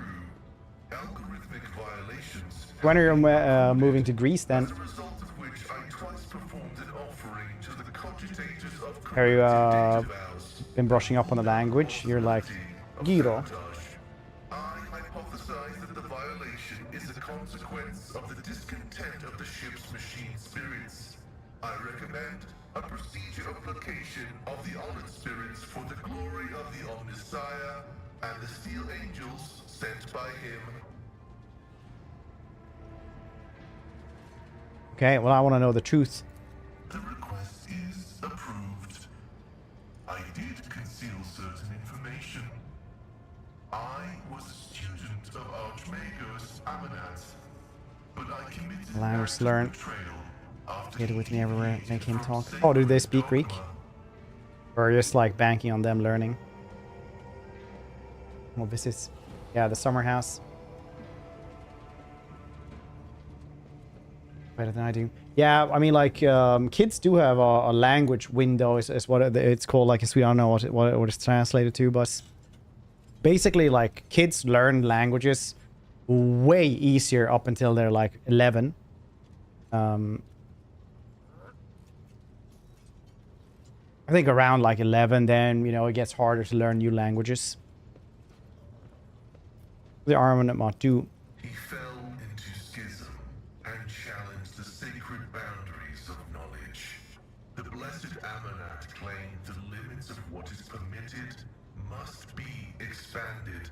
Speaker 7: Algorithmic violations.
Speaker 1: When are you moving to Greece then?
Speaker 7: As a result of which I twice performed an offering to the cogitators of
Speaker 1: Have you
Speaker 7: corrected data vows.
Speaker 1: been brushing up on the language? You're like, Giro.
Speaker 7: I hypothesize that the violation is a consequence of the discontent of the ship's machine spirits. I recommend a procedure of placation of the honored spirits for the glory of the Omnissiah and the steel angels sent by him.
Speaker 1: Okay, well, I want to know the truth.
Speaker 7: The request is approved. I did conceal certain information. I was a student of Archmagos Amanat, but I committed
Speaker 1: Language to learn.
Speaker 7: betrayal after
Speaker 1: Get it with me
Speaker 7: he
Speaker 1: everywhere.
Speaker 7: deviated
Speaker 1: Make him
Speaker 7: from
Speaker 1: talk. Oh, do they
Speaker 7: sacred
Speaker 1: speak Greek?
Speaker 7: dogma.
Speaker 1: Or just like banking on them learning? Well, this is, yeah, the summer house. Better than I do. Yeah, I mean, like, kids do have a language window, is what it's called. Like, we don't know what it's translated to, but basically, like, kids learn languages way easier up until they're like 11. I think around like 11, then, you know, it gets harder to learn new languages. The armament mod do.
Speaker 7: He fell must be expanded,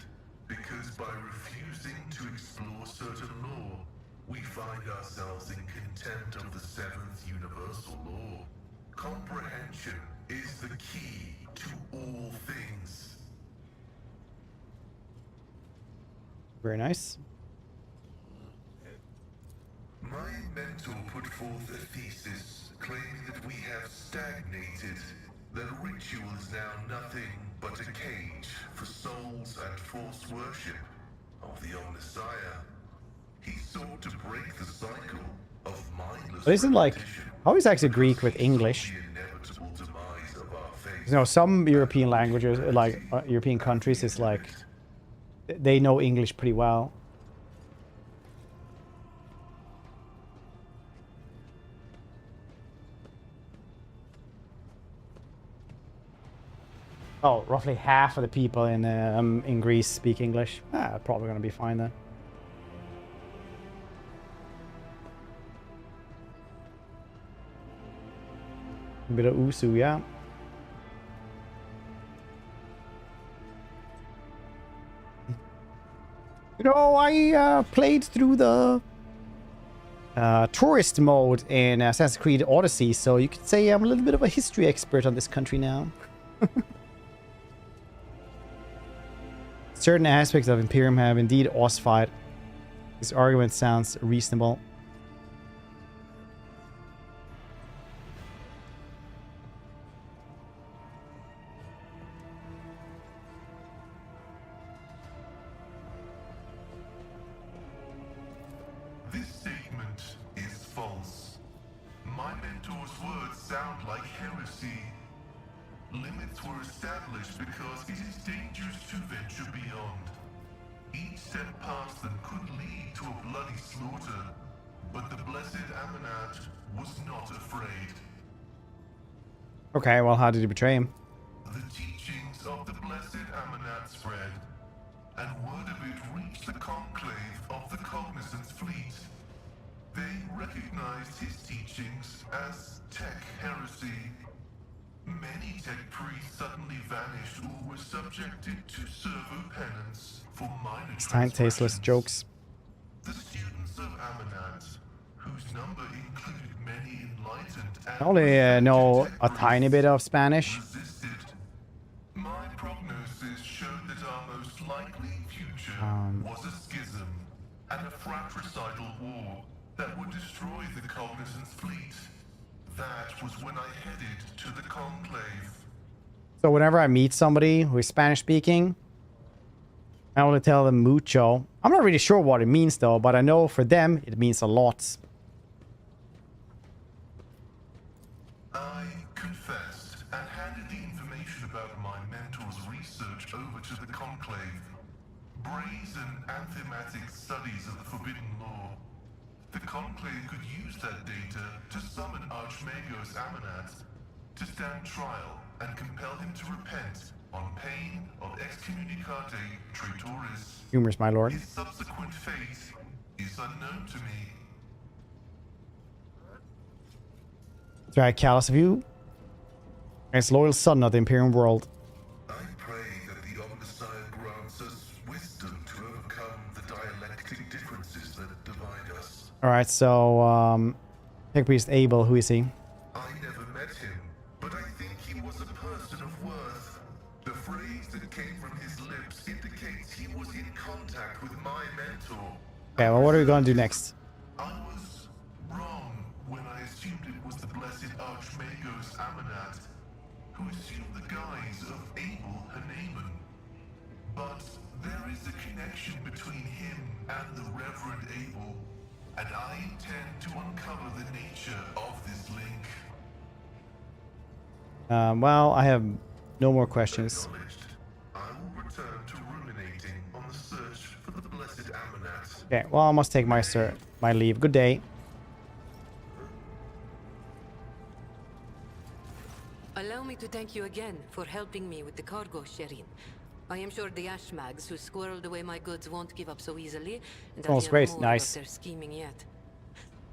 Speaker 7: because by refusing to explore certain law, we find ourselves in contempt of the seventh universal law. Comprehension is the key to all things.
Speaker 1: Very nice.
Speaker 7: My mentor put forth a thesis claiming that we have stagnated, that ritual is now nothing but a cage for souls and false worship of the Omnissiah. He sought to break the cycle of mindless
Speaker 1: But isn't like,
Speaker 7: repetition.
Speaker 1: how is actually Greek with English?
Speaker 7: The inevitable demise of our faith.
Speaker 1: You know, some European languages, like European countries, is like they know English pretty well. Oh, roughly half of the people in Greece speak English. Probably gonna be fine then. A bit of Usu, yeah. You know, I played through the tourist mode in Assassin's Creed Odyssey, so you could say I'm a little bit of a history expert on this country now. Certain aspects of Imperium have indeed ossified. This argument sounds reasonable.
Speaker 7: This statement is false. My mentor's words sound like heresy. Limits were established because it is dangerous to venture beyond. Each step past them could lead to a bloody slaughter, but the blessed Amanat was not afraid.
Speaker 1: Okay, well, how did you betray him?
Speaker 7: The teachings of the blessed Amanat spread, and word of it reached the conclave of the Cognizance fleet. They recognized his teachings as tech heresy. Many tech priests suddenly vanished or were subjected to servo penance for minor
Speaker 1: Tasteless jokes.
Speaker 7: The students of Amanat, whose number included many enlightened and
Speaker 1: I only know a tiny bit of Spanish.
Speaker 7: resisted. My prognosis showed that our most likely future was a schism and a fratricidal war that would destroy the Cognizance fleet. That was when I headed to the conclave.
Speaker 1: So whenever I meet somebody who is Spanish speaking, I want to tell them mucho. I'm not really sure what it means though, but I know for them it means a lot.
Speaker 7: I confessed and handed the information about my mentor's research over to the conclave. Brazen anthematic studies of the Forbidden Law. The conclave could use that data to summon Archmagos Amanat to stand trial and compel him to repent on pain of excommunicate traitoris.
Speaker 1: Humorous, my lord.
Speaker 7: His subsequent fate is unknown to me.
Speaker 1: That's right, Callus of you. As loyal son of the Imperium world.
Speaker 7: I pray that the Omnissiah grants us wisdom to overcome the dialectic differences that divide us.
Speaker 1: Alright, so Tech Priest Abel, who is he?
Speaker 7: I never met him, but I think he was a person of worth. The phrase that came from his lips indicates he was in contact with my mentor.
Speaker 1: Okay, well, what are we gonna do next?
Speaker 7: I was wrong when I assumed it was the blessed Archmagos Amanat, who assumed the guise of Abel Haneman. But there is a connection between him and the Reverend Abel, and I intend to uncover the nature of this link.
Speaker 1: Well, I have no more questions.
Speaker 7: Acknowledged. I will return to ruminating on the search for the blessed Amanat.
Speaker 1: Okay, well, I must take my leave. Good day.
Speaker 8: Allow me to thank you again for helping me with the cargo, Sherin. I am sure the Ashmags who squirreled away my goods won't give up so easily, and I'll
Speaker 1: Smells
Speaker 8: hear
Speaker 1: great.
Speaker 8: more
Speaker 1: Nice.
Speaker 8: about their scheming yet.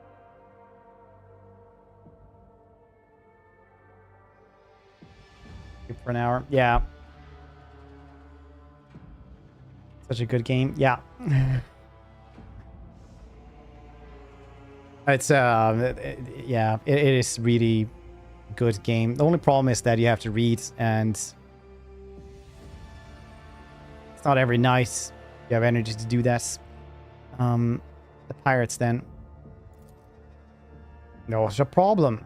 Speaker 1: – . 。 .
Speaker 11: 。 . 。 . 。 . 。 .
Speaker 1: 。 . 。 . 。 . 。 . 。 . 。 。 。 。 。 。 。 . 。 。 。 。 。 。 . 。 。 . 。 。 。 。 。 。 。 . 。 。For an hour. Yeah. Such a good game. Yeah. It's yeah, it is really good game. The only problem is that you have to read, and it's not every night you have energy to do that. The pirates then. No, it's a problem.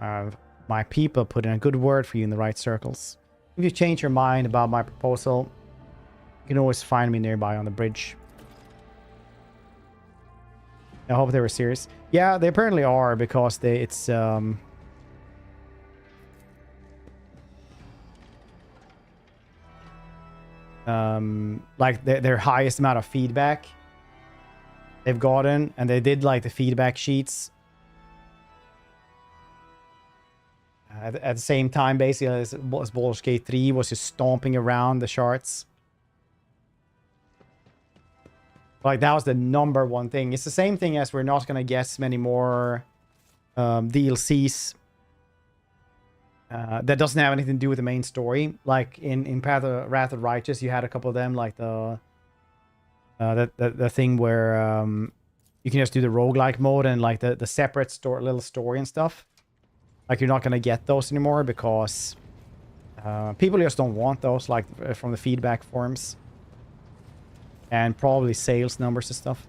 Speaker 1: My people put in a good word for you in the right circles. If you change your mind about my proposal, you can always find me nearby on the bridge. I hope they were serious. Yeah, they apparently are, because it's like their highest amount of feedback they've gotten, and they did like the feedback sheets at the same time, basically, as Baldur's Gate 3 was just stomping around the charts. Like, that was the #1 thing. It's the same thing as we're not going to get many more DLCs that doesn't have anything to do with the main story. Like, in Wrath of Righteous, you had a couple of them, like the thing where you can just do the roguelike mode and, like, the separate little story and stuff. Like, you're not going to get those anymore because people just don't want those, like, from the feedback forums. And probably sales numbers and stuff.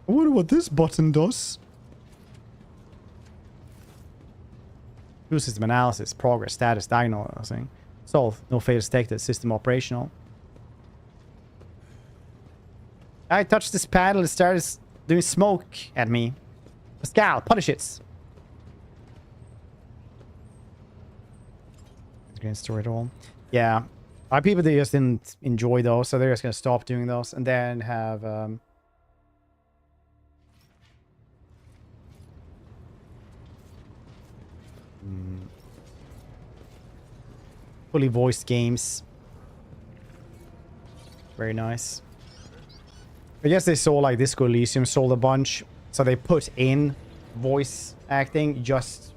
Speaker 1: I wonder what this button does. System analysis, progress, status, diagnosing, solve, no failures detected, system operational. I touched this paddle and started doing smoke at me. Pascal, punish it. Green story at all. Yeah. People, they just didn't enjoy those, so they're just gonna stop doing those and then have fully voiced games. Very nice. I guess they saw, like, Disco Elysium sold a bunch, so they put in voice acting just,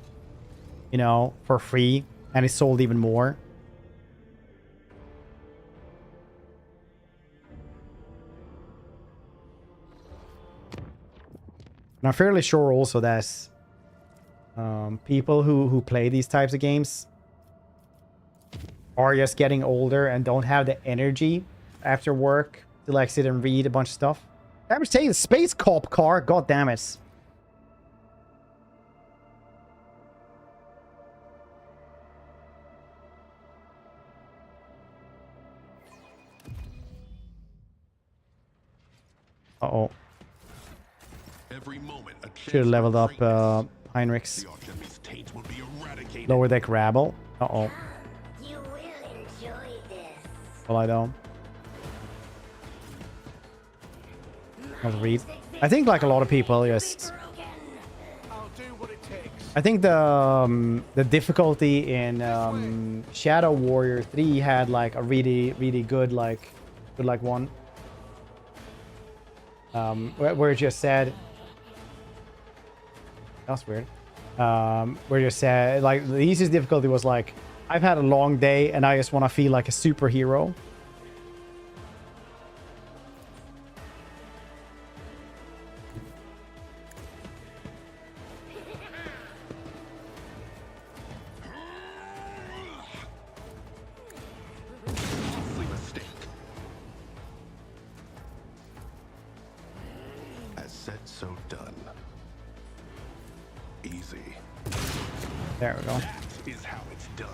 Speaker 1: you know, for free, and it sold even more. And I'm fairly sure also that people who play these types of games are just getting older and don't have the energy after work to, like, sit and read a bunch of stuff. I'm just taking the space cop car. God damn it. Uh-oh. Should have leveled up Heinrichs. Lower deck rabble. Uh-oh. Well, I don't. I'll read. I think, like, a lot of people just... I think the difficulty in Shadow Warrior 3 had, like, a really good, like one. Where it just said... That's weird. Where it just said, like, the easiest difficulty was, like, I've had a long day and I just want to feel like a superhero.
Speaker 3: As said, so done. Easy.
Speaker 1: There we go.
Speaker 3: That is how it's done.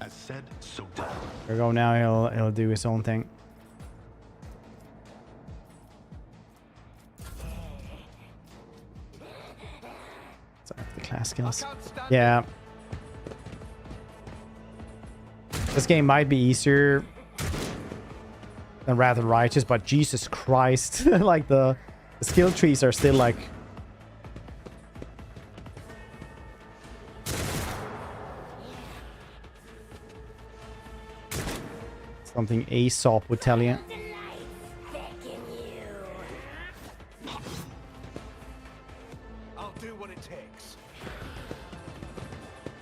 Speaker 3: As said, so done.
Speaker 1: There we go. Now he'll do his own thing. Sorry, the class skills. Yeah. This game might be easier than Wrath of Righteous, but Jesus Christ, like the skill trees are still, like, Something Aesop would tell you.
Speaker 3: I'll do what it takes.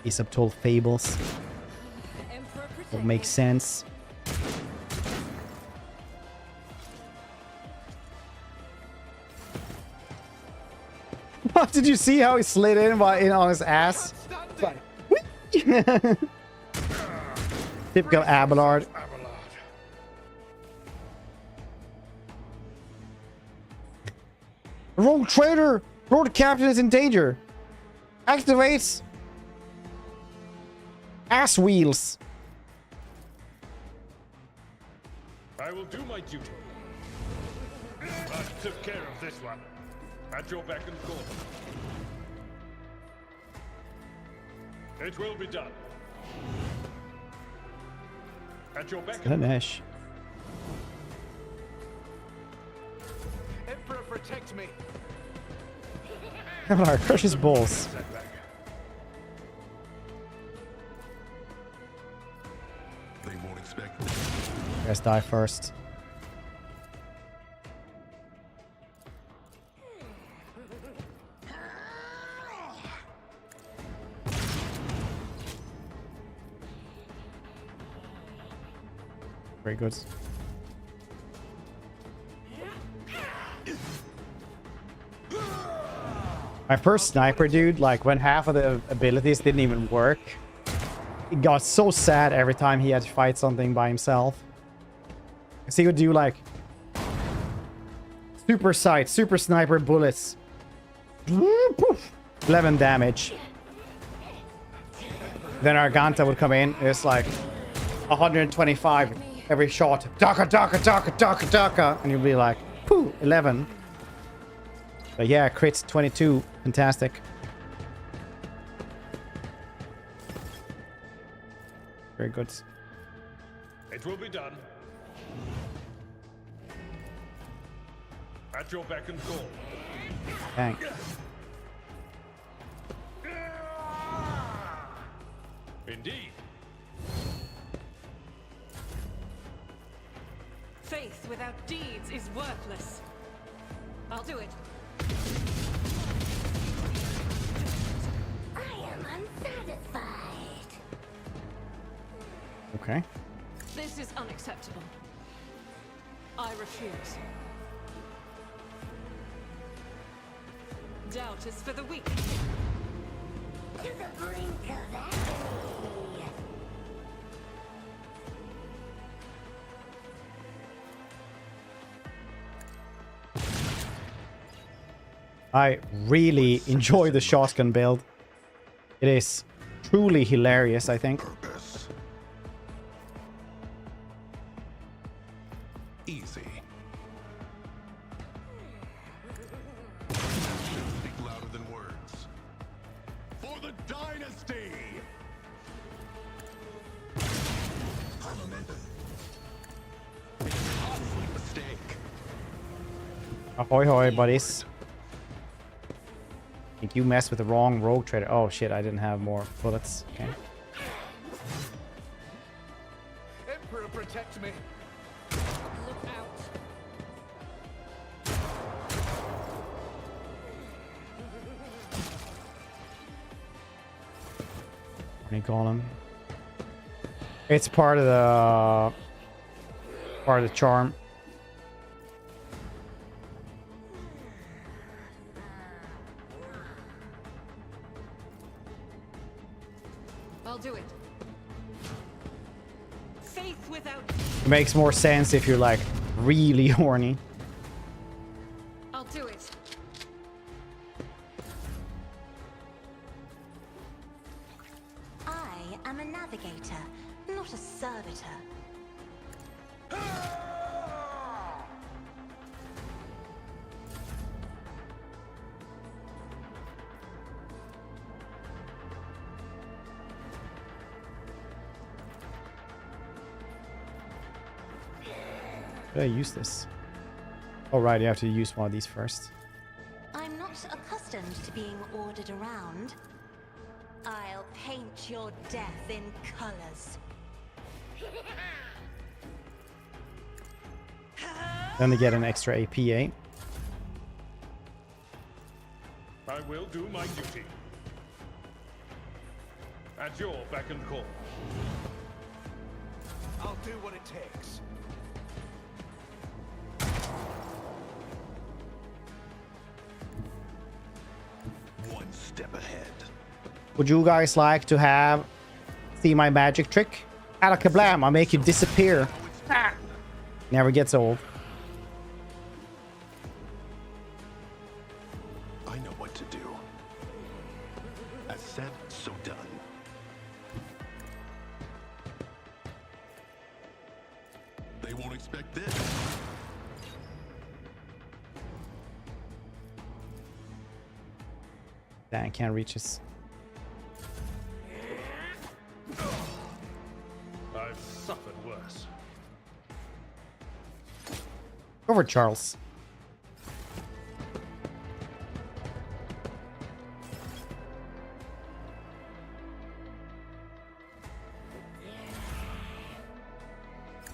Speaker 1: Aesop told fables. Will make sense. What, did you see how he slid in on his ass? Typical Abelard. Rogue traitor! Rogue captain is in danger. Activates ass wheels.
Speaker 6: I will do my duty. I took care of this one. At your beck and call. It will be done. At your beck and
Speaker 1: Ganesh.
Speaker 3: Emperor, protect me.
Speaker 1: Abelard, crush his balls.
Speaker 3: They won't expect me.
Speaker 1: You guys die first. Very good. My first sniper dude, like when half of the abilities didn't even work, he got so sad every time he had to fight something by himself. Because he would do like super sight, super sniper bullets. 11 damage. Then Arganta would come in, it's like 125 every shot. Daka, daka, daka, daka, daka. And you'll be like, pooh, 11. But yeah, crits 22. Fantastic. Very good.
Speaker 6: it will be done. At your beck and call.
Speaker 1: Dang.
Speaker 6: Indeed.
Speaker 9: Faith without deeds is worthless. I'll do it.
Speaker 2: I am unsatisfied.
Speaker 1: Okay.
Speaker 9: This is unacceptable. I refuse. Doubt is for the weak.
Speaker 2: To the brink of agony.
Speaker 1: I really enjoy the shotgun build. It is truly hilarious, I think.
Speaker 3: Purpose. Easy. Actions speak louder than words. For the dynasty! Momentum. Costly mistake.
Speaker 1: Ahoy hoy, buddies. I think you messed with the wrong rogue trader. Oh shit, I didn't have more bullets. Okay.
Speaker 3: Emperor, protect me.
Speaker 9: Look out.
Speaker 1: What do you call him? It's part of the charm.
Speaker 9: I'll do it. Faith without...
Speaker 1: It makes more sense if you're like really horny.
Speaker 9: I'll do it.
Speaker 2: I am a navigator, not a servitor.
Speaker 1: Should I use this? Oh right, you have to use one of these first.
Speaker 2: I'm not accustomed to being ordered around. I'll paint your death in colors.
Speaker 1: Then they get an extra APA.
Speaker 6: I will do my duty. At your beck and call.
Speaker 3: I'll do what it takes. One step ahead.
Speaker 1: Would you guys like to see my magic trick? Alakablam, I'll make you disappear. Ah. Never gets old.
Speaker 3: I know what to do. As said, so done. They won't expect this.
Speaker 1: Dang, can't reach us.
Speaker 6: I've suffered worse.
Speaker 1: Go for Charles.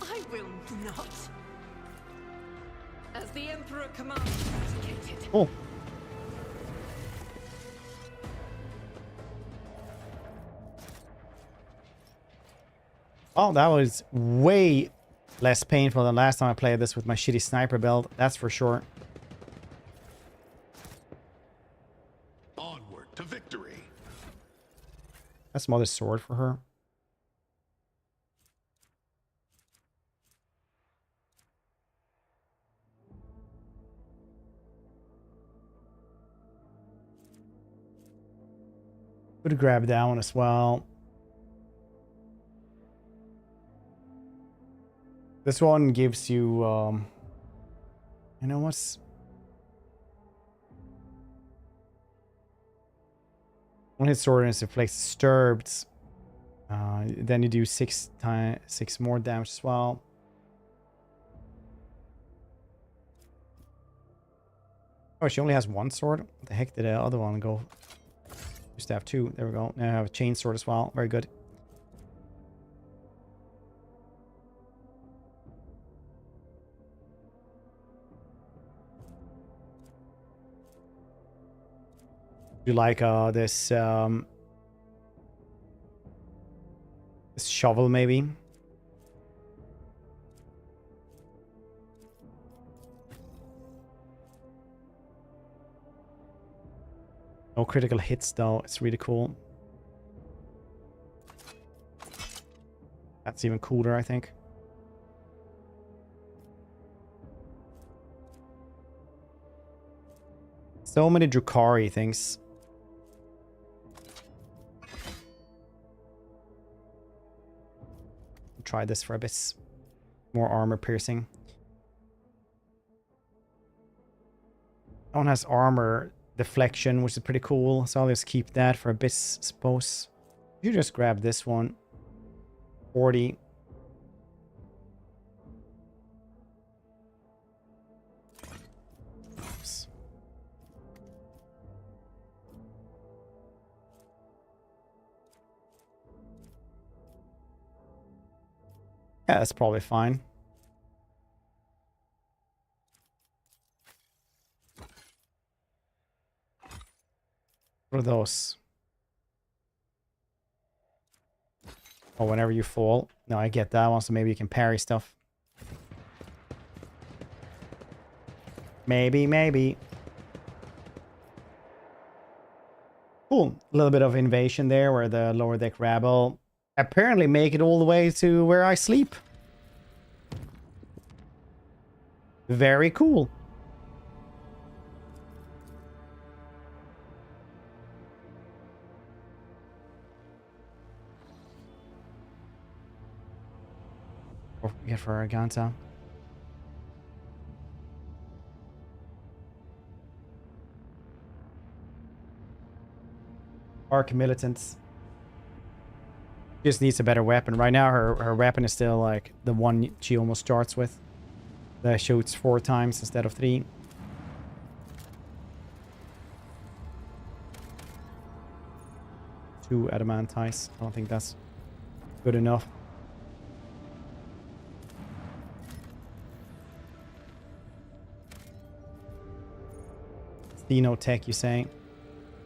Speaker 9: I will not. As the Emperor commands, eradicated.
Speaker 1: Oh. Oh, that was way less painful than last time I played this with my shitty sniper build. That's for sure.
Speaker 3: Onward to victory.
Speaker 1: That's Mother's sword for her. Could grab that one as well. This one gives you, you know what's... One hit sword and inflicts disturbed. Then you do 6 more damage as well. Oh, she only has 1 sword? What the heck did the other one go? Used to have 2. There we go. Now I have a chain sword as well. Very good. You like this this shovel maybe? No critical hits though. It's really cool. That's even cooler, I think. So many Drukhari things. Try this for a bit. More armor piercing. That one has armor deflection, which is pretty cool. So I'll just keep that for a bit, suppose. You just grab this one. 40. Oops. Yeah, that's probably fine. What are those? Oh, whenever you fall. No, I get that one, so maybe you can parry stuff. Maybe. Cool. A little bit of invasion there, where the lower deck rabble apparently make it all the way to where I sleep. Very cool. What we get for Arganta? Arc militants. Just needs a better weapon. Right now, her weapon is still like the one she almost starts with. That shoots 4 times instead of 3. Two adamantites. I don't think that's good enough. Pheno tech, you saying?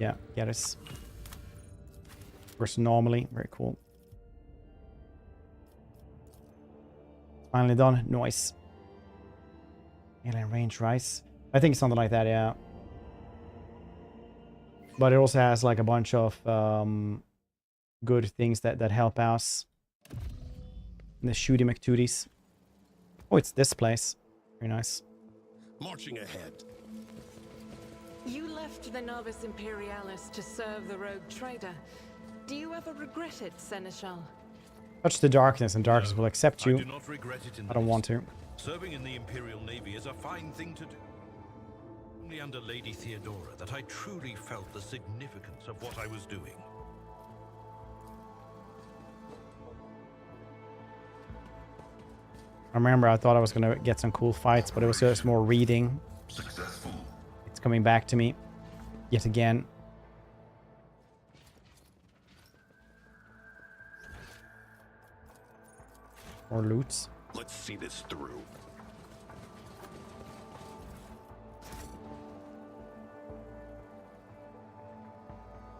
Speaker 1: Yeah, get us. Works normally. Very cool. Finally done. Nice. Alien range rice. I think it's something like that, yeah. But it also has like a bunch of good things that help us. The shooty McTooties. Oh, it's this place. Very nice.
Speaker 3: Marching ahead.
Speaker 4: You left the Novice Imperialis to serve the rogue trader. Do you ever regret it, Seneschal?
Speaker 1: Touch the darkness and darkness will accept you.
Speaker 3: I do not regret it in
Speaker 1: I don't want to.
Speaker 3: Serving in the Imperial Navy is a fine thing to do. Only under Lady Theodora that I truly felt the significance of what I was doing.
Speaker 1: I remember I thought I was going to get some cool fights, but it was just more reading.
Speaker 7: Successful.
Speaker 1: It's coming back to me yet again. More loots.
Speaker 3: Let's see this through.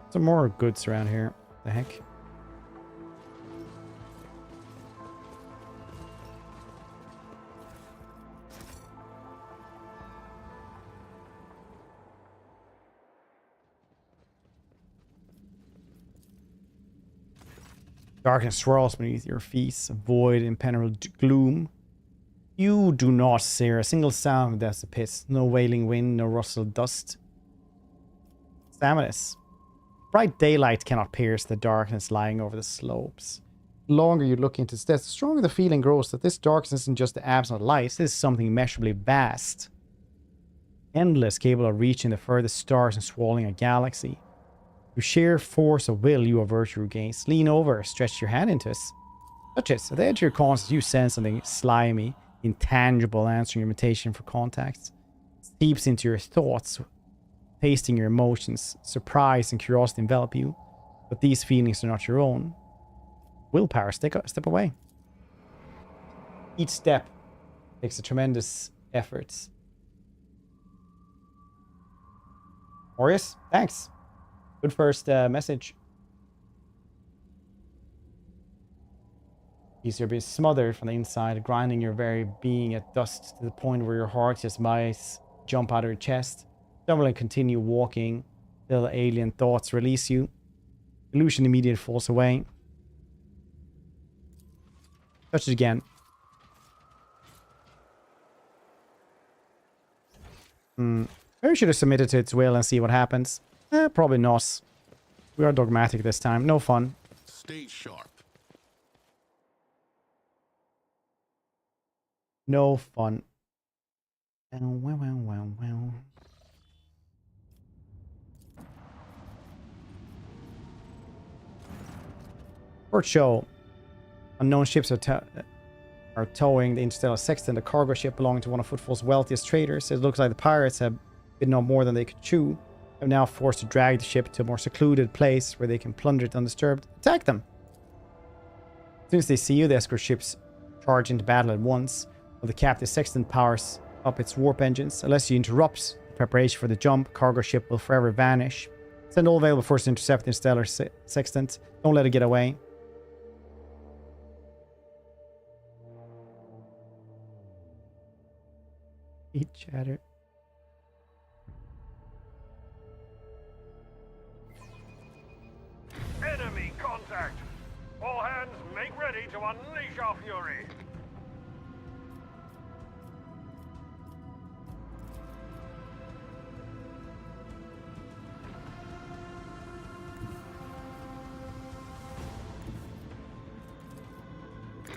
Speaker 1: Some more goods around here. The heck? Darkness swirls beneath your feet, a void impenetrable gloom. You do not hear a single sound that's a pit. No wailing wind, no rustled dust. Staminus. Bright daylight cannot pierce the darkness lying over the slopes. The longer you look into its depths, the stronger the feeling grows that this darkness isn't just the absence of light, this is something immeasurably vast. Endless, capable of reaching the furthest stars and swallowing a galaxy. Through sheer force of will, you avert your gaze. Lean over, stretch your hand into us. Touch it. At the edge of your conscience, you sense something slimy, intangible, answering your invitation for contact. It seeps into your thoughts, tasting your emotions. Surprise and curiosity envelop you, but these feelings are not your own. Willpower, step away. Each step takes a tremendous effort. Aureus, thanks. Good first message. You're being smothered from the inside, grinding your very being at dust to the point where your heart just might jump out of your chest. Stumble and continue walking till the alien thoughts release you. Illusion immediately falls away. Touch it again. Maybe we should have submitted to its will and see what happens. Probably not. We are dogmatic this time. No fun.
Speaker 3: Stay sharp.
Speaker 1: No fun. Well. Short show. Unknown ships are towing the Interstellar Sextant, a cargo ship belonging to one of Footfall's wealthiest traders. It looks like the pirates have bitten off more than they could chew. They're now forced to drag the ship to a more secluded place where they can plunder it undisturbed. Attack them! As soon as they see you, the escort ships charge into battle at once. While the captive Sextant powers up its warp engines. Unless you interrupt the preparation for the jump, cargo ship will forever vanish. Send all available forces to intercept the Interstellar Sextant. Don't let it get away. Eat chatter.
Speaker 6: Enemy contact! All hands, make ready to unleash our fury!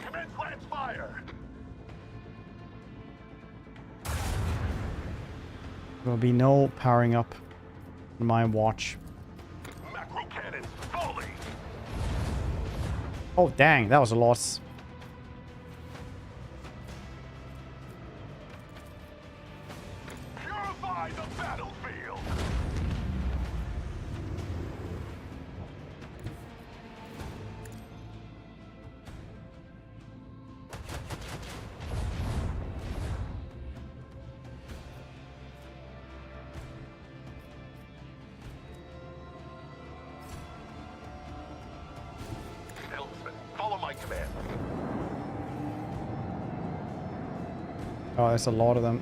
Speaker 6: Commence lance fire!
Speaker 1: There will be no powering up on my watch.
Speaker 6: Macro cannons, volley!
Speaker 1: Oh, dang, that was a loss.
Speaker 6: Purify the battlefield!
Speaker 1: Oh, there's a lot of them.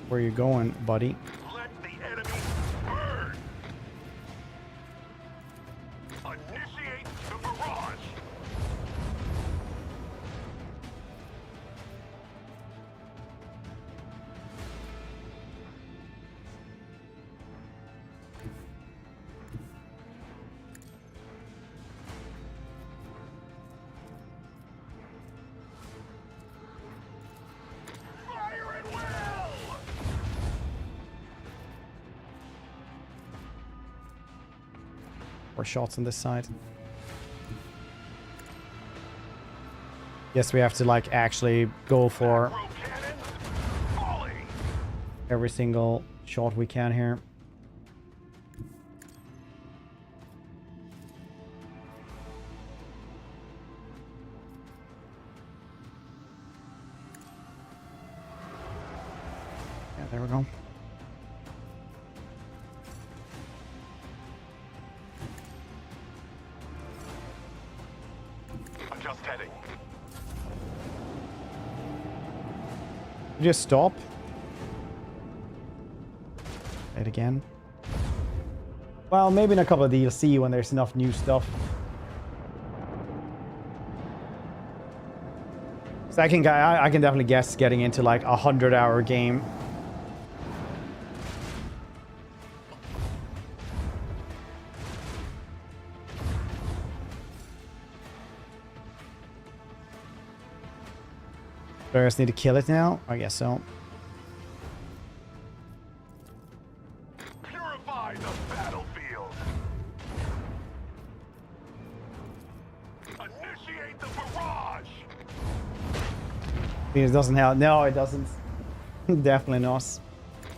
Speaker 1: Where you going, buddy?
Speaker 6: Let the enemy burn! Initiate the barrage! Fire at will!
Speaker 1: More shots on this side. Yes, we have to like actually go for every single shot we can here. Yeah, there we go.
Speaker 6: Just heading.
Speaker 1: Just stop. It again. Well, maybe in a couple of DLC when there's enough new stuff. So I can definitely guess getting into like a 100-hour game. Do I just need to kill it now? I guess so.
Speaker 6: Purify the battlefield. Initiate the barrage.
Speaker 1: It doesn't help. No, it doesn't. Definitely not.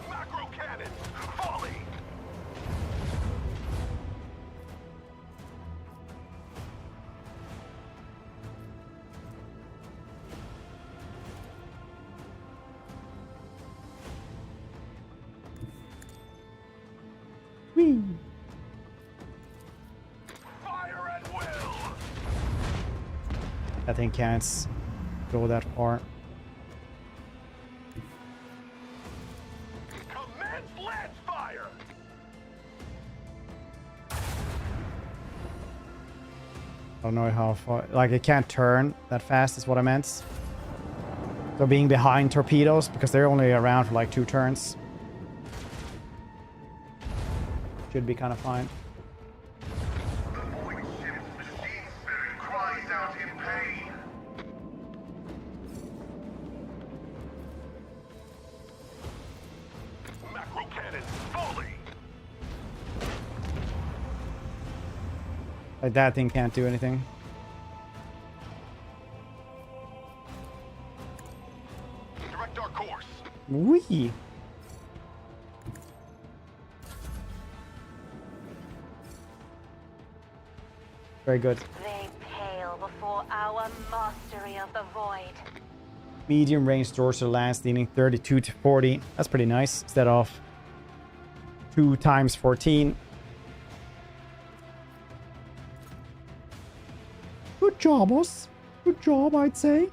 Speaker 6: Macro cannon. Volley.
Speaker 1: Whee!
Speaker 6: Fire at will.
Speaker 1: That thing can't go that far.
Speaker 6: Commence lance fire.
Speaker 1: I don't know how far. Like, it can't turn that fast, is what I meant. So being behind torpedoes, because they're only around for like 2 turns. Should be kind of fine.
Speaker 7: The void ship's machine spirit cries out in pain.
Speaker 6: Macro cannon. Volley.
Speaker 1: Like, that thing can't do anything.
Speaker 6: Direct our course.
Speaker 1: Wee! Very good.
Speaker 2: They pale before our mastery of the void.
Speaker 1: Medium range torso lance dealing 32 to 40. That's pretty nice. Instead of 2 times 14. Good job, boss. Good job, I'd say.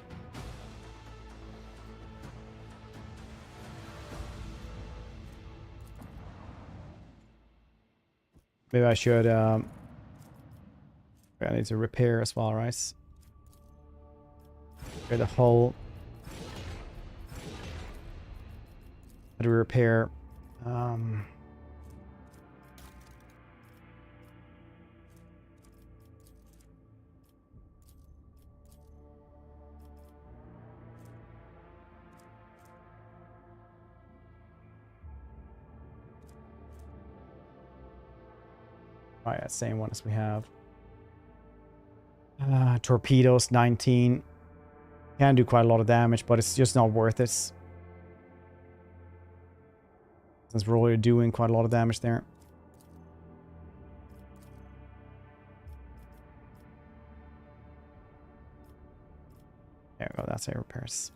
Speaker 1: Maybe I should, I need to repair as well, right? Repair the hull. How do we repair? Oh yeah, same one as we have. Torpedoes, 19. Can do quite a lot of damage, but it's just not worth it. Since we're already doing quite a lot of damage there. say repairs.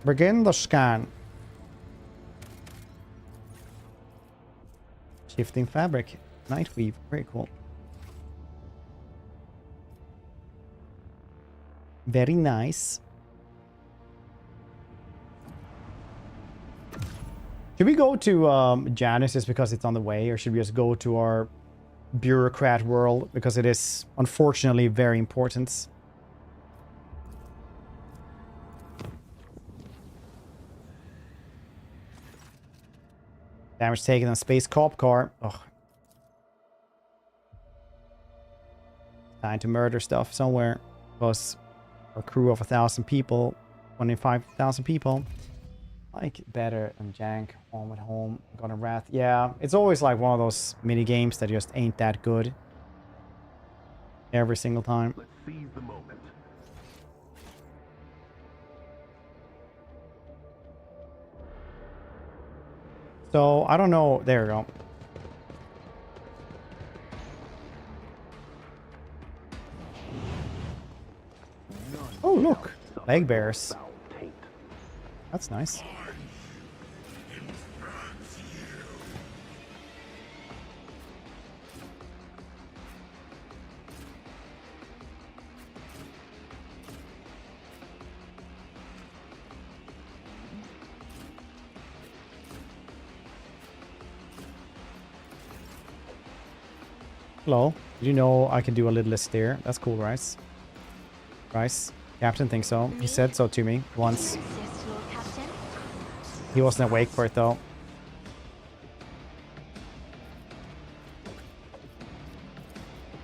Speaker 1: Begin the scan. Shifting fabric. Night weave. Very cool. Very nice. Should we go to Janus just because it's on the way, or should we just go to our bureaucrat world because it is unfortunately very important? Damage taken on space cop car. Ugh. Time to murder stuff somewhere. Because a crew of 1,000 people, 25,000 people. Like better than Jank, home at home, gonna wrath. Yeah, it's always like one of those mini games that just ain't that good. Every single time.
Speaker 12: Let's seize the moment.
Speaker 1: So I don't know. There we go. Oh look, leg bears. That's nice. Hello. Did you know I can do a little list there? That's cool, Rice. Rice. Captain thinks so. He said so to me once. He wasn't awake for it though.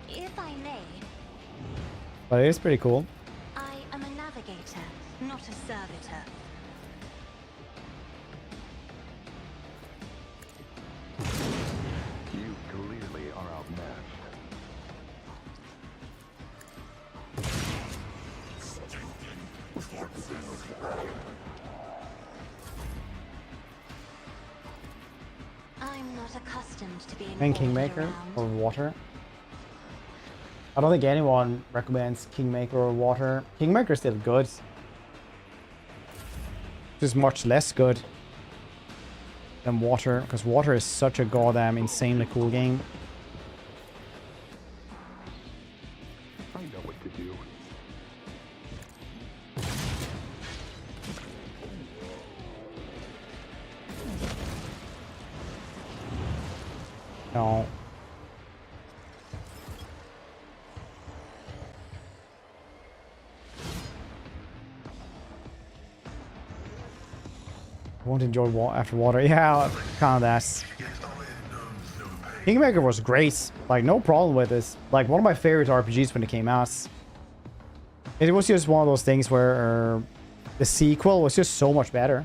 Speaker 2: If I may,
Speaker 1: But it is pretty cool.
Speaker 2: I am a navigator, not a servitor.
Speaker 12: You clearly are outmatched.
Speaker 2: I'm not accustomed to being
Speaker 1: And
Speaker 2: ordered
Speaker 1: Kingmaker
Speaker 2: around.
Speaker 1: or Water. I don't think anyone recommends Kingmaker or Water. Kingmaker is still good. Just much less good than Water, because Water is such a goddamn insanely cool game.
Speaker 12: I know what to do.
Speaker 1: No. I won't enjoy after Water. Yeah, kind of that. Kingmaker was great. Like, no problem with this. Like, one of my favorite RPGs when it came out. It was just one of those things where the sequel was just so much better.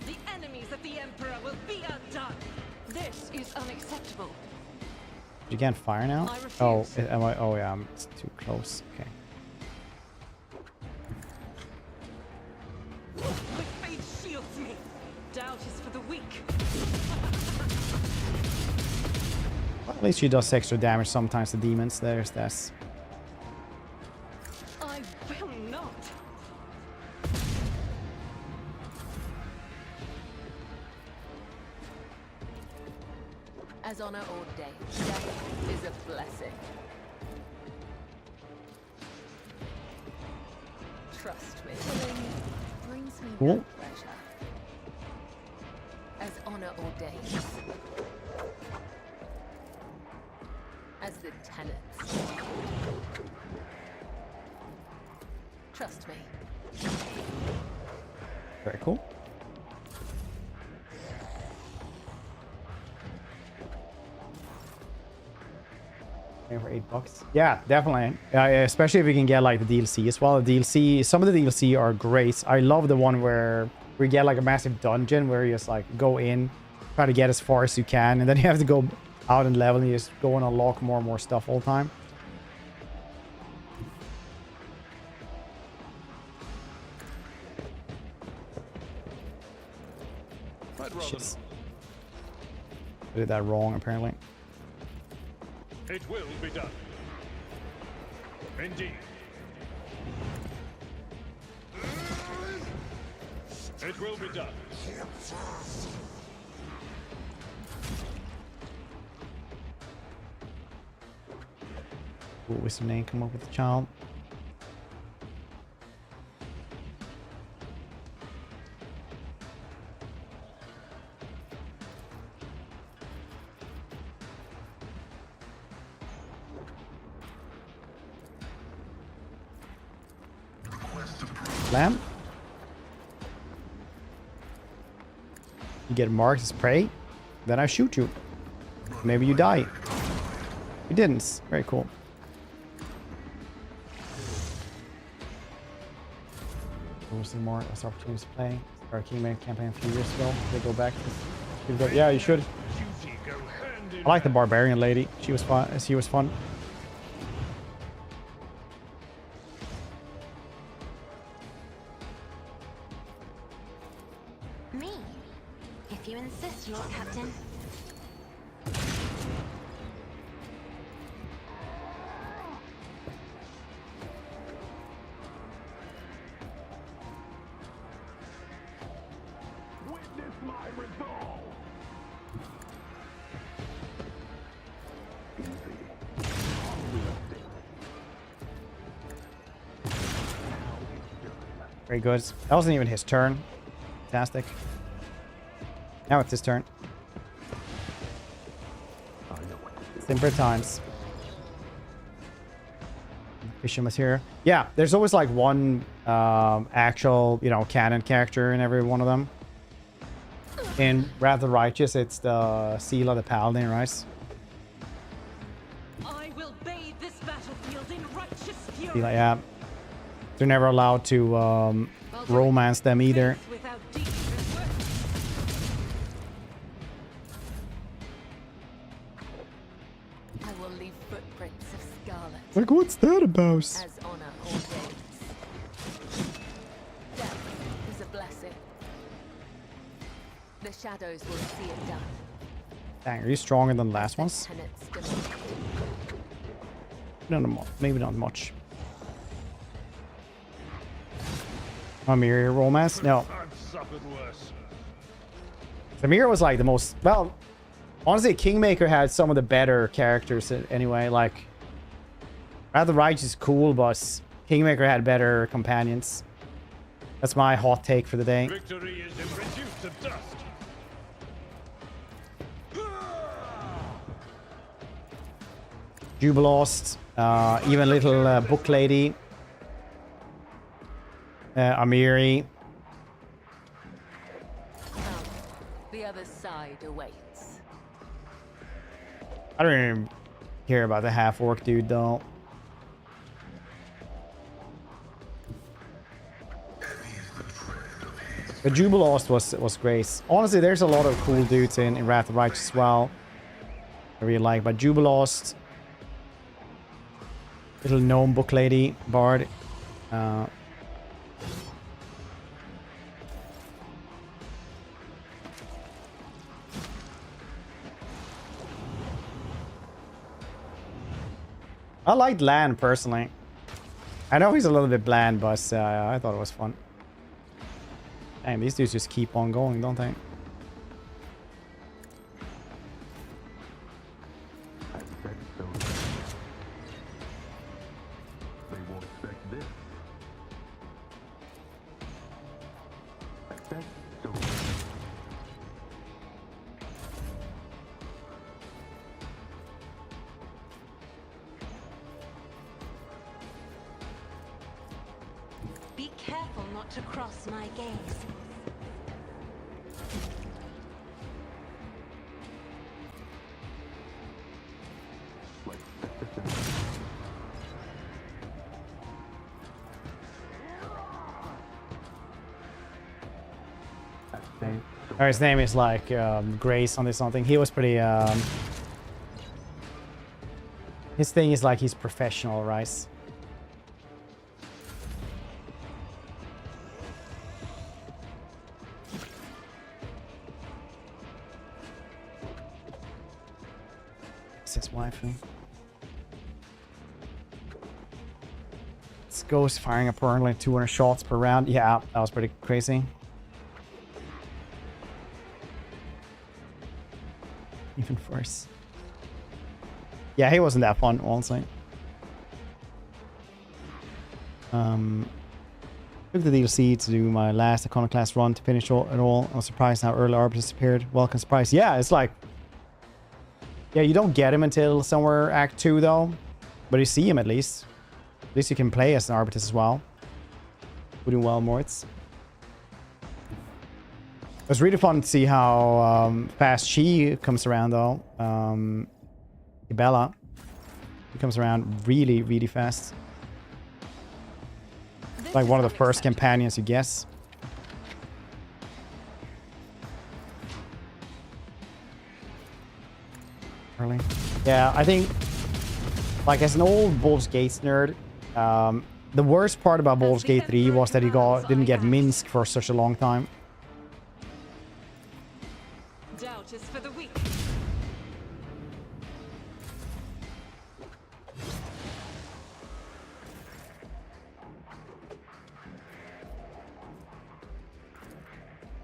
Speaker 9: The enemies of the Emperor will be undone. This is unacceptable.
Speaker 1: You can't fire now?
Speaker 9: I refuse.
Speaker 1: Oh, am I? Oh, yeah, it's too close. Okay.
Speaker 9: The fate shields me. Doubt is for the weak.
Speaker 1: Well, at least she does extra damage sometimes to demons. There's this.
Speaker 9: I will not.
Speaker 5: As honor ordained, death is a blessing. Trust me. Killing brings me
Speaker 1: Cool.
Speaker 5: no pleasure. As honor ordains. As the tenets. Trust me.
Speaker 1: Very cool. For $8. Yeah, definitely. Especially if you can get like the DLC as well. The DLC, some of the DLC are great. I love the one where we get like a massive dungeon where you just like go in, try to get as far as you can, and then you have to go out and level, and you just go and unlock more and more stuff all the time.
Speaker 6: I'd rather
Speaker 1: Shit. I did that wrong, apparently.
Speaker 6: It will be done. Indeed. It will be done.
Speaker 1: Ooh, what's the name? Come up with the child. Lamb. You get marked as prey, then I shoot you. Maybe you die. You didn't. Very cool. Was there more opportunities to play? Our Kingmaker campaign a few years ago. They go back. Yeah, you should. I like the barbarian lady. She was fun. She was fun.
Speaker 2: Me? If you insist, Lord Captain.
Speaker 12: Witness my resolve.
Speaker 1: Very good. That wasn't even his turn. Fantastic. Now it's his turn. Simper times. Bishop is here. Yeah, there's always like one actual, you know, canon character in every one of them. In Wrath of the Righteous, it's the Sela, the Paladin, right?
Speaker 9: I will bathe this battlefield in righteous fury.
Speaker 1: Sela, yeah. They're never allowed to romance them either.
Speaker 9: Without deed is worthless.
Speaker 5: I will leave footprints of scarlet.
Speaker 1: Like, what's that about?
Speaker 5: As honor ordains. Death is a blessing. The shadows will see it done.
Speaker 1: Dang, are you stronger than the last ones?
Speaker 5: Tenets demand.
Speaker 1: No, maybe not much. Amir romance? No.
Speaker 6: I've suffered worse.
Speaker 1: Amir was like the most, well, honestly, Kingmaker had some of the better characters anyway. Like, Wrath of the Righteous is cool, but Kingmaker had better companions. That's my hot take for the day.
Speaker 6: Victory is reduced to dust.
Speaker 1: Jubilost, even little book lady. Amiri.
Speaker 5: The other side awaits.
Speaker 1: I don't even care about the half-orc dude, though. But Jubilost was great. Honestly, there's a lot of cool dudes in Wrath of the Righteous as well. I really like. But Jubilost, little gnome book lady, bard. I liked Lan personally. I know he's a little bit bland, but I thought it was fun. Dang, these dudes just keep on going, don't they?
Speaker 12: I said so. They won't expect this. I said so.
Speaker 2: Be careful not to cross my gaze.
Speaker 1: Or his name is like Grace on this something. He was pretty. His thing is like he's professional, right? His waifu. This ghost firing apparently 200 shots per round. Yeah, that was pretty crazy. Even worse. Yeah, he wasn't that fun, honestly. Took the DLC to do my last Iconoclast run to finish it all. I was surprised how early Arbites appeared. Welcome surprise. Yeah, it's like... Yeah, you don't get him until somewhere Act 2, though. But you see him, at least. At least you can play as an Arbites as well. We're doing well, Moritz. It was really fun to see how fast she comes around, though. Ibella. She comes around really, really fast. Like one of the first companions you guess. Really? Yeah, I think, like, as an old Baldur's Gate nerd, the worst part about Baldur's Gate 3 was that he didn't get Minsk for such a long time.
Speaker 9: Doubt is for the weak.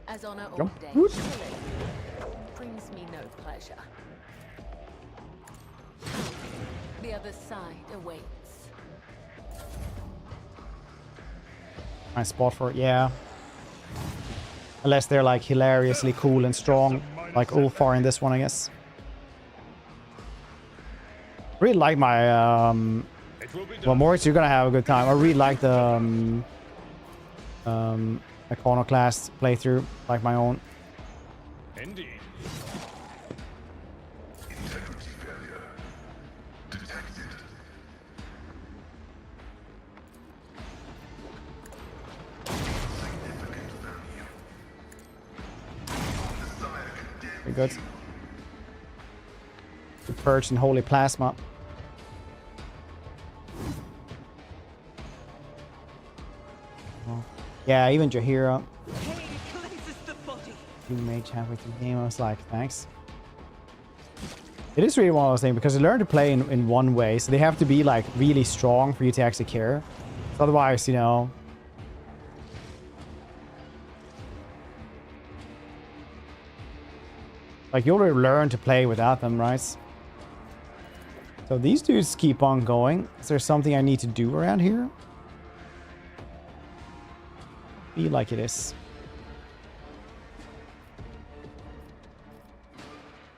Speaker 5: As honor
Speaker 1: Jump.
Speaker 5: ordained, brings me no pleasure. The other side awaits.
Speaker 1: Nice spot for it, yeah. Unless they're like hilariously cool and strong, like Ulfar in this one, I guess. Really like my well, Moritz, you're gonna have a good time. I really like the Iconoclast playthrough, like my own.
Speaker 6: Indeed.
Speaker 7: Integrity failure. Detected. Significant value. Desire condemned.
Speaker 1: Very good. The Purge and Holy Plasma. Yeah, even Jahira. You mage halfway through the game. I was like, thanks. It is really one of those things because you learn to play in one way, so they have to be like really strong for you to actually care. So otherwise, you know. Like, you already learn to play without them, right? So these dudes keep on going. Is there something I need to do around here? Feel like it is.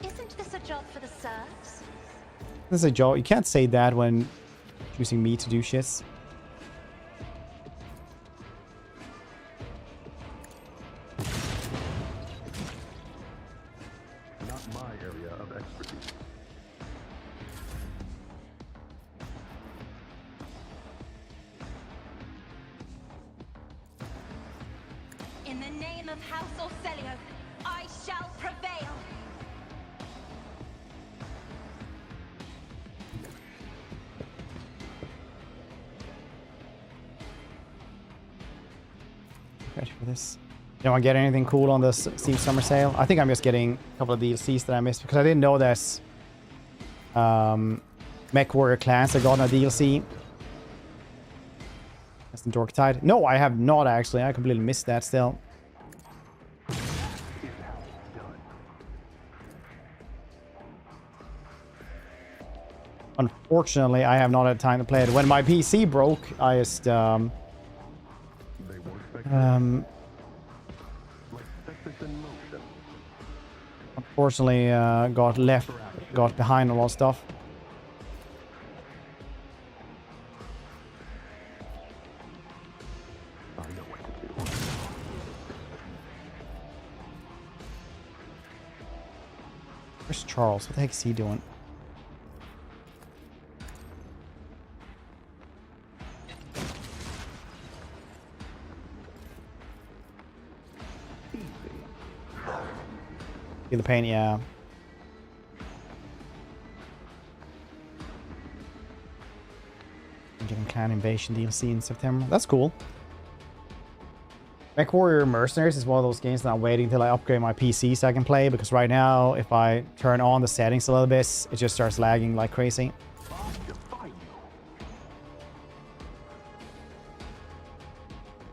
Speaker 2: Isn't this a job for the serfs?
Speaker 1: This is a job. You can't say that when choosing me to do shits.
Speaker 12: Not my area of expertise.
Speaker 2: In the name of House Orselio, I shall prevail.
Speaker 1: Ready for this. You don't want to get anything cool on this Steam Summer Sale? I think I'm just getting a couple of DLCs that I missed because I didn't know there's Mech Warrior Clans I got in a DLC. That's the Dork Tide. No, I have not actually. I completely missed that still. Unfortunately, I have not had time to play it. When my PC broke, I just unfortunately got behind a lot of stuff. Where's Charles? What the heck is he doing? Feel the pain, yeah. I'm getting Clan Invasion DLC in September. That's cool. MechWarrior Mercenaries is one of those games that I'm waiting till I upgrade my PC so I can play, because right now, if I turn on the settings a little bit, it just starts lagging like crazy.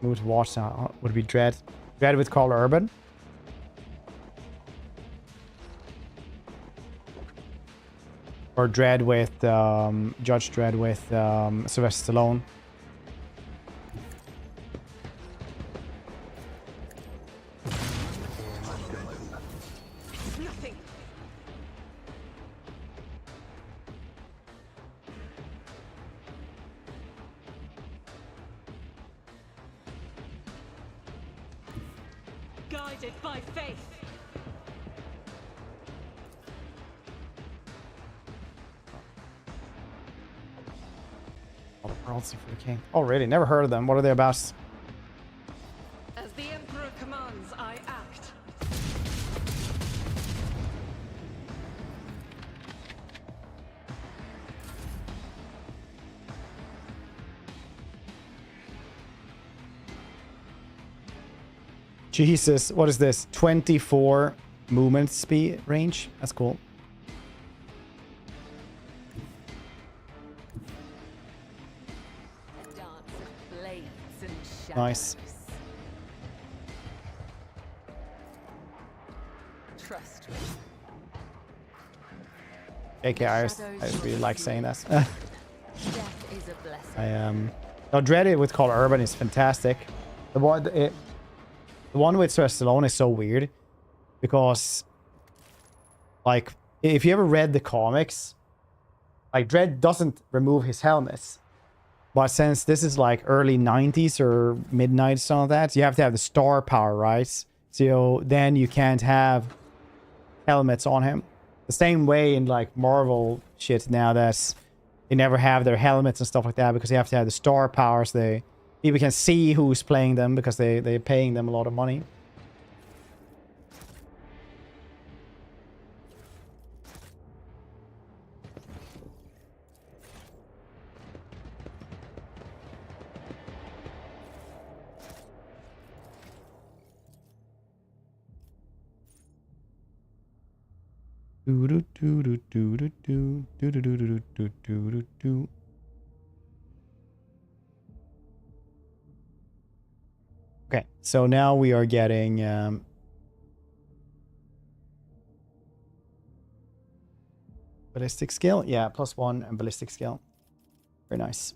Speaker 1: Move to watch now. Would it be Dread? Dread with Carl Urban? Or Dread with, Judge Dread with Sylvester Stallone?
Speaker 9: Guided by faith.
Speaker 1: For the King. Oh, really? Never heard of them. What are they about?
Speaker 9: As the Emperor commands, I act.
Speaker 1: Jesus, what is this? 24 movement speed range? That's cool. Nice.
Speaker 5: Trust me.
Speaker 1: Okay, I just really like saying that.
Speaker 5: Death is a blessing.
Speaker 1: No, Dreaded with Call Urban is fantastic. The one with Sylvester Stallone is so weird because, like, if you ever read the comics, like, Dread doesn't remove his helmets. But since this is like early 90s or mid-90s, something like that, you have to have the star power, right? So then you can't have helmets on him. The same way in like Marvel shit now, that they never have their helmets and stuff like that because you have to have the star powers. People can see who's playing them because they're paying them a lot of money. Okay, so now we are getting ballistic skill. Yeah, +1 and ballistic skill. Very nice.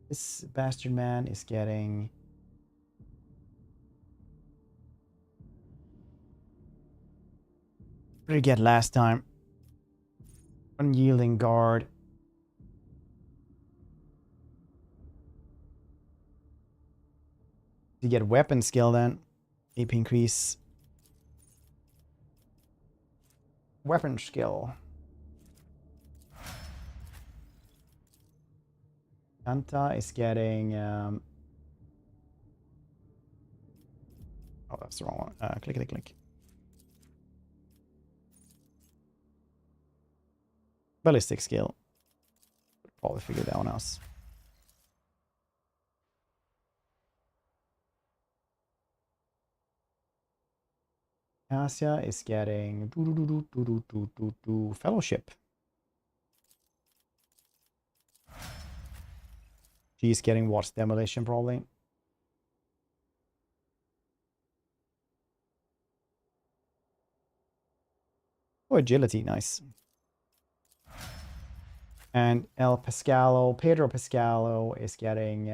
Speaker 1: This bastard man is getting what did he get last time? Unyielding guard. You get weapon skill then. AP increase. Weapon skill. Anta is getting oh, that's the wrong one. Click. Ballistic skill. Probably figure that one out. Asia is getting fellowship. She's getting what's demolition probably. Oh, agility, nice. And Pedro Pascalo is getting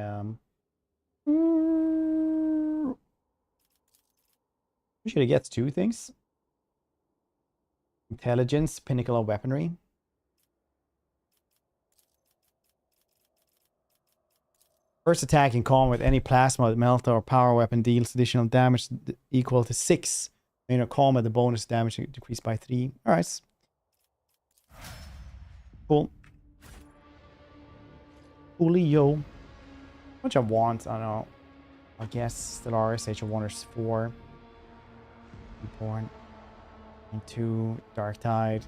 Speaker 1: usually gets 2 things. Intelligence, pinnacle of weaponry. First attack in combat with any plasma, melter, or power weapon deals additional damage equal to 6. In a combat, the bonus damage decreased by 3. Alright. Cool. Coolio. How much I want? I don't know. I guess Stellaris, Age of Wonders 4. Reborn. 2. Dark Tide.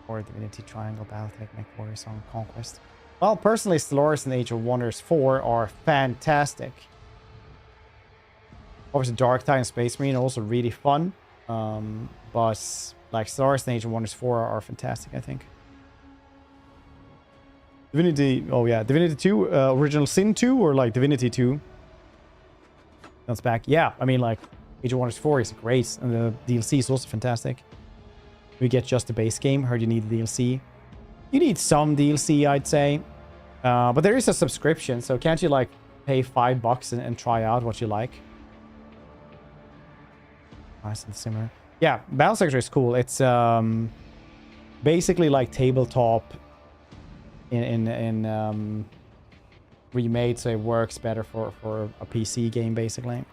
Speaker 1: 4. Divinity Triangle, Battletech, MechWarrior, Song of Conquest. Well, personally, Stellaris and Age of Wonders 4 are fantastic. Obviously, Dark Tide and Space Marine are also really fun. But like Stellaris and Age of Wonders 4 are fantastic, I think. Divinity, oh yeah, Divinity 2, Original Sin 2, or like Divinity 2 comes back. Yeah, I mean, like, Age of Wonders 4 is great, and the DLC is also fantastic. We get just the base game. Heard you need the DLC. You need some DLC, I'd say. But there is a subscription, so can't you, like, pay $5 and try out what you like? Nice and similar. Yeah, Battle Sector is cool. It's basically like tabletop in remade, so it works better for a PC game, basically.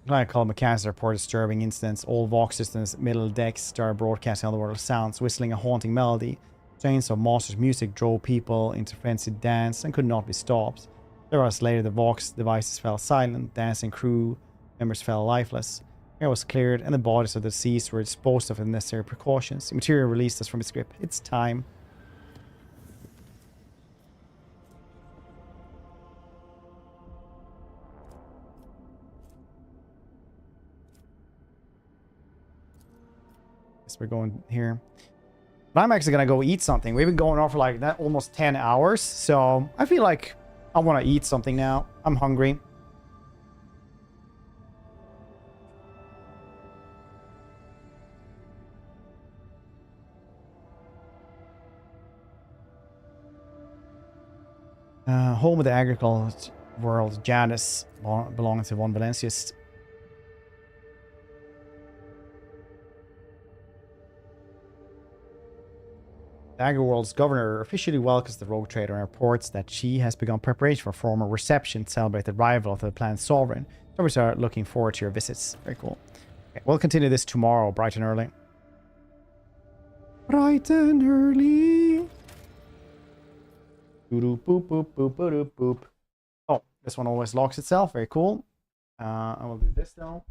Speaker 1: I call mechanics report disturbing incidents. All Vox systems, middle decks, start broadcasting otherworldly sounds, whistling a haunting melody. Strains of monstrous music drove people into frenzied dance and could not be stopped. Several hours later, the Vox devices fell silent. Dancing crew members fell lifeless. Air was cleared, and the bodies of the deceased were disposed of with necessary precautions. The material released us from its grip. It's time. We're going here. But I'm actually gonna go eat something. We've been going on for like that almost 10 hours, so I feel like I want to eat something now. I'm hungry. Home of the agricultural world, Janus, belonging to von Valancius. The Agri-World's governor officially welcomes the rogue trader and reports that she has begun preparation for a formal reception to celebrate the arrival of the planet's sovereign. Servers are looking forward to your visits. Very cool. Okay, we'll continue this tomorrow, bright and early. Bright and early. Boop, boop, boop, boop, boop, boop. Oh, this one always locks itself. Very cool. I will do this now.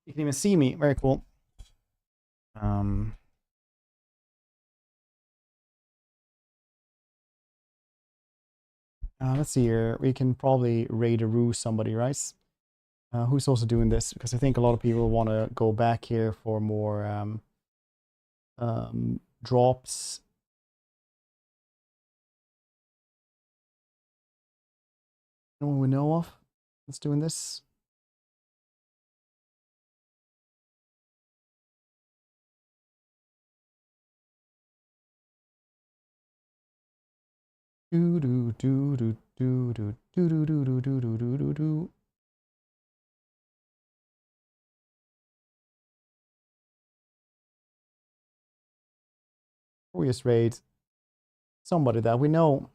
Speaker 1: You can even see me. Very cool. Let's see here. We can probably raid-a-roo somebody, right? Who's also doing this? Because I think a lot of people want to go back here for more drops. No one we know of that's doing this. Do do do do do do do do do do do do do do. We just raid somebody that we know.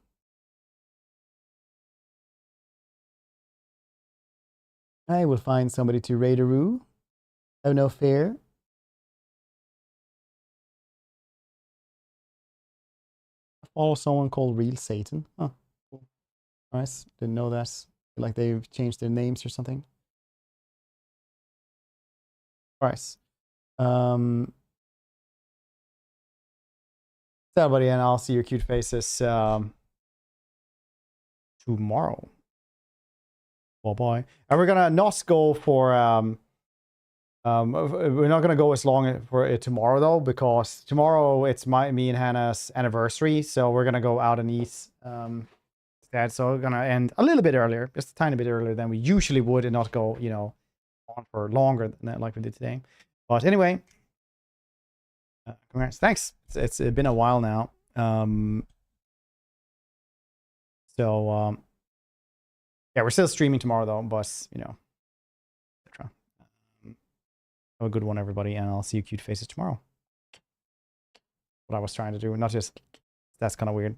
Speaker 1: I will find somebody to raid-a-roo. Oh, no fear. Follow someone called Real Satan. Huh. Cool. Nice. Didn't know that. Like they've changed their names or something. Alright. So everybody, and I'll see your cute faces tomorrow. Bye-bye. And we're gonna not go for we're not gonna go as long for it tomorrow though, because tomorrow it's me and Hannah's anniversary, so we're gonna go out and eat instead. So we're gonna end a little bit earlier, just a tiny bit earlier than we usually would, and not go, you know, on for longer than that, like we did today. But anyway, congrats. Thanks. It's been a while now. Yeah, we're still streaming tomorrow though, but you know, etc. Have a good one, everybody, and I'll see you cute faces tomorrow. What I was trying to do, not just, that's kind of weird.